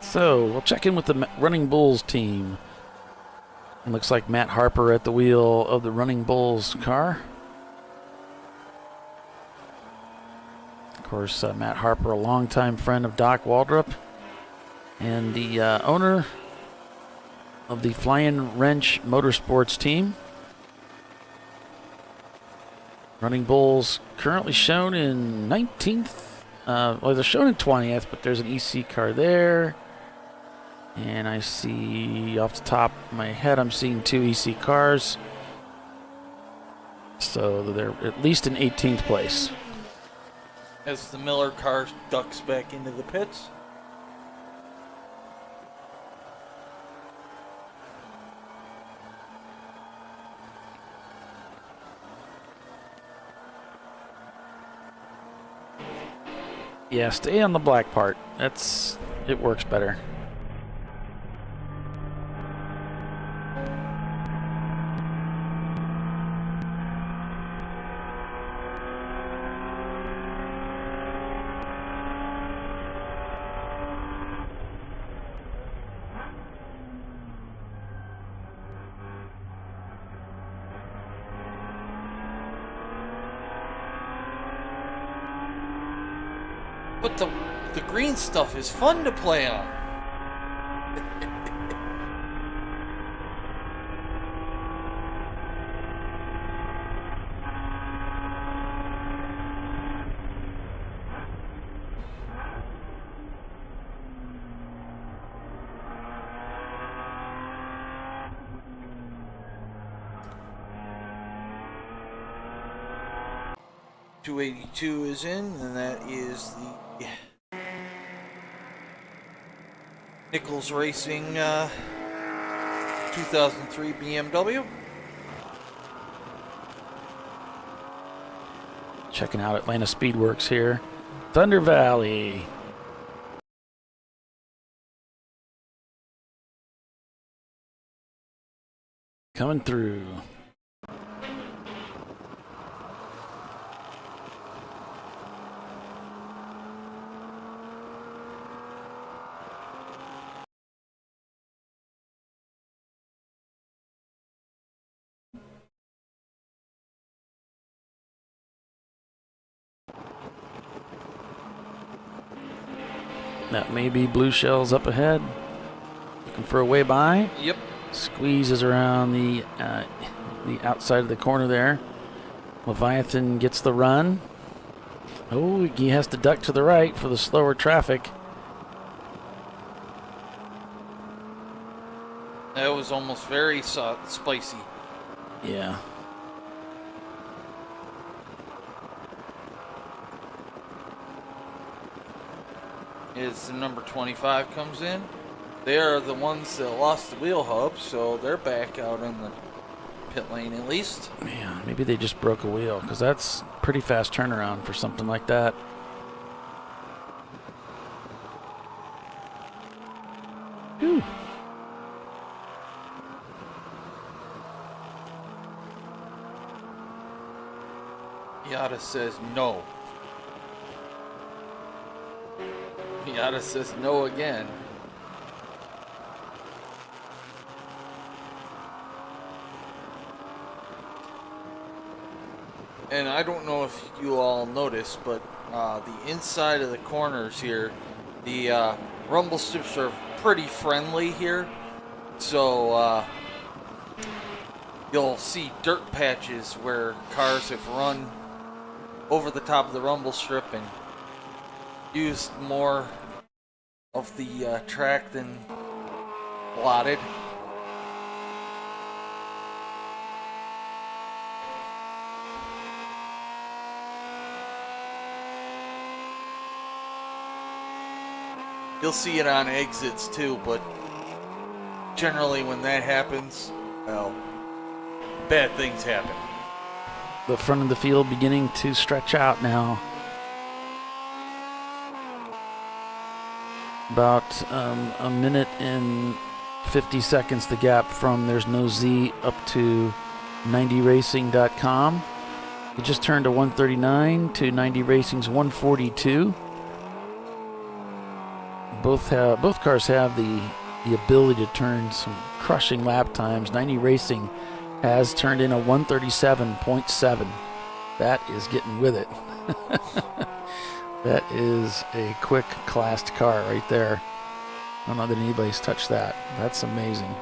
So we'll check in with the Running Bulls team. It looks like Matt Harper at the wheel of the Running Bulls car. Of course, Matt Harper, a longtime friend of Doc Waldrop, and the owner of the Flying Wrench Motorsports team. Running Bulls currently shown in 19th. Well, they're shown in 20th, but there's an EC car there. And I see off the top of my head, I'm seeing 2 EC cars. So they're at least in 18th place. As the Miller car ducks back into the pits. Yeah, stay on the black part. It works better. But the green stuff is fun to play on. .282 is in, and that is the Nichols Racing 2003 BMW. Checking out Atlanta Speedworks here. Thunder Valley. Coming through. That may be Blue Shells up ahead. Looking for a way by. Yep. Squeezes around the outside of the corner there. Leviathan gets the run. Oh, he has to duck to the right for the slower traffic. That was almost very spicy. Yeah. As the number 25 comes in, they are the ones that lost the wheel hub, so they're back out in the pit lane at least. Man, maybe they just broke a wheel, because that's pretty fast turnaround for something like that. Whew. Yada says no. Yada says no again. And I don't know if you all noticed, but the inside of the corners here, the rumble strips are pretty friendly here. So you'll see dirt patches where cars have run over the top of the rumble strip and used more of the track than allotted. You'll see it on exits too, but generally when that happens, well, bad things happen. The front of the field beginning to stretch out now. About a minute and 50 seconds the gap from There's No Z up to 90racing.com. It just turned to 139 to 90 Racing's 142. Both cars have the ability to turn some crushing lap times. 90 Racing has turned in a 137.7. That is getting with it. That is a quick classed car right there. I don't know that anybody's touched that. That's amazing.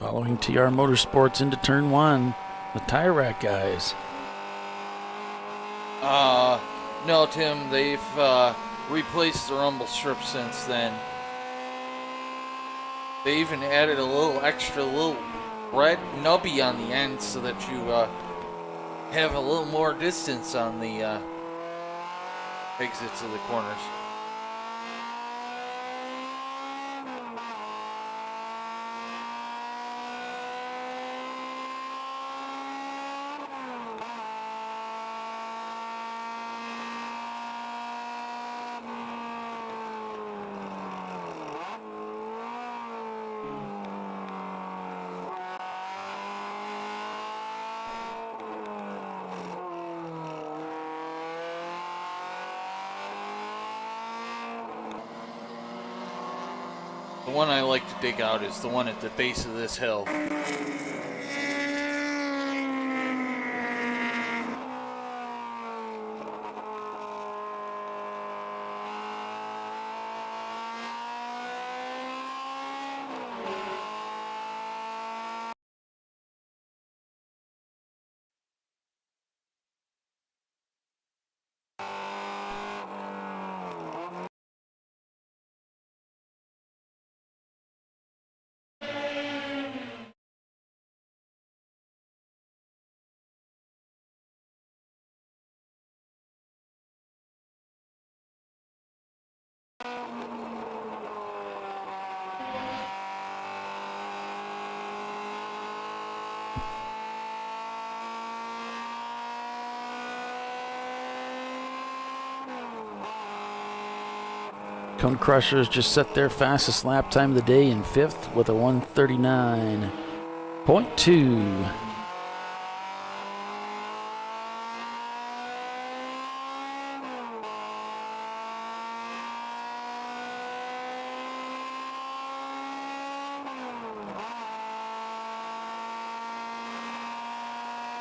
Following TR Motorsports into turn one, the tire rack guys. No, Tim, they've replaced the rumble strip since then. They even added a little extra little red nubby on the end so that you have a little more distance on the exits of the corners. The one I like to dig out is the one at the base of this hill. Cone Crushers just set their fastest lap time of the day in 5th with a 1:39.2.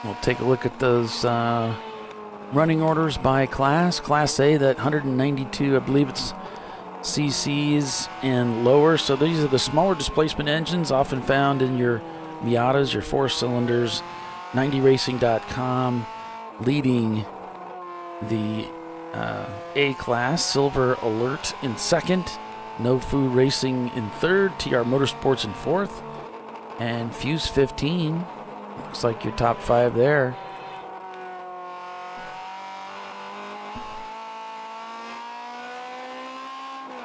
We'll take a look at those running orders by class. Class A, that 192, I believe it's cc's and lower. So these are the smaller displacement engines often found in your Miatas, your 4-cylinders. 90racing.com leading the A class. Silver Alert in 2nd. No Food Racing in 3rd. TR Motorsports in 4th. And Fuse 15. Looks like your top 5 there.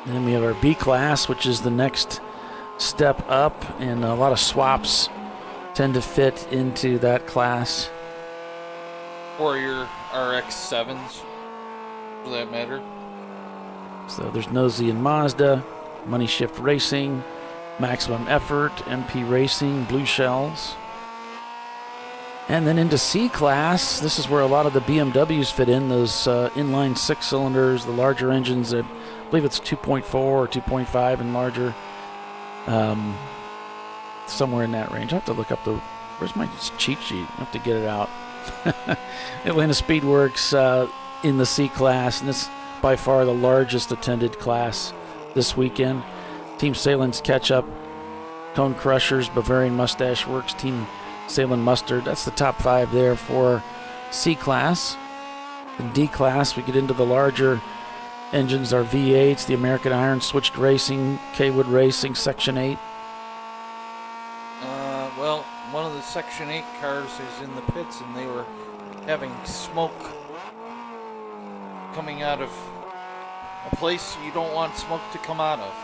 And then we have our B class, which is the next step up, and a lot of swaps tend to fit into that class. Or your RX-7s, for that matter. So there's Nosy and Mazda, Money Shift Racing, Maximum Effort, MP Racing, Blue Shells. And then into C class, this is where a lot of the BMWs fit in, those inline 6-cylinders, the larger engines. I believe it's 2.4 or 2.5 and larger. Somewhere in that range. I have to look up where's my cheat sheet? I have to get it out. Atlanta Speedworks in the C class, and it's by far the largest attended class this weekend. Team Salen's Ketchup, Cone Crushers, Bavarian Mustache Works, Team Salen Mustard. That's the top 5 there for C class. In D class, we get into the larger engines, our V8s, the American Iron, Switched Racing, K-Wood Racing, Section 8. Well, one of the Section 8 cars is in the pits, and they were having smoke coming out of a place you don't want smoke to come out of.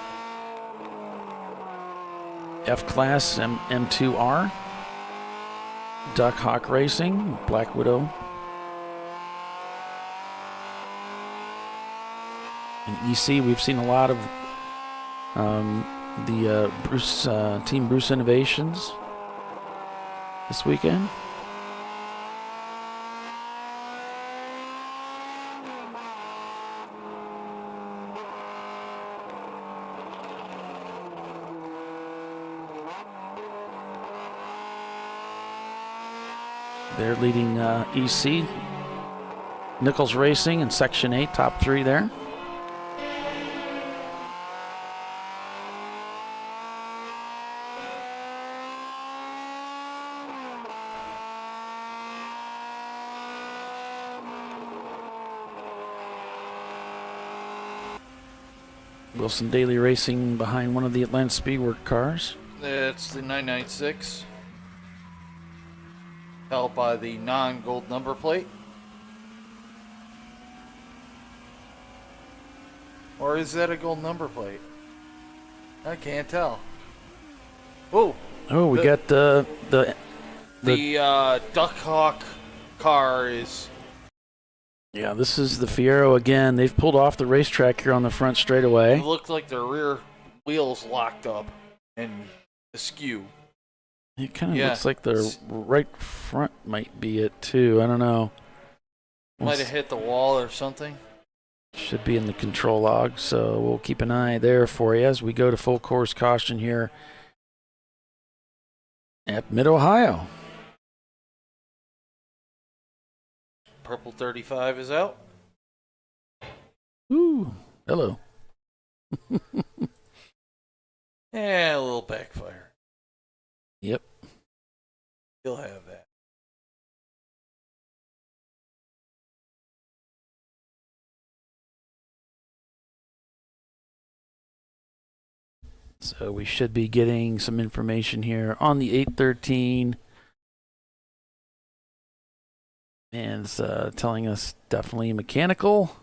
F class, M2R. Duck Hawk Racing, Black Widow. In EC, we've seen a lot of the Team Bruce Innovations this weekend. They're leading EC. Nichols Racing in Section 8, top 3 there. Wilson Daily Racing behind one of the Atlanta Speedwork cars. That's the 996. Held by the non-gold number plate. Or is that a gold number plate? I can't tell. Oh, we got the Duck Hawk car is. Yeah, this is the Fiero again. They've pulled off the racetrack here on the front straightaway. It looked like their rear wheels locked up and askew. It kind of looks like the right front might be it too. I don't know. Might have hit the wall or something. Should be in the control log, so we'll keep an eye there for you as we go to full course caution here at Mid-Ohio. Purple 35 is out. Ooh, hello. Yeah, a little backfire. Yep. He'll have that. So we should be getting some information here on the 813. And it's telling us definitely mechanical.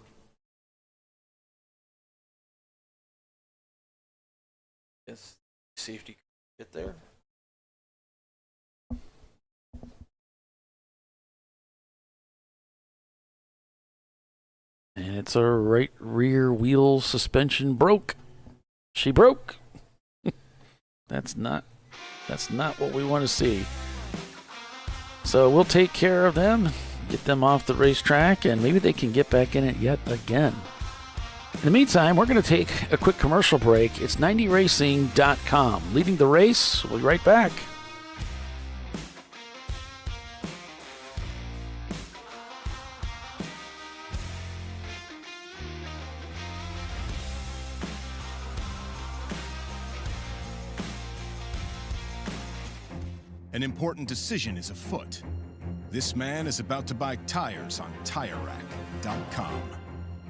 Yes, safety get there. And it's a right rear wheel suspension broke. She broke. That's not what we want to see. So we'll take care of them, get them off the racetrack, and maybe they can get back in it yet again. In the meantime, we're going to take a quick commercial break. It's 90racing.com. Leading the race. We'll be right back. An important decision is afoot. This man is about to buy tires on TireRack.com.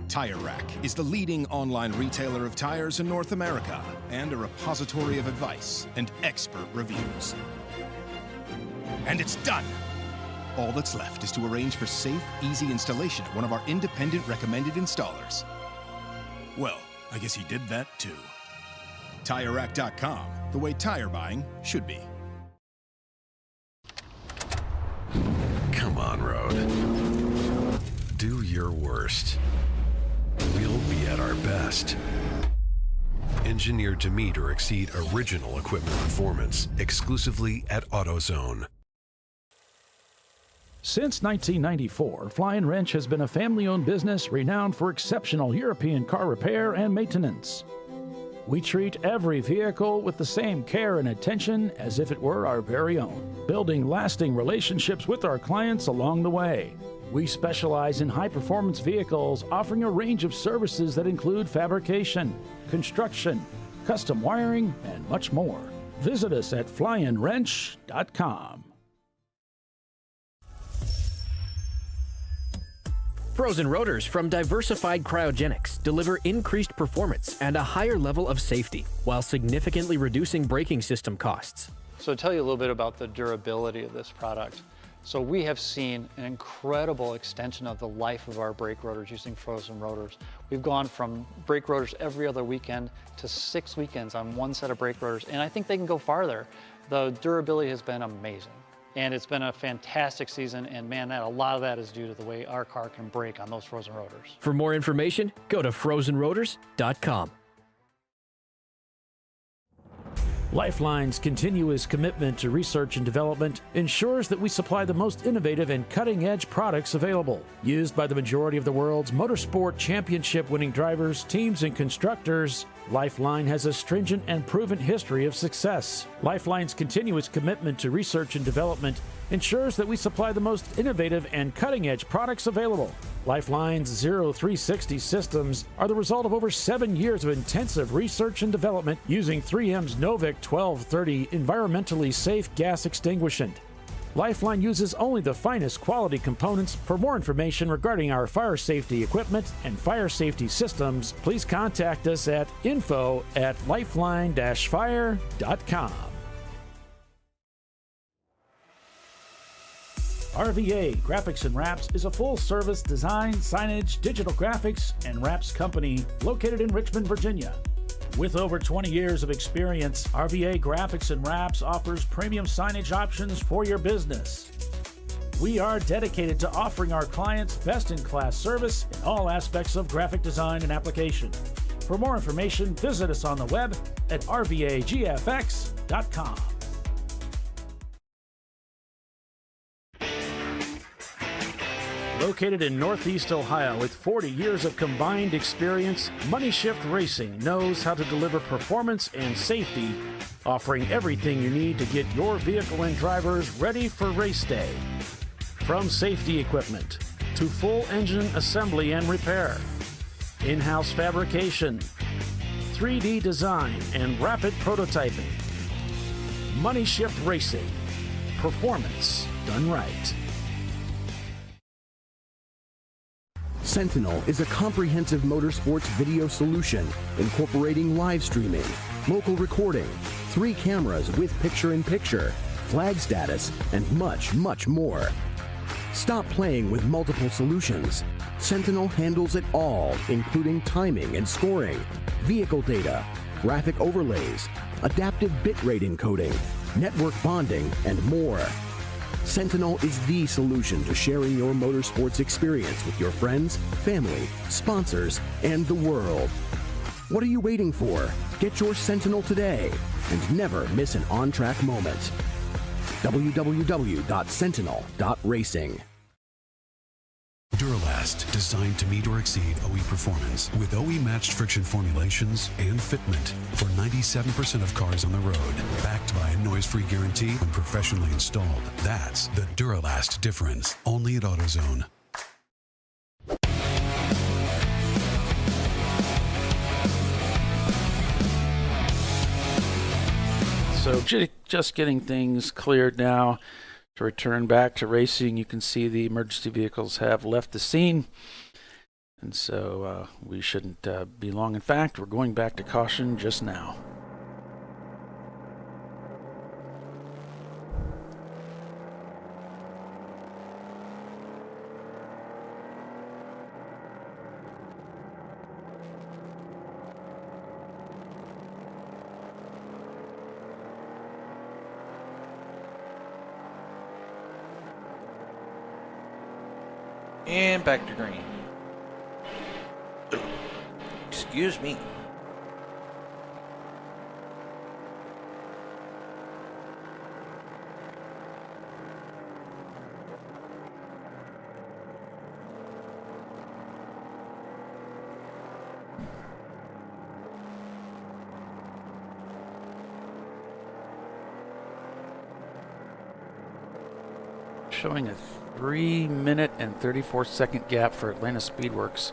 Tire Rack is the leading online retailer of tires in North America and a repository of advice and expert reviews. And it's done! All that's left is to arrange for safe, easy installation at one of our independent recommended installers. Well, I guess he did that too. TireRack.com, the way tire buying should be. Come on, Road. Do your worst. We'll be at our best. Engineered to meet or exceed original equipment performance exclusively at AutoZone. Since 1994, Fly & Wrench has been a family-owned business renowned for exceptional European car repair and maintenance. We treat every vehicle with the same care and attention as if it were our very own, building lasting relationships with our clients along the way. We specialize in high-performance vehicles, offering a range of services that include fabrication, construction, custom wiring, and much more. Visit us at flyandwrench.com. Frozen rotors from Diversified Cryogenics deliver increased performance and a higher level of safety, while significantly reducing braking system costs. So to tell you a little bit about the durability of this product. So we have seen an incredible extension of the life of our brake rotors using frozen rotors. We've gone from brake rotors every other weekend to 6 weekends on one set of brake rotors, and I think they can go farther. The durability has been amazing. And it's been a fantastic season, and man, a lot of that is due to the way our car can brake on those frozen rotors. For more information, go to frozenrotors.com. Lifeline's continuous commitment to research and development ensures that we supply the most innovative and cutting-edge products available. Used by the majority of the world's motorsport championship-winning drivers, teams, and constructors, Lifeline has a stringent and proven history of success. Lifeline's continuous commitment to research and development ensures that we supply the most innovative and cutting-edge products available. Lifeline's 0360 systems are the result of over 7 years of intensive research and development using 3M's Novik 1230 environmentally safe gas extinguishant. Lifeline uses only the finest quality components. For more information regarding our fire safety equipment and fire safety systems, please contact us at info@lifeline-fire.com. RVA Graphics and Wraps is a full-service design, signage, digital graphics, and wraps company located in Richmond, Virginia. With over 20 years of experience, RVA Graphics and Wraps offers premium signage options for your business. We are dedicated to offering our clients best-in-class service in all aspects of graphic design and application. For more information, visit us on the web at rvagfx.com. Located in Northeast Ohio with 40 years of combined experience, Money Shift Racing knows how to deliver performance and safety, offering everything you need to get your vehicle and drivers ready for race day. From safety equipment to full engine assembly and repair, in-house fabrication, 3D design, and rapid prototyping. Money Shift Racing. Performance done right. Sentinel is a comprehensive motorsports video solution incorporating live streaming, local recording, 3 cameras with picture-in-picture, flag status, and much, much more. Stop playing with multiple solutions. Sentinel handles it all, including timing and scoring, vehicle data, graphic overlays, adaptive bitrate encoding, network bonding, and more. Sentinel is the solution to sharing your motorsports experience with your friends, family, sponsors, and the world. What are you waiting for? Get your Sentinel today and never miss an on-track moment. www.sentinel.racing. Duralast, designed to meet or exceed OE performance with OE matched friction formulations and fitment for 97% of cars on the road. Backed by a noise-free guarantee when professionally installed. That's the Duralast difference. Only at AutoZone. So just getting things cleared now to return back to racing. You can see the emergency vehicles have left the scene, and so we shouldn't be long. In fact, we're going back to caution just now. And back to green. Excuse me. Showing a 3-minute and 34-second gap for Atlanta Speedworks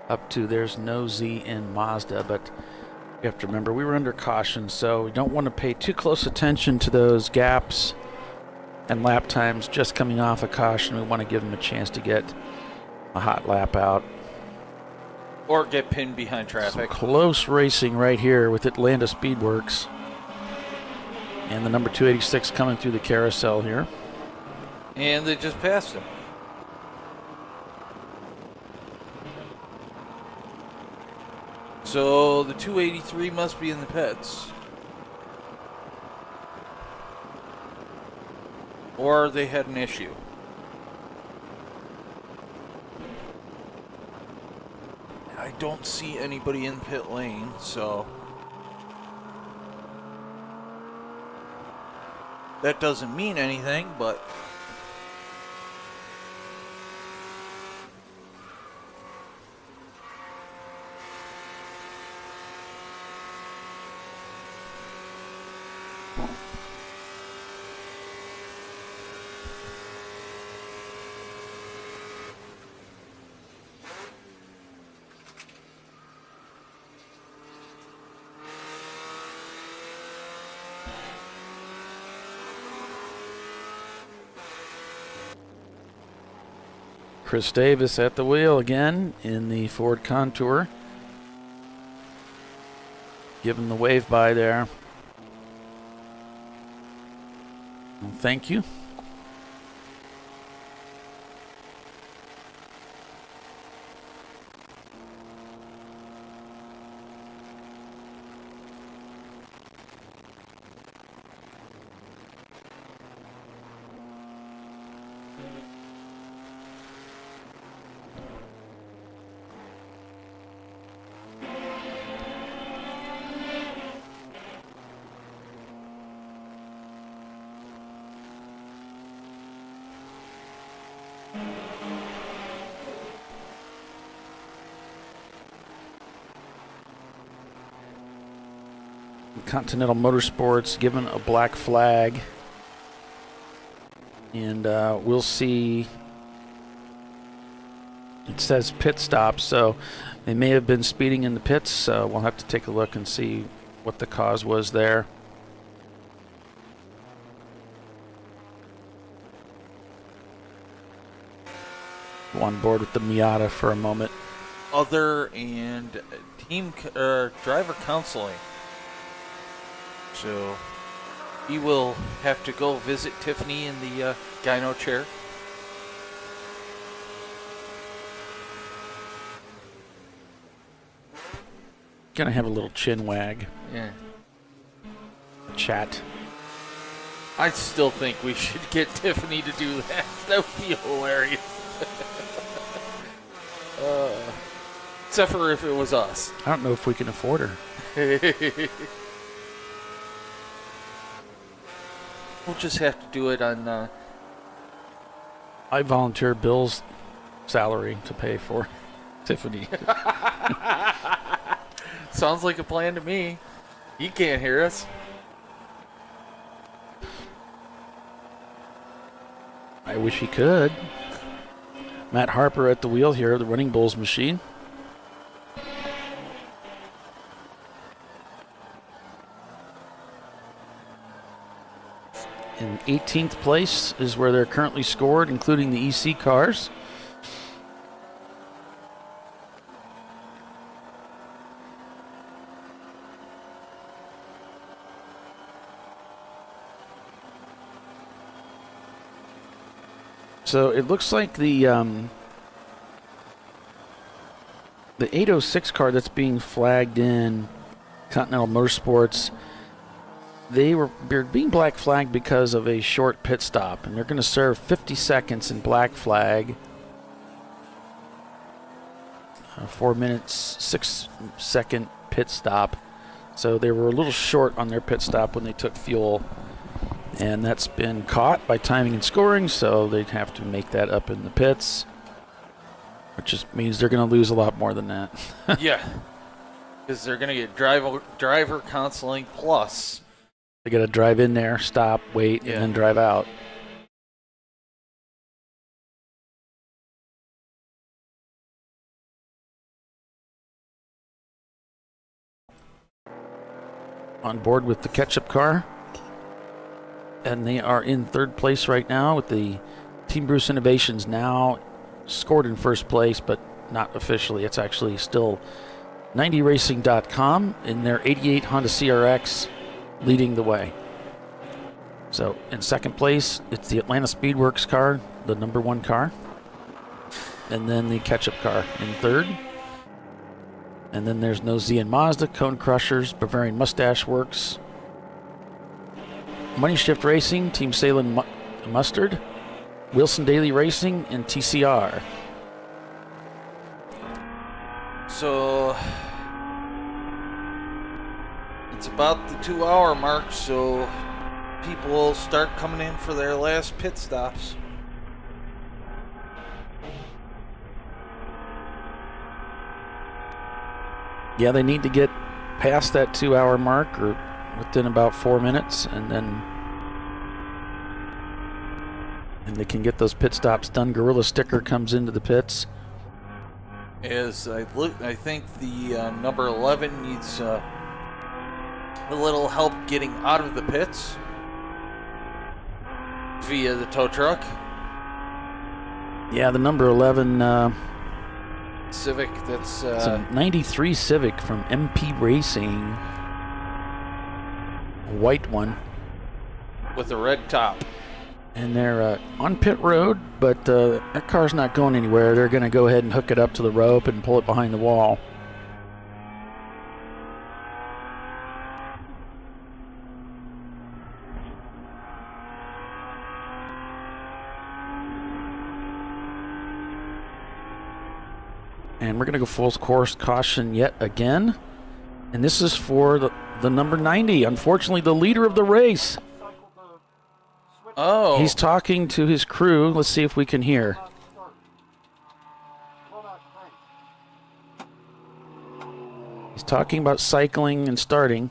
up to there's no Z in Mazda, but you have to remember we were under caution, so we don't want to pay too close attention to those gaps and lap times just coming off a caution. We want to give them a chance to get a hot lap out. Or get pinned behind traffic. Some close racing right here with Atlanta Speedworks. And the number 286 coming through the carousel here. And they just passed him. So the 283 must be in the pits. Or they had an issue. I don't see anybody in pit lane, so that doesn't mean anything, but Chris Davis at the wheel again in the Ford Contour. Giving the wave by there. Well, thank you. Continental Motorsports given a black flag. And we'll see. It says pit stop, so they may have been speeding in the pits. We'll have to take a look and see what the cause was there. Go on board with the Miata for a moment. Other and driver counseling. So he will have to go visit Tiffany in the gyno chair. Gonna have a little chin wag. Yeah. Chat. I still think we should get Tiffany to do that. That would be hilarious. Except for if it was us. I don't know if we can afford her. We'll just have to do it on... I volunteer Bill's salary to pay for Tiffany. Sounds like a plan to me. He can't hear us. I wish he could. Matt Harper at the wheel here, the Running Bulls machine. In 18th place is where they're currently scored, including the EC cars. So it looks like the 806 car that's being flagged in Continental Motorsports, they're being black flagged because of a short pit stop, and they're going to serve 50 seconds in black flag. 4 minutes, 6-second pit stop. So they were a little short on their pit stop when they took fuel. And that's been caught by timing and scoring, so they'd have to make that up in the pits, which just means they're going to lose a lot more than that. Yeah, because they're going to get driver counseling plus. They got to drive in there, stop, wait, and then drive out. On board with the ketchup car. And they are in third place right now with the Team Bruce Innovations now scored in first place, but not officially. It's actually still 90racing.com in their 88 Honda CRX leading the way. So in second place, it's the Atlanta Speedworks car, the number 1 car. And then the ketchup car in third. And then there's No Z and Mazda, Cone Crushers, Bavarian Mustache Works, Money Shift Racing, Team Salem Mustard, Wilson Daily Racing, and TCR. So it's about the 2-hour mark, so people will start coming in for their last pit stops. Yeah, they need to get past that 2-hour mark or within about 4 minutes, and then they can get those pit stops done. Gorilla Sticker comes into the pits. As I look, I think the number 11 needs a little help getting out of the pits via the tow truck. Yeah, the number 11 Civic, that's it's a 93 Civic from MP Racing. White one with a red top, and they're on pit road, but that car's not going anywhere. They're going to go ahead and hook it up to the rope and pull it behind the wall. And we're going to go full course caution yet again, and this is for the number 90, unfortunately the leader of the race. Oh. He's talking to his crew. Let's see if we can hear. He's talking about cycling and starting.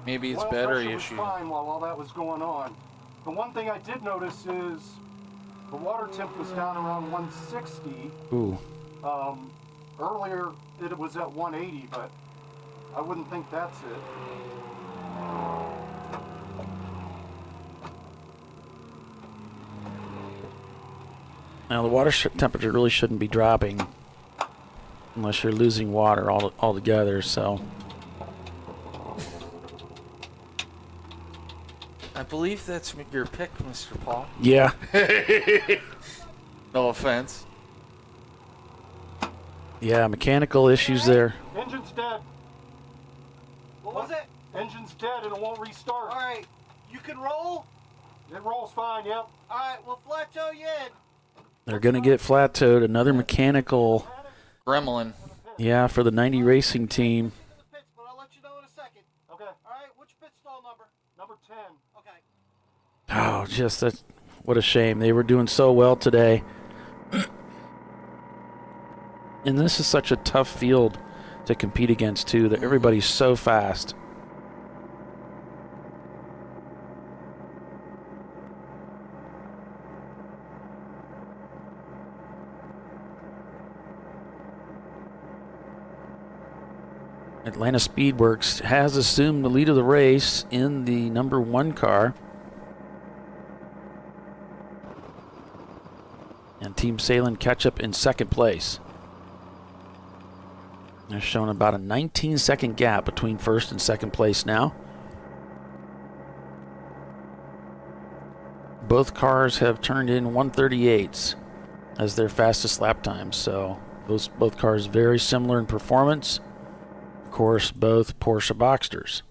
Maybe it's Well, battery pressure was issue. fine while all that was going on. The one thing I did notice is the water temp was down around 160. Ooh. Earlier it was at 180, but I wouldn't think that's it. Now the water temperature really shouldn't be dropping unless you're losing water altogether. So I believe that's your pick, Mr. Paul. yeah. No offense. Yeah, mechanical issues there. Engine's dead. What was it? Engine's dead and it won't restart. All right, you can roll. It rolls fine, yep. All right, we'll flat toe you in. They're going to get flat-toed. Another mechanical. Gremlin. Yeah, for the 90 racing team. But I'll let you know in a second. Okay. All right, which pit stall number? Number 10. Okay. Oh, just that. What a shame. They were doing so well today. And this is such a tough field to compete against, too, that everybody's so fast. Atlanta Speedworks has assumed the lead of the race in the number 1 car. And Team Salem catch up in second place. They're showing about a 19-second gap between first and second place now. Both cars have turned in 138s as their fastest lap times, so both cars very similar in performance. Of course, both Porsche Boxsters.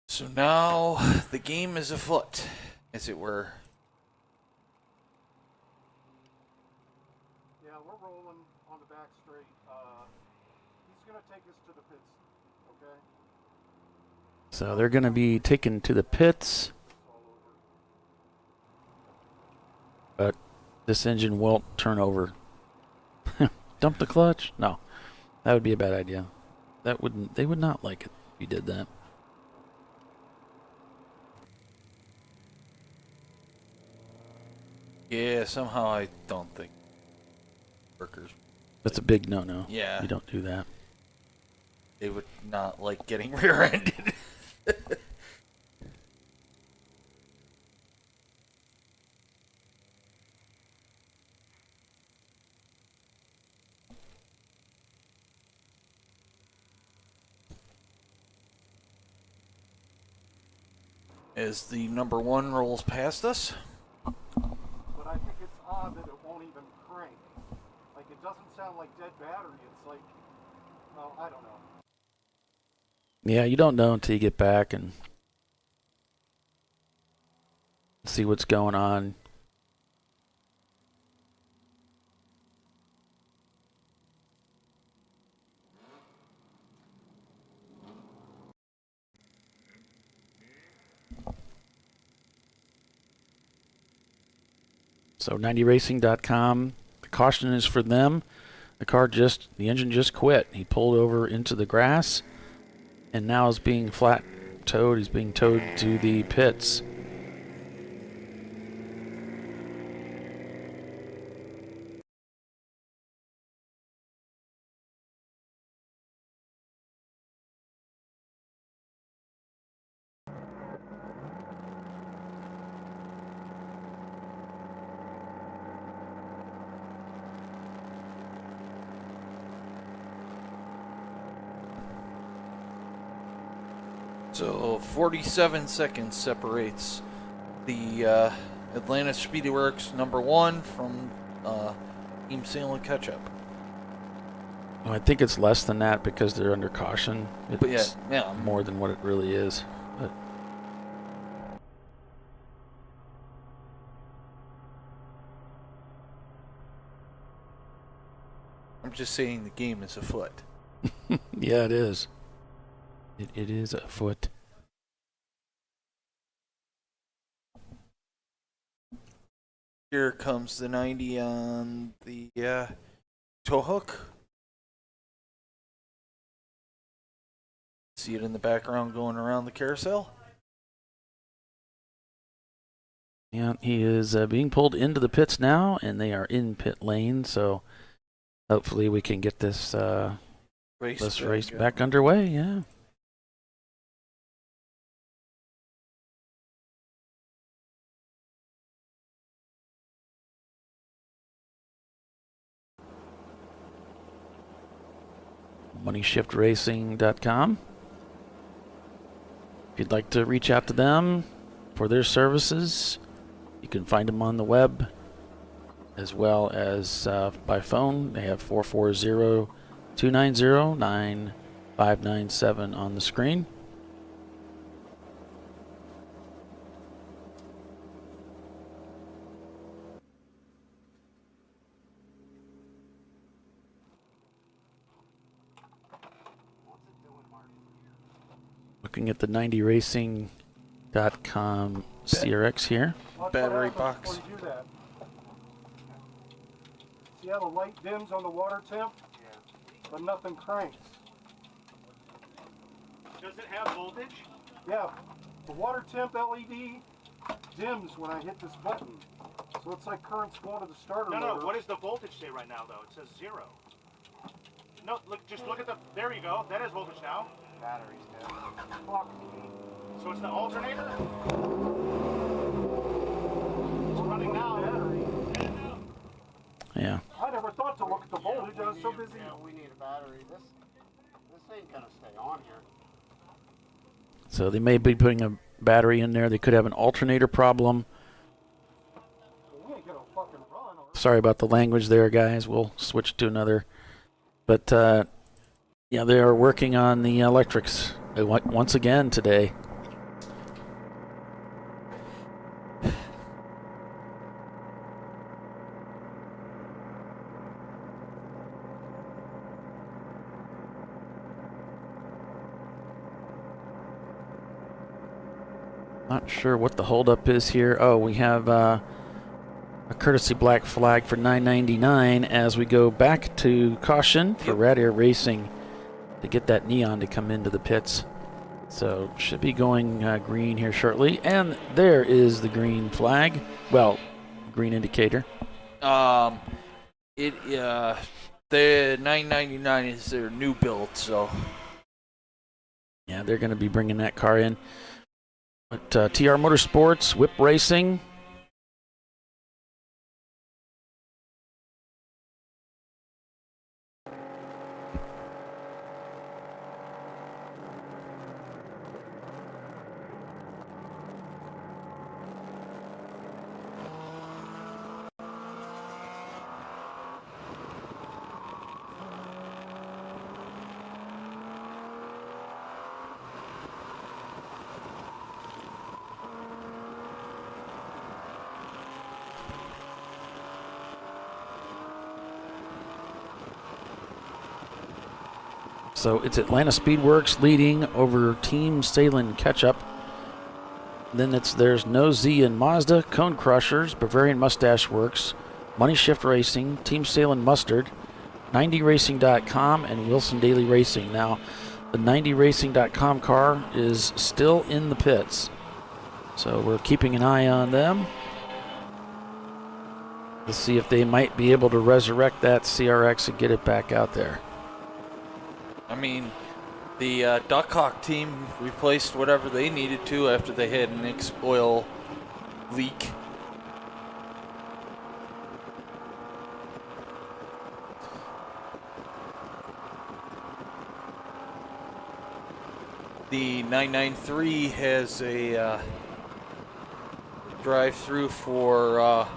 So now the game is afoot, as it were. Yeah, we're rolling on the back straight. He's going to take us to the pits, okay? So they're going to be taken to the pits. But this engine won't turn over. Dump the clutch? No. That would be a bad idea. They would not like it if you did that. Yeah, somehow I don't think workers. That's a big no-no. Yeah. You don't do that. They would not like getting rear-ended. As the number 1 rolls past us. But I think it's odd that it won't even crank. Like, it doesn't sound like dead battery. It's like, well, I don't know. Yeah, you don't know until you get back and see what's going on. So 90racing.com, the caution is for them. The engine just quit. He pulled over into the grass and now is being flat towed. He's being towed to the pits. So 47 seconds separates the Atlanta Speedworks number 1 from Team Salem catch-up. Well, I think it's less than that because they're under caution. It's yeah. more than what it really is. But I'm just saying the game is afoot. yeah, it is. It is afoot. Here comes the 90 on the tow hook. See it in the background going around the carousel. Yeah, he is being pulled into the pits now, and they are in pit lane. So hopefully we can get this race back underway. Yeah. MoneyShiftRacing.com. If you'd like to reach out to them for their services, you can find them on the web as well as by phone. They have 440-290-9597 on the screen. Looking at the 90racing.com CRX here. Battery box. Before you do that. See how the light dims on the water temp? Yeah. But nothing cranks. Does it have voltage? Yeah. The water temp LED dims when I hit this button. So it's like current's going to the starter motor. No, what does the voltage say right now, though? It says 0. No, just look at the, there you go. That has voltage now. Battery's dead. Fuck me. So it's the alternator? It's running now. Battery. Yeah. I never thought to look at the voltage. I was so busy. Yeah, we need a battery. This ain't gonna stay on here. So they may be putting a battery in there. They could have an alternator problem. We ain't gonna fucking run. Sorry about the language there, guys. We'll switch to another. But, yeah, they are working on the electrics once again today. Not sure what the holdup is here. Oh, we have a courtesy black flag for $9.99 as we go back to caution for Red Air Racing to get that neon to come into the pits. So should be going green here shortly. And there is the green flag. Well, green indicator. The $9.99 is their new build, so yeah, they're going to be bringing that car in. But TR Motorsports, Whip Racing. So it's Atlanta Speedworks leading over Team Salem Ketchup. Then there's No Z and Mazda, Cone Crushers, Bavarian Mustache Works, Money Shift Racing, Team Salem Mustard, 90racing.com, and Wilson Daily Racing. Now, the 90racing.com car is still in the pits, so we're keeping an eye on them. Let's see if they might be able to resurrect that CRX and get it back out there. I mean, the Duckhawk team replaced whatever they needed to after they had an oil leak. The 993 has a drive-through for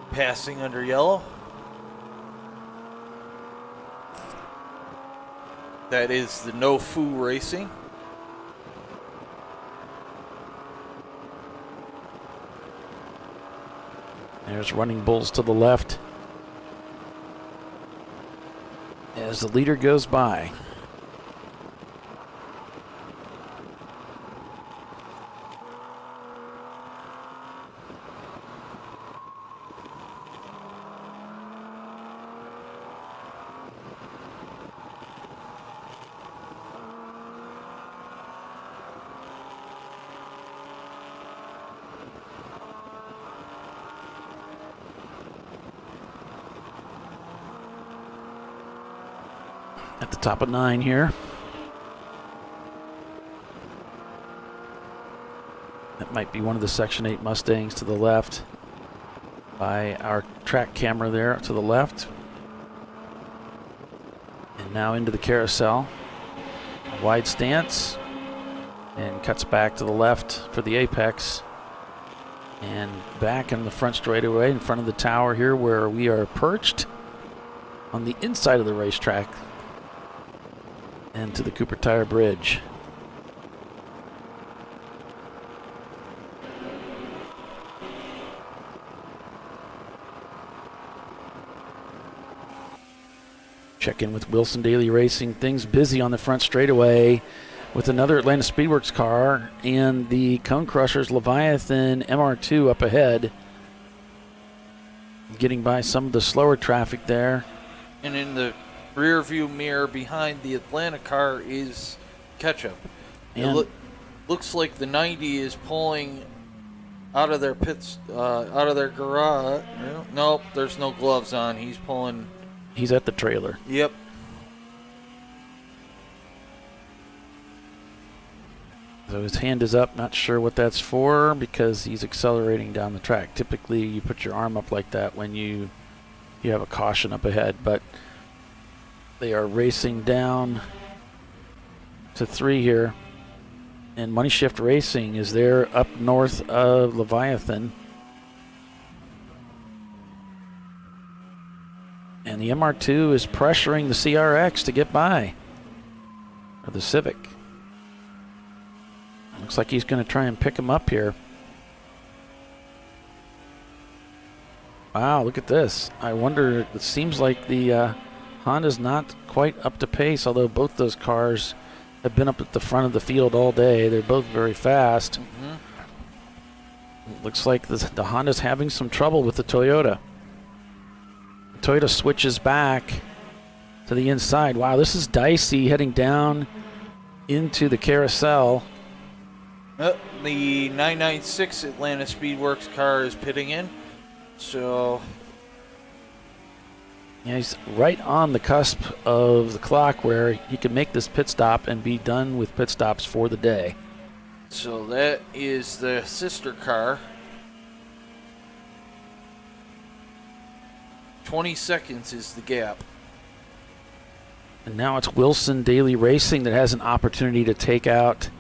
passing under yellow. That is the No Foo Racing. There's Running Bulls to the left as the leader goes by. At the top of 9 here. That might be one of the Section 8 Mustangs to the left by our track camera there to the left. And now into the carousel. Wide stance. And cuts back to the left for the apex. And back in the front straightaway in front of the tower here where we are perched on the inside of the racetrack and to the Cooper Tire Bridge. Check in with Wilson Daily Racing. Things busy on the front straightaway with another Atlanta Speedworks car and the Cone Crushers Leviathan MR2 up ahead. Getting by some of the slower traffic there. And in the rear view mirror behind the Atlanta car is Ketchup. It looks like the 90 is pulling out of their pits, out of their garage. Nope, there's no gloves on. He's pulling. He's at the trailer. Yep. So his hand is up, not sure what that's for because he's accelerating down the track. Typically you put your arm up like that when you have a caution up ahead, but they are racing down to 3 here. And Money Shift Racing is there up north of Leviathan. And the MR2 is pressuring the CRX to get by, or the Civic. Looks like he's going to try and pick him up here. Wow, look at this. I wonder, it seems like the Honda's not quite up to pace, although both those cars have been up at the front of the field all day. They're both very fast. Looks like the Honda's having some trouble with the Toyota. The Toyota switches back to the inside. Wow, this is dicey heading down into the carousel. The 996 Atlanta Speedworks car is pitting in. So yeah, he's right on the cusp of the clock where he can make this pit stop and be done with pit stops for the day. So that is the sister car. 20 seconds is the gap. And now it's Wilson Daily Racing that has an opportunity to to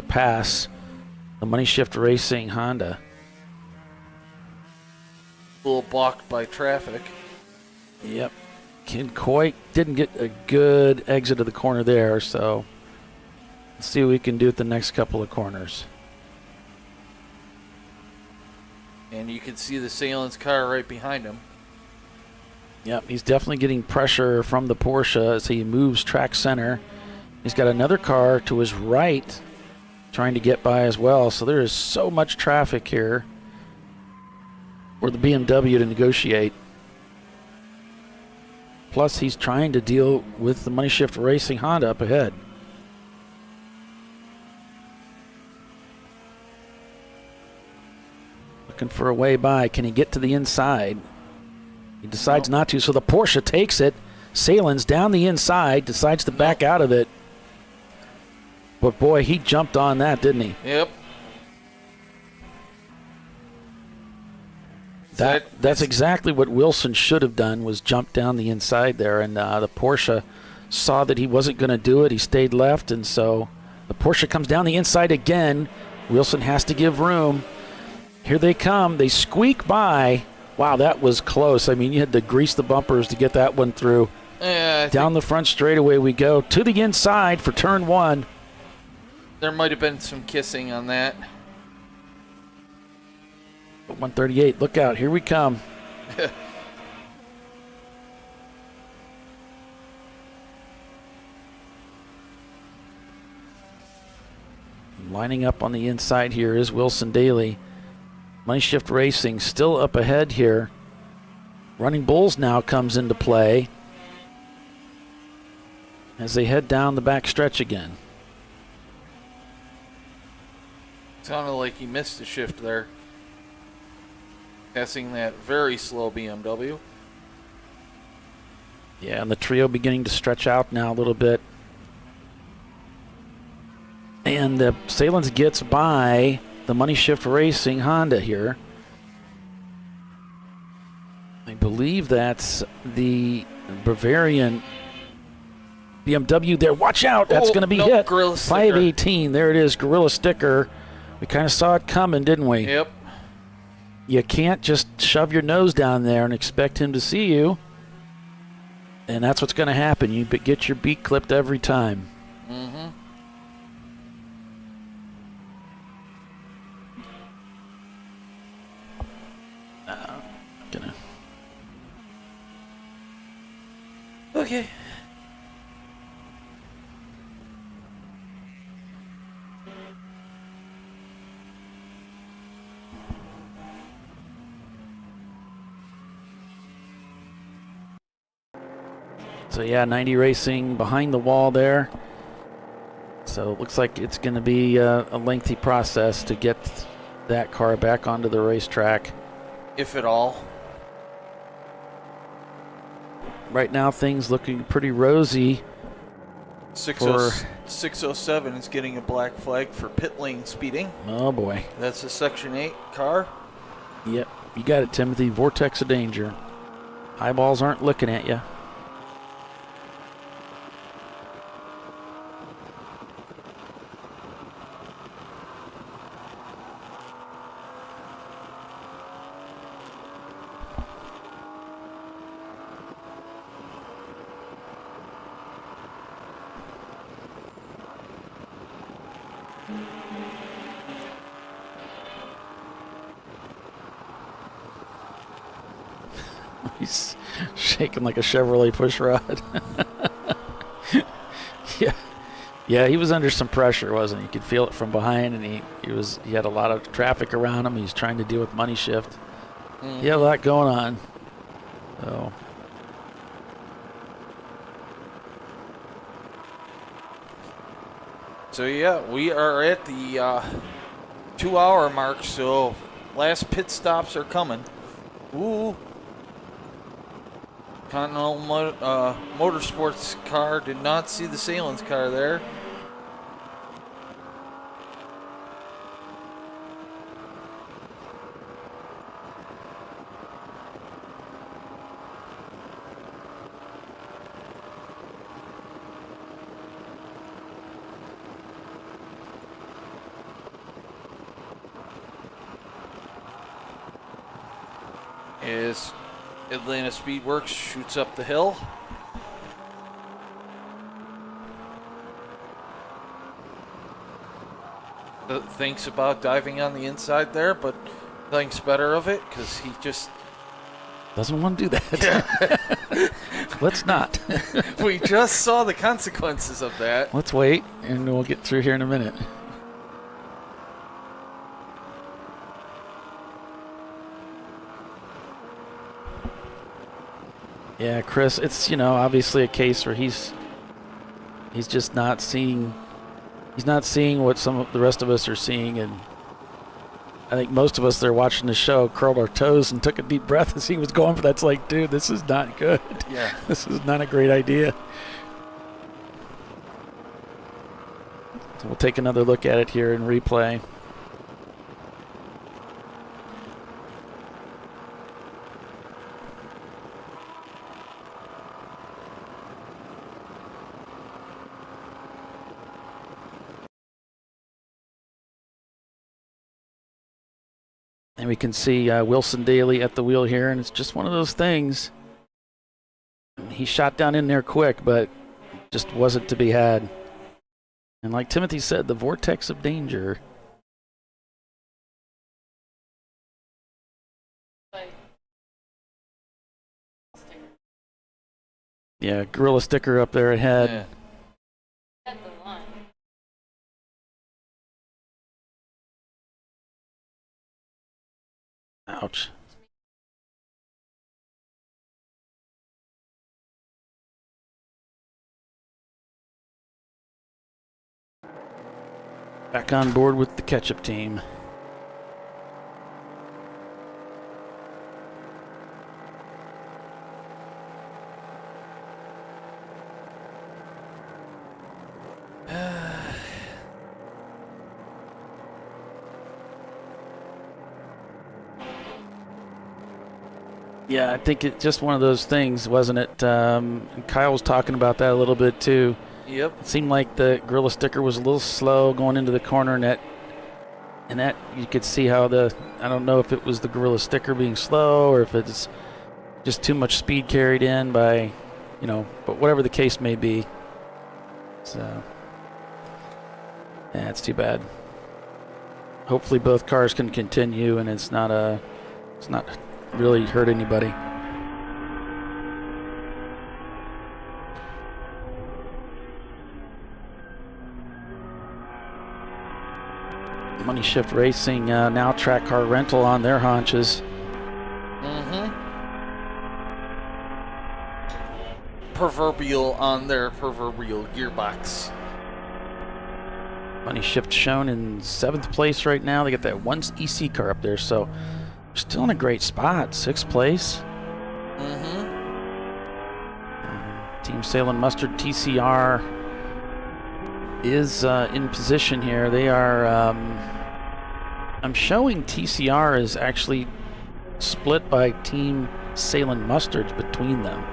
pass the Money Shift Racing Honda. A little blocked by traffic. Yep. Ken Coy didn't get a good exit of the corner there, so let's see what we can do at the next couple of corners. And you can see the Salen's car right behind him. Yep, he's definitely getting pressure from the Porsche as he moves track center. He's got another car to his right trying to get by as well, so there is so much traffic here for the BMW to negotiate. Plus, he's trying to deal with the Money Shift Racing Honda up ahead. Looking for a way by. Can he get to the inside? He decides not to, so the Porsche takes it. Salen's down the inside, decides to back out of it. But boy, he jumped on that, didn't he? Yep. That's exactly what Wilson should have done, was jump down the inside there. And the Porsche saw that he wasn't going to do it. He stayed left, and so the Porsche comes down the inside again. Wilson has to give room. Here they come. They squeak by. Wow, that was close. I mean, you had to grease the bumpers to get that one through. Down the front straightaway we go. To the inside for turn 1. There might have been some kissing on that. 138, look out, here we come. Lining up on the inside here is Wilson Daly. Money Shift Racing still up ahead here. Running Bulls now comes into play as they head down the back stretch again. Sounded like he missed a shift there. Passing that very slow BMW. Yeah, and the trio beginning to stretch out now a little bit. And the Salins gets by the Money Shift Racing Honda here. I believe that's the Bavarian BMW there. Watch out, that's going to be hit. 518, there it is, Gorilla Sticker. We kind of saw it coming, didn't we? Yep. You can't just shove your nose down there and expect him to see you. And that's what's going to happen. You get your beak clipped every time. Mm-hmm. Gonna. Okay. So yeah, 90 Racing behind the wall there. So it looks like it's going to be a lengthy process to get that car back onto the racetrack. If at all. Right now, things looking pretty rosy. 607 is getting a black flag for pit lane speeding. Oh boy. That's a Section 8 car. Yep, you got it, Timothy. Vortex of danger. Eyeballs aren't looking at you. He's shaking like a Chevrolet pushrod. Yeah, he was under some pressure, wasn't he? You could feel it from behind, and he had a lot of traffic around him. He's trying to deal with Money Shift. He had a lot going on. So yeah, we are at the 2-hour mark, so last pit stops are coming. Ooh. Continental Motorsports car did not see the Salins car there. As Atlanta Speedworks shoots up the hill. Thinks about diving on the inside there, but thinks better of it because he just doesn't want to do that. Yeah. Let's not. We just saw the consequences of that. Let's wait, and we'll get through here in a minute. Yeah, Chris, it's, obviously a case where he's just not seeing what some of the rest of us are seeing, and I think most of us that are watching the show curled our toes and took a deep breath as he was going for that. It's like, dude, this is not good. Yeah. This is not a great idea. So we'll take another look at it here in replay. And we can see Wilson Daly at the wheel here, and it's just one of those things. He shot down in there quick, but just wasn't to be had. And like Timothy said, the vortex of danger. Yeah, Gorilla Sticker up there ahead. Yeah. Ouch. Back on board with the ketchup team. Yeah, I think it's just one of those things, wasn't it? Kyle was talking about that a little bit too. Yep. It seemed like the Gorilla sticker was a little slow going into the corner, and that you could see how I don't know if it was the Gorilla sticker being slow or if it's just too much speed carried in by, but whatever the case may be. So, yeah, it's too bad. Hopefully both cars can continue and it's not really hurt anybody. Money Shift Racing, now Track Car Rental on their haunches. Proverbial on their proverbial gearbox. Money Shift shown in 7th place right now. They got that one EC car up there, so they're still in a great spot. 6th place. Team Salem Mustard TCR is in position here. They are, I'm showing TCR is actually split by Team Salem Mustards between them.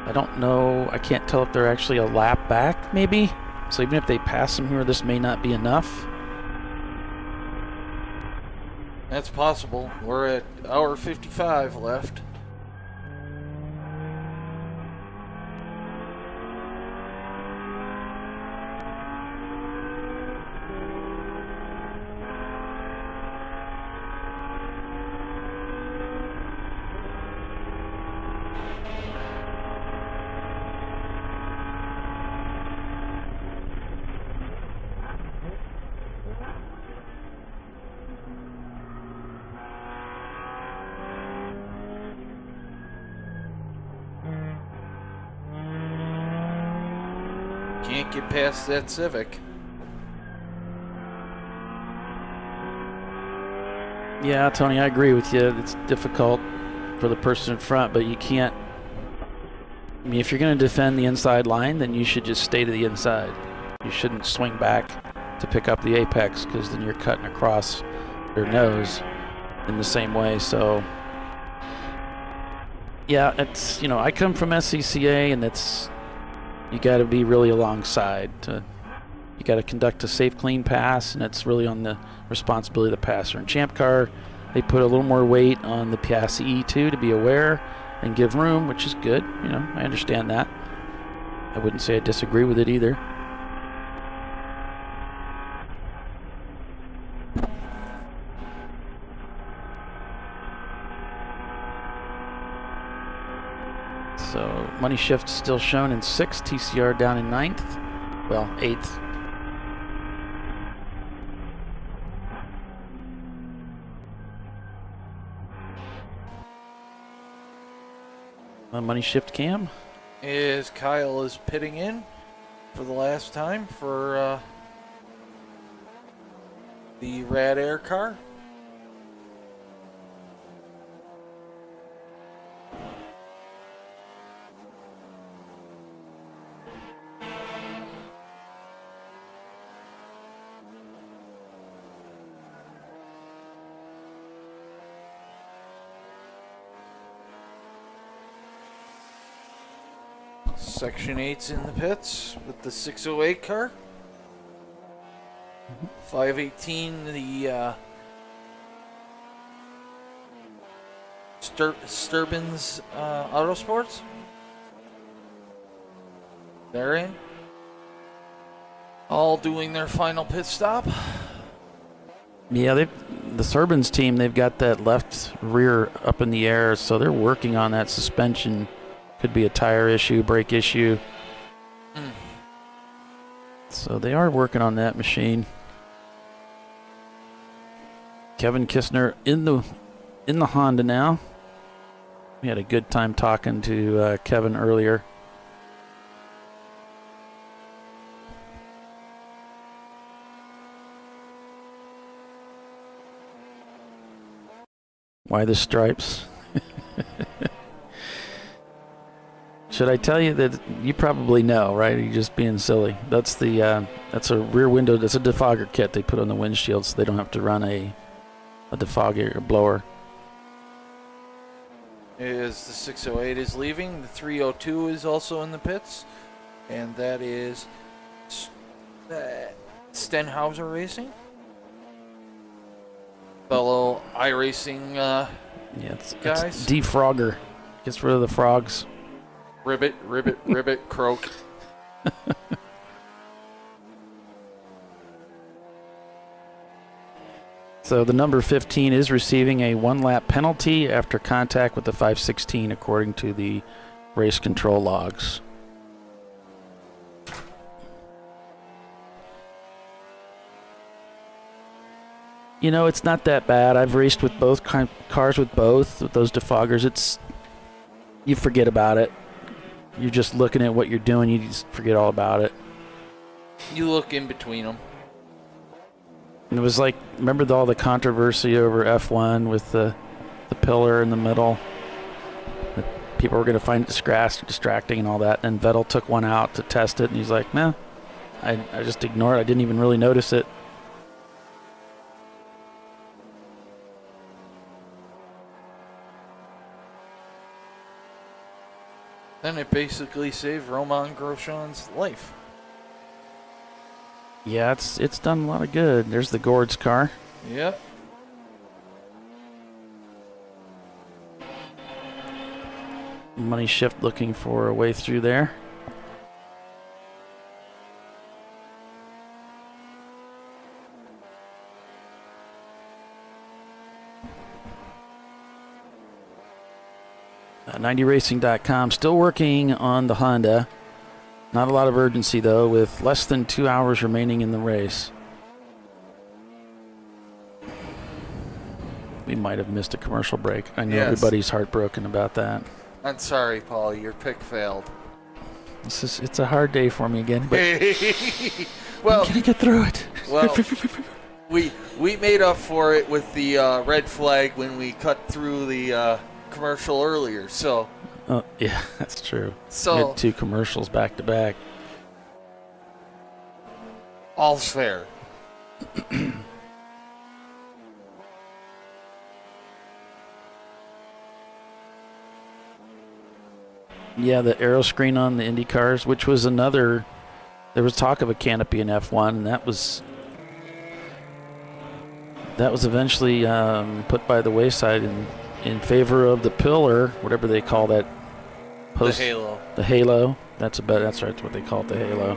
I don't know, I can't tell if they're actually a lap back, maybe? So even if they pass them here, this may not be enough. That's possible. We're at hour 55 left. Can't get past that Civic. Yeah, Tony, I agree with you. It's difficult for the person in front, but you can't. I mean, if you're going to defend the inside line, then you should just stay to the inside. You shouldn't swing back to pick up the apex, because then you're cutting across their nose in the same way. So, yeah, it's, I come from SCCA, and it's, you got to be really alongside. You got to conduct a safe, clean pass, and it's really on the responsibility of the passer. In Champ Car, they put a little more weight on the passee too, to be aware and give room, which is good. I understand that. I wouldn't say I disagree with it either. So Money Shift still shown in 6th, TCR down in 9th, well, 8th. Money Shift cam. Is Kyle is pitting in for the last time for the Rad Air car. Section 8's in the pits with the 608 car. 518, the Sturbins Autosports. They're in. All doing their final pit stop. Yeah, the Sturbins team, they've got that left rear up in the air, so they're working on that suspension. Could be a tire issue, brake issue. So they are working on that machine. Kevin Kistner in the Honda now. We had a good time talking to Kevin earlier. Why the stripes? Should I tell you that you probably know, right? Are you just being silly? That's a rear window. That's a defogger kit they put on the windshield, so they don't have to run a defogger blower. As the 608 is leaving, the 302 is also in the pits, and that is Stenhauser Racing, fellow iRacing it's guys. Defrogger. Gets rid of the frogs. Ribbit, croak. So the number 15 is receiving a 1-lap penalty after contact with the 516, according to the race control logs. You know, it's not that bad. I've raced with both cars with those defoggers. You forget about it. You're just looking at what you're doing. You just forget all about it. You look in between them. And it was like, remember all the controversy over F1 with the pillar in the middle? That people were going to find it distracting and all that. And Vettel took one out to test it, and he's like, nah, I just ignored it. I didn't even really notice it. Then it basically saved Romain Grosjean's life. Yeah, it's done a lot of good. There's the Gord's car. Yep. Money Shift looking for a way through there. .90racing.com still working on the Honda. Not a lot of urgency, though, with less than 2 hours remaining in the race. We might have missed a commercial break. I know everybody's heartbroken about that. I'm sorry, Paul. Your pick failed. It's a hard day for me again, but well, I'm gonna get through it. Well, we made up for it with the red flag when we cut through the commercial earlier. So. Oh, yeah, that's true. So we had 2 commercials back to back. All's fair. Yeah, the aero screen on the Indy cars, which was another. There was talk of a canopy in F1, and that was eventually put by the wayside in favor of the pillar, whatever they call that. The halo. The halo. That's right. That's what they call it, the halo.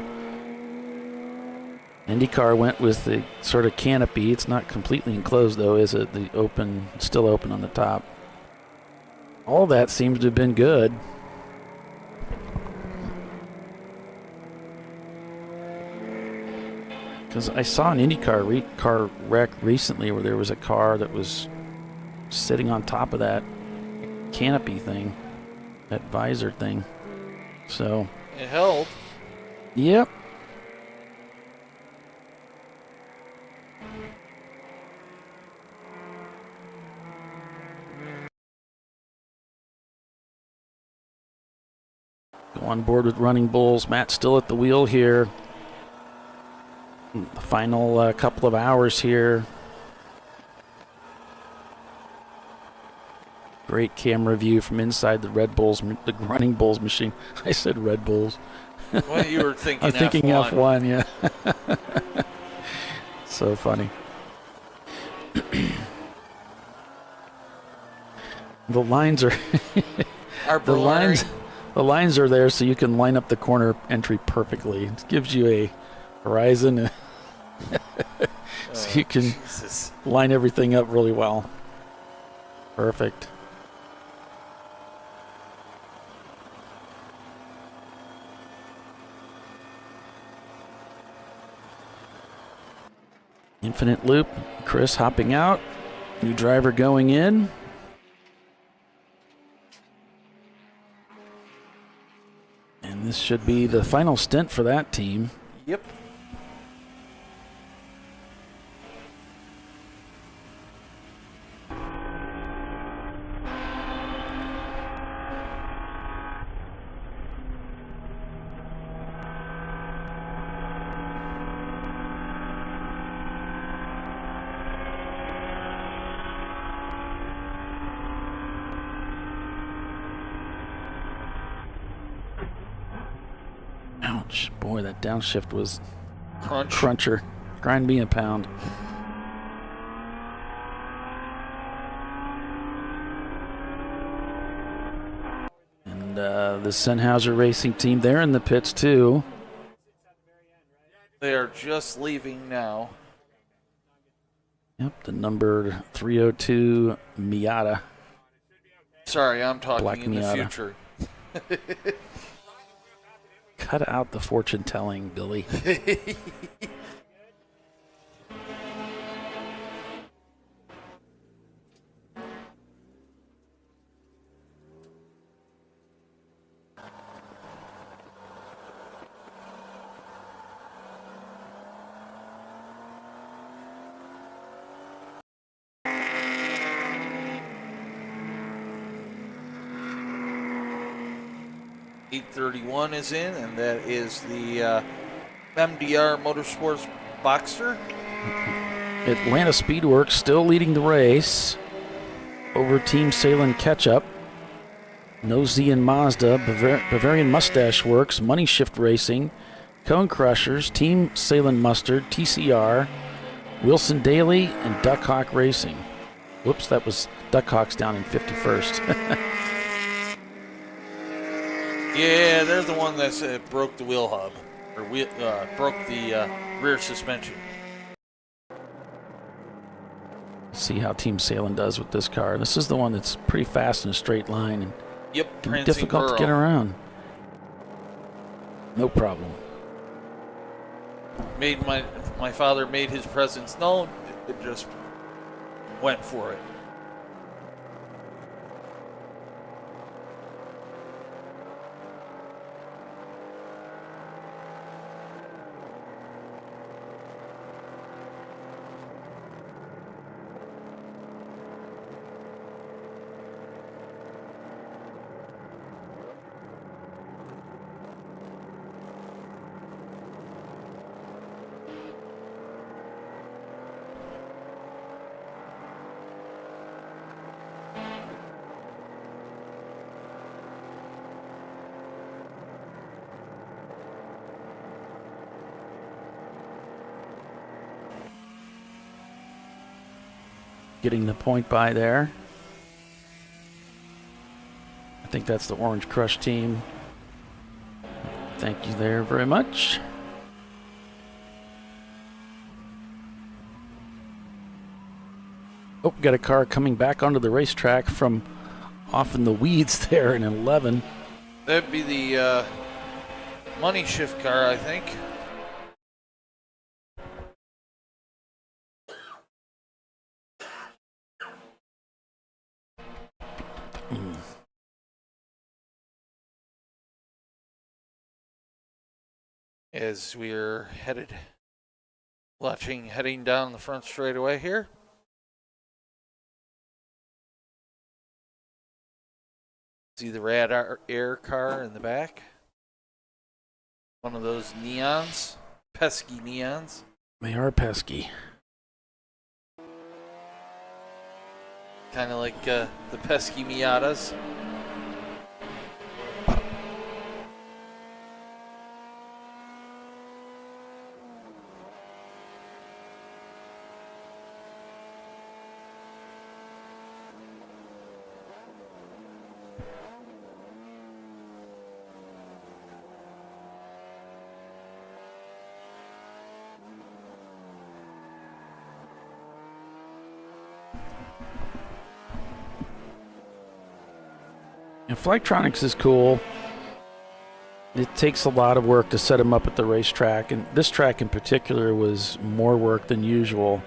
IndyCar went with the sort of canopy. It's not completely enclosed, though, is it? Still open on the top. All that seems to have been good. Because I saw an IndyCar car wreck recently where there was a car that was sitting on top of that canopy thing, that visor thing. So it held. Yep. Go on board with Running Bulls. Matt's still at the wheel here. The final couple of hours here. Great camera view from inside the the Running Bulls machine. I said Red Bulls. Well, you were thinking I'm thinking F1, yeah. So funny. The lines are the lines are there so you can line up the corner entry perfectly. It gives you a horizon so you can line everything up really well. Perfect. Infinite loop. Chris hopping out. New driver going in. And this should be the final stint for that team. Yep. Ouch. Boy, that downshift was cruncher. Grind me a pound. And the Sennhauser Racing team, they're in the pits too. They are just leaving now. Yep, the number 302 Miata. Sorry, I'm talking Black in Miata. the future. Cut out the fortune telling, Billy. .831 is in, and that is the MDR Motorsports Boxster. Atlanta Speedworks still leading the race over Team Salem Ketchup. Nosy and Mazda, Bavarian Mustache Works, Money Shift Racing, Cone Crushers, Team Salem Mustard, TCR, Wilson Daly, and Duckhawk Racing. Whoops, that was Duckhawk's down in 51st. Yeah, they're the one that broke the wheel hub, or broke the rear suspension. See how Team Salem does with this car. This is the one that's pretty fast in a straight line and Yep, difficult to get around. No problem. My father made his presence known. It just went for it. Getting the point by there. I think that's the Orange Crush team. Thank you there very much. Oh, we got a car coming back onto the racetrack from off in the weeds there in 11. That'd be the money shift car, I think. As we're heading down the front straightaway here. See the rad air car in the back. One of those neons, pesky neons. They are pesky. Kind of like the pesky Miatas. Flagtronics is cool. It takes a lot of work to set them up at the racetrack, and this track in particular was more work than usual.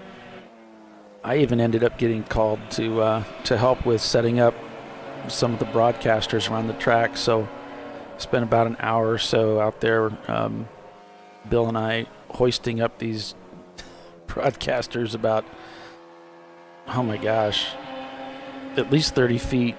I even ended up getting called to help with setting up some of the broadcasters around the track, so spent about an hour or so out there, Bill and I hoisting up these broadcasters about, oh my gosh, at least 30 feet.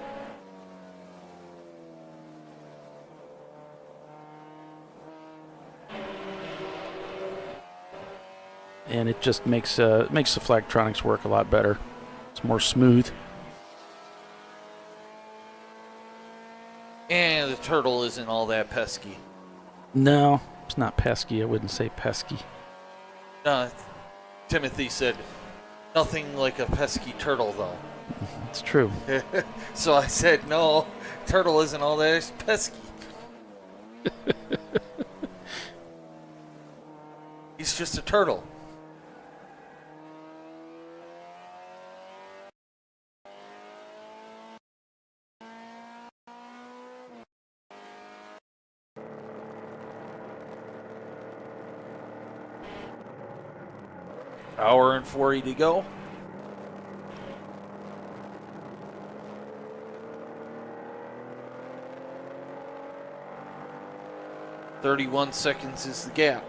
And it just makes the Flagtronics work a lot better. It's more smooth. And the turtle isn't all that pesky. No, It's not pesky. I wouldn't say pesky. Timothy said, nothing like a pesky turtle, though. It's true. So I said, no, turtle isn't all that. It's pesky. He's just a turtle. Hour and 40 to go. "31 seconds is the gap."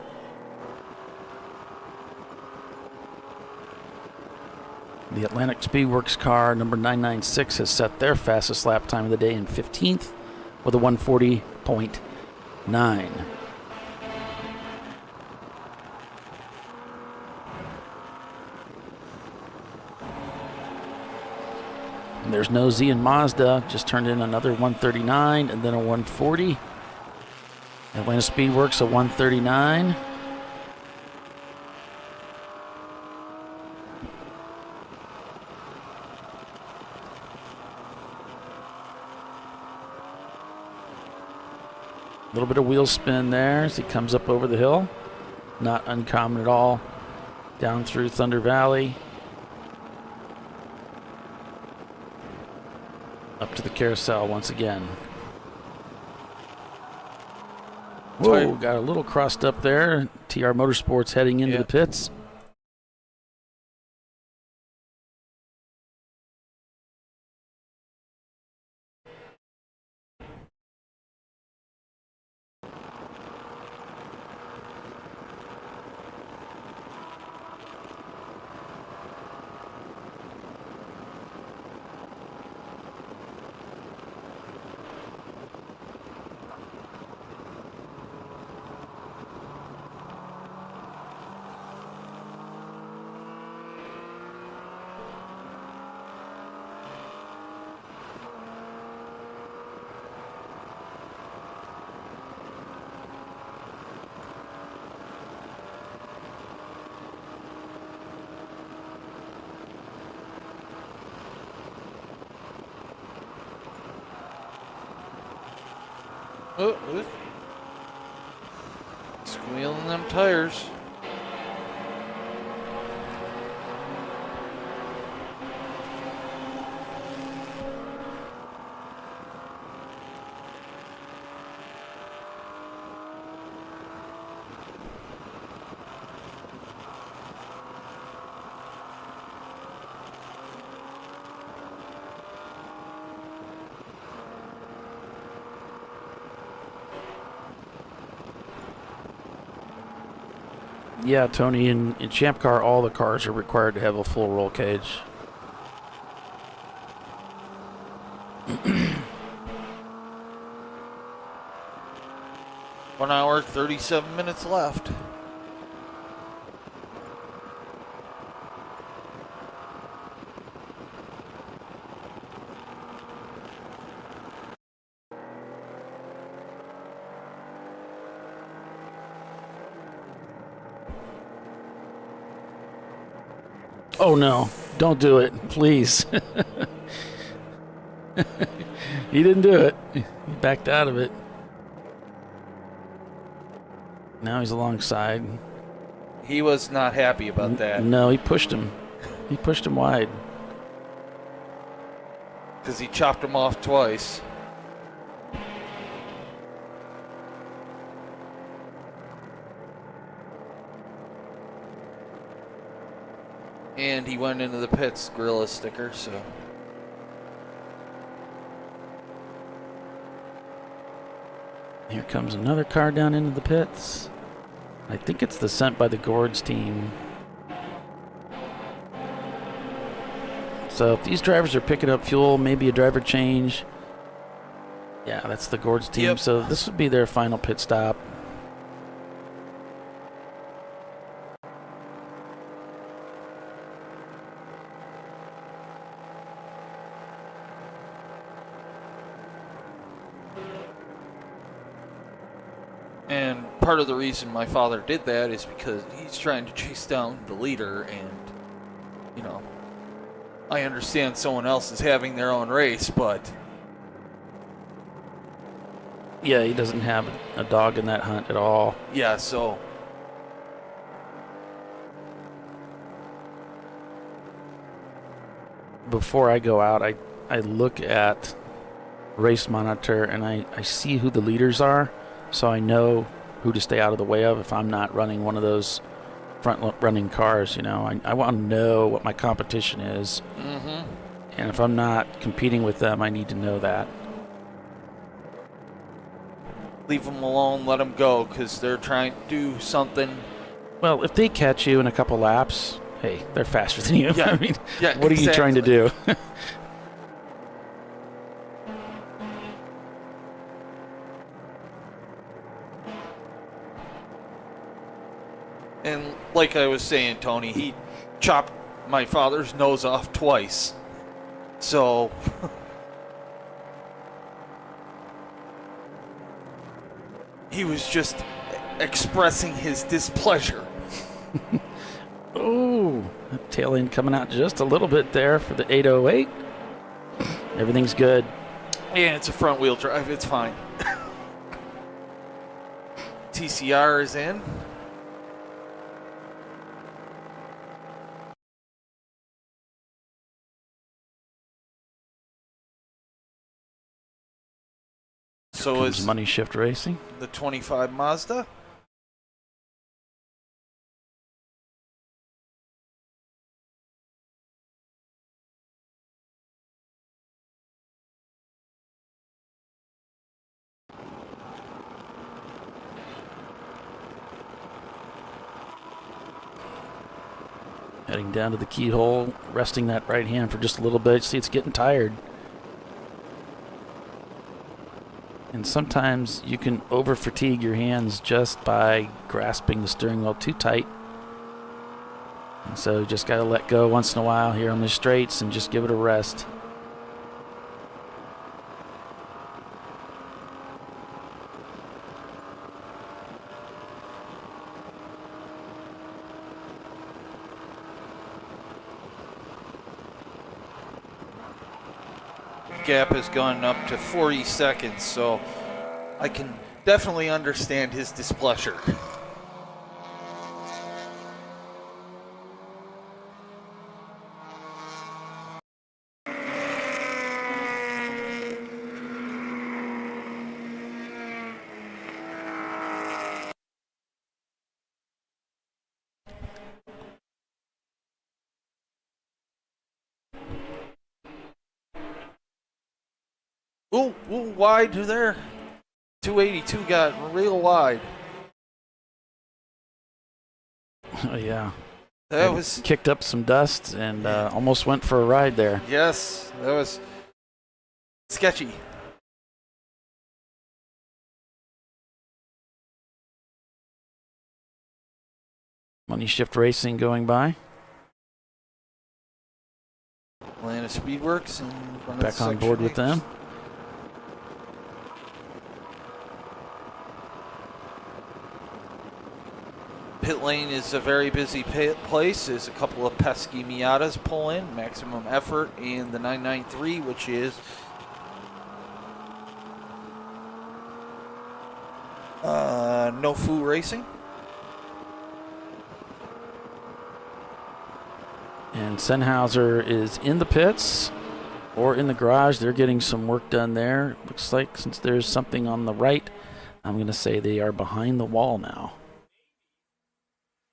The Atlantic Speedworks car number 996 has set their fastest lap time of the day in 15th with a 140.9. And there's no Z in Mazda, just turned in another 139 and then a 140. Atlanta Speedworks a 139. A little bit of wheel spin there as he comes up over the hill. Not uncommon at all. Down through Thunder Valley. Up to the carousel once again. Whoa, got a little crossed up there. TR Motorsports heading into the pits. Squealing them tires. Yeah, Tony, in Champ Car, all the cars are required to have a full roll cage. 1 hour, 37 minutes left. Oh no, don't do it, please. He didn't do it. He backed out of it. Now he's alongside. He was not happy about that. No, he pushed him. He pushed him wide. Because he chopped him off twice. And he went into the pits, Gorilla sticker, so. Here comes another car down into the pits. I think it's the sent by the Gourds team. So if these drivers are picking up fuel, maybe a driver change. Yeah, that's the Gourds team. Yep. So this would be their final pit stop. part of the reason my father did that is because he's trying to chase down the leader, and, you know, I understand someone else is having their own race, but... Yeah, he doesn't have a dog in that hunt at all. Yeah, so... Before I go out, I look at Race Monitor and I see who the leaders are, so I know who to stay out of the way of if I'm not running one of those front-running cars, you know. I want to know what my competition is. Mm-hmm. And if I'm not competing with them, I need to know that. Leave them alone, let them go, because they're trying to do something. Well, if they catch you in a couple laps, hey, they're faster than you. Yeah, I mean, yeah, what are you trying to do? And like I was saying, Tony, he chopped my father's nose off twice. So... he was just expressing his displeasure. Oh, tail end coming out just a little bit there for the 808. Everything's good. Yeah, it's a front wheel drive. It's fine. TCR is in. So is Money Shift Racing. The 25 Mazda. Heading down to the keyhole, resting that right hand for just a little bit. See, it's getting tired. And sometimes you can over-fatigue your hands just by grasping the steering wheel too tight. And so you just got to let go once in a while here on the straights and just give it a rest. Gap has gone up to 40 seconds, so I can definitely understand his displeasure. Ooh, wide there. 282 got real wide. Oh, yeah. That was kicked up some dust and almost went for a ride there. Yes, that was sketchy. Money Shift Racing going by. Atlanta Speedworks in front Back of on board with H. them. Pit lane is a very busy place. There's a couple of pesky Miatas pull in, Maximum Effort, and the 993, which is No Foo Racing. And Sennhauser is in the pits or in the garage. They're getting some work done there. Looks like since there's something on the right, I'm going to say they are behind the wall now.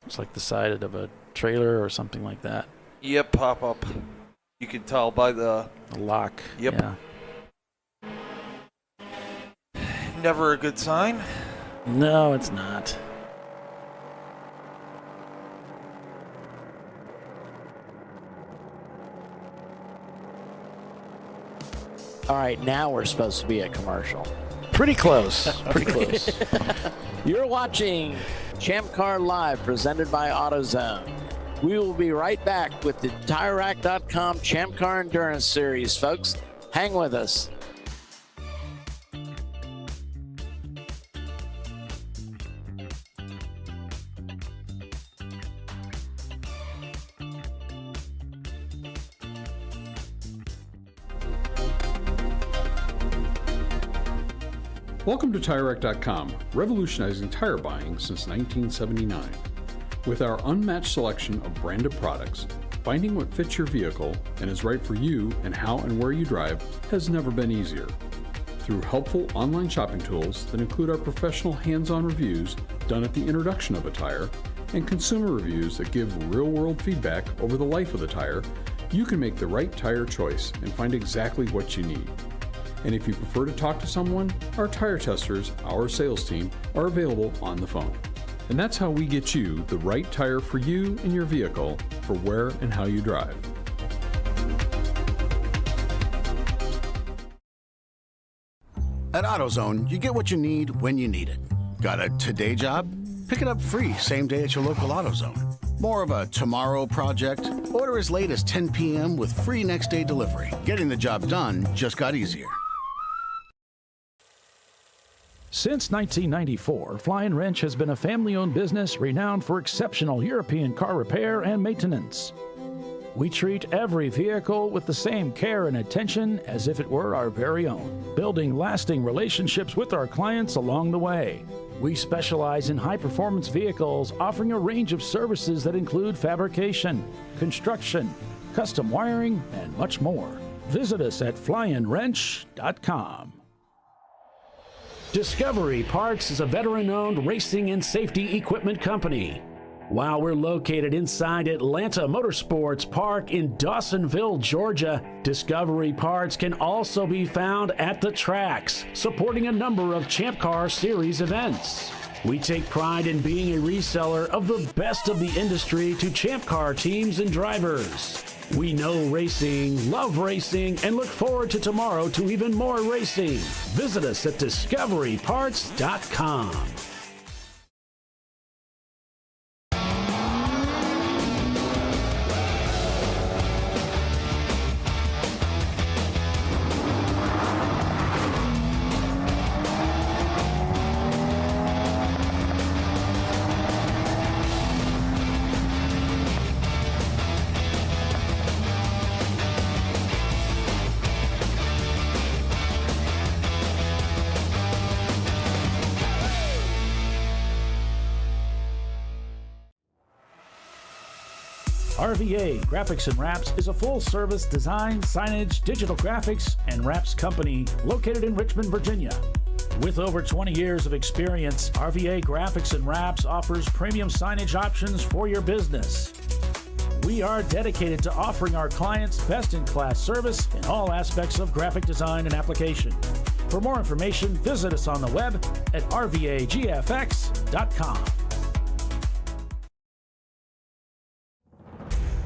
Looks like the side of a trailer or something like that. Yep, pop up. You can tell by the lock. Yep. Yeah. Never a good sign. No, it's not. All right, now we're supposed to be a commercial. Pretty close. Pretty close. You're watching ChampCar.Live presented by AutoZone. We will be right back with the TireRack.com Champ Car Endurance Series, folks. Hang with us. Welcome to TireRack.com, revolutionizing tire buying since 1979. With our unmatched selection of branded products, finding what fits your vehicle and is right for you and how and where you drive has never been easier. Through helpful online shopping tools that include our professional hands-on reviews done at the introduction of a tire and consumer reviews that give real-world feedback over the life of the tire, you can make the right tire choice and find exactly what you need. And if you prefer to talk to someone, our tire testers, our sales team, are available on the phone. And that's how we get you the right tire for you and your vehicle for where and how you drive. At AutoZone, you get what you need when you need it. Got a today job? Pick it up free same day at your local AutoZone. More of a tomorrow project? Order as late as 10 p.m. with free next day delivery. Getting the job done just got easier. Since 1994, Fly & Wrench has been a family-owned business renowned for exceptional European car repair and maintenance. We treat every vehicle with the same care and attention as if it were our very own, building lasting relationships with our clients along the way. We specialize in high-performance vehicles, offering a range of services that include fabrication, construction, custom wiring, and much more. Visit us at flyandwrench.com. Discovery Parts is a veteran-owned racing and safety equipment company. While we're located inside Atlanta Motorsports Park in Dawsonville, Georgia, Discovery Parts can also be found at the tracks, supporting a number of Champ Car Series events. We take pride in being a reseller of the best of the industry to Champ Car teams and drivers. We know racing, love racing, and look forward to tomorrow to even more racing. Visit us at discoveryparts.com. RVA Graphics and Wraps is a full-service design, signage, digital graphics, and wraps company located in Richmond, Virginia. With over 20 years of experience, RVA Graphics and Wraps offers premium signage options for your business. We are dedicated to offering our clients best-in-class service in all aspects of graphic design and application. For more information, visit us on the web at rvagfx.com.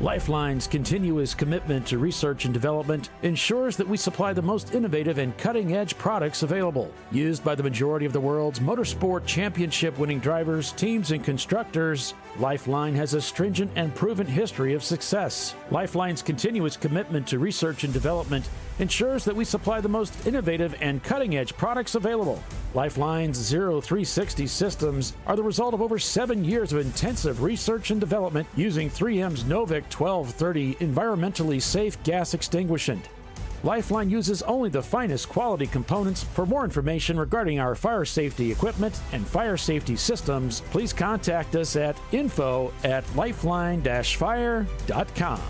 Lifeline's continuous commitment to research and development ensures that we supply the most innovative and cutting-edge products available, used by the majority of the world's motorsport championship-winning drivers, teams, and constructors. Lifeline has a stringent and proven history of success. Lifeline's continuous commitment to research and development ensures that we supply the most innovative and cutting-edge products available. Lifeline's 0360 systems are the result of over 7 years of intensive research and development using 3M's Novik 1230 environmentally safe gas extinguishant. Lifeline uses only the finest quality components. For more information regarding our fire safety equipment and fire safety systems, please contact us at info@lifeline-fire.com.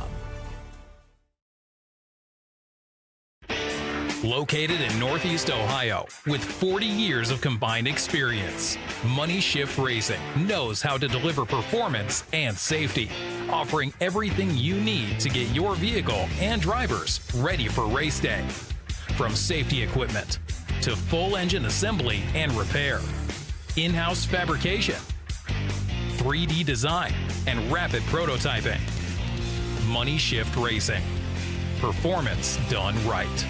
Located in Northeast Ohio, with 40 years of combined experience, Money Shift Racing knows how to deliver performance and safety, offering everything you need to get your vehicle and drivers ready for race day. From safety equipment to full engine assembly and repair, in-house fabrication, 3D design, and rapid prototyping. Money Shift Racing. Performance done right.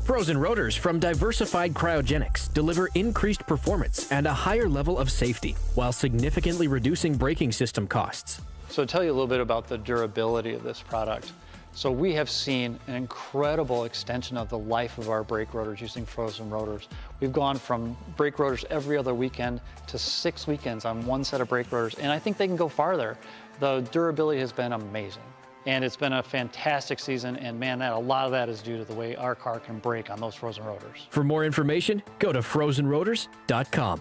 Frozen rotors from Diversified Cryogenics deliver increased performance and a higher level of safety, while significantly reducing braking system costs. So to tell you a little bit about the durability of this product. So we have seen an incredible extension of the life of our brake rotors using frozen rotors. We've gone from brake rotors every other weekend to 6 weekends on one set of brake rotors, and I think they can go farther. The durability has been amazing. And it's been a fantastic season, and man, a lot of that is due to the way our car can brake on those frozen rotors. For more information, go to frozenrotors.com.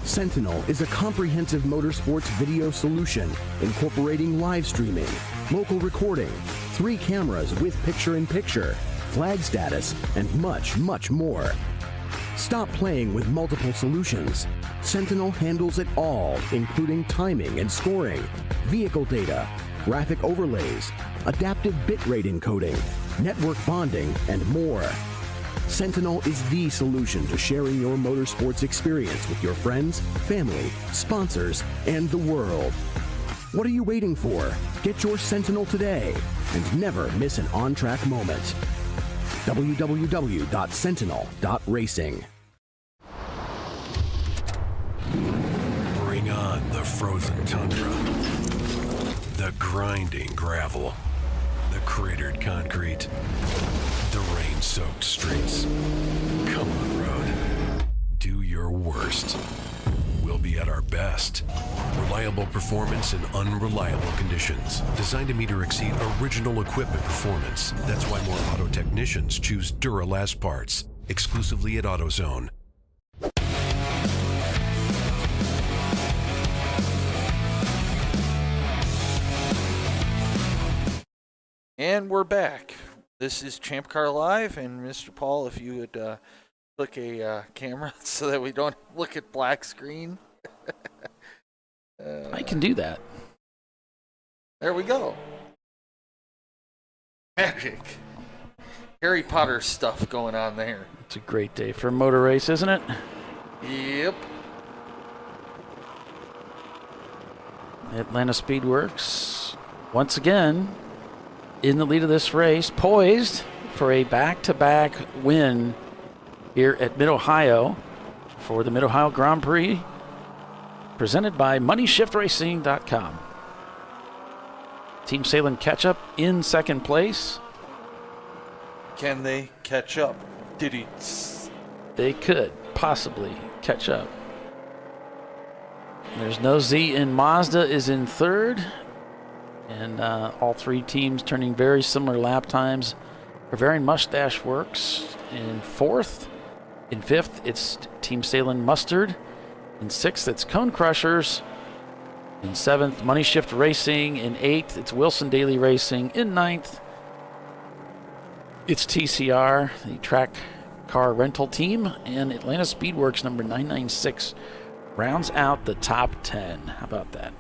Sentinel is a comprehensive motorsports video solution incorporating live streaming, local recording, 3 cameras with picture-in-picture, flag status, and much, much more. Stop playing with multiple solutions. Sentinel handles it all, including timing and scoring, vehicle data, graphic overlays, adaptive bitrate encoding, network bonding, and more. Sentinel is the solution to sharing your motorsports experience with your friends, family, sponsors, and the world. What are you waiting for? Get your Sentinel today and never miss an on-track moment. www.sentinel.racing. Bring on the frozen tundra, the grinding gravel, the cratered concrete, the rain-soaked streets. Come on, road. Do your worst. We'll be at our best. Reliable performance in unreliable conditions. Designed to meet or exceed original equipment performance. That's why more auto technicians choose Duralast parts. Exclusively at AutoZone. And we're back. This is ChampCar.Live, and Mr. Paul, if you would click a camera so that we don't look at black screen. I can do that. There we go. Magic. Harry Potter stuff going on there. It's a great day for a motor race, isn't it? Yep. Atlanta Speedworks, once again, in the lead of this race, poised for a back-to-back win here at Mid-Ohio for the Mid-Ohio Grand Prix, presented by MoneyShiftRacing.com. Team Salem catch-up in second place. Can they catch up? They could possibly catch up. There's no Z in Mazda is in third. And all 3 teams turning very similar lap times. Bavarian Mustache Works in 4th. In 5th, it's Team Salem Mustard. In 6th, it's Cone Crushers. In 7th, Money Shift Racing. In 8th, it's Wilson Daily Racing. In 9th, it's TCR, the track car rental team. And Atlanta Speedworks number 996 rounds out the top 10. How about that?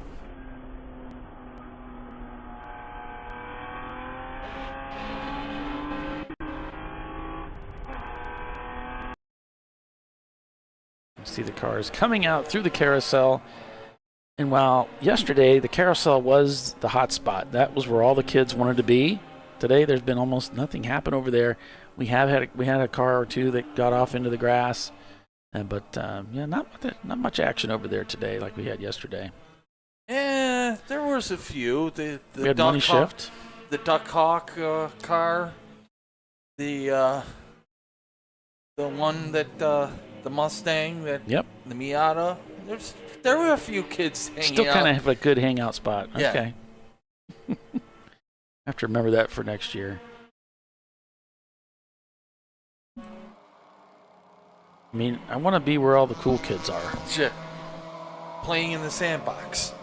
See the cars coming out through the carousel. And while yesterday the carousel was the hot spot, that was where all the kids wanted to be. Today there's been almost nothing happen over there. We had a car or two that got off into the grass, but yeah, not much action over there today like we had yesterday. Yeah, there was a few. We had Money Shift, the Duck Hawk car, the one that the Mustang, that yep, the Miata. There were a few kids hanging Still kind of have a good hangout spot. Yeah. Okay. I have to remember that for next year. I mean, I want to be where all the cool kids are. Shit. Playing in the sandbox.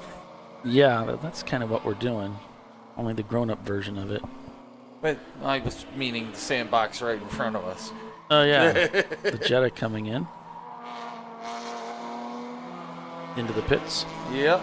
Yeah, that's kind of what we're doing. Only the grown-up version of it. But I was meaning the sandbox right in front of us. Oh, yeah. The Jetta coming in. Into the pits. Yep.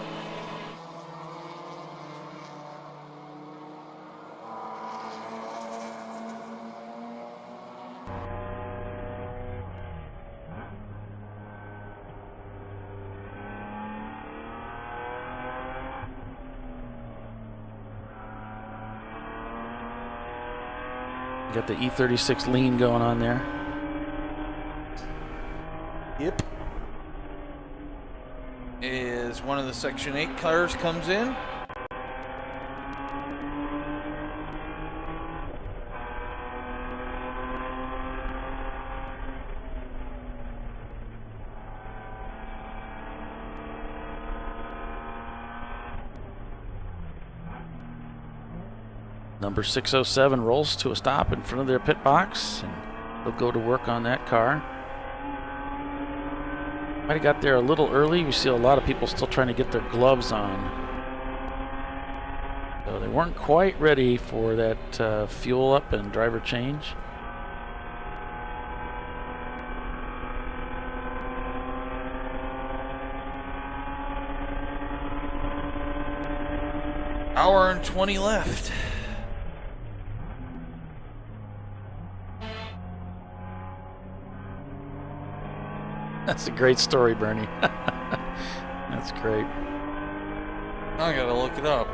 Got the E36 lean going on there. Yep. As one of the Section 8 cars comes in. Number 607 rolls to a stop in front of their pit box, and they'll go to work on that car. Might have got there a little early. We see a lot of people still trying to get their gloves on. So they weren't quite ready for that fuel up and driver change. Hour and 20 left. That's a great story, Bernie. That's great. I gotta look it up.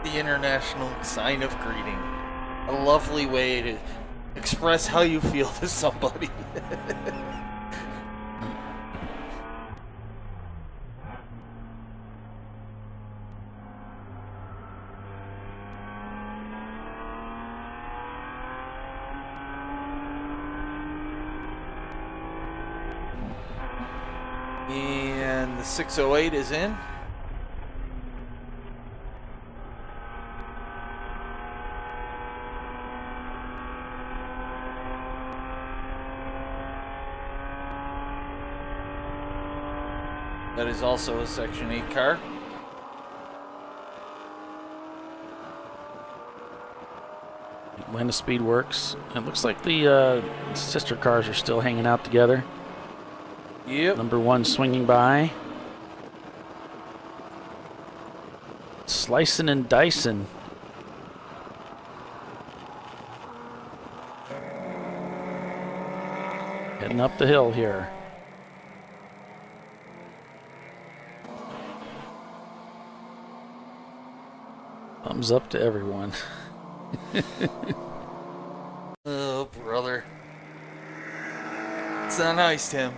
The international sign of greeting. A lovely way to express how you feel to somebody. And the 608 is in. That is also a Section 8 car. Atlanta Speed Works. It looks like the sister cars are still hanging out together. Yep. Number 1 swinging by. Slicing and dicing. Heading up the hill here. Thumbs up to everyone. Oh, brother. It's not nice, Tim.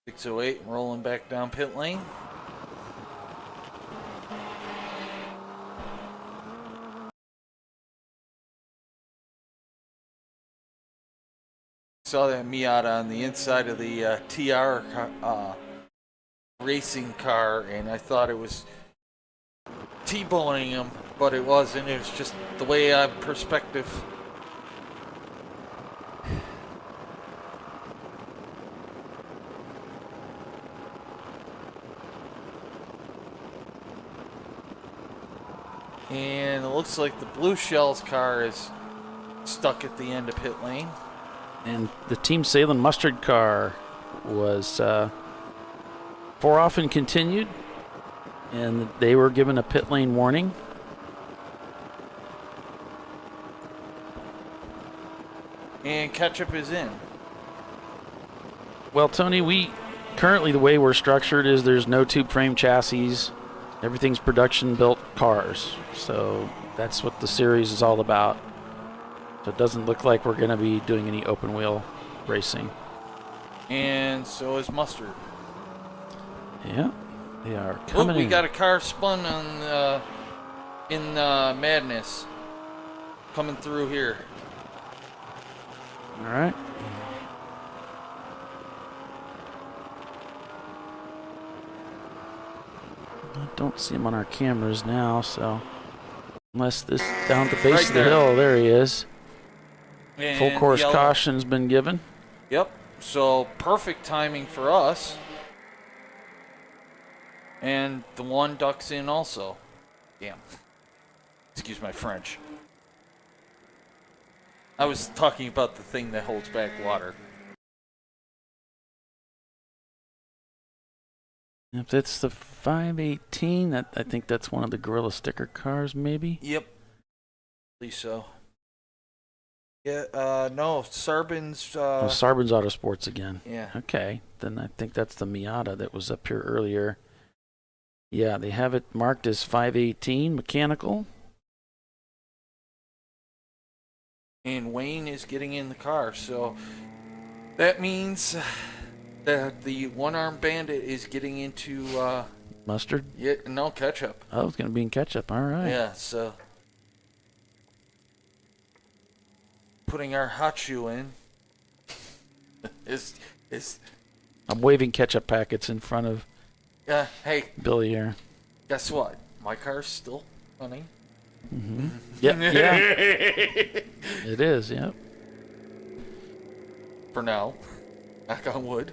608 rolling back down pit lane. Saw that Miata on the inside of the TR racing car, and I thought it was T-boning him, but it wasn't. It was just the way I have perspective. And it looks like the Blue Shells car is stuck at the end of pit lane. And the Team Salem Mustard car was 4 off and continued, and they were given a pit lane warning. And ketchup is in. Well, Tony, we currently, the way we're structured is there's no tube frame chassis. Everything's production built cars. So that's what the series is all about. So it doesn't look like we're going to be doing any open wheel racing. And so is Mustard. Yeah, they are coming Look, we in. got a car spun on in Madness coming through here. All right. I don't see him on our cameras now, so unless this down at the base Right of the there. hill, there he is. And Full course yellow. caution's been given. Yep. So perfect timing for us. And the one ducks in also. Damn. Excuse my French. I was talking about the thing that holds back water. If that's the 518, I think that's one of the Gorilla sticker cars, maybe? Yep. At least so. Yeah, no, Sarbin's... Sarbin's Autosports again. Yeah. Okay, then I think that's the Miata that was up here earlier. Yeah, they have it marked as 518 mechanical. And Wayne is getting in the car, so that means that the one-armed bandit is getting into... Mustard? Yeah, no, ketchup. Oh, it's going to be in ketchup. All right. Yeah, so... Putting our hot shoe in is I'm waving ketchup packets in front of hey, Billy here. Guess what? My car's still running. Mm-hmm. Yeah. It is, yep. For now. Knock on wood.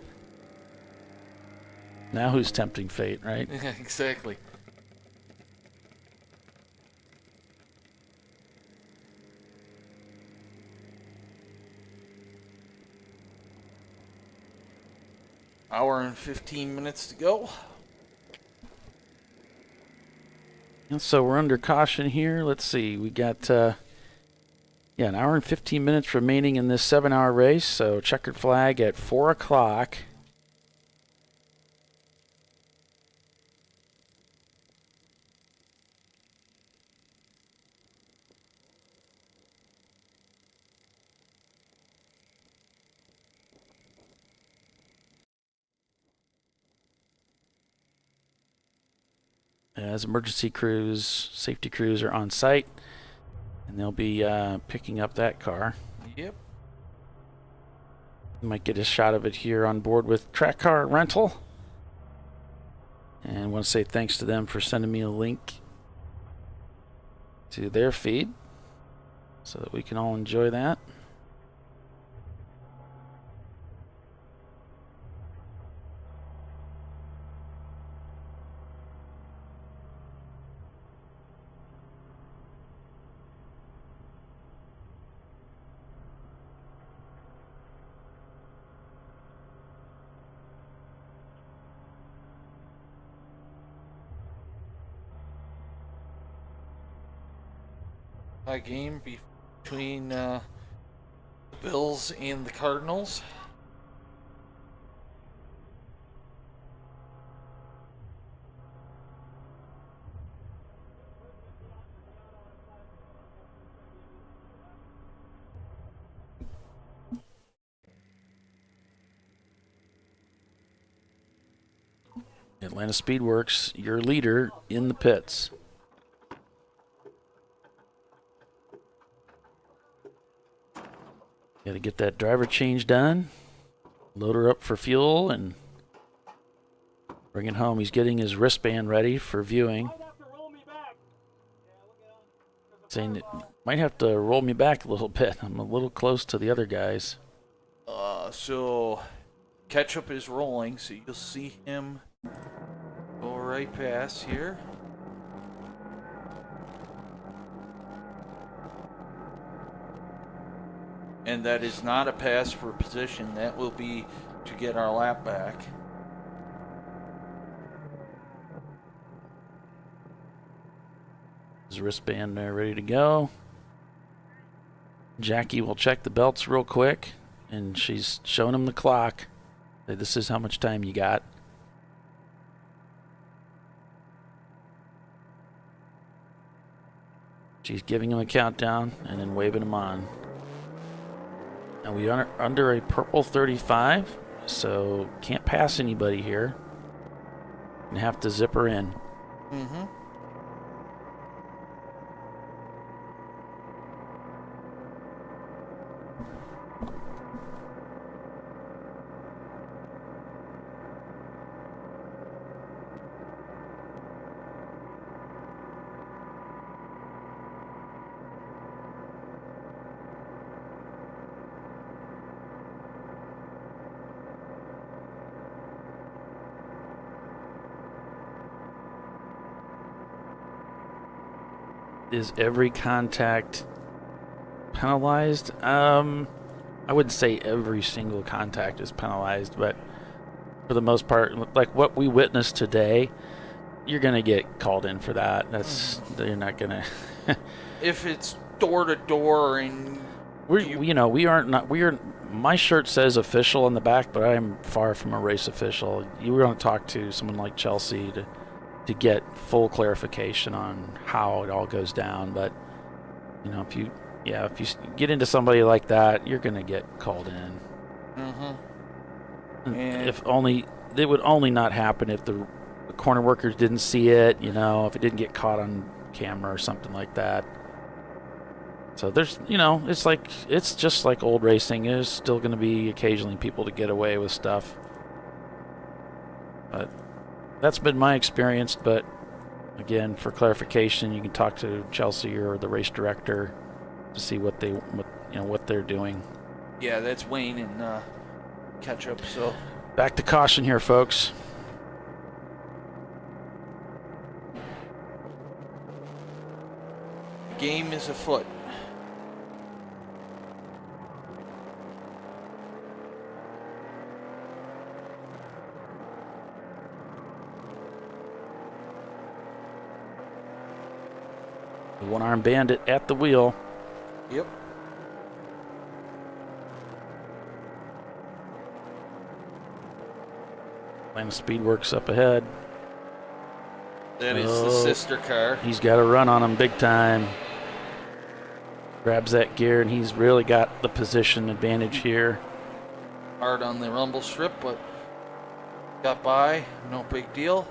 Now who's tempting fate, right? Exactly. Hour and 15 minutes to go. And so we're under caution here. Let's see. We got an hour and 15 minutes remaining in this 7-hour race. So checkered flag at 4 o'clock. As emergency crews, safety crews are on site, and they'll be picking up that car. Yep. Might get a shot of it here on board with Track Car Rental. And I want to say thanks to them for sending me a link to their feed so that we can all enjoy that. A game between the Bills and the Cardinals. Atlanta Speedworks, your leader in the pits. Got to get that driver change done, load her up for fuel, and bring it home. He's getting his wristband ready for viewing. Saying it might have to roll me back a little bit. I'm a little close to the other guys. So ketchup is rolling, so you'll see him go right past here. And that is not a pass for position. That will be to get our lap back. His wristband there ready to go. Jackie will check the belts real quick, and she's showing him the clock. Say, this is how much time you got. She's giving him a countdown and then waving him on. Now we are under a purple 35, so can't pass anybody here. And have to zip her in. Mm-hmm. Is every contact penalized? I wouldn't say every single contact is penalized, but for the most part, like what we witnessed today, you're going to get called in for that. That's you're not going to. If it's door to door and my shirt says official on the back, but I am far from a race official. You were going to talk to someone like Chelsea to get full clarification on how it all goes down. But if you get into somebody like that, you're going to get called in. If only it would only not happen if the corner workers didn't see it. If it didn't get caught on camera or something like that. So there's, it's just like old racing. There's still going to be occasionally people to get away with stuff. But that's been my experience. But again, for clarification, you can talk to Chelsea or the race director to see what they're doing. Yeah, that's Wayne and Ketchup. So back to caution here, folks. Game is afoot. The one-armed bandit at the wheel. Yep. And Speedworks up ahead. That is the sister car. He's got a run on him big time. Grabs that gear, and he's really got the position advantage here. Hard on the rumble strip, but got by. No big deal.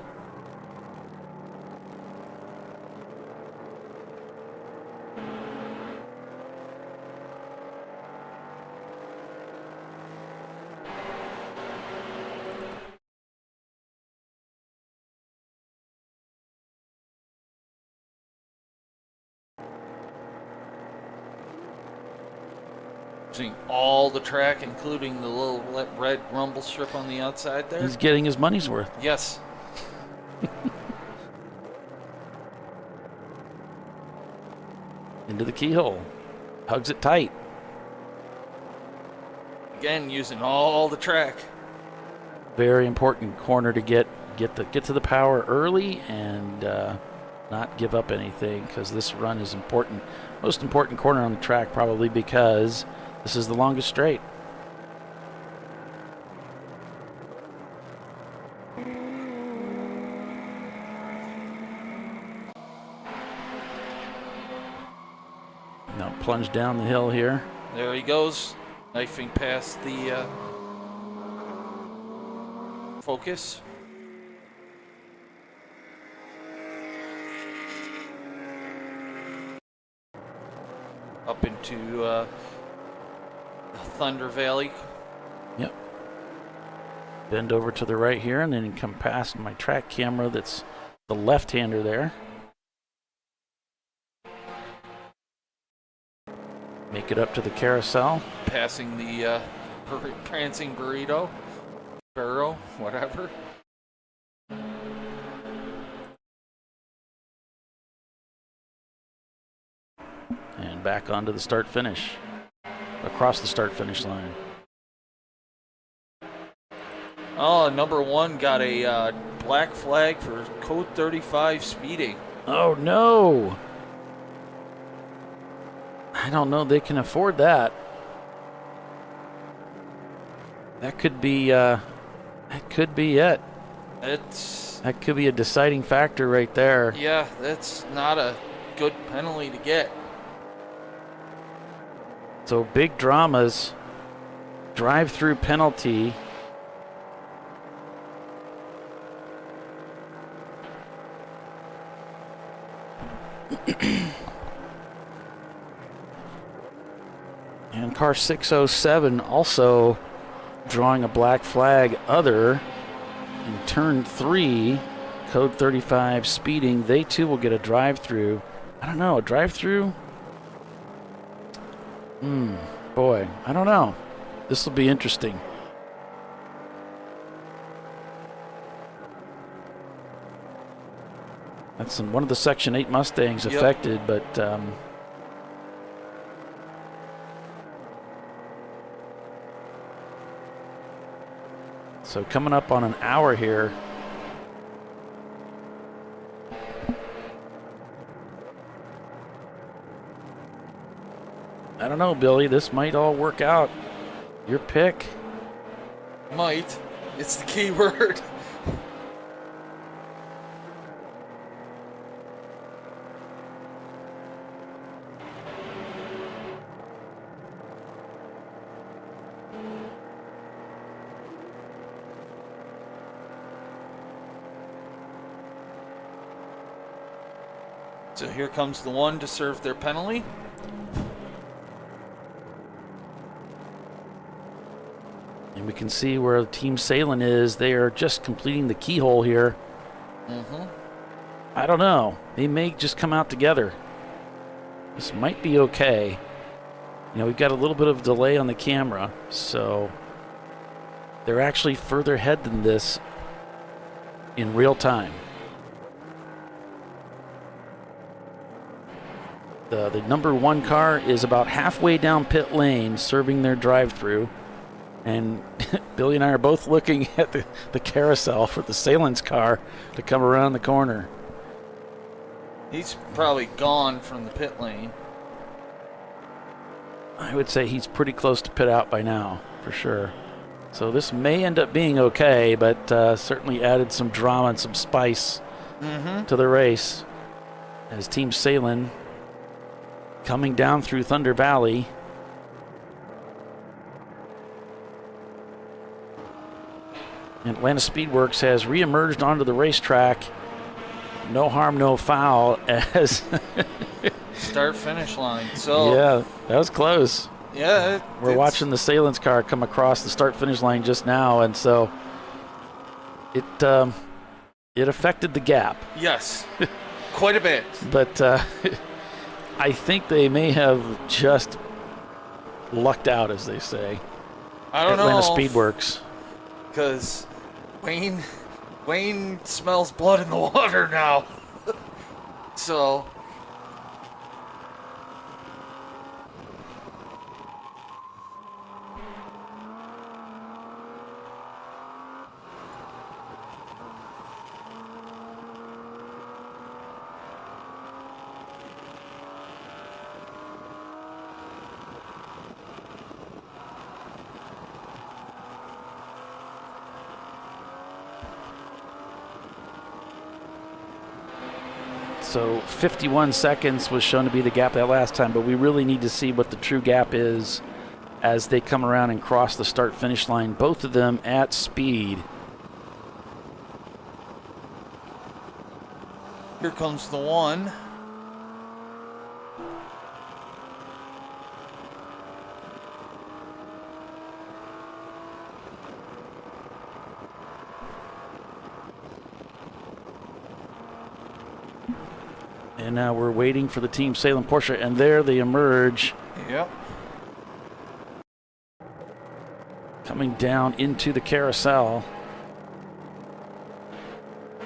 Seeing all the track, including the little red rumble strip on the outside there. He's getting his money's worth. Yes. Into the keyhole. Hugs it tight. Again, using all the track. Very important corner to get to the power early and not give up anything, because this run is important. Most important corner on the track, probably because this is the longest straight. Now plunge down the hill here. There he goes, knifing past the focus. Up into Thunder Valley. Yep. Bend over to the right here, and then come past my track camera that's the left-hander there. Make it up to the carousel. Passing the prancing burrito. Burrow, whatever. And back onto the start-finish. Across the start-finish line. Oh, number one got a black flag for code 35 speeding. Oh, no. I don't know they can afford that. That could be it. That could be a deciding factor right there. Yeah, that's not a good penalty to get. So big dramas, drive-through penalty. And car 607 also drawing a black flag other in turn 3, code 35 speeding. They too will get a drive-through. I don't know, a drive-through? Boy, I don't know. This will be interesting. That's one of the Section 8 Mustangs affected, but so coming up on an hour here. I don't know, Billy. This might all work out. Your pick. Might. It's the key word. So here comes the one to serve their penalty. And we can see where Team Salem is. They are just completing the keyhole here. I don't know. They may just come out together. This might be okay. You know, we've got a little bit of delay on the camera, so they're actually further ahead than this in real time. The number 1 car is about halfway down pit lane serving their drive-through. And Billy and I are both looking at the carousel for the Salem's car to come around the corner. He's probably gone from the pit lane. I would say he's pretty close to pit out by now, for sure. So this may end up being okay, but certainly added some drama and some spice to the race. As Team Salem coming down through Thunder Valley. Atlanta Speedworks has reemerged onto the racetrack. No harm, no foul as start-finish line. So yeah, that was close. Yeah, we're watching the Salem's car come across the start-finish line just now, and so it affected the gap. Yes, quite a bit. But I think they may have just lucked out, as they say. I don't know. know. Atlanta Speedworks. Because Wayne smells blood in the water now. So So 51 seconds was shown to be the gap that last time, but we really need to see what the true gap is as they come around and cross the start-finish line, both of them at speed. Here comes the one. And now we're waiting for the Team Salem Porsche, and there they emerge. Yep. Coming down into the carousel.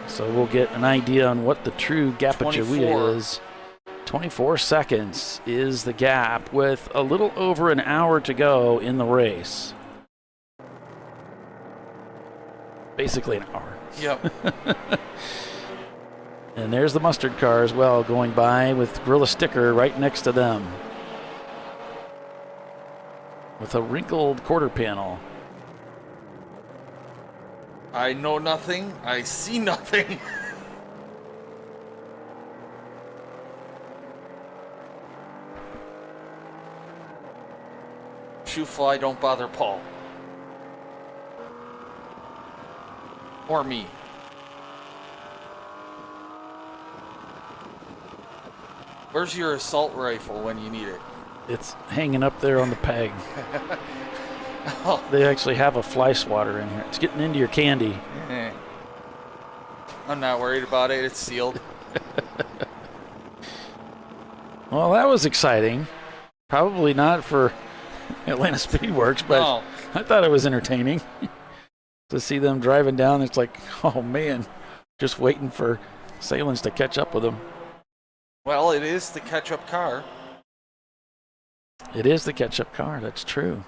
So we'll get an idea on what the true gap at Jawea is. 24 seconds is the gap with a little over an hour to go in the race. Basically an hour. Yep. And there's the mustard car as well going by with Gorilla Sticker right next to them. With a wrinkled quarter panel. I know nothing. I see nothing. Shoe fly, don't bother Paul. Or me. Where's your assault rifle when you need it? It's hanging up there on the peg. Oh. They actually have a fly swatter in here. It's getting into your candy. I'm not worried about it. It's sealed. Well, that was exciting. Probably not for Atlanta Speedworks, but No. I thought it was entertaining to see them driving down. It's like, oh man, just waiting for Salins to catch up with him. Well, it is the catch-up car. It is the catch-up car. That's true.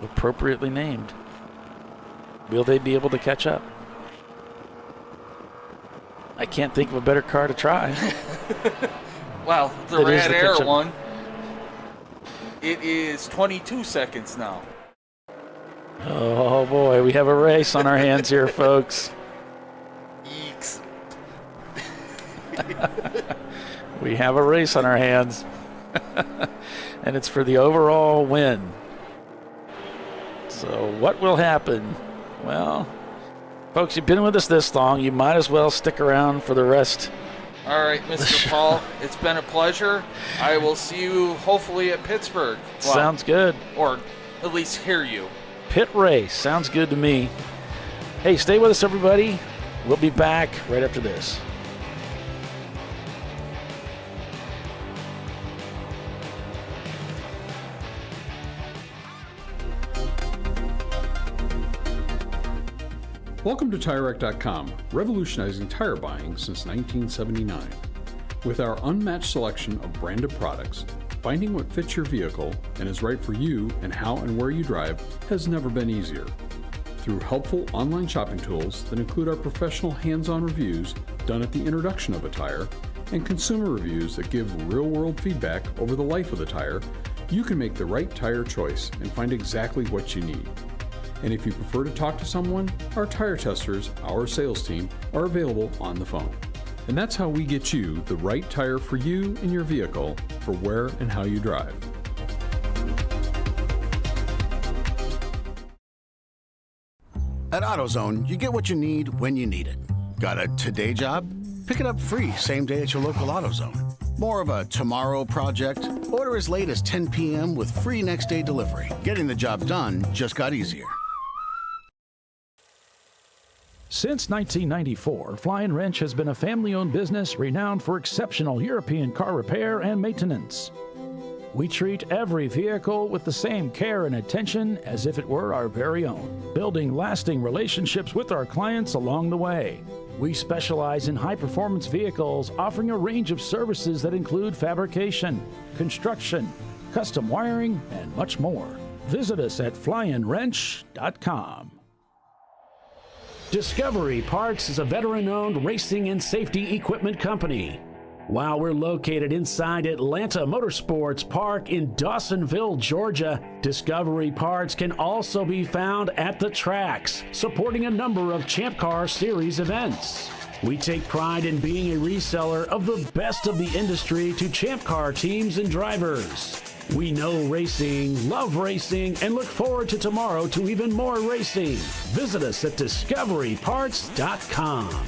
Appropriately named. Will they be able to catch up? I can't think of a better car to try. Well, the It is Red the Air catch-up. one. It is 22 seconds now. Oh boy, we have a race on our hands here, folks. Yeeks. We have a race on our hands. And it's for the overall win. So what will happen? Well, folks, you've been with us this long. You might as well stick around for the rest. All right, Mr. Paul, it's been a pleasure. I will see you hopefully at Pittsburgh. Well, Sounds good. Or at least hear you. Pit race. Sounds good to me. Hey, stay with us, everybody. We'll be back right after this. Welcome to TireRack.com, revolutionizing tire buying since 1979. With our unmatched selection of branded products, finding what fits your vehicle and is right for you and how and where you drive has never been easier. Through helpful online shopping tools that include our professional hands-on reviews done at the introduction of a tire and consumer reviews that give real-world feedback over the life of the tire, you can make the right tire choice and find exactly what you need. And if you prefer to talk to someone, our tire testers, our sales team, are available on the phone. And that's how we get you the right tire for you and your vehicle for where and how you drive. At AutoZone, you get what you need when you need it. Got a today job? Pick it up free same day at your local AutoZone. More of a tomorrow project? Order as late as 10 p.m. with free next day delivery. Getting the job done just got easier. Since 1994, Flying Wrench has been a family-owned business renowned for exceptional European car repair and maintenance. We treat every vehicle with the same care and attention as if it were our very own, building lasting relationships with our clients along the way. We specialize in high-performance vehicles, offering a range of services that include fabrication, construction, custom wiring, and much more. Visit us at flyandwrench.com. Discovery Parts is a veteran-owned racing and safety equipment company. While we're located inside Atlanta Motorsports Park in Dawsonville, Georgia, Discovery Parts can also be found at the tracks, supporting a number of Champ Car Series events. We take pride in being a reseller of the best of the industry to Champ Car teams and drivers. We know racing, love racing, and look forward to tomorrow to even more racing. Visit us at discoveryparts.com.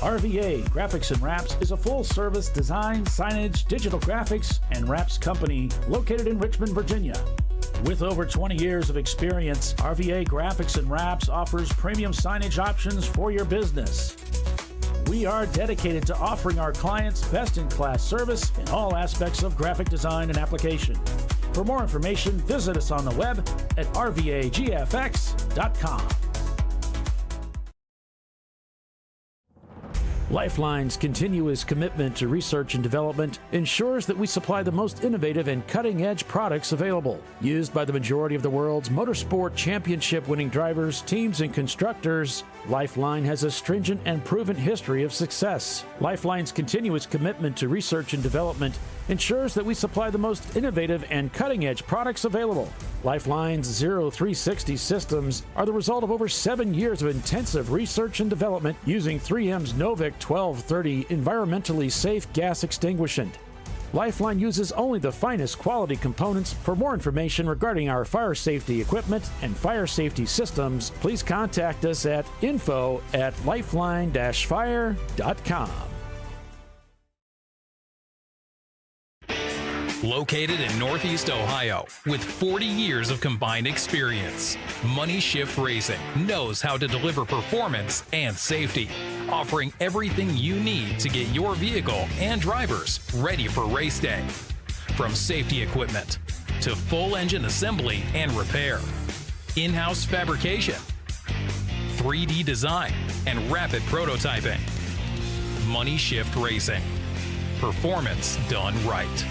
RVA Graphics and Wraps is a full-service design, signage, digital graphics, and wraps company located in Richmond, Virginia. With over 20 years of experience, RVA Graphics and Wraps offers premium signage options for your business. We are dedicated to offering our clients best-in-class service in all aspects of graphic design and application. For more information, visit us on the web at rvagfx.com. Lifeline's continuous commitment to research and development ensures that we supply the most innovative and cutting-edge products available, used by the majority of the world's motorsport championship-winning drivers, teams, and constructors. Lifeline has a stringent and proven history of success. Lifeline's continuous commitment to research and development ensures that we supply the most innovative and cutting-edge products available. Lifeline's 0360 systems are the result of over 7 years of intensive research and development using 3M's Novik 1230 environmentally safe gas extinguishant. Lifeline uses only the finest quality components. For more information regarding our fire safety equipment and fire safety systems, please contact us at info@lifeline-fire.com. Located in Northeast Ohio with 40 years of combined experience, Money Shift Racing knows how to deliver performance and safety, offering everything you need to get your vehicle and drivers ready for race day. From safety equipment to full engine assembly and repair, in-house fabrication, 3D design, and rapid prototyping. Money Shift Racing. Performance done right.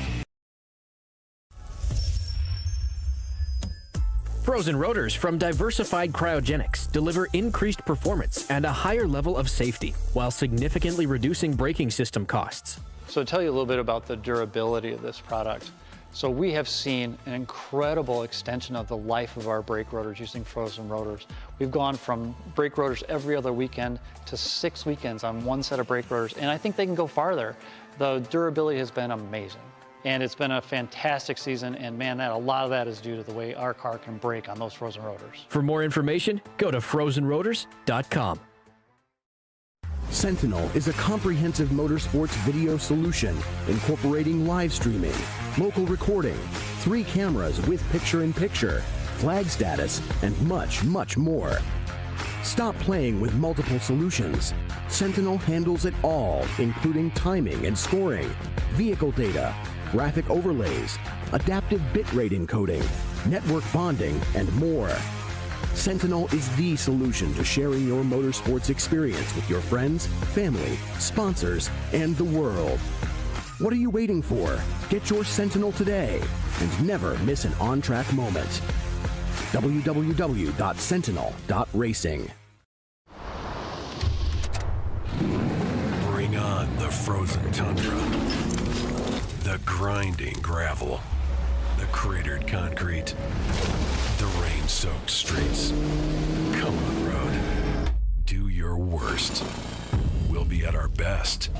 Frozen rotors from Diversified Cryogenics deliver increased performance and a higher level of safety while significantly reducing braking system costs. So to tell you a little bit about the durability of this product. So we have seen an incredible extension of the life of our brake rotors using frozen rotors. We've gone from brake rotors every other weekend to 6 weekends on one set of brake rotors, and I think they can go farther. The durability has been amazing. And it's been a fantastic season, and man, a lot of that is due to the way our car can brake on those frozen rotors. For more information, go to frozenrotors.com. Sentinel is a comprehensive motorsports video solution incorporating live streaming, local recording, 3 cameras with picture-in-picture, flag status, and much, much more. Stop playing with multiple solutions. Sentinel handles it all, including timing and scoring, vehicle data, graphic overlays, adaptive bitrate encoding, network bonding, and more. Sentinel is the solution to sharing your motorsports experience with your friends, family, sponsors, and the world. What are you waiting for? Get your Sentinel today and never miss an on-track moment. www.sentinel.racing. Bring on the frozen tundra. The grinding gravel, the cratered concrete, the rain-soaked streets. Come on, road. Do your worst. We'll be at our best.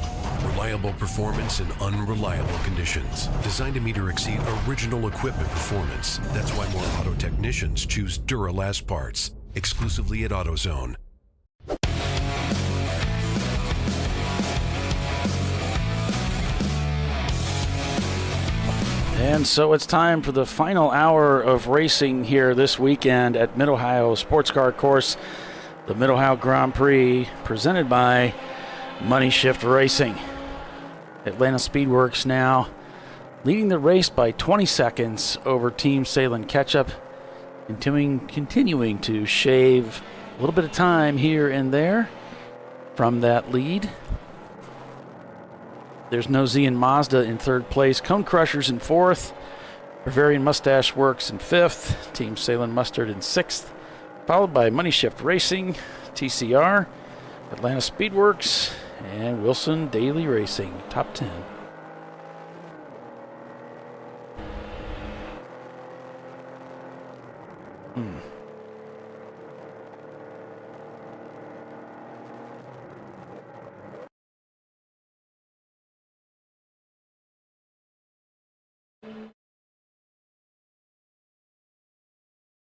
Reliable performance in unreliable conditions. Designed to meet or exceed original equipment performance. That's why more auto technicians choose Duralast parts. Exclusively at AutoZone. And so it's time for the final hour of racing here this weekend at Mid-Ohio Sports Car Course, the Mid-Ohio Grand Prix, presented by Money Shift Racing. Atlanta Speedworks now leading the race by 20 seconds over Team Salem Ketchup, continuing to shave a little bit of time here and there from that lead. There's No Z and Mazda in third place. Cone Crushers in fourth. Bavarian Mustache Works in fifth. Team Salem Mustard in sixth. Followed by Money Shift Racing, TCR, Atlanta Speedworks, and Wilson Daily Racing, top 10.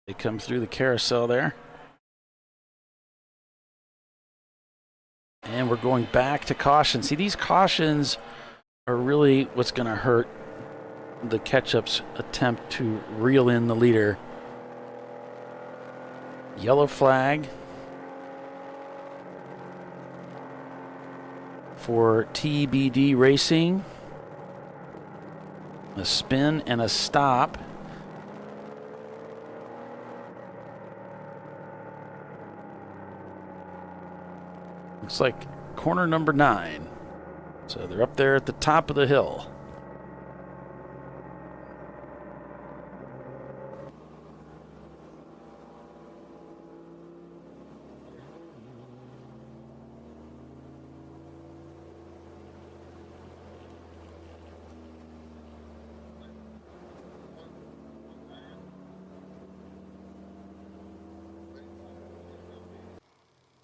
They come through the carousel there. And we're going back to caution. See, these cautions are really what's going to hurt the Ketchup's attempt to reel in the leader. Yellow flag for TBD Racing. A spin and a stop. Looks like corner number 9. So they're up there at the top of the hill.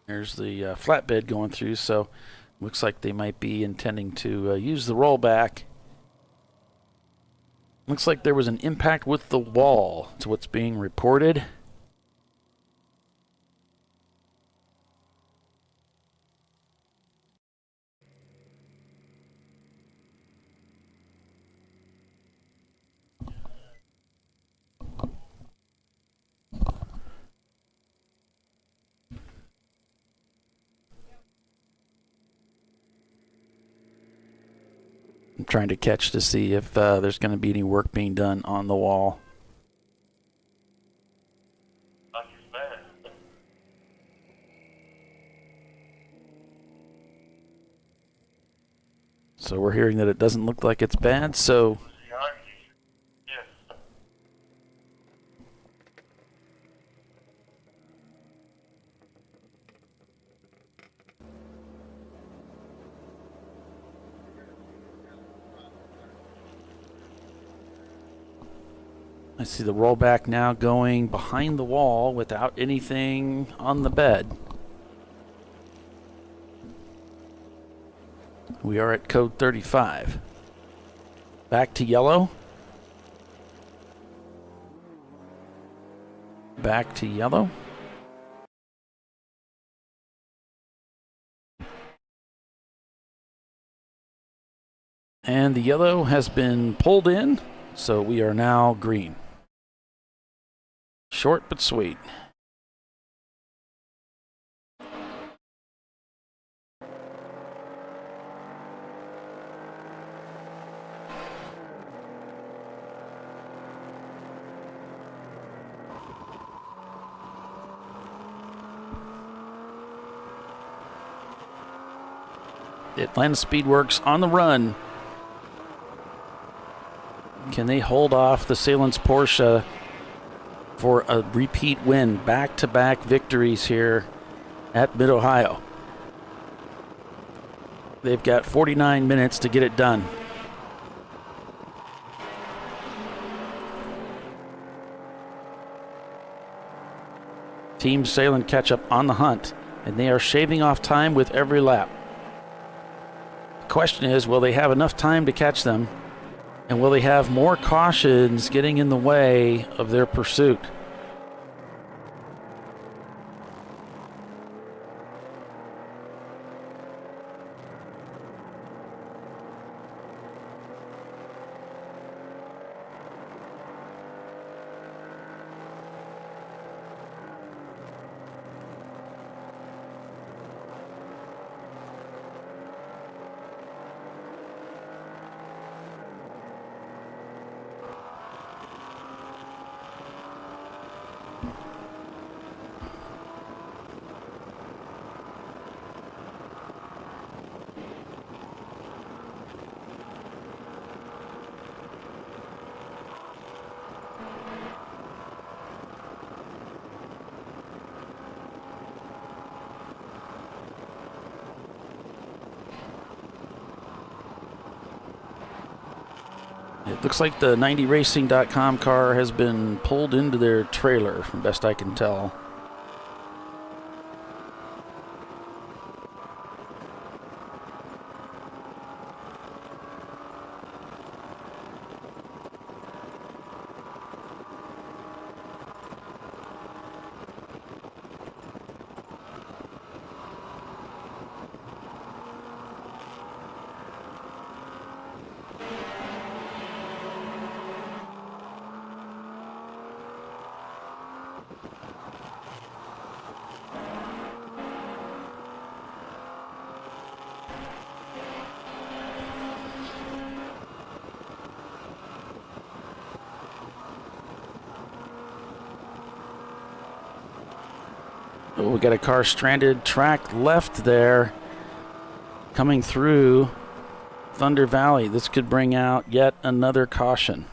There's the flatbed going through, so looks like they might be intending to use the rollback Looks like there was an impact with the wall. That's what's being reported. I'm trying to catch to see if there's going to be any work being done on the wall. So we're hearing that it doesn't look like it's bad, so I see the rollback now going behind the wall without anything on the bed. We are at code 35. Back to yellow. Back to yellow. And the yellow has been pulled in, so we are now green. Short but sweet. Atlanta Speedworks on the run. Can they hold off the Salence Porsche for a repeat win? Back-to-back victories here at Mid-Ohio. They've got 49 minutes to get it done. Team Salem catch up on the hunt, and they are shaving off time with every lap. The question is, will they have enough time to catch them? And will they have more cautions getting in the way of their pursuit? It looks like the 90racing.com car has been pulled into their trailer, from best I can tell. Oh, we got a car stranded track left there coming through Thunder Valley. This could bring out yet another caution.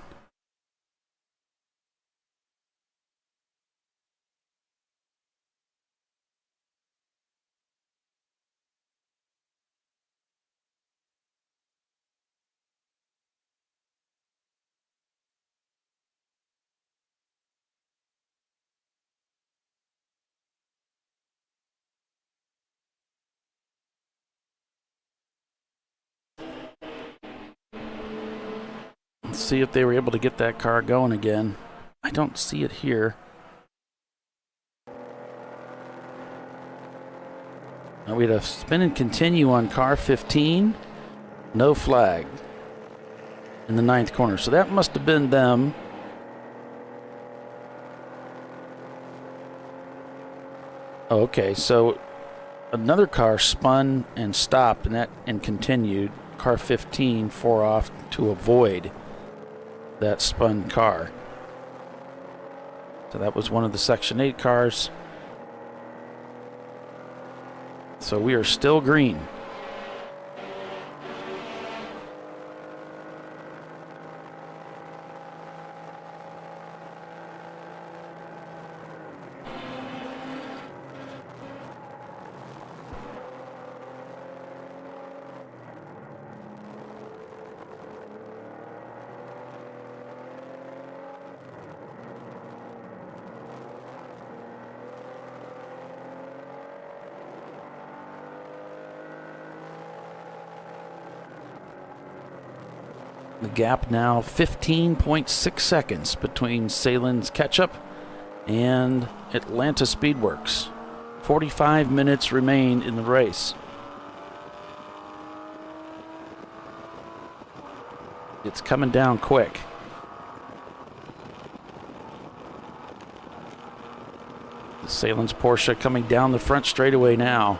Let's see if they were able to get that car going again. I don't see it here. Now we had a spin and continue on car 15. No flag in the 9th corner. So that must have been them. Oh, okay, so another car spun and stopped and continued. Car 15 four off to avoid that spun car. So that was one of the Section 8 cars. So we are still green. The gap now 15.6 seconds between Salen's Ketchup and Atlanta Speedworks. 45 minutes remain in the race. It's coming down quick. The Salen's Porsche coming down the front straightaway now.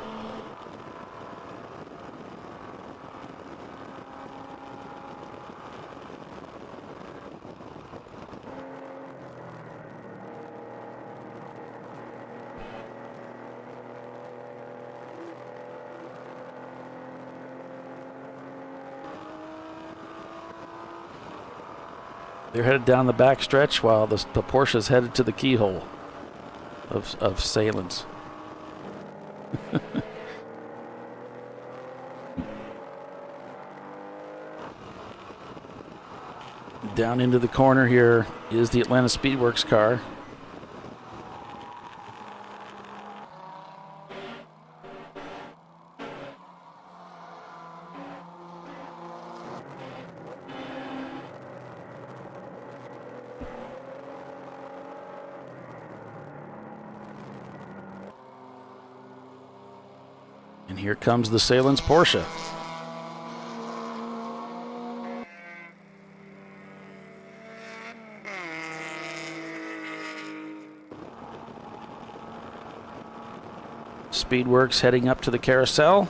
They're headed down the back stretch while the Porsche's headed to the keyhole of Salen's. Down into the corner here is the Atlanta Speedworks car. And here comes the Salen's Porsche. Speedworks heading up to the carousel.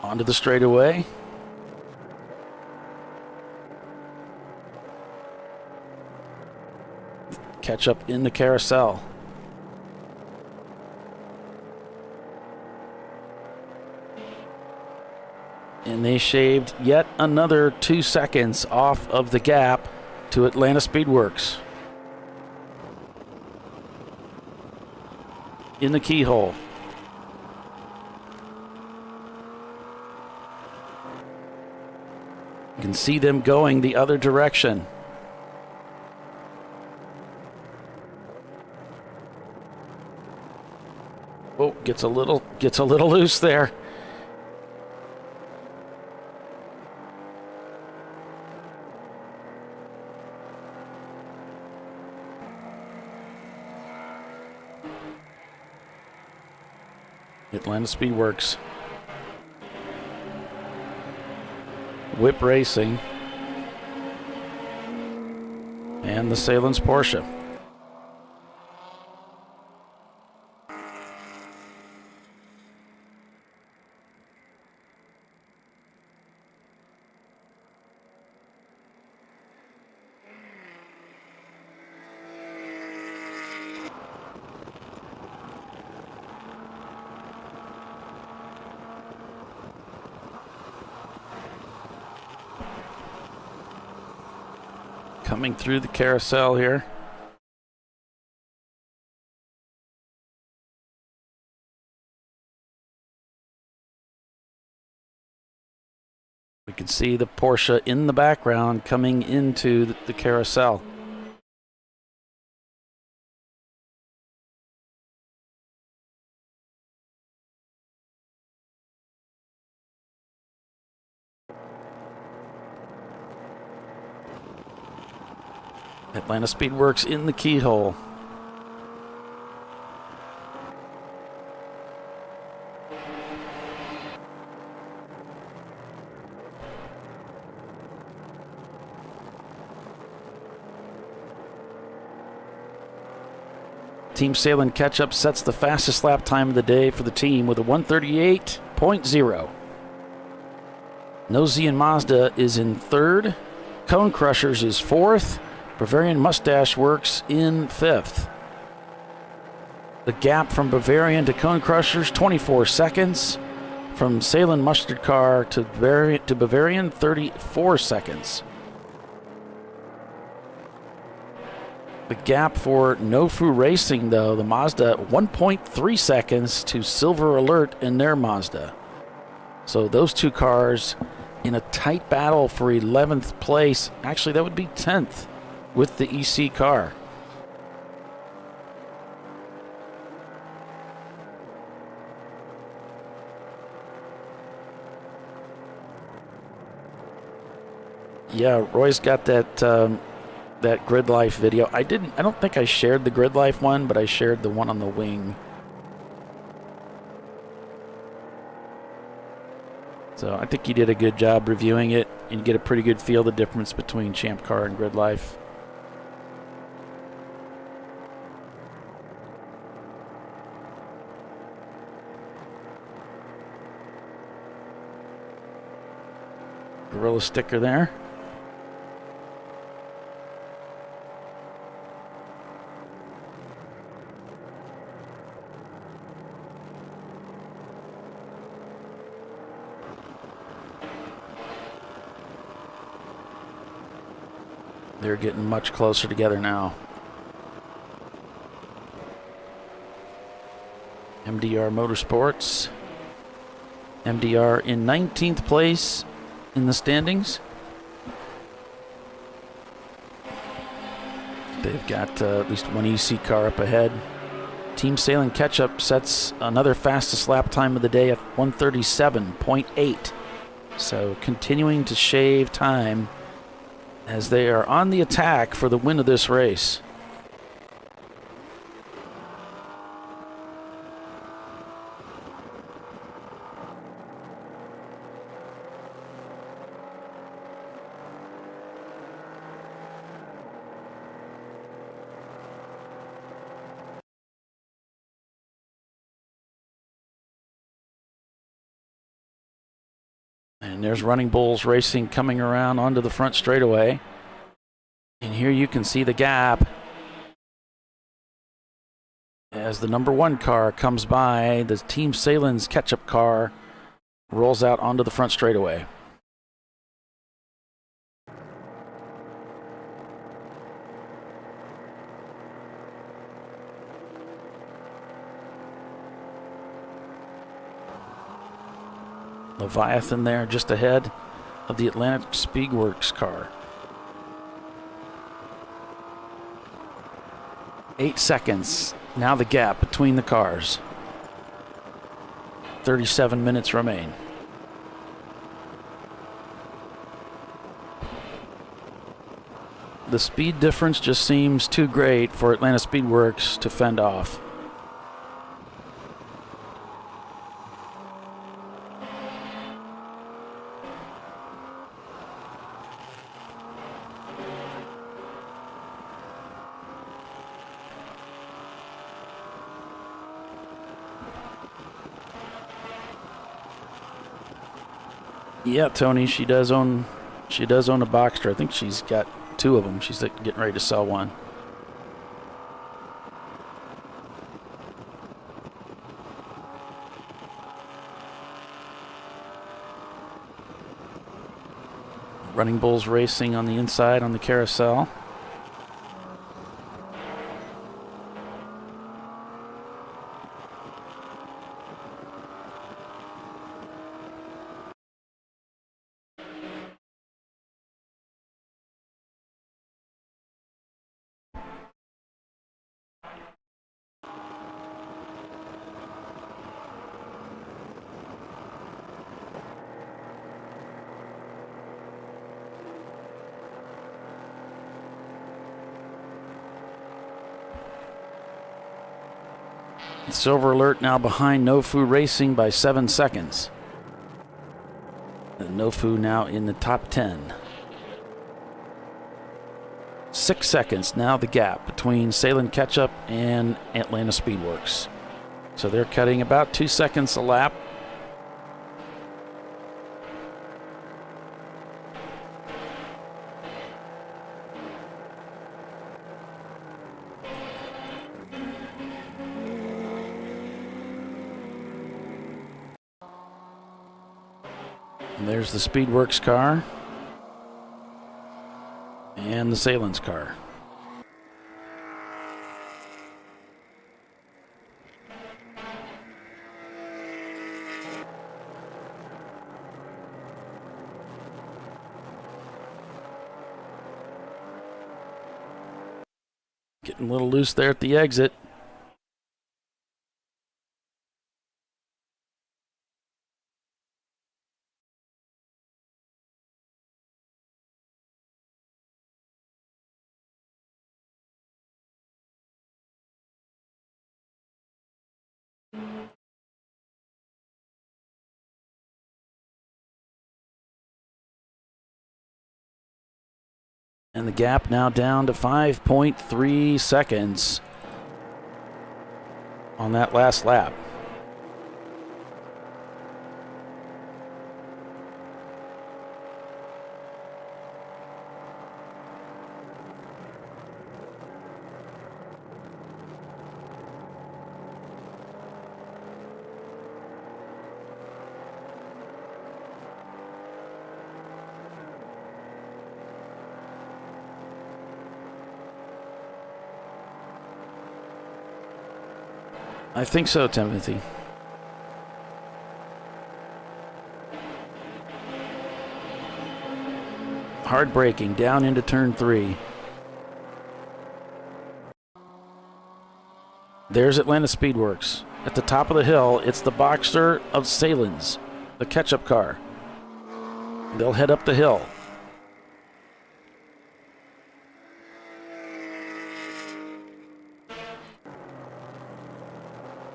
Onto the straightaway. Catch up in the carousel. And they shaved yet another 2 seconds off of the gap to Atlanta Speedworks. In the keyhole. You can see them going the other direction. Oh, gets a little loose there. Atlanta Speedworks. Whip Racing. And the Salen's Porsche. Coming through the carousel here. We can see the Porsche in the background coming into the carousel. Atlanta Speedworks in the keyhole. Team Salem catch-up sets the fastest lap time of the day for the team with a 138.0. Nosy and Mazda is in third. Cone Crushers is fourth. Bavarian Mustache Works in fifth. The gap from Bavarian to Cone Crushers, 24 seconds. From Salem Mustard Car to Bavarian, 34 seconds. The gap for Nofu Racing, though, the Mazda, 1.3 seconds to Silver Alert in their Mazda. So those two cars in a tight battle for 11th place. Actually, that would be 10th with the EC car. Yeah, Roy's got that that Grid Life video. I don't think I shared the Grid Life one, but I shared the one on the wing. So I think you did a good job reviewing it, and you get a pretty good feel of the difference between Champ Car and Grid Life. Gorilla sticker there. They're getting much closer together now. MDR Motorsports. MDR in 19th place in the standings. They've got at least one EC car up ahead. Team Sailing Catch-Up sets another fastest lap time of the day at 137.8. So continuing to shave time as they are on the attack for the win of this race. And there's Running Bulls Racing coming around onto the front straightaway. And here you can see the gap as the number one car comes by. The Team Salen's catch-up car rolls out onto the front straightaway. Leviathan there just ahead of the Atlantic Speedworks car. 8 seconds. Now the gap between the cars. 37 minutes remain. The speed difference just seems too great for Atlanta Speedworks to fend off. Yeah, Tony, she does own a Boxster. I think she's got 2 of them. She's getting ready to sell one. Running Bulls Racing on the inside on the carousel. Silver Alert now behind No-Fu Racing by 7 seconds. And No-Fu now in the top 10. 6 seconds now the gap between Salem Ketchup and Atlanta Speedworks. So they're cutting about 2 seconds a lap. And there's the Speedworks car and the Salen's car. Getting a little loose there at the exit. And the gap now down to 5.3 seconds on that last lap. I think so, Timothy. Hard braking down into turn 3. There's Atlanta Speedworks. At the top of the hill, it's the Boxster of Salen's, the ketchup car. They'll head up the hill.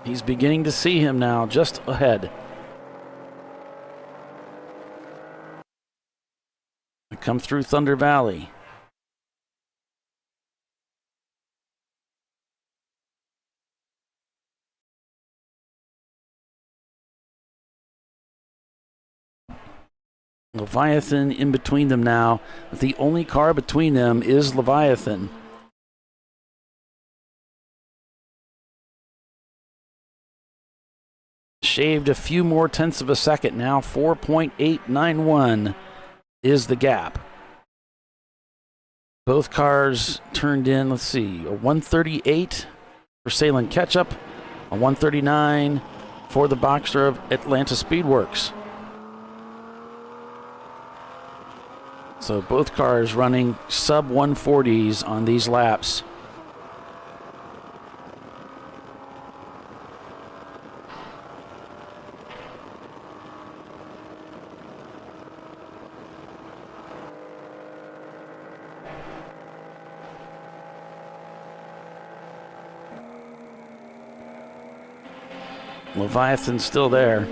He's beginning to see him now, just ahead. We come through Thunder Valley. Leviathan in between them now. The only car between them is Leviathan. Shaved a few more tenths of a second now. 4.891 is the gap. Both cars turned in, let's see, a 138 for Salem Ketchup, a 139 for the Boxster of Atlanta Speedworks. So both cars running sub 140s on these laps. Leviathan's still there.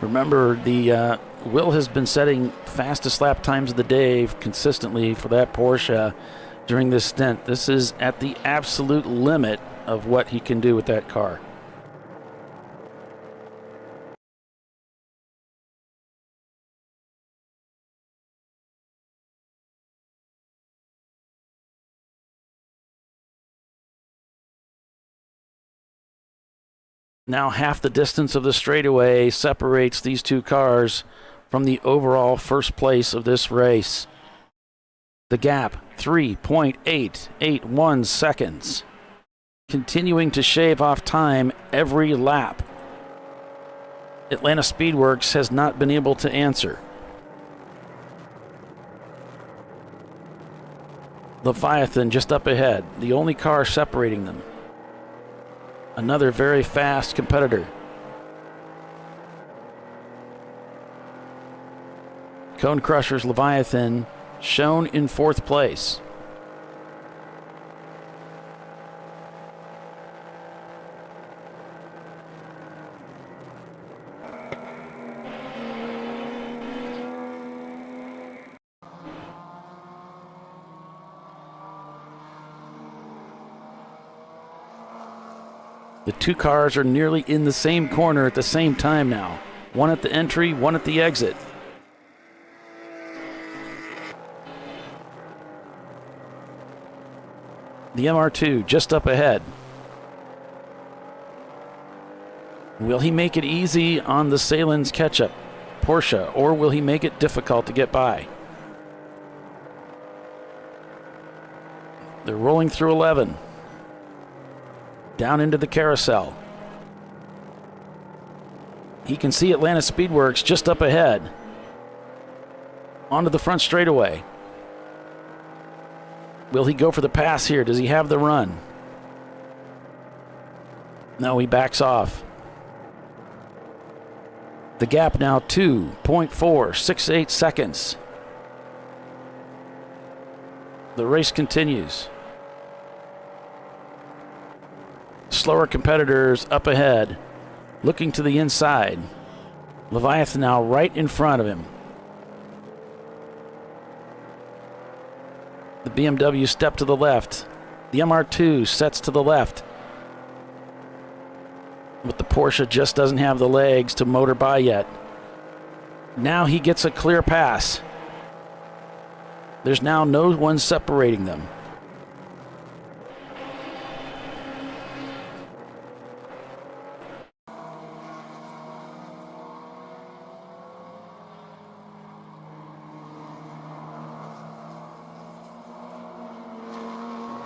Remember, the Will has been setting fastest lap times of the day consistently for that Porsche during this stint. This is at the absolute limit of what he can do with that car. Now half the distance of the straightaway separates these two cars from the overall first place of this race. The gap, 3.881 seconds. Continuing to shave off time every lap. Atlanta Speedworks has not been able to answer. Leviathan just up ahead, the only car separating them. Another very fast competitor. Cone Crusher's Leviathan shown in 4th place. The two cars are nearly in the same corner at the same time now. One at the entry, one at the exit. The MR2 just up ahead. Will he make it easy on the Salins Ketchup Porsche, or will he make it difficult to get by? They're rolling through 11. Down into the carousel. He can see Atlanta Speedworks just up ahead. Onto the front straightaway. Will he go for the pass here? Does he have the run? No, he backs off. The gap now 2.468 seconds. The race continues. Slower competitors up ahead, looking to the inside. Leviathan now right in front of him. The BMW step to the left. The MR2 sets to the left. But the Porsche just doesn't have the legs to motor by yet. Now he gets a clear pass. There's now no one separating them.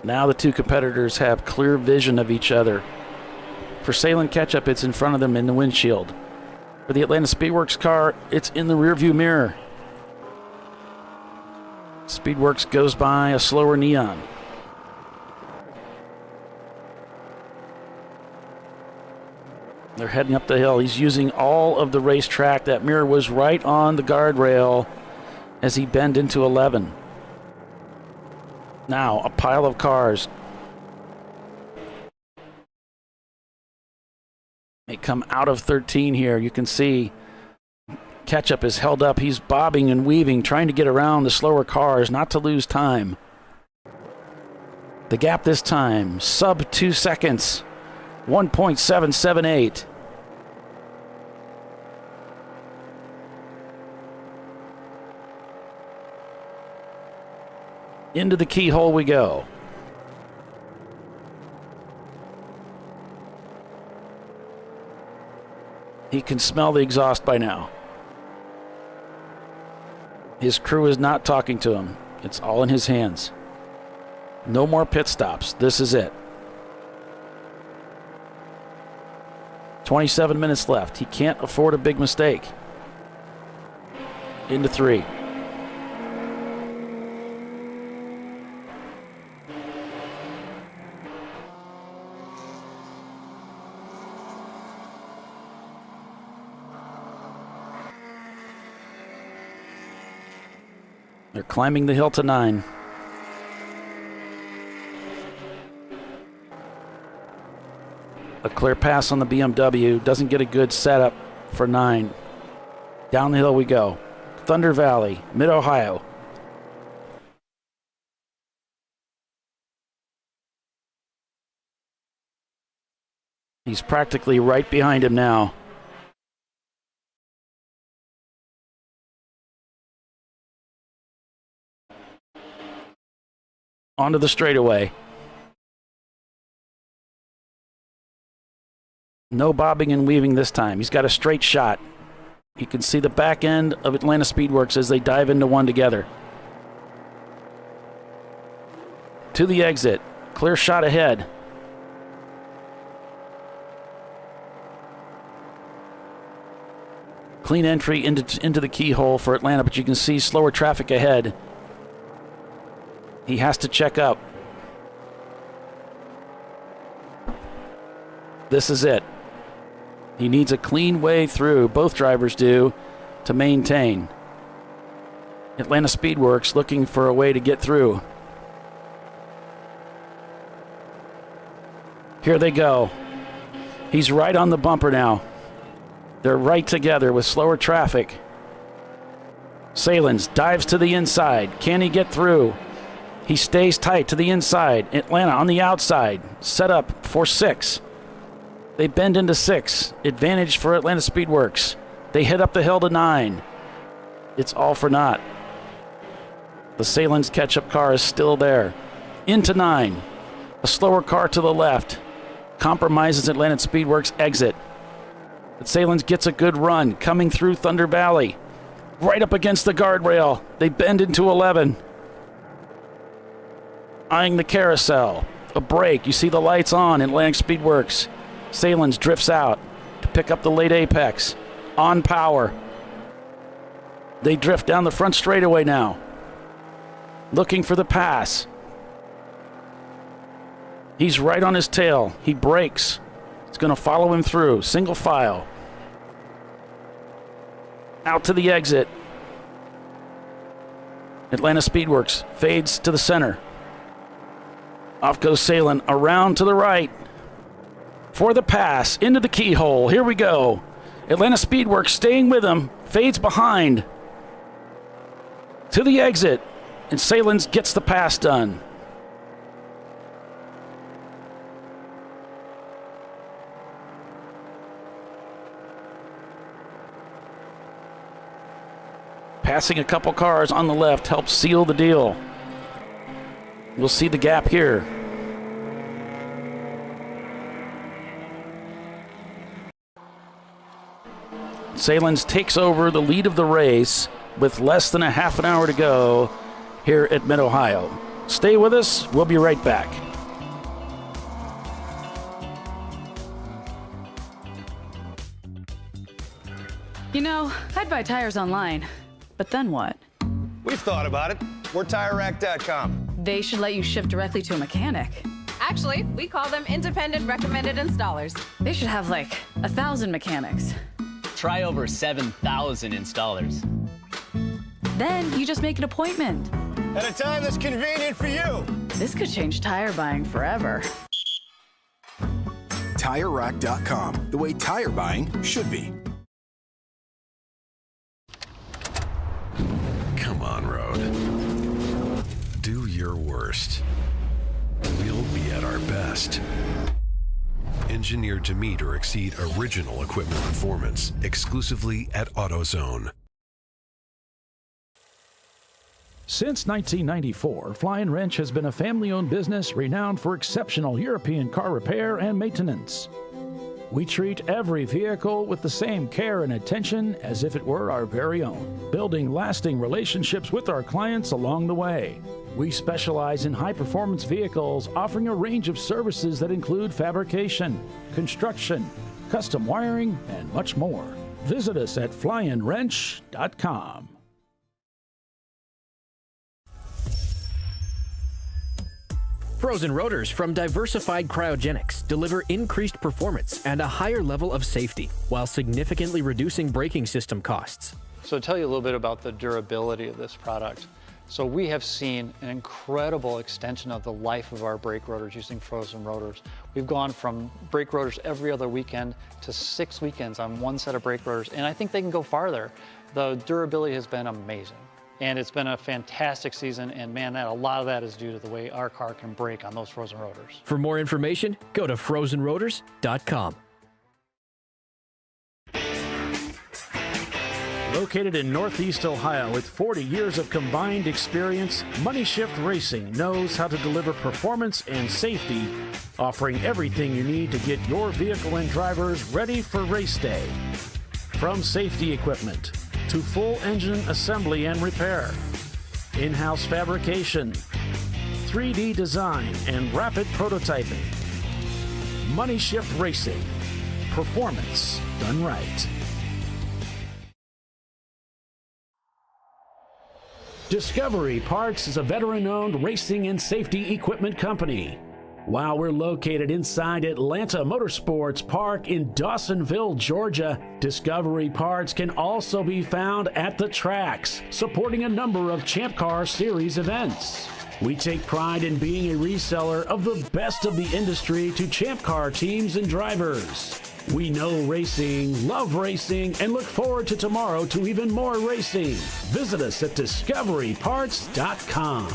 Now the two competitors have clear vision of each other. For Salin Ketchup, it's in front of them in the windshield. For the Atlanta Speedworks car, it's in the rearview mirror. Speedworks goes by a slower Neon. They're heading up the hill. He's using all of the racetrack. That mirror was right on the guardrail as he bent into 11. Now, a pile of cars. They come out of 13 here. You can see Ketchup is held up. He's bobbing and weaving, trying to get around the slower cars, not to lose time. The gap this time, sub 2 seconds, 1.778. Into the keyhole we go. He can smell the exhaust by now. His crew is not talking to him. It's all in his hands. No more pit stops. This is it. 27 minutes left. He can't afford a big mistake. Into 3. They're climbing the hill to 9. A clear pass on the BMW. Doesn't get a good setup for 9. Down the hill we go. Thunder Valley, Mid-Ohio. He's practically right behind him now. Onto the straightaway. No bobbing and weaving this time. He's got a straight shot. You can see the back end of Atlanta Speedworks as they dive into one together. To the exit. Clear shot ahead. Clean entry into the keyhole for Atlanta, but you can see slower traffic ahead. He has to check up. This is it. He needs a clean way through, both drivers do, to maintain. Atlanta Speedworks looking for a way to get through. Here they go. He's right on the bumper now. They're right together with slower traffic. Salins dives to the inside. Can he get through? He stays tight to the inside. Atlanta on the outside. Set up for 6. They bend into 6. Advantage for Atlanta Speedworks. They hit up the hill to 9. It's all for naught. The Salins catch-up car is still there. Into 9. A slower car to the left. Compromises Atlanta Speedworks exit. But Salins gets a good run coming through Thunder Valley. Right up against the guardrail. They bend into 11. Eyeing the carousel. A break. You see the lights on in Atlantic Speedworks. Salins drifts out to pick up the late apex. On power. They drift down the front straightaway now. Looking for the pass. He's right on his tail. He brakes. It's going to follow him through. Single file. Out to the exit. Atlanta Speedworks fades to the center. Off goes Salin around to the right. For the pass. Into the keyhole. Here we go. Atlanta Speedworks staying with him. Fades behind. To the exit. And Salins gets the pass done. Passing a couple cars on the left helps seal the deal. We'll see the gap here. Salins takes over the lead of the race with less than a half an hour to go here at Mid-Ohio. Stay with us. We'll be right back. You know, I'd buy tires online, but then what? We've thought about it. We're TireRack.com. They should let you ship directly to a mechanic. Actually, we call them independent recommended installers. They should have like 1,000 mechanics. Try over 7,000 installers. Then you just make an appointment. At a time that's convenient for you. This could change tire buying forever. TireRack.com, the way tire buying should be. Come on, Road. Do your worst. We'll be at our best. Engineered to meet or exceed original equipment performance, exclusively at AutoZone. Since 1994, Flying Wrench has been a family-owned business renowned for exceptional European car repair and maintenance. We treat every vehicle with the same care and attention as if it were our very own, building lasting relationships with our clients along the way. We specialize in high-performance vehicles, offering a range of services that include fabrication, construction, custom wiring, and much more. Visit us at flyinwrench.com. Frozen rotors from Diversified Cryogenics deliver increased performance and a higher level of safety, while significantly reducing braking system costs. So to tell you a little bit about the durability of this product. So we have seen an incredible extension of the life of our brake rotors using frozen rotors. We've gone from brake rotors every other weekend to 6 weekends on one set of brake rotors, and I think they can go farther. The durability has been amazing. And it's been a fantastic season, and man, a lot of that is due to the way our car can brake on those frozen rotors. For more information, go to frozenrotors.com. Located in Northeast Ohio with 40 years of combined experience, Money Shift Racing knows how to deliver performance and safety, offering everything you need to get your vehicle and drivers ready for race day. From safety equipment to full engine assembly and repair, in-house fabrication, 3D design, and rapid prototyping. Money Shift Racing. Performance done right. Discovery Parts is a veteran-owned racing and safety equipment company. While we're located inside Atlanta Motorsports Park in Dawsonville, Georgia, Discovery Parts can also be found at the tracks, supporting a number of Champ Car Series events. We take pride in being a reseller of the best of the industry to Champ Car teams and drivers. We know racing, love racing, and look forward to tomorrow to even more racing. Visit us at discoveryparts.com.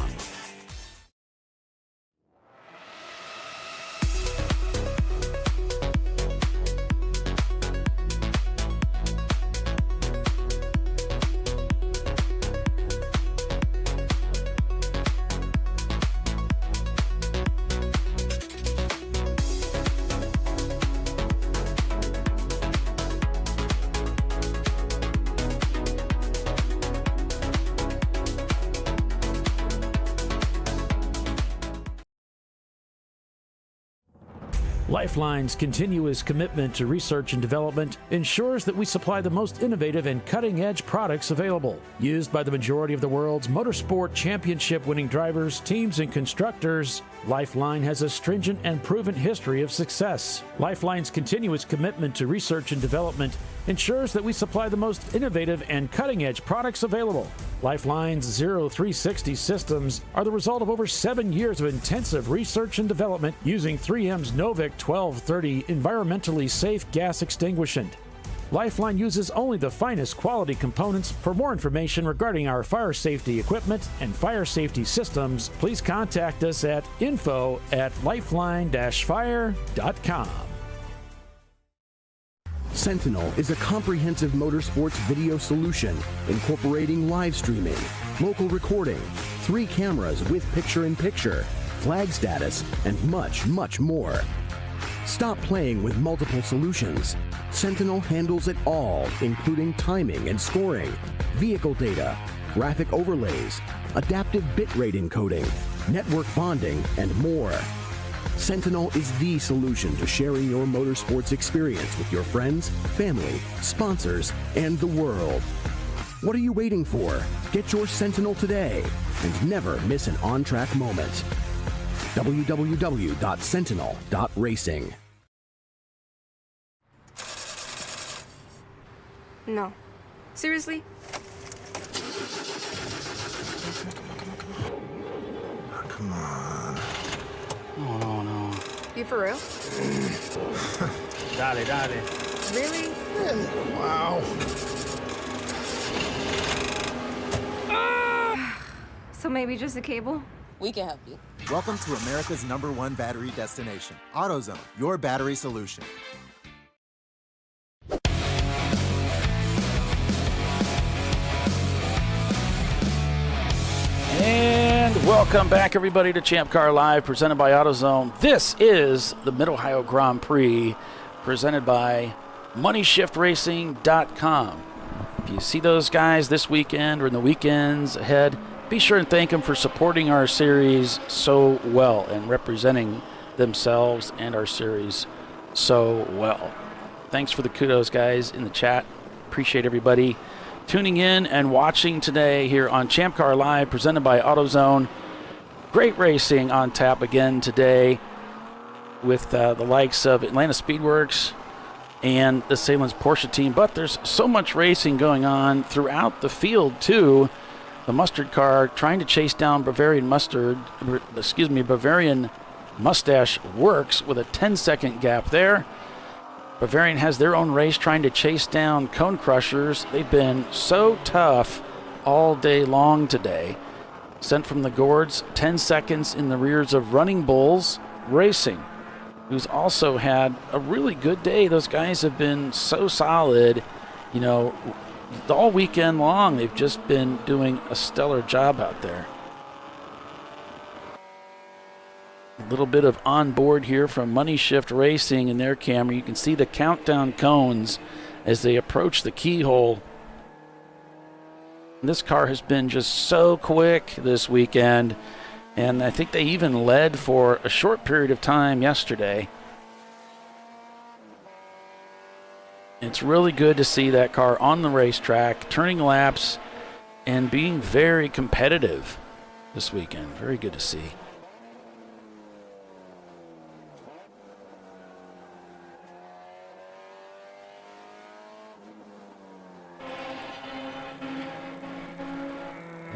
Lifeline's continuous commitment to research and development ensures that we supply the most innovative and cutting-edge products available. Used by the majority of the world's motorsport championship-winning drivers, teams, and constructors, Lifeline has a stringent and proven history of success. Lifeline's continuous commitment to research and development ensures that we supply the most innovative and cutting-edge products available. Lifeline's 0360 systems are the result of over 7 years of intensive research and development using 3M's Novik 1230 environmentally safe gas extinguishant. Lifeline uses only the finest quality components. For more information regarding our fire safety equipment and fire safety systems, please contact us at info@lifeline-fire.com. Sentinel is a comprehensive motorsports video solution incorporating live streaming, local recording, 3 cameras with picture-in-picture, flag status, and much, much more. Stop playing with multiple solutions. Sentinel handles it all, including timing and scoring, vehicle data, graphic overlays, adaptive bitrate encoding, network bonding, and more. Sentinel is the solution to sharing your motorsports experience with your friends, family, sponsors, and the world. What are you waiting for? Get your Sentinel today and never miss an on-track moment. www.sentinel.racing. No. Seriously? Come on. Oh, no. You for real? Dale. Really? Wow. So maybe just a cable? We can help you. Welcome to America's #1 battery destination, AutoZone, your battery solution. And welcome back, everybody, to Champ Car Live, presented by AutoZone. This is the Mid-Ohio Grand Prix, presented by MoneyShiftRacing.com. If you see those guys this weekend or in the weekends ahead, be sure and thank them for supporting our series so well and representing themselves and our series so well. Thanks for the kudos, guys, in the chat. Appreciate everybody tuning in and watching today here on Champ Car Live, presented by AutoZone. Great racing on tap again today with the likes of Atlanta Speedworks and the Salem's Porsche team. But there's so much racing going on throughout the field, too. The mustard car trying to chase down Bavarian Mustache Works with a 10-second gap there. Bavarian has their own race trying to chase down Cone Crushers. They've been so tough all day long today. Sent from the Gourds, 10 seconds in the rears of Running Bulls Racing, who's also had a really good day. Those guys have been so solid, you know, all weekend long. They've just been doing a stellar job out there. A little bit of on board here from Money Shift Racing in their camera. You can see the countdown cones as they approach the keyhole. This car has been just so quick this weekend, and I think they even led for a short period of time yesterday. It's really good to see that car on the racetrack, turning laps and being very competitive this weekend. Very good to see.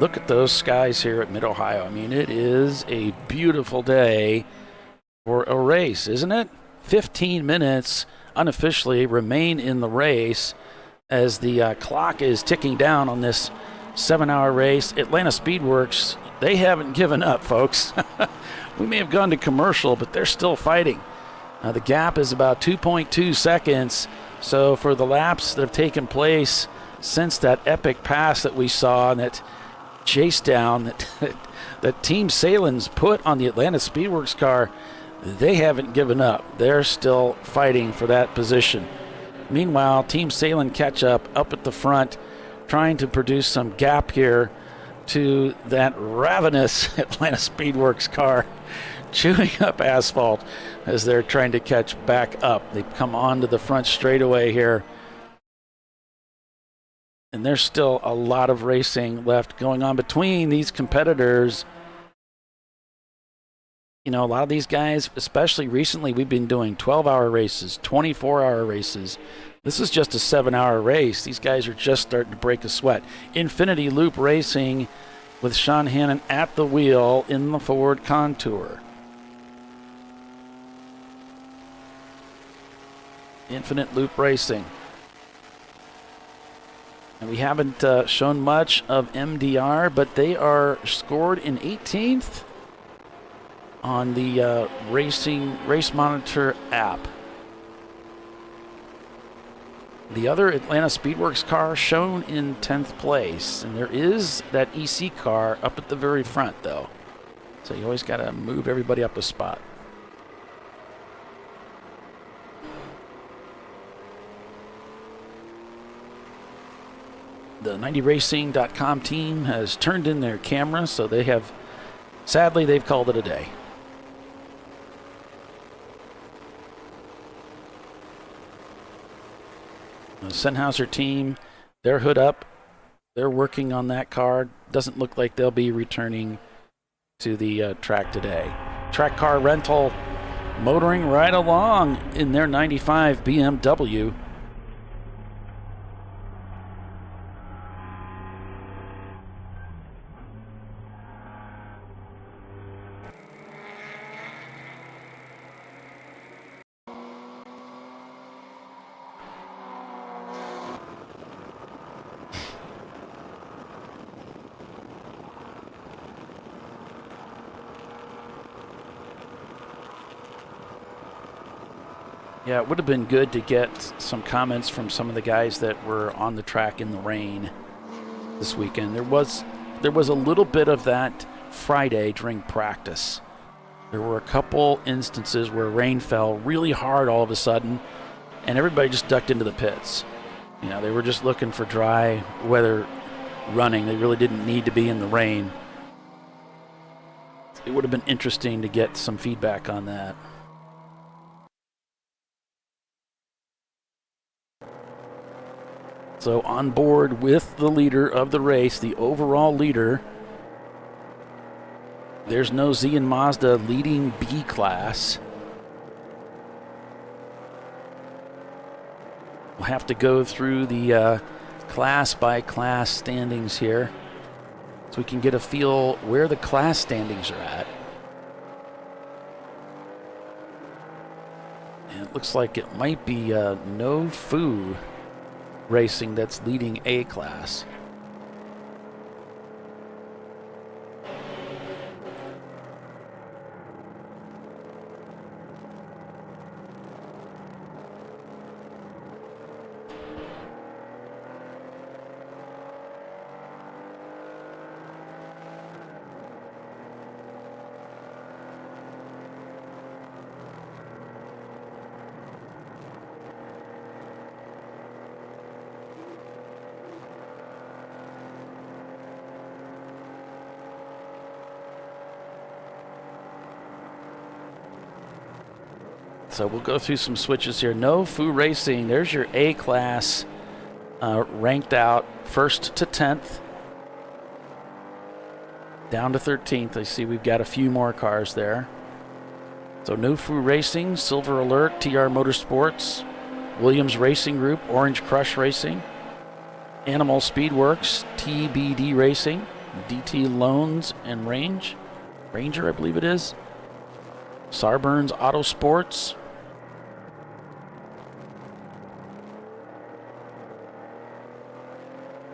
Look at those skies here at Mid-Ohio. I mean, it is a beautiful day for a race, isn't it? 15 minutes unofficially remain in the race as the clock is ticking down on this 7-hour race. Atlanta Speedworks, they haven't given up, folks. We may have gone to commercial, but they're still fighting. The gap is about 2.2 seconds. So for the laps that have taken place since that epic pass that we saw and that chase down that Team Salen's put on the Atlanta Speedworks car, they haven't given up. They're still fighting for that position. Meanwhile, Team Salen catch up at the front, trying to produce some gap here to that ravenous Atlanta Speedworks car, chewing up asphalt as they're trying to catch back up. They come onto the front straightaway here. And there's still a lot of racing left going on between these competitors. You know, a lot of these guys, especially recently, we've been doing 12-hour races, 24-hour races. This is just a 7-hour race. These guys are just starting to break a sweat. Infinity Loop Racing with Sean Hannon at the wheel in the Ford Contour. Infinite Loop Racing. And we haven't shown much of MDR, but they are scored in 18th on the Race Monitor app. The other Atlanta Speedworks car shown in 10th place, and there is that EC car up at the very front, though. So you always got to move everybody up a spot. The 90racing.com team has turned in their camera, so they have, sadly, they've called it a day. The Sennhauser team, they're hood up. They're working on that car. Doesn't look like they'll be returning to the track today. Track Car Rental motoring right along in their 95 BMW. Yeah, it would have been good to get some comments from some of the guys that were on the track in the rain this weekend. There was a little bit of that Friday during practice. There were a couple instances where rain fell really hard all of a sudden, and everybody just ducked into the pits. You know, they were just looking for dry weather running. They really didn't need to be in the rain. It would have been interesting to get some feedback on that. So on board with the leader of the race, the overall leader. There's no Z and Mazda leading B class. We'll have to go through the class by class standings here so we can get a feel where the class standings are at. And it looks like it might be No Foo Racing that's leading A class. So we'll go through some switches here. No Foo Racing, there's your A class ranked out 1st to 10th. Down to 13th. I see we've got a few more cars there. So Nufu Racing, Silver Alert, TR Motorsports, Williams Racing Group, Orange Crush Racing, Animal Speedworks, TBD Racing, DT Loans and Ranger, I believe it is. Sarburns Auto Sports.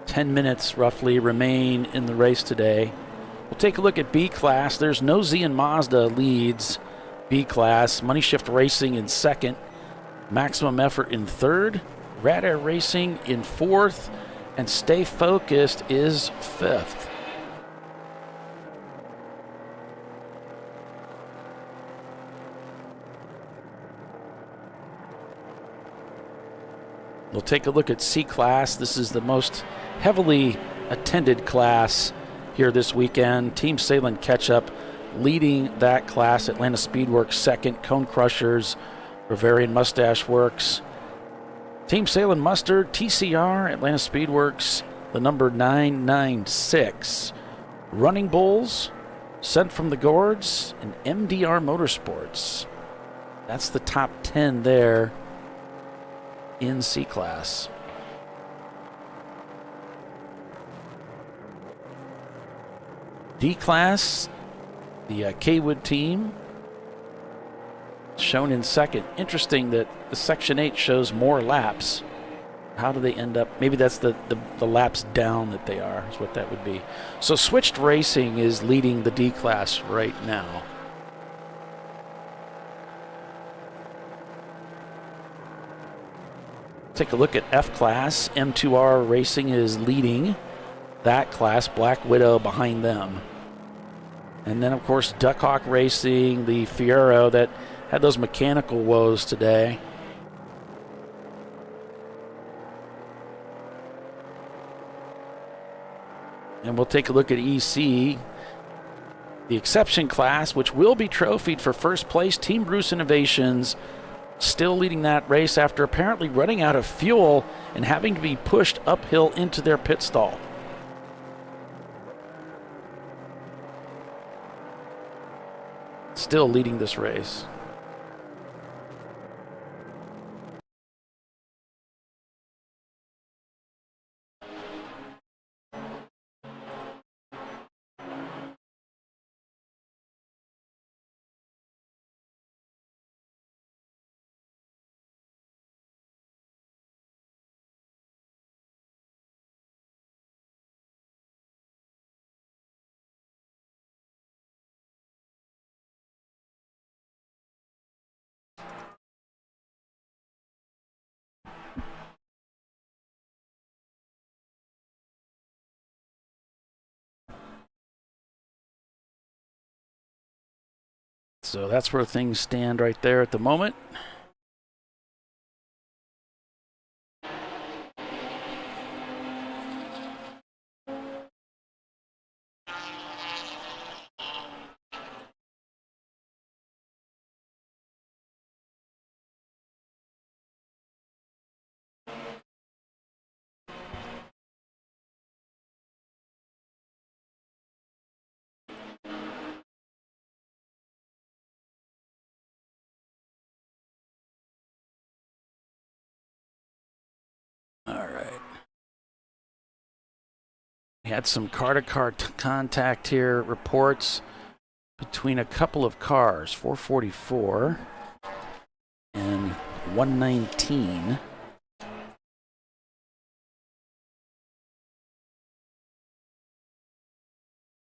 "10 minutes roughly remain in the race today. We'll take a look at B class. There's no Z and Mazda leads B class. Money Shift Racing in second. Maximum Effort in third. Rad Air Racing in fourth. And Stay Focused is fifth. We'll take a look at C class. This is the most heavily attended class here this weekend. Team Salem Ketchup leading that class. Atlanta Speedworks second. Cone Crushers, Bavarian Mustache Works. Team Salem Mustard, TCR, Atlanta Speedworks, the number 996. Running Bulls, Sent from the Gourds, and MDR Motorsports. That's the top 10 there in C class. D class, the Kaywood team, shown in second. Interesting that the Section 8 shows more laps. How do they end up? Maybe that's the laps down that they are, is what that would be. So Switched Racing is leading the D class right now. Take a look at F class. M2R Racing is leading that class. Black Widow behind them. And then, of course, Duckhawk Racing, the Fiero that had those mechanical woes today. And we'll take a look at EC, the exception class, which will be trophied for first place. Team Bruce Innovations still leading that race after apparently running out of fuel and having to be pushed uphill into their pit stall. Still leading this race. So that's where things stand right there at the moment. All right. We had some car-to-car contact here, reports between a couple of cars, 444 and 119.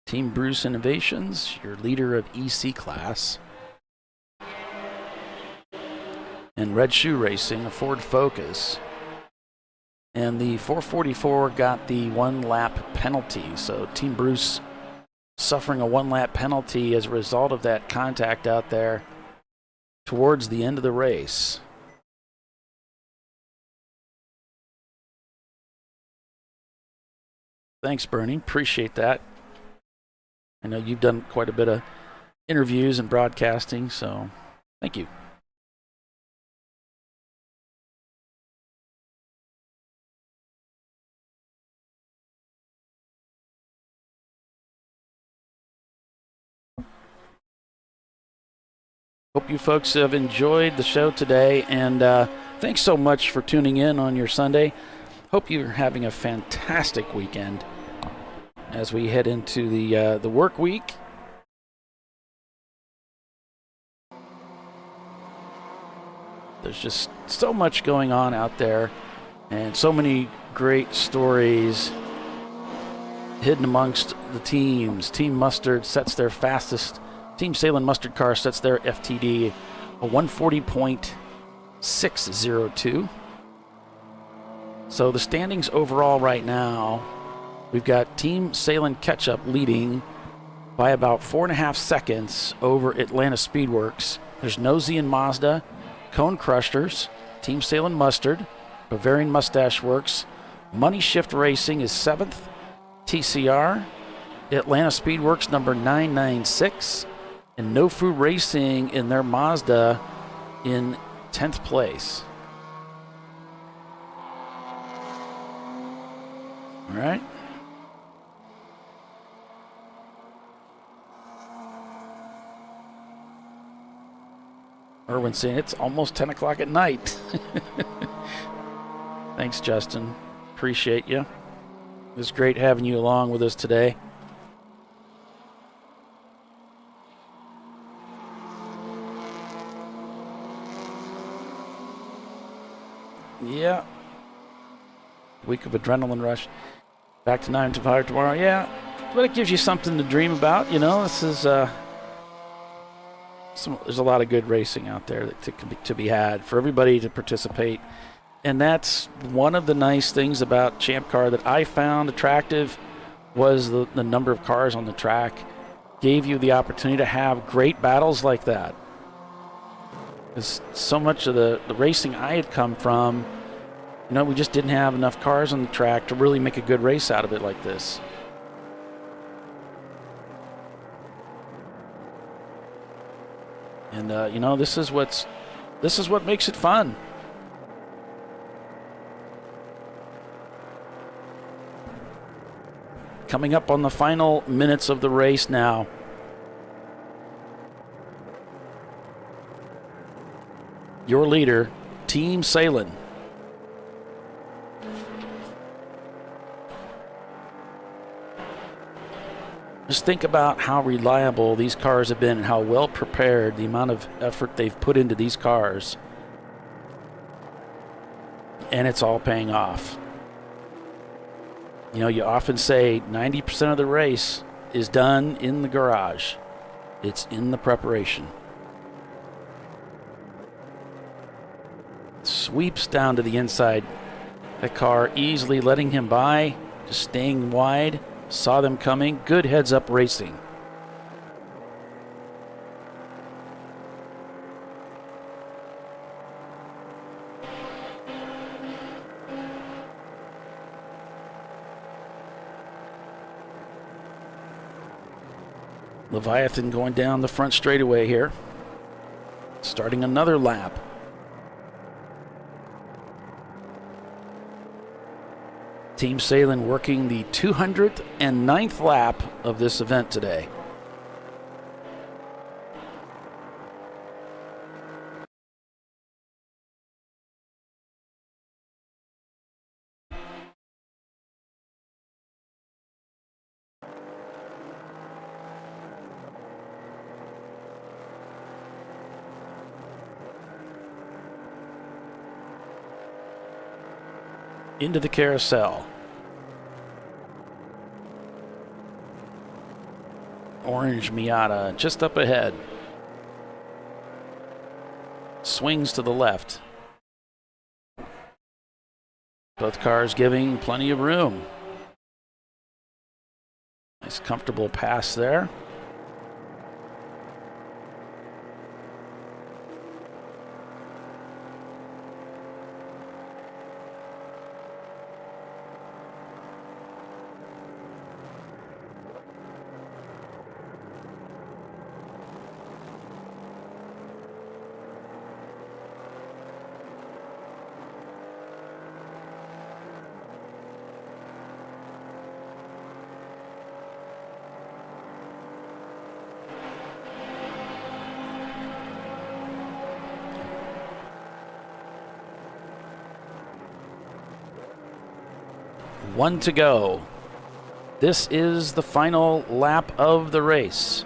Team Bruce Innovations, your leader of EC class. And Red Shoe Racing, a Ford Focus. And the 444 got the 1 lap penalty. So Team Bruce suffering a 1 lap penalty as a result of that contact out there towards the end of the race. Thanks, Bernie. Appreciate that. I know you've done quite a bit of interviews and broadcasting, so thank you. Hope you folks have enjoyed the show today, and thanks so much for tuning in on your Sunday. Hope you're having a fantastic weekend as we head into the work week. There's just so much going on out there, and so many great stories hidden amongst the teams. Team Mustard sets their fastest. Team Salem Mustard car sets their FTD a 140.602. So the standings overall right now, we've got Team Salem Ketchup leading by about 4.5 seconds over Atlanta Speedworks. There's Nosy and Mazda, Cone Crushers, Team Salem Mustard, Bavarian Mustache Works, Money Shift Racing is 7th, TCR, Atlanta Speedworks number 996, and No Food Racing in their Mazda in 10th place. All right. Erwin saying it's almost 10 o'clock at night. Thanks, Justin. Appreciate you. It was great having you along with us today. Yeah. Week of adrenaline rush. Back to 9 to 5 tomorrow. Yeah. But it gives you something to dream about. You know, this is there's a lot of good racing out there to be had for everybody to participate. And that's one of the nice things about Champ Car that I found attractive was the number of cars on the track. Gave you the opportunity to have great battles like that. Because so much of the racing I had come from, you know, we just didn't have enough cars on the track to really make a good race out of it like this. And you know, this is what makes it fun. Coming up on the final minutes of the race now. Your leader, Team Salem. Just think about how reliable these cars have been and how well prepared, the amount of effort they've put into these cars. And it's all paying off. You know, you often say 90% of the race is done in the garage. It's in the preparation. Sweeps down to the inside. The car easily letting him by, just staying wide. Saw them coming. Good heads-up racing. Leviathan going down the front straightaway here. Starting another lap. Team Salem working the 209th lap of this event today. Into the carousel. Orange Miata just up ahead. Swings to the left. Both cars giving plenty of room. Nice comfortable pass there. 1 to go. This is the final lap of the race.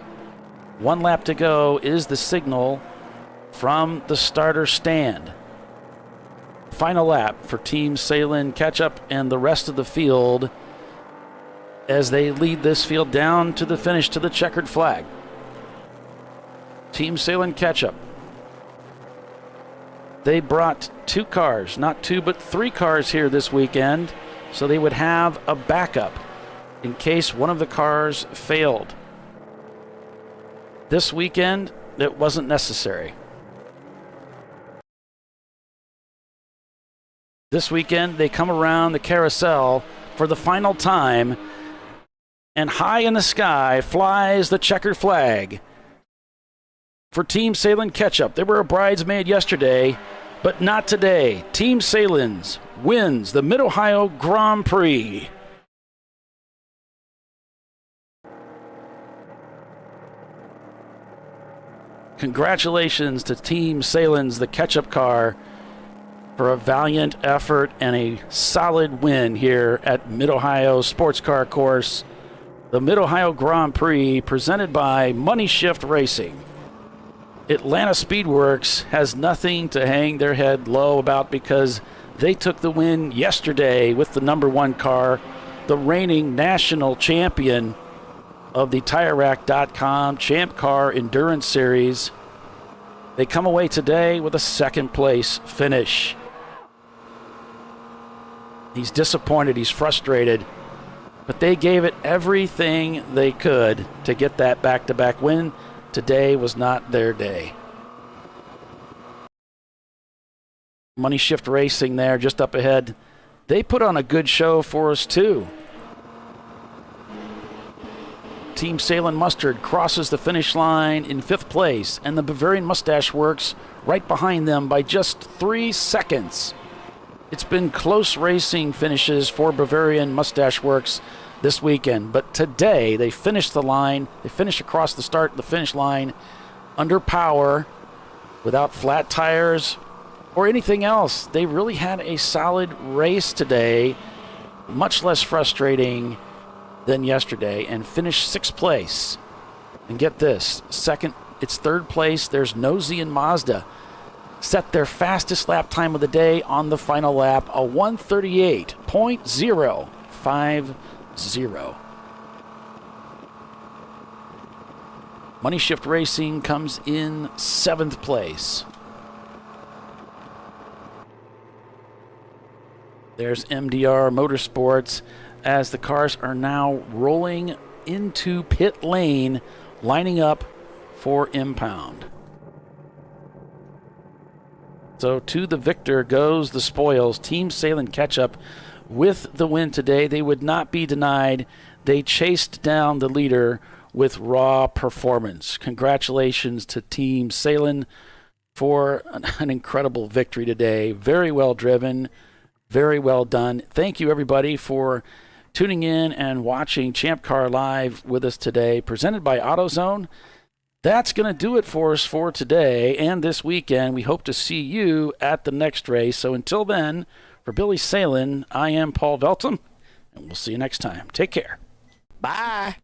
1 lap to go is the signal from the starter stand. Final lap for Team Salin Ketchup and the rest of the field as they lead this field down to the finish to the checkered flag. Team Salin Ketchup. They brought 2 cars, not 2 but 3 cars here this weekend, so they would have a backup in case one of the cars failed. This weekend, it wasn't necessary. This weekend, they come around the carousel for the final time, and high in the sky flies the checkered flag. For Team Salin Ketchup, they were a bridesmaid yesterday, but not today. Team Salin's wins the Mid-Ohio Grand Prix. Congratulations to Team Salin's the Ketchup car for a valiant effort and a solid win here at Mid-Ohio Sports Car Course, the Mid-Ohio Grand Prix, presented by Money Shift Racing. Atlanta Speedworks has nothing to hang their head low about because they took the win yesterday with the number 1 car, the reigning national champion of the TireRack.com Champ Car Endurance Series. They come away today with a 2nd place finish. He's disappointed, he's frustrated, but they gave it everything they could to get that back-to-back win. Today was not their day. Money Shift Racing there just up ahead. They put on a good show for us too. Team Salin Mustard crosses the finish line in 5th place, and the Bavarian Mustache Works right behind them by just 3 seconds. It's been close racing finishes for Bavarian Mustache Works this weekend, but today they finished the line. They finished across the start and the finish line under power, without flat tires or anything else. They really had a solid race today, much less frustrating than yesterday, and finished 6th place. And get this, it's 3rd place. There's Nosy and Mazda. Set their fastest lap time of the day on the final lap, a 1:38.050. Money Shift Racing comes in 7th place. There's MDR Motorsports as the cars are now rolling into pit lane, lining up for impound. So to the victor goes the spoils. Team Salin Ketchup with the win today. They would not be denied. They chased down the leader with raw performance. Congratulations to Team Salin for an incredible victory today. Very well driven, very well done. Thank you, everybody, for tuning in and watching Champ Car Live with us today, presented by AutoZone. That's going to do it for us for today and this weekend. We hope to see you at the next race. So until then, for Billy Salin, I am Paul Veltum, and we'll see you next time. Take care. Bye.